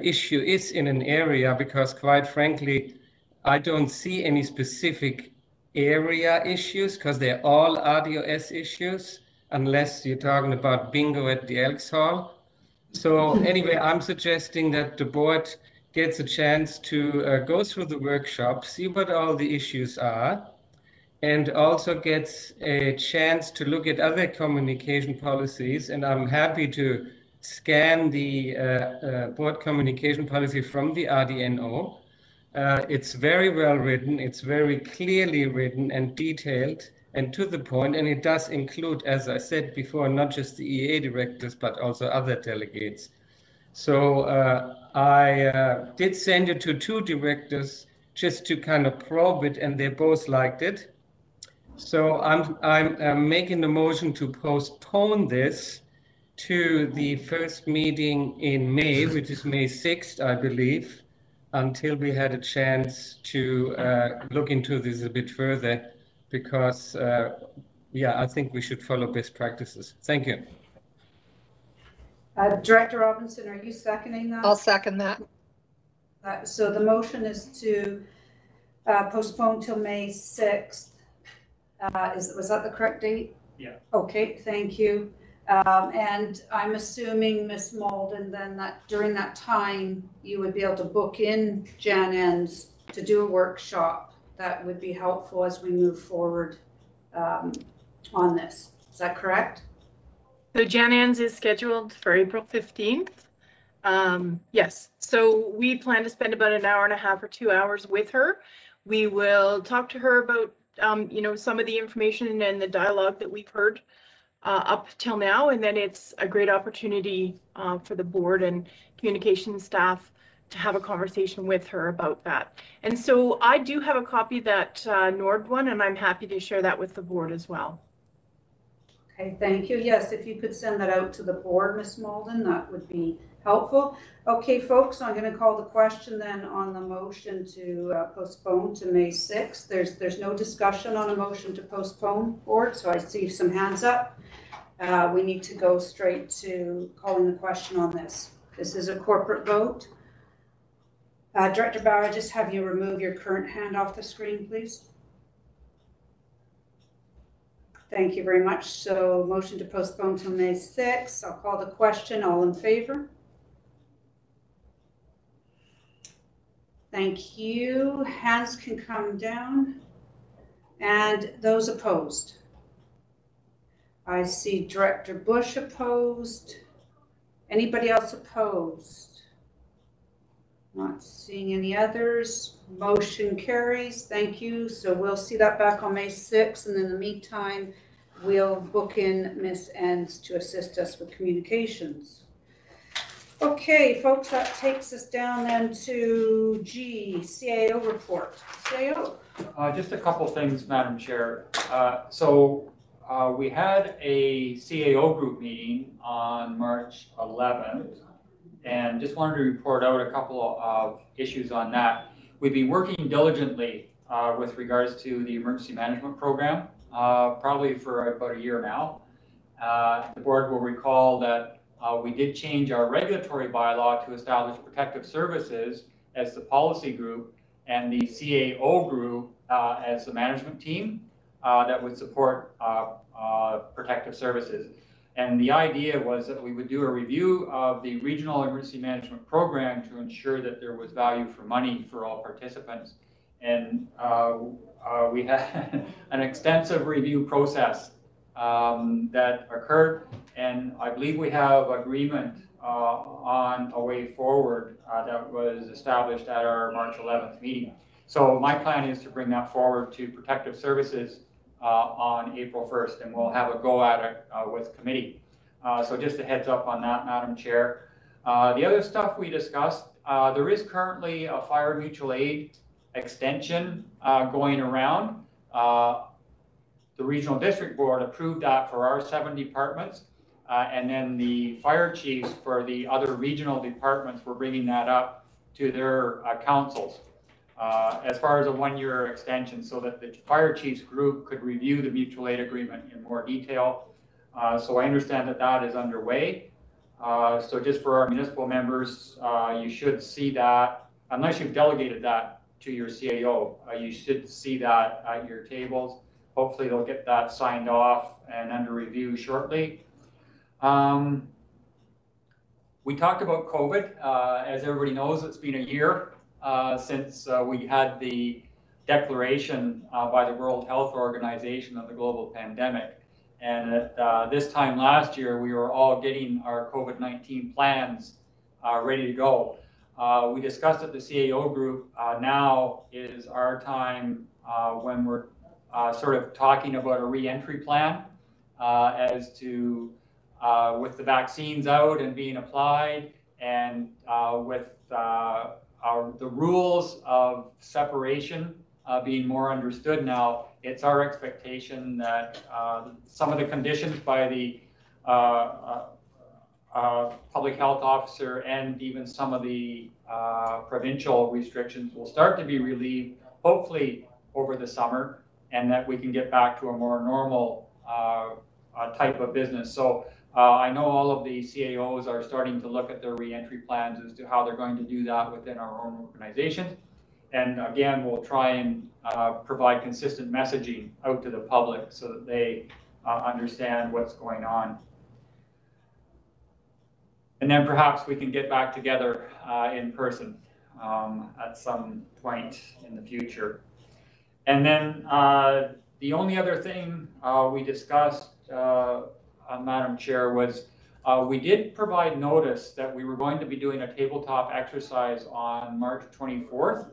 S4: issue is in an area, because quite frankly, I don't see any specific area issues because they're all RDOS issues, unless you're talking about bingo at the Elks Hall. So anyway, I'm suggesting that the board gets a chance to go through the workshop, see what all the issues are, and also gets a chance to look at other communication policies. And I'm happy to scan the board communication policy from the RDNO. It's very well written, it's very clearly written and detailed and to the point, and it does include, as I said before, not just the EA directors, but also other delegates. So I did send it to 2 directors just to kind of probe it, and they both liked it. So I'm making the motion to postpone this to the first meeting in May, which is May 6th, I believe, until we had a chance to look into this a bit further, because, yeah, I think we should follow best practices. Thank you.
S1: Director Robinson, are you seconding that?
S15: I'll second that.
S1: So the motion is to postpone till May 6th. Was that the correct date?
S10: Yeah.
S1: Okay, thank you. And I'm assuming, Ms. Malden, then that during that time, you would be able to book in Jan Enns to do a workshop. That would be helpful as we move forward on this. Is that correct?
S7: So Jan Enns is scheduled for April 15th. Yes, so we plan to spend about an hour and a half or 2 hours with her. We will talk to her about you know, some of the information and the dialogue that we've heard up till now, and then it's a great opportunity for the board and communication staff to have a conversation with her about that. And so I do have a copy of that Nord one, and I'm happy to share that with the board as well.
S1: Okay, thank you. Yes, if you could send that out to the board, Ms. Malden, that would be helpful. Okay, folks, I'm going to call the question then on the motion to postpone to May 6th. There's no discussion on a motion to postpone, board, so I see some hands up. We need to go straight to calling the question on this. This is a corporate vote. Director Bauer, I just have you remove your current hand off the screen, please. Thank you very much. So motion to postpone till May 6th. I'll call the question. All in favor? Thank you. Hands can come down. And those opposed? I see Director Bush opposed. Anybody else opposed? Not seeing any others. Motion carries. Thank you. So we'll see that back on May 6th. And in the meantime, we'll book in Ms. Enns to assist us with communications. Okay, folks, that takes us down then to G, CAO report. CAO.
S10: Just a couple things, Madam Chair. So we had a CAO group meeting on March 11th, and just wanted to report out a couple of issues on that. We've been working diligently with regards to the emergency management program, probably for about a year now. The board will recall that we did change our regulatory bylaw to establish protective services as the policy group and the CAO group as the management team that would support protective services. And the idea was that we would do a review of the regional emergency management program to ensure that there was value for money for all participants. And we had an extensive review process that occurred, and I believe we have agreement on a way forward that was established at our March 11th meeting. So my plan is to bring that forward to protective services on April 1st, and we'll have a go at it with committee. So just a heads up on that, Madam Chair. The other stuff we discussed, there is currently a fire mutual aid extension going around. The Regional District Board approved that for our 7 departments, and then the fire chiefs for the other regional departments were bringing that up to their councils as far as a 1-year extension, so that the fire chiefs group could review the mutual aid agreement in more detail. So I understand that that is underway. So just for our municipal members, you should see that, unless you've delegated that to your CAO, you should see that at your tables. Hopefully they'll get that signed off and under review shortly. We talked about COVID. As everybody knows, it's been a year since we had the declaration by the World Health Organization of the global pandemic. And at this time last year, we were all getting our COVID-19 plans ready to go. We discussed at the CAO group, now is our time when we're sort of talking about a re-entry plan as to with the vaccines out and being applied, and with the rules of separation being more understood now, it's our expectation that some of the conditions by the public health officer and even some of the provincial restrictions will start to be relieved, hopefully over the summer, and that we can get back to a more normal type of business. So I know all of the CAOs are starting to look at their re-entry plans as to how they're going to do that within our own organizations. And again, we'll try and provide consistent messaging out to the public so that they understand what's going on. And then perhaps we can get back together in person at some point in the future. And then the only other thing we discussed, Madam Chair, was we did provide notice that we were going to be doing a tabletop exercise on March 24th.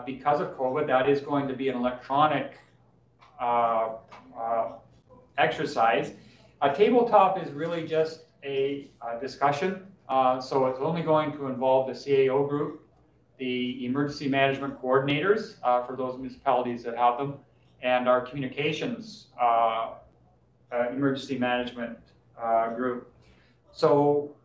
S10: Because of COVID, that is going to be an electronic exercise. A tabletop is really just a discussion, so it's only going to involve the CAO group, the emergency management coordinators for those municipalities that have them, and our communications emergency management group. So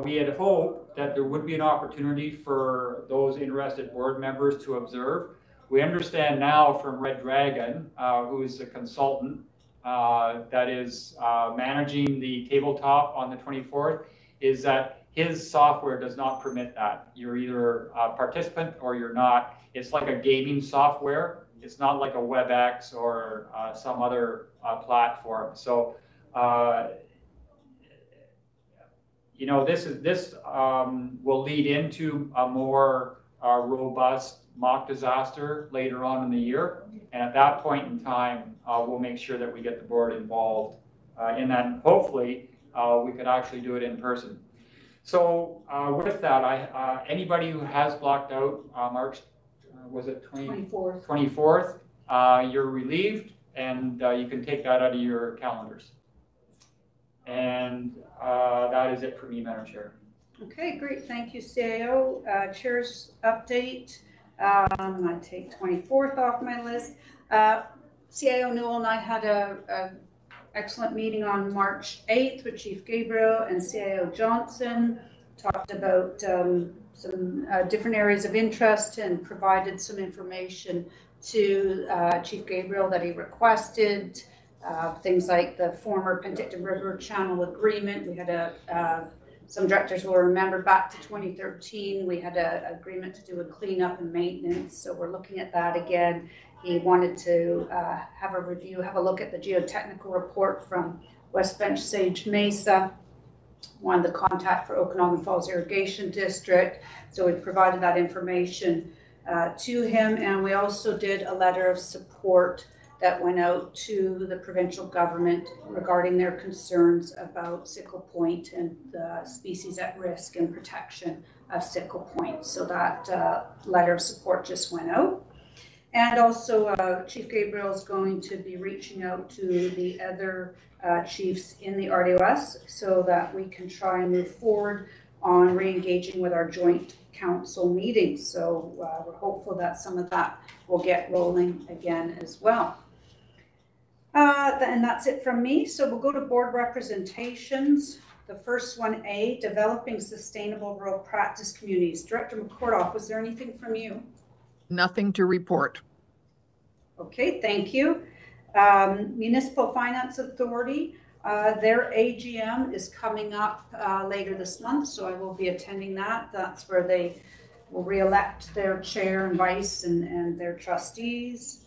S10: we had hoped that there would be an opportunity for those interested board members to observe. We understand now from Red Dragon, who is a consultant that is managing the tabletop on the 24th, is that his software does not permit that. You're either a participant or you're not. It's like a gaming software. It's not like a WebEx or some other platform. So, you know, this will lead into a more robust mock disaster later on in the year. And at that point in time, we'll make sure that we get the board involved in that. And hopefully, we could actually do it in person. So with that, anybody who has blocked out March, was it 24th? 24th, you're relieved, and you can take that out of your calendars. And that is it for me, Madam Chair.
S1: Okay, great. Thank you, CAO. Chair's update. I take 24th off my list. CIO Newell and I had a excellent meeting on March 8th with Chief Gabriel and CIO Johnson. Talked about some different areas of interest and provided some information to Chief Gabriel that he requested. Things like the former Penticton River Channel Agreement. We had some directors will remember back to 2013, we had an agreement to do a cleanup and maintenance. So we're looking at that again. He wanted to have a review, have a look at the geotechnical report from West Bench Sage Mesa, wanted the contact for Okanagan Falls Irrigation District. So we provided that information to him. And we also did a letter of support that went out to the provincial government regarding their concerns about Sickle Point and the species at risk and protection of Sickle Point. So that letter of support just went out. And also Chief Gabriel is going to be reaching out to the other chiefs in the RDOS so that we can try and move forward on re-engaging with our joint council meetings. So we're hopeful that some of that will get rolling again as well. And that's it from me. So we'll go to board representations. The first one, A, developing sustainable rural practice communities. Director McCordoff, was there anything from you?
S15: Nothing to report.
S1: Okay, thank you. Municipal Finance Authority, their AGM is coming up later this month, so I will be attending that. That's where they will re-elect their chair and vice and their trustees.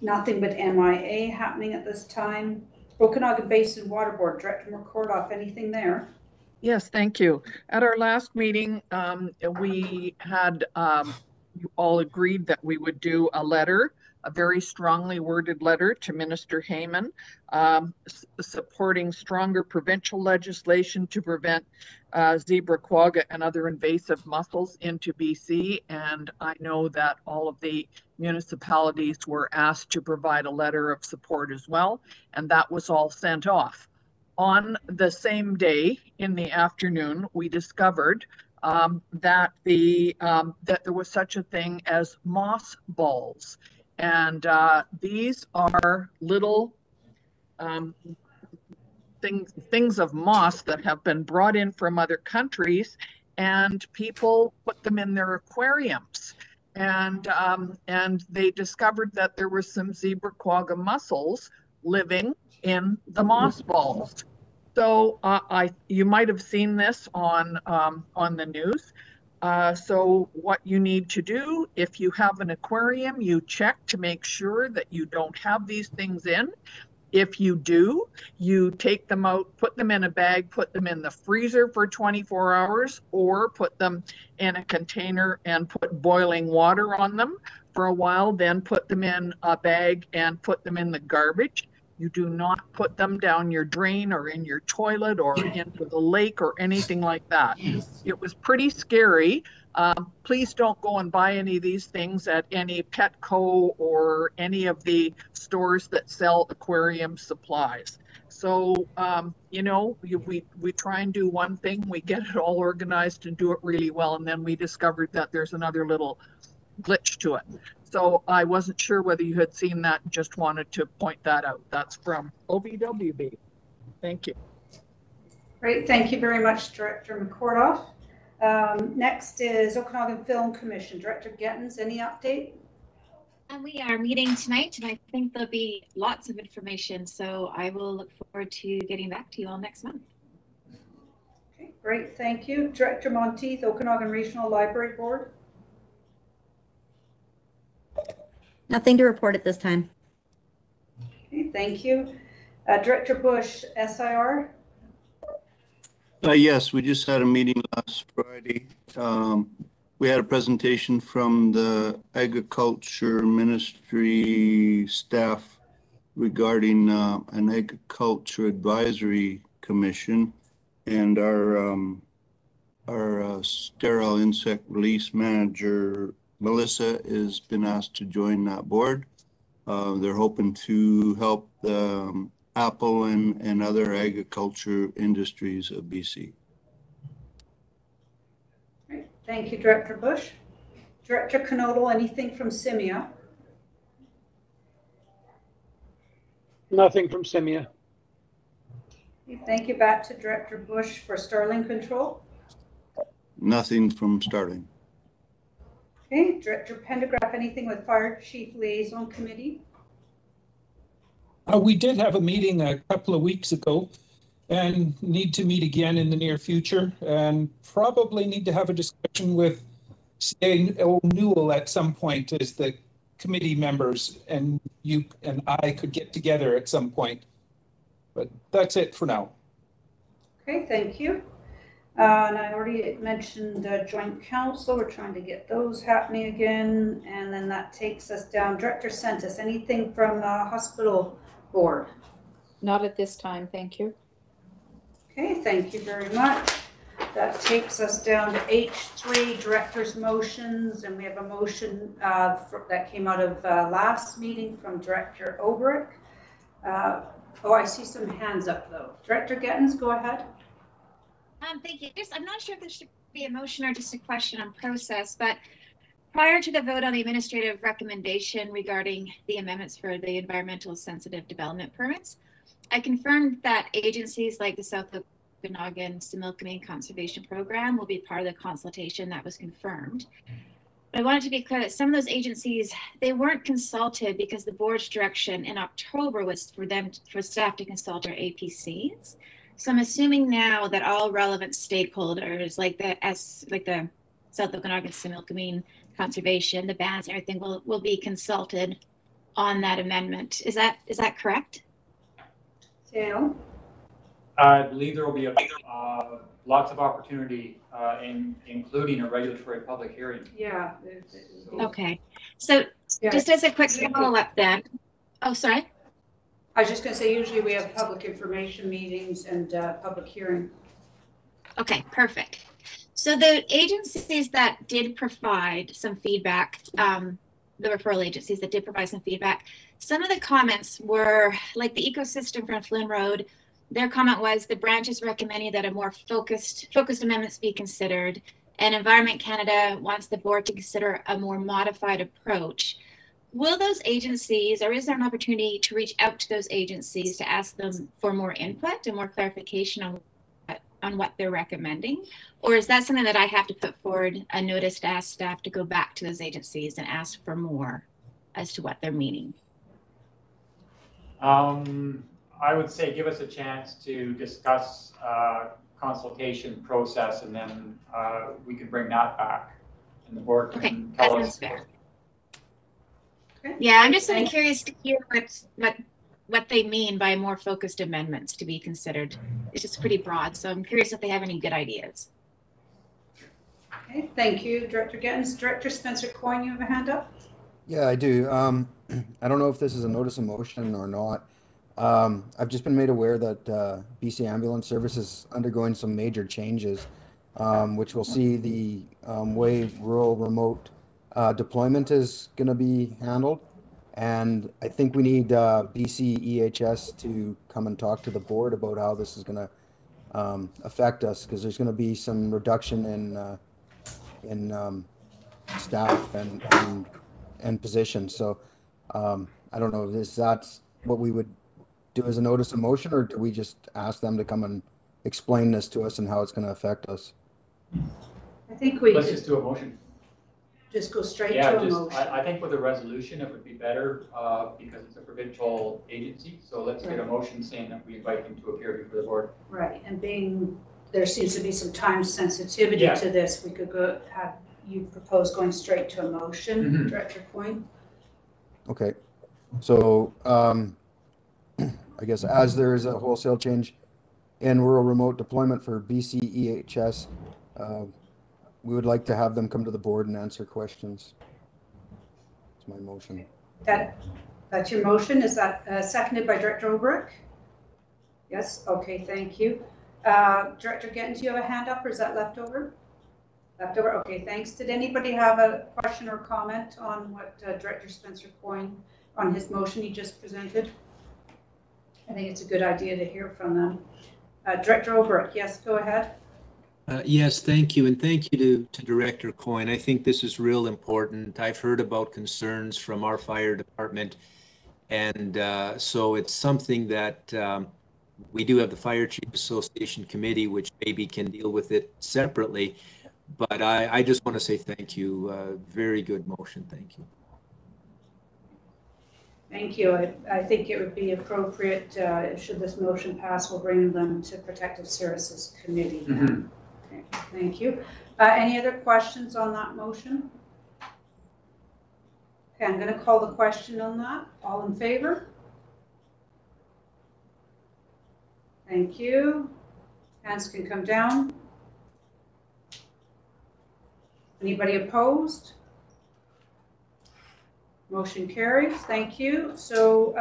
S1: Nothing but MIA happening at this time. Okanagan Basin Water Board, Director McCordoff, anything there?
S15: Yes, thank you. At our last meeting, we had you all agreed that we would do a letter, a very strongly worded letter to Minister Heyman, supporting stronger provincial legislation to prevent zebra quagga and other invasive mussels into BC. And I know that all of the municipalities were asked to provide a letter of support as well, and that was all sent off. On the same day in the afternoon, we discovered that there was such a thing as moss balls. And these are little things of moss that have been brought in from other countries, and people put them in their aquariums. And they discovered that there were some zebra quagga mussels living in the moss balls. So you might have seen this on the news. So what you need to do, if you have an aquarium, you check to make sure that you don't have these things in. If you do, you take them out, put them in a bag, put them in the freezer for 24 hours, or put them in a container and put boiling water on them for a while, then put them in a bag and put them in the garbage. You do not put them down your drain or in your toilet or into the lake or anything like that. It was pretty scary. Please don't go and buy any of these things at any Petco or any of the stores that sell aquarium supplies. So, you know, we try and do one thing, we get it all organized and do it really well, and then we discovered that there's another little glitch to it. So I wasn't sure whether you had seen that, just wanted to point that out. That's from OVWB. Thank you.
S1: Great, thank you very much, Director McCordoff. Next is Okanagan Film Commission. Director Gettins, any update?
S16: We are meeting tonight, and I think there'll be lots of information, so I will look forward to getting back to you all next month.
S1: Okay, great, thank you. Director Monteith, Okanagan Regional Library Board.
S21: Nothing to report at this time.
S1: Okay, thank you. Director Bush, SIR.
S6: Yes, we just had a meeting last Friday. We had a presentation from the Agriculture Ministry staff regarding an Agriculture Advisory Commission, and our sterile insect release manager, Melissa, has been asked to join that board. They're hoping to help the apple and other agriculture industries of BC.
S1: Great. Thank you, Director Bush. Director Knodel, anything from Simia?
S9: Nothing from Simia.
S1: Thank you. Back to Director Bush for Starling Control.
S6: Nothing from Starling.
S1: Okay, Director Pendergraph, anything with Fire Chief Liaison Committee?
S13: We did have a meeting a couple of weeks ago and need to meet again in the near future, and probably need to have a discussion with C.A. Newell at some point as the committee members, and you and I could get together at some point. But that's it for now.
S1: Okay, thank you. And I already mentioned joint council. We're trying to get those happening again. And then that takes us down. Director Sentis, anything from hospital board?
S8: Not at this time, thank you.
S1: Okay, thank you very much. That takes us down to H3, director's motions. And we have a motion that came out of last meeting from Director Obrick. Oh, I see some hands up though. Director Gettens, go ahead.
S16: Thank you. I'm not sure if this should be a motion or just a question on process, but prior to the vote on the administrative recommendation regarding the amendments for the environmental sensitive development permits, I confirmed that agencies like the South Okanagan-Similkameen Conservation Program will be part of the consultation that was confirmed. But I wanted to be clear that some of those agencies, they weren't consulted because the board's direction in October was for staff to consult our APCs. So I'm assuming now that all relevant stakeholders, like the South Okanagan-Similkameen Conservation, the bands, everything will be consulted on that amendment. Is that correct?
S1: Dale?
S10: I believe there will be lots of opportunity, including a regulatory public hearing.
S1: Yeah.
S16: Okay. So
S1: yeah.
S16: Just as a quick follow-up then. Oh, sorry.
S1: I was just going to say, usually we have public information meetings and public hearing.
S16: Okay, perfect. So the agencies that did provide some feedback, the referral agencies that did provide some feedback, some of the comments were like the ecosystem from Flynn Road. Their comment was the branch is recommending that a more focused amendments be considered, and Environment Canada wants the board to consider a more modified approach. Will those agencies, or is there an opportunity to reach out to those agencies to ask them for more input and more clarification on what they're recommending? Or is that something that I have to put forward a notice to ask staff to go back to those agencies and ask for more as to what they're meaning?
S10: I would say give us a chance to discuss consultation process, and then we can bring that back and the board can tell us.
S16: Fair. Yeah, I'm just sort of curious to hear what they mean by more focused amendments to be considered. It's just pretty broad, so I'm curious if they have any good ideas.
S1: Okay, thank you, Director Gettens. Director Spencer Coyne, you have a hand up?
S12: Yeah, I do. I don't know if this is a notice of motion or not. I've just been made aware that BC Ambulance Service is undergoing some major changes, which will see the way rural remote deployment is going to be handled. And I think we need BC EHS to come and talk to the board about how this is going to affect us, because there's going to be some reduction in staff and positions. So I don't know if that's what we would do as a notice of motion, or do we just ask them to come and explain this to us and how it's going to affect us?
S1: I think we
S10: let's just do a motion.
S1: Just go straight to a motion.
S10: I think with a resolution it would be better because it's a provincial agency. So let's get a motion saying that we invite them to appear before the board.
S1: Right, and being there seems to be some time sensitivity to this, we could go have you propose going straight to a motion, Director Coyne.
S12: Okay, so I guess as there is a wholesale change in rural remote deployment for BC EHS, we would like to have them come to the board and answer questions. That's my motion.
S1: That's your motion. Is that seconded by Director Obrick? Yes. Okay. Thank you. Director Gettens, do you have a hand up, or is that left over? Left over. Okay. Thanks. Did anybody have a question or comment on what Director Spencer Coyne on his motion he just presented? I think it's a good idea to hear from them. Director Obrick, yes, go ahead.
S14: Yes, thank you. And thank you to Director Coyne. I think this is real important. I've heard about concerns from our fire department And so it's something that we do have the Fire Chief Association Committee, which maybe can deal with it separately. But I just want to say thank you. Very good motion. Thank you.
S1: Thank you. I think it would be appropriate, should this motion pass, we'll bring them to Protective Services Committee.
S10: Mm-hmm.
S1: Okay, thank you. Any other questions on that motion? Okay, I'm going to call the question on that. All in favor? Thank you. Hands can come down. Anybody opposed? Motion carries. Thank you. So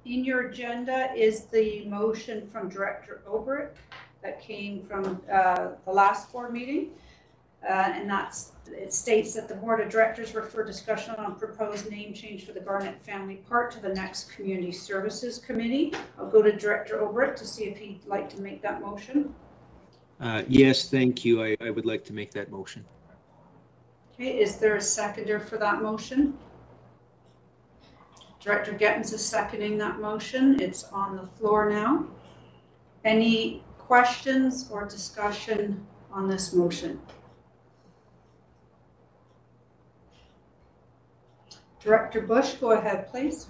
S1: in your agenda is the motion from Director Obrick that came from the last board meeting. And it states that the Board of Directors refer discussion on proposed name change for the Garnet Family Park to the next Community Services Committee. I'll go to Director Obrick to see if he'd like to make that motion.
S14: Yes, thank you. I would like to make that motion.
S1: Okay, is there a seconder for that motion? Director Gettens is seconding that motion. It's on the floor now. Any questions or discussion on this motion? Director Bush, go ahead, please.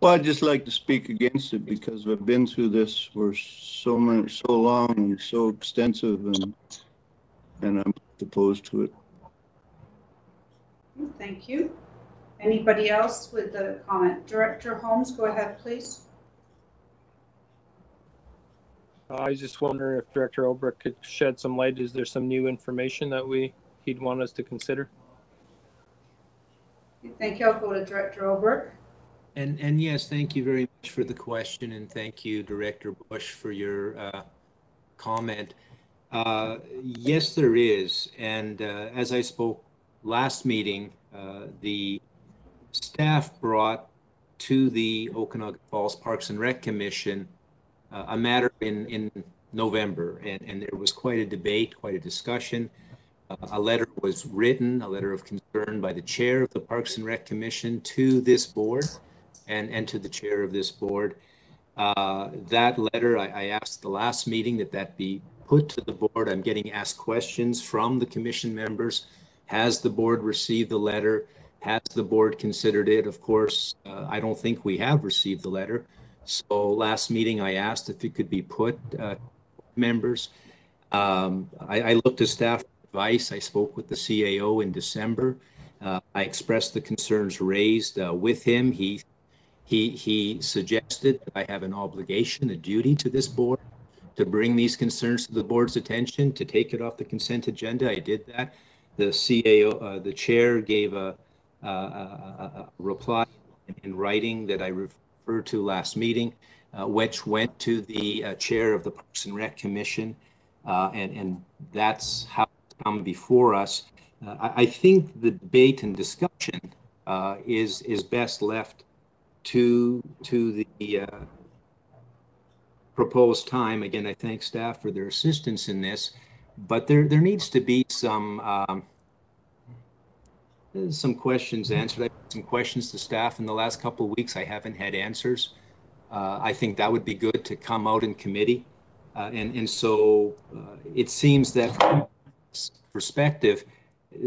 S6: Well, I'd just like to speak against it because I've been through this for so long and so extensive, and I'm opposed to it.
S1: Thank you. Anybody else with a comment? Director Holmes, go ahead, please.
S11: I just wonder if Director Obrick could shed some light. Is there some new information that he'd want us to consider?
S1: Thank you. I'll go to Director Obrick.
S14: And yes, thank you very much for the question, and thank you, Director Bush, for your comment. Yes, there is, and as I spoke last meeting, the staff brought to the Okanagan Falls Parks and Rec Commission a matter in November, and there was quite a debate, quite a discussion. A letter was written, a letter of concern by the chair of the Parks and Rec Commission to this board and to the chair of this board. That letter, I asked the last meeting that be put to the board. I'm getting asked questions from the commission members. Has the board received the letter? Has the board considered it? Of course, I don't think we have received the letter. So last meeting, I asked if it could be put members. I looked at staff advice. I spoke with the CAO in December. I expressed the concerns raised with him. He suggested that I have an obligation, a duty to this board to bring these concerns to the board's attention, to take it off the consent agenda. I did that. The CAO, the chair gave a reply in writing that I referred to last meeting, which went to the chair of the Parks and Rec Commission, and that's how it's come before us. I think the debate and discussion is best left to the proposed time. Again, I thank staff for their assistance in this, but there needs to be some questions answered. I put some questions to staff in the last couple of weeks. I haven't had answers. I think that would be good to come out in committee. And so it seems that from this perspective,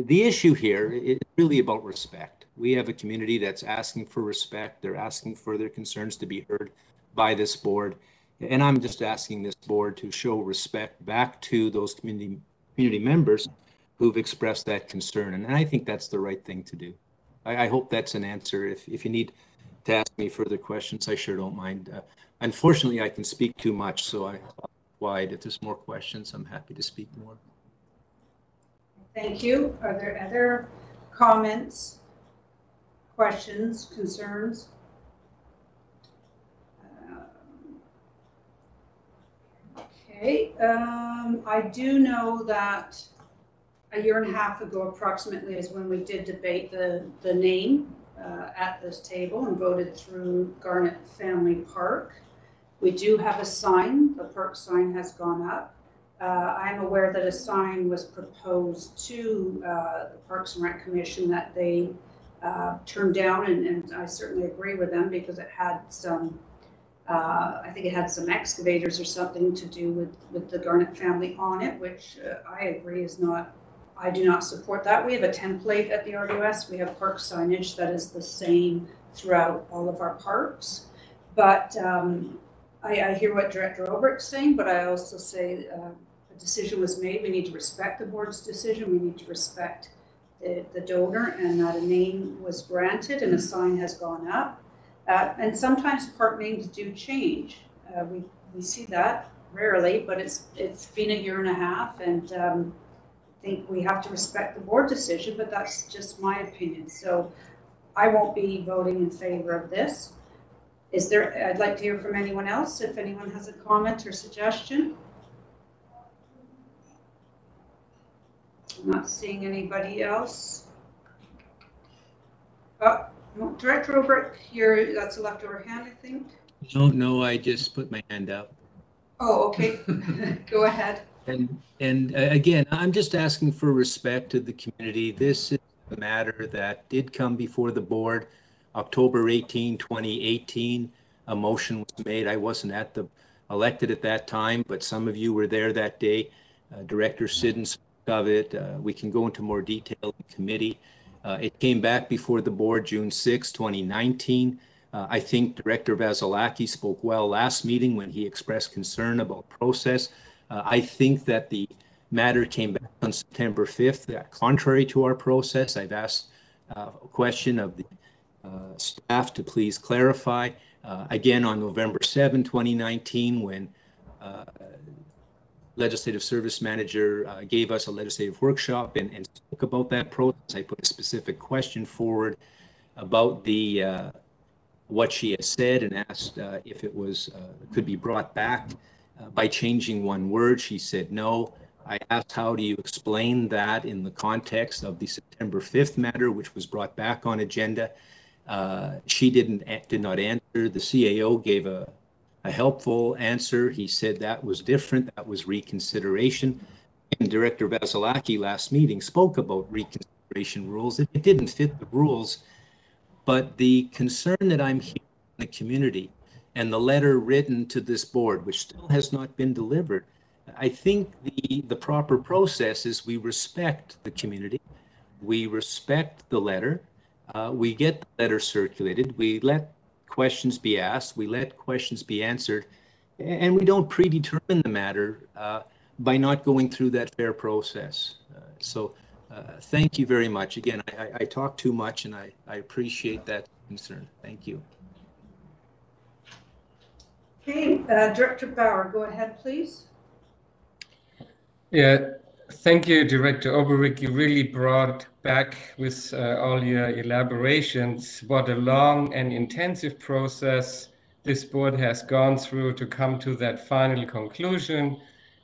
S14: the issue here is really about respect. We have a community that's asking for respect. They're asking for their concerns to be heard by this board. And I'm just asking this board to show respect back to those community members who've expressed that concern. And I think that's the right thing to do. I hope that's an answer. If you need to ask me further questions, I sure don't mind. Unfortunately, I can speak too much, so I wide. If there's more questions, I'm happy to speak more.
S1: Thank you. Are there other comments, questions, concerns? Okay. I do know that a year and a half ago approximately is when we did debate the name at this table and voted through Garnet Family Park. We do have a sign. The park sign has gone up. I'm aware that a sign was proposed to the Parks and Rec Commission that they turned down, and I certainly agree with them because it had some, I think it had some excavators or something to do with the Garnet family on it, which I agree is not, I do not support that. We have a template at the RDOS. We have park signage that is the same throughout all of our parks. But I hear what Director Obrick's saying, but I also say a decision was made. We need to respect the board's decision. We need to respect the donor, and that a name was granted and a sign has gone up. And sometimes park names do change. We see that rarely, but it's been a year and a half, and I think we have to respect the board decision, but that's just my opinion. So I won't be voting in favor of this. Is there, I'd like to hear from anyone else, if anyone has a comment or suggestion. I'm not seeing anybody else. Oh, no, Director Obrick, that's a leftover hand, I think.
S14: No, I just put my hand up.
S1: Oh, okay. Go ahead.
S14: And again, I'm just asking for respect to the community. This is a matter that did come before the board October 18, 2018. A motion was made. I wasn't elected at that time, but some of you were there that day. Director Siddon spoke of it. We can go into more detail in committee. It came back before the board June 6, 2019. I think Director Vasilaki spoke well last meeting when he expressed concern about process. I think that the matter came back on September 5th, contrary to our process. I've asked a question of the staff to please clarify. Again, on November 7, 2019, when Legislative Service Manager gave us a legislative workshop and spoke about that process, I put a specific question forward about what she had said and asked if it was could be brought back by changing one word. She said no. I asked, how do you explain that in the context of the September 5th matter, which was brought back on agenda? She did not answer. The CAO gave a helpful answer. He said that was different. That was reconsideration. And Director Vasilaki last meeting spoke about reconsideration rules. It didn't fit the rules, but the concern that I'm hearing in the community and the letter written to this board, which still has not been delivered, I think the proper process is we respect the community, we respect the letter, we get the letter circulated, we let questions be asked, we let questions be answered, and we don't predetermine the matter by not going through that fair process. So thank you very much. Again, I talk too much, and I appreciate that concern. Thank you.
S1: Okay, Director Bauer, go ahead, please.
S4: Yeah, thank you, Director Oberwick. You really brought back with all your elaborations what a long and intensive process this board has gone through to come to that final conclusion.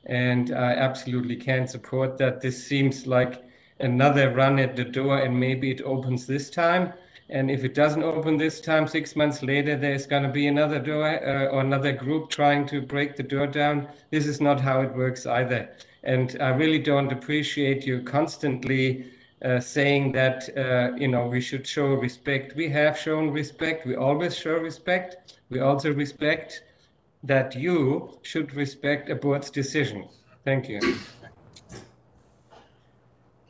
S4: And I absolutely can support that. This seems like another run at the door, and maybe it opens this time. And if it doesn't open this time, 6 months later, there's going to be another door or another group trying to break the door down. This is not how it works either. And I really don't appreciate you constantly saying that, we should show respect. We have shown respect. We always show respect. We also respect that you should respect a board's decision. Thank you.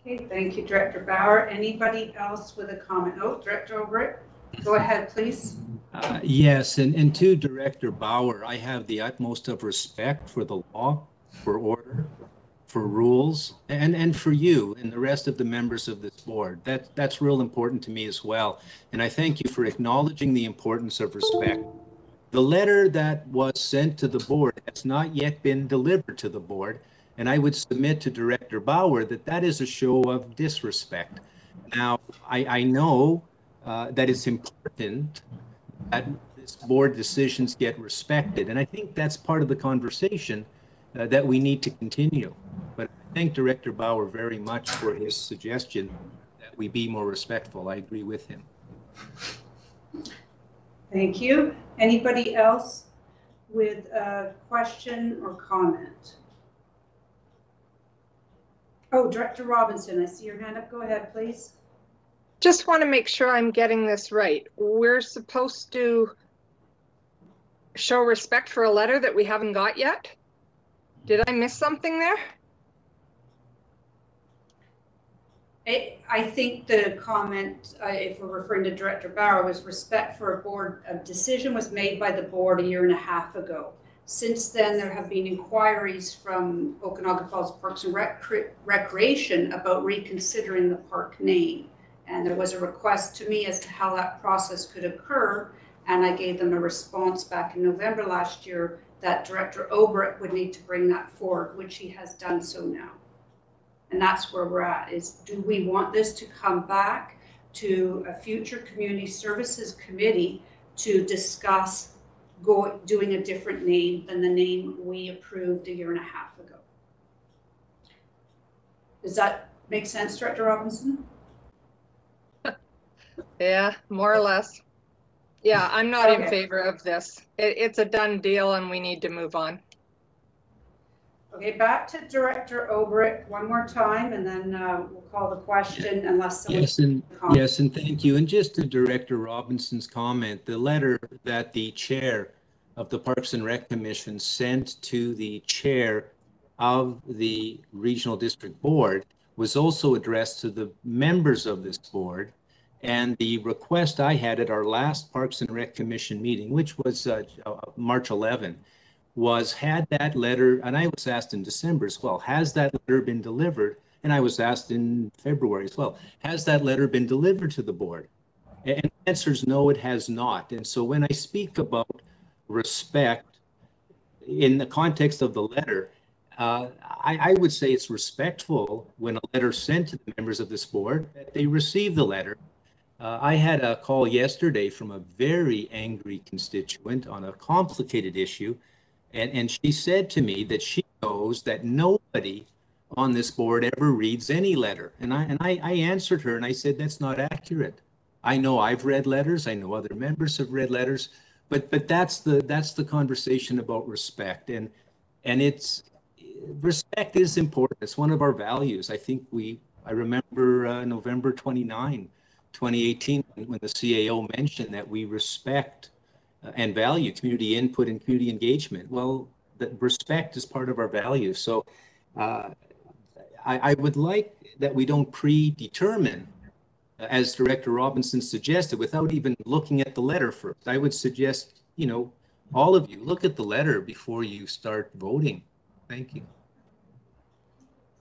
S1: Okay, thank you, Director Bauer. Anybody else with a comment? Oh, Director Obrick, go ahead, please.
S14: Yes, and to Director Bauer, I have the utmost of respect for the law, for order, for rules, and for you and the rest of the members of this board. That's real important to me as well. And I thank you for acknowledging the importance of respect. The letter that was sent to the board has not yet been delivered to the board, and I would submit to Director Bauer that that is a show of disrespect. Now, I know that it's important that this board decisions get respected, and I think that's part of the conversation that we need to continue. But I thank Director Bauer very much for his suggestion that we be more respectful. I agree with him.
S1: Thank you. Anybody else with a question or comment? Oh, Director Robinson, I see your hand up. Go ahead, please.
S3: Just want to make sure I'm getting this right. We're supposed to show respect for a letter that we haven't got yet? Did I miss something there?
S1: I think the comment, if we're referring to Director Bauer, was respect for a board. A decision was made by the board 1.5 years ago. Since then, there have been inquiries from Okanagan Falls Parks and Recreation about reconsidering the park name. And there was a request to me as to how that process could occur. And I gave them a response back in November last year that Director Obrick would need to bring that forward, which he has done so now. And that's where we're at, is do we want this to come back to a future community services committee to discuss doing a different name than the name we approved 1.5 years ago? Does that make sense, Director Robinson?
S3: Yeah, more or less. Yeah, I'm not in favor of this. It's a done deal and we need to move on.
S1: Okay, back to Director Obrick one more time, and then we'll call the question unless someone...
S14: Yes, and thank you. And just to Director Robinson's comment, the letter that the chair of the Parks and Rec Commission sent to the chair of the Regional District Board was also addressed to the members of this board. And the request I had at our last Parks and Rec Commission meeting, which was March 11, was had that letter, and I was asked in December as well, has that letter been delivered? And I was asked in February as well, has that letter been delivered to the board? And the answer is no, it has not. And so when I speak about respect in the context of the letter, I would say it's respectful when a letter sent to the members of this board that they receive the letter. I had a call yesterday from a very angry constituent on a complicated issue. And she said to me that she knows that nobody on this board ever reads any letter. And I answered her and I said, that's not accurate. I know I've read letters. I know other members have read letters, but that's the conversation about respect. And respect is important. It's one of our values. I remember November 29, 2018, when the CAO mentioned that we respect and value community input and community engagement. Well, that respect is part of our values. So I would like that we don't predetermine, as Director Robinson suggested, without even looking at the letter first. I would suggest, all of you look at the letter before you start voting. Thank you.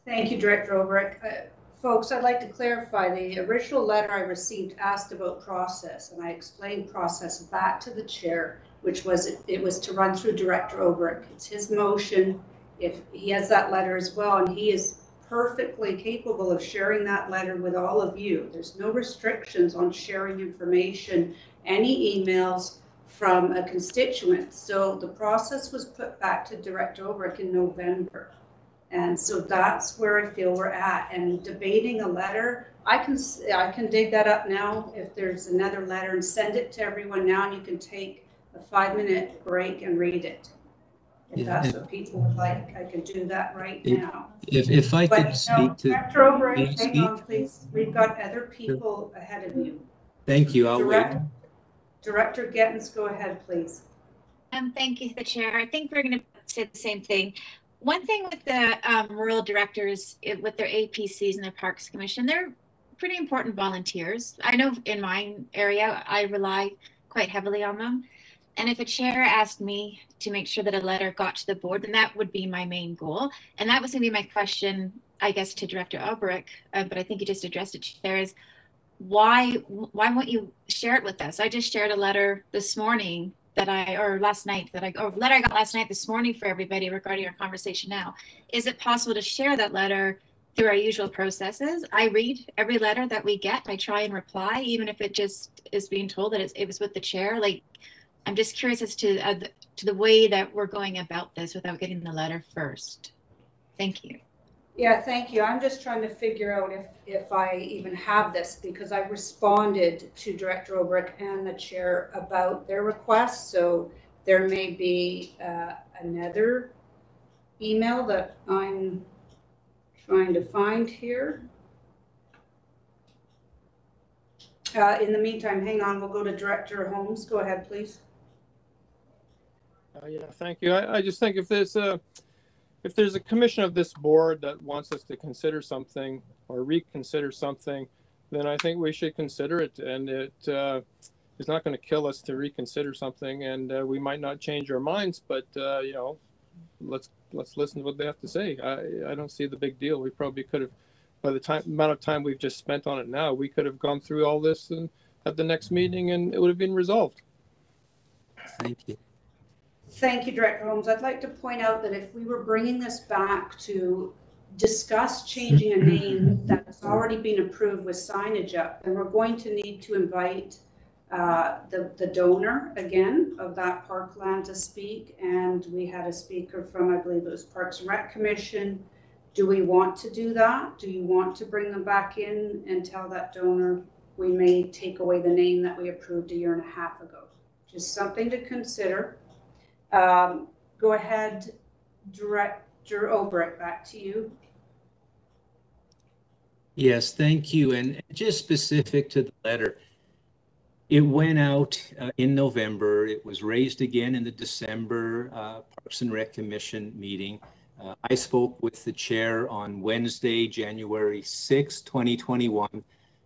S1: Thank you, Director Obrick. Folks, I'd like to clarify, the original letter I received asked about process, and I explained process back to the chair, which was it was to run through Director Obrick. It's his motion. If he has that letter as well, and he is perfectly capable of sharing that letter with all of you. There's no restrictions on sharing information, any emails from a constituent. So the process was put back to Director Obrick in November. And so that's where I feel we're at. And debating a letter, I can dig that up now if there's another letter and send it to everyone now, and you can take a 5-minute break and read it. If that's what people would like, I can do that right now.
S14: If I could speak to...
S1: Director Obrick, hang on, please. We've got other people ahead of you.
S14: Thank you, I'll wait.
S1: Director Gettens, go ahead, please.
S16: Thank you, the chair. I think we're going to say the same thing. One thing with the rural directors, with their APCs and their Parks Commission, they're pretty important volunteers. I know in my area, I rely quite heavily on them. And if a chair asked me to make sure that a letter got to the board, then that would be my main goal. And that was going to be my question, I guess, to Director Obrick, but I think you just addressed it, Chair, is why won't you share it with us? I just shared a letter this morning letter I got last night this morning for everybody regarding our conversation now. Is it possible to share that letter through our usual processes? I read every letter that we get. I try and reply, even if it just is being told that it was with the chair. Like, I'm just curious as to the way that we're going about this without getting the letter first. Thank you.
S1: Yeah, thank you. I'm just trying to figure out if I even have this, because I responded to Director Obrick and the chair about their request. So there may be another email that I'm trying to find here. In the meantime, hang on, we'll go to Director Holmes. Go ahead, please.
S11: Yeah, thank you. I just think if there's a commission of this board that wants us to consider something or reconsider something, then I think we should consider it. And it is not going to kill us to reconsider something. And we might not change our minds, but you know, let's listen to what they have to say. I don't see the big deal. We probably could have, by the amount of time we've just spent on it now, we could have gone through all this and at the next meeting, and it would have been resolved.
S14: Thank you.
S1: Thank you, Director Holmes. I'd like to point out that if we were bringing this back to discuss changing a name that's already been approved with signage up, then we're going to need to invite the donor again of that parkland to speak. And we had a speaker from, I believe it was Parks and Rec Commission. Do we want to do that? Do you want to bring them back in and tell that donor we may take away the name that we approved a year and a half ago? Just something to consider. Go ahead, Director Obrick, back to you.
S14: Yes, thank you. And just specific to the letter, it went out in November. It was raised again in the December Parks and Rec Commission meeting. I spoke with the chair on Wednesday, January 6, 2021,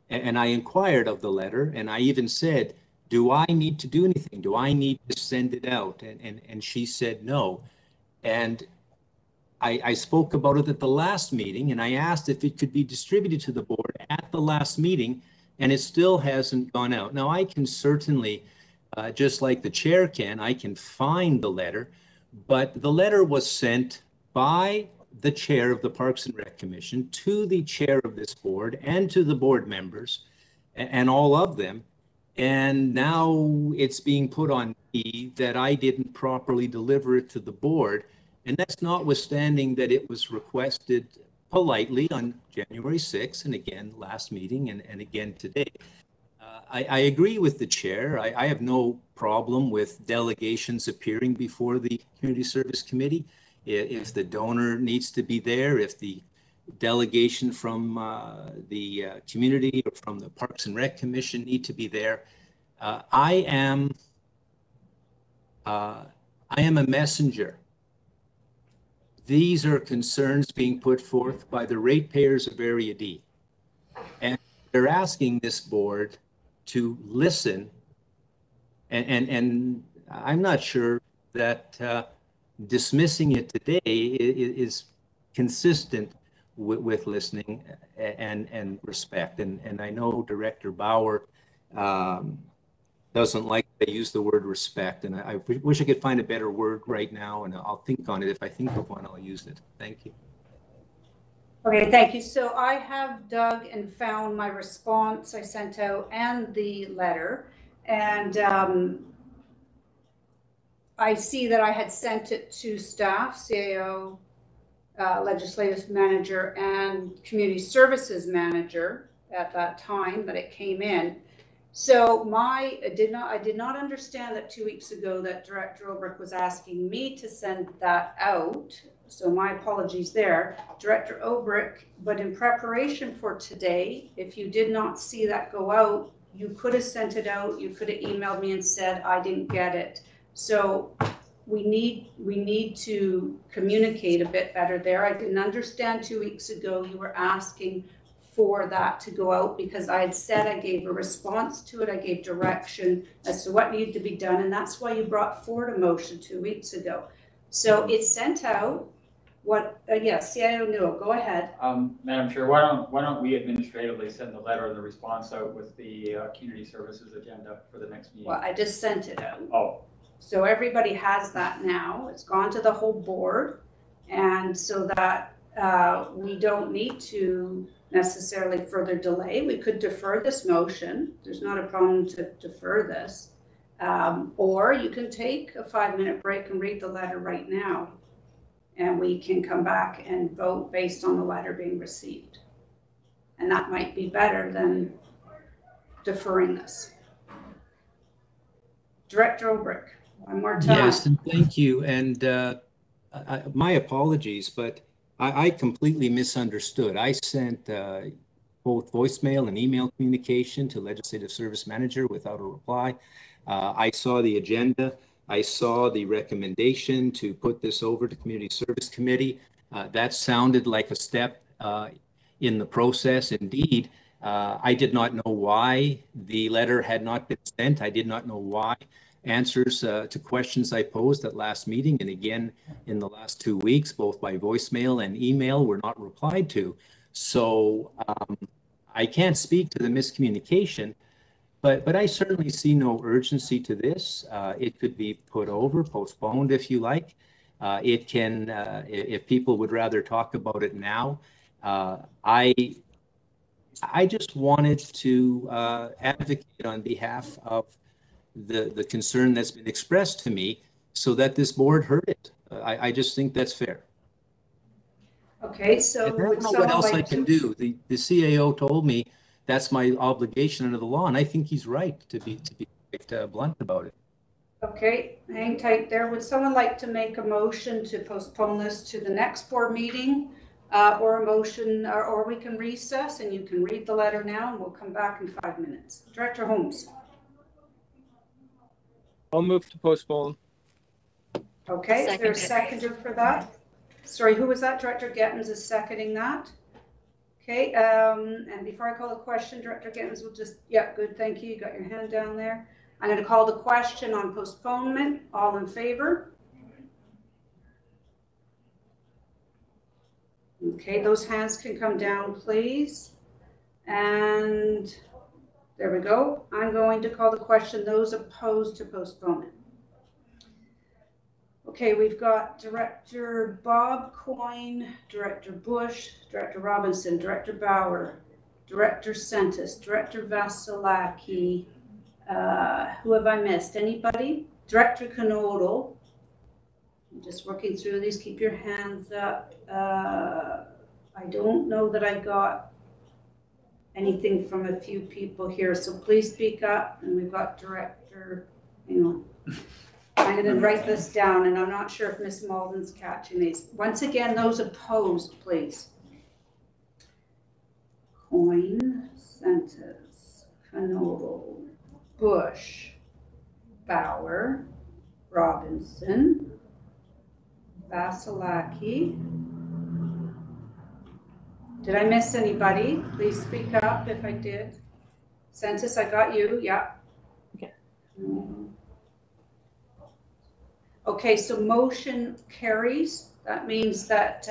S14: and I inquired of the letter, and I even said, do I need to do anything? Do I need to send it out? And she said no. And I spoke about it at the last meeting, and I asked if it could be distributed to the board at the last meeting, and it still hasn't gone out. Now, I can certainly, just like the chair can, I can find the letter, but the letter was sent by the chair of the Parks and Rec Commission to the chair of this board and to the board members and all of them. And now it's being put on me that I didn't properly deliver it to the board. And that's notwithstanding that it was requested politely on January 6th and again last meeting and again today. I agree with the chair. I have no problem with delegations appearing before the Community Service Committee. If the donor needs to be there, if the delegation from the community or from the Parks and Rec Commission need to be there. I am a messenger. These are concerns being put forth by the ratepayers of Area D. And they're asking this board to listen. And I'm not sure that dismissing it today is consistent with listening and respect. And I know Director Bauer doesn't like to use the word respect, and I wish I could find a better word right now, and I'll think on it. If I think of one, I'll use it. Thank you.
S1: Okay, thank you. So I have dug and found my response I sent out and the letter, and I see that I had sent it to staff, CAO, legislative manager, and community services manager at that time that it came in. So I did not understand that 2 weeks ago that Director Obrick was asking me to send that out. So my apologies there, Director Obrick, but in preparation for today, if you did not see that go out, you could have sent it out, you could have emailed me and said, I didn't get it. So we need to communicate a bit better there. I didn't understand 2 weeks ago you were asking for that to go out because I had said I gave a response to it. I gave direction as to what needed to be done, and that's why you brought forward a motion 2 weeks ago. So it's sent out. Yes, CIO Newell, go ahead.
S10: Madam Chair, why don't we administratively send the letter and the response out with the community services agenda for the next meeting?
S1: Well, I just sent it out.
S10: Oh.
S1: So everybody has that now. It's gone to the whole board, and so that we don't need to necessarily further delay. We could defer this motion. There's not a problem to defer this. Or you can take a 5-minute break and read the letter right now, and we can come back and vote based on the letter being received. And that might be better than deferring this. Director Obrick, one more time.
S14: Yes, and thank you. And my apologies, but I completely misunderstood. I sent both voicemail and email communication to Legislative Service Manager without a reply. I saw the agenda. I saw the recommendation to put this over to Community Service Committee. That sounded like a step in the process. Indeed, I did not know why the letter had not been sent. I did not know why answers to questions I posed at last meeting and again in the last 2 weeks, both by voicemail and email, were not replied to. So I can't speak to the miscommunication, but I certainly see no urgency to this. It could be put over, postponed if you like. It can, if people would rather talk about it now. I just wanted to advocate on behalf of the concern that's been expressed to me so that this board heard it. I just think that's fair.
S1: Okay, so
S14: I don't know what else I can do. The CAO told me that's my obligation under the law, and I think he's right to be quite blunt about it.
S1: Okay, hang tight there. Would someone like to make a motion to postpone this to the next board meeting, or a motion, or we can recess and you can read the letter now and we'll come back in 5 minutes. Director Holmes.
S11: I'll move to postpone.
S1: Okay, is there a seconder for that? Sorry, who was that? Director Gettens is seconding that. Okay, and before I call the question, Director Gettens will just, yeah, good, thank you. You got your hand down there. I'm going to call the question on postponement. All in favor? Okay, those hands can come down, please. And there we go. I'm going to call the question. Those opposed to postponement. Okay, we've got Director Bob Coyne, Director Bush, Director Robinson, Director Bauer, Director Sentis, Director Vasilaki. Who have I missed? Anybody? Director Knodel. I'm just working through these. Keep your hands up. I don't know that I got anything from a few people here, so please speak up. And we've got Director, hang on. I'm going to write this down, and I'm not sure if Miss Malden's catching these. Once again, those opposed, please. Coyne, Sentis, Knodel, Bush, Bauer, Robinson, Vasilaki. Did I miss anybody? Please speak up if I did. Sentis, I got you. Yeah.
S8: Okay.
S1: Okay, so motion carries. That means that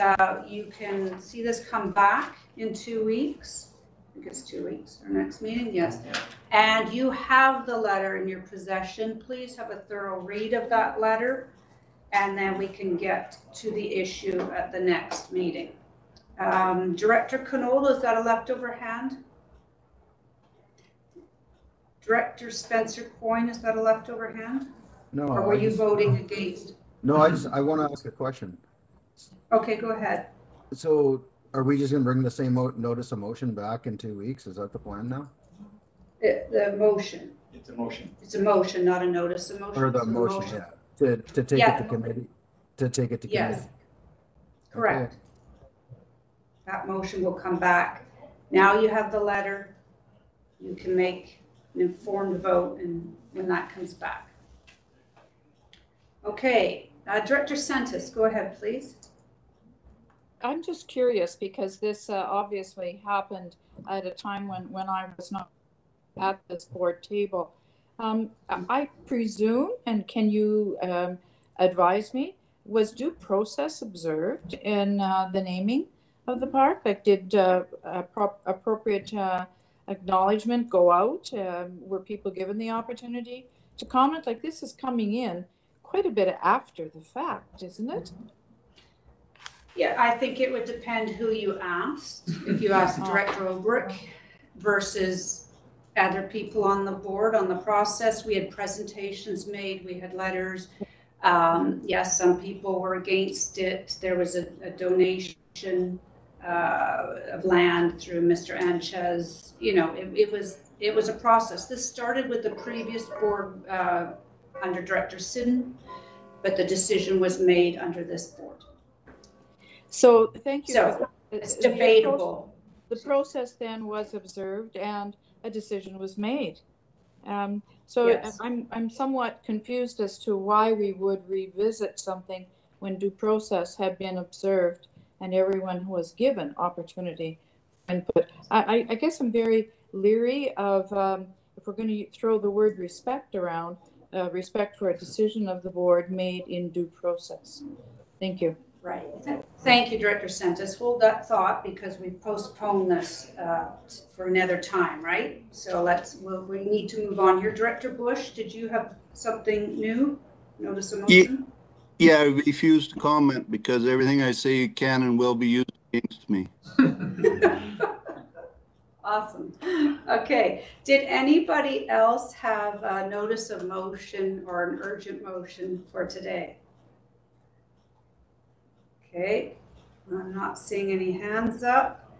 S1: you can see this come back in 2 weeks. I think it's 2 weeks, our next meeting, yes. And you have the letter in your possession. Please have a thorough read of that letter, and then we can get to the issue at the next meeting. Director Knodel, is that a leftover hand? Director Spencer Coyne, is that a leftover hand?
S12: No.
S1: Or were you voting against?
S12: No, I want to ask a question.
S1: Okay, go ahead.
S12: So are we just going to bring the same notice of motion back in 2 weeks? Is that the plan now?
S1: The motion.
S10: It's a motion.
S1: It's a motion, not a notice of motion.
S12: Or the motion, yeah. To take it to committee. To take it to committee.
S1: Yes. Correct. Okay. That motion will come back. Now you have the letter. You can make an informed vote and when that comes back. Okay, Director Sentis, go ahead, please.
S8: I'm just curious because this obviously happened at a time when I was not at this board table. I presume, and can you advise me, was due process observed in the naming of the park? Like, did appropriate acknowledgement go out? Were people given the opportunity to comment? Like, this is coming in quite a bit after the fact, isn't it?
S1: Yeah, I think it would depend who you asked. If you asked Director Obrick versus other people on the board on the process, we had presentations made, we had letters. Yes, some people were against it. There was a donation of land through Mr. Anchez. You know, it was a process. This started with the previous board under Director Sidden, but the decision was made under this board.
S8: So thank you.
S1: So it's debatable.
S8: the process then was observed and a decision was made. So
S1: Yes.
S8: I'm somewhat confused as to why we would revisit something when due process had been observed and everyone was given opportunity for input. I guess I'm very leery of if we're going to throw the word respect around, respect for a decision of the board made in due process. Thank you.
S1: Right. Thank you, Director Sentis. Hold that thought because we postponed this for another time, right? So we need to move on here. Director Bush, did you have something new? Notice a motion?
S6: Yeah, I refuse to comment because everything I say can and will be used against me.
S1: Awesome. Okay. Did anybody else have a notice of motion or an urgent motion for today? Okay, I'm not seeing any hands up.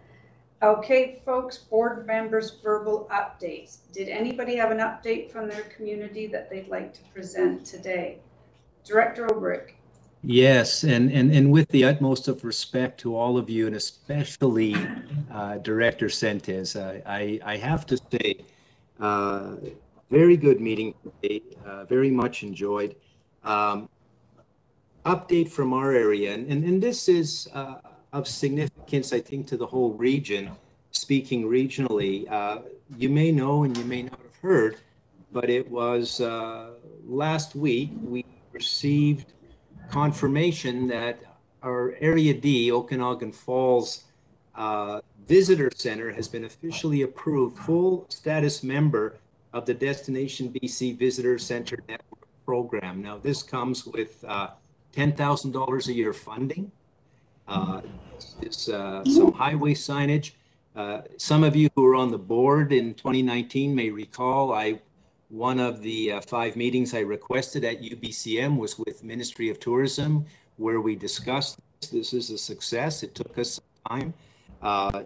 S1: Okay, folks, board members' verbal updates. Did anybody have an update from their community that they'd like to present today? Director Obrick.
S14: Yes, and with the utmost of respect to all of you, and especially Director Sentes, I have to say, very good meeting today, very much enjoyed. Update from our area, and this is of significance, I think, to the whole region, speaking regionally. You may know and you may not have heard, but it was last week we received confirmation that our Area D, Okanagan Falls Visitor Center has been officially approved full status member of the Destination BC Visitor Center Network program. Now, this comes with $10,000 a year funding. Some highway signage. Some of you who were on the board in 2019 may recall one of the 5 meetings I requested at UBCM was with Ministry of Tourism, where we discussed this is a success. It took us some time.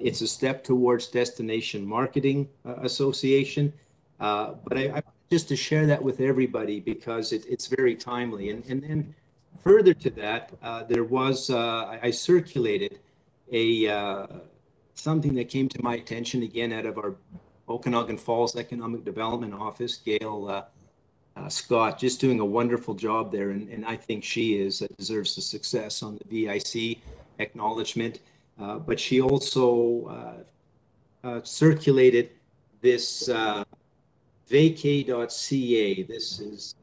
S14: It's a step towards Destination Marketing Association. But I just to share that with everybody because it's very timely. And then further to that, there was, I circulated something that came to my attention again out of our Okanagan Falls Economic Development Office, Gail Scott, just doing a wonderful job there. And I think she deserves the success on the VIC acknowledgement. But she also circulated this vacay.ca. This is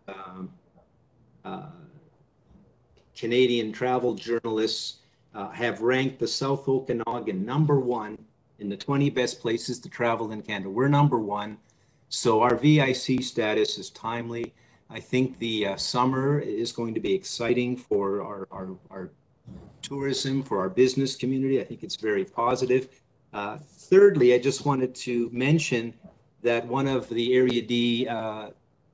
S14: Canadian travel journalists have ranked the South Okanagan #1 in the 20 best places to travel in Canada. We're #1. So our VIC status is timely. I think the summer is going to be exciting for our tourism, for our business community. I think it's very positive. Thirdly, I just wanted to mention that one of the Area D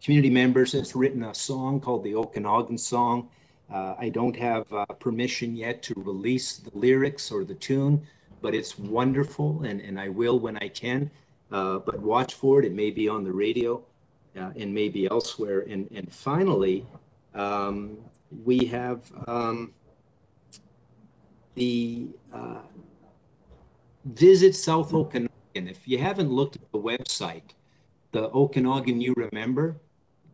S14: community members has written a song called the Okanagan Song. I don't have permission yet to release the lyrics or the tune, but it's wonderful, and I will when I can. But watch for it. It may be on the radio and maybe elsewhere. And finally, we have the Visit South Okanagan. If you haven't looked at the website, the Okanagan You Remember,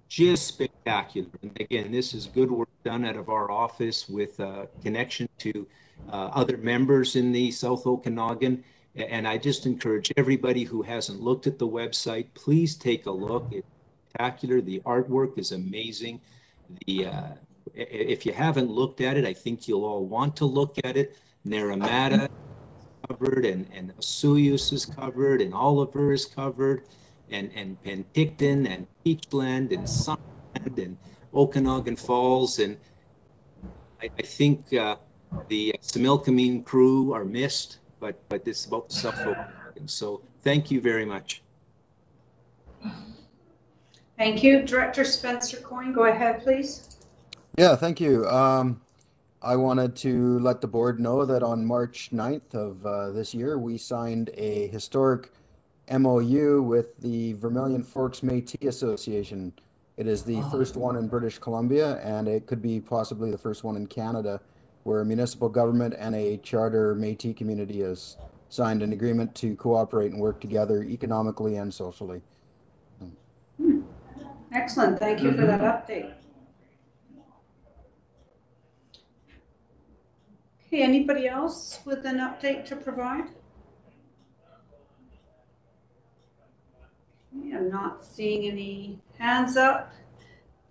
S14: just spectacular. And again, this is good work done out of our office with connection to other members in the South Okanagan. And I just encourage everybody who hasn't looked at the website, please take a look. It's spectacular. The artwork is amazing. If you haven't looked at it, I think you'll all want to look at it. Naramata covered, and Osuyus is covered, and Oliver is covered, and Penticton, and Peachland, and Sunland, and Okanagan Falls. And I think the Similkameen crew are missed, but this is about the South Okanagan. So thank you very much.
S1: Thank you. Director Spencer Coyne, go ahead, please.
S12: Yeah, thank you. I wanted to let the board know that on March 9th of this year, we signed a historic MOU with the Vermilion Forks Métis Association. It is the first one in British Columbia, and it could be possibly the first one in Canada, where a municipal government and a charter Métis community is signed an agreement to cooperate and work together economically and socially.
S1: Excellent. Thank you for that update. Okay, anybody else with an update to provide? Okay, I'm not seeing any hands up.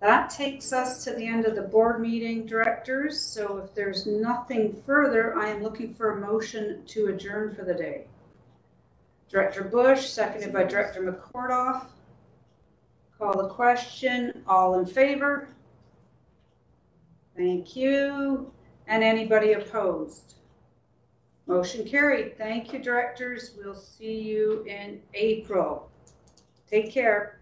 S1: That takes us to the end of the board meeting, directors. So if there's nothing further, I am looking for a motion to adjourn for the day. Director Bush, seconded by Director McCordoff. Call the question. All in favor? Thank you. And anybody opposed? Motion carried. Thank you, directors. We'll see you in April. Take care.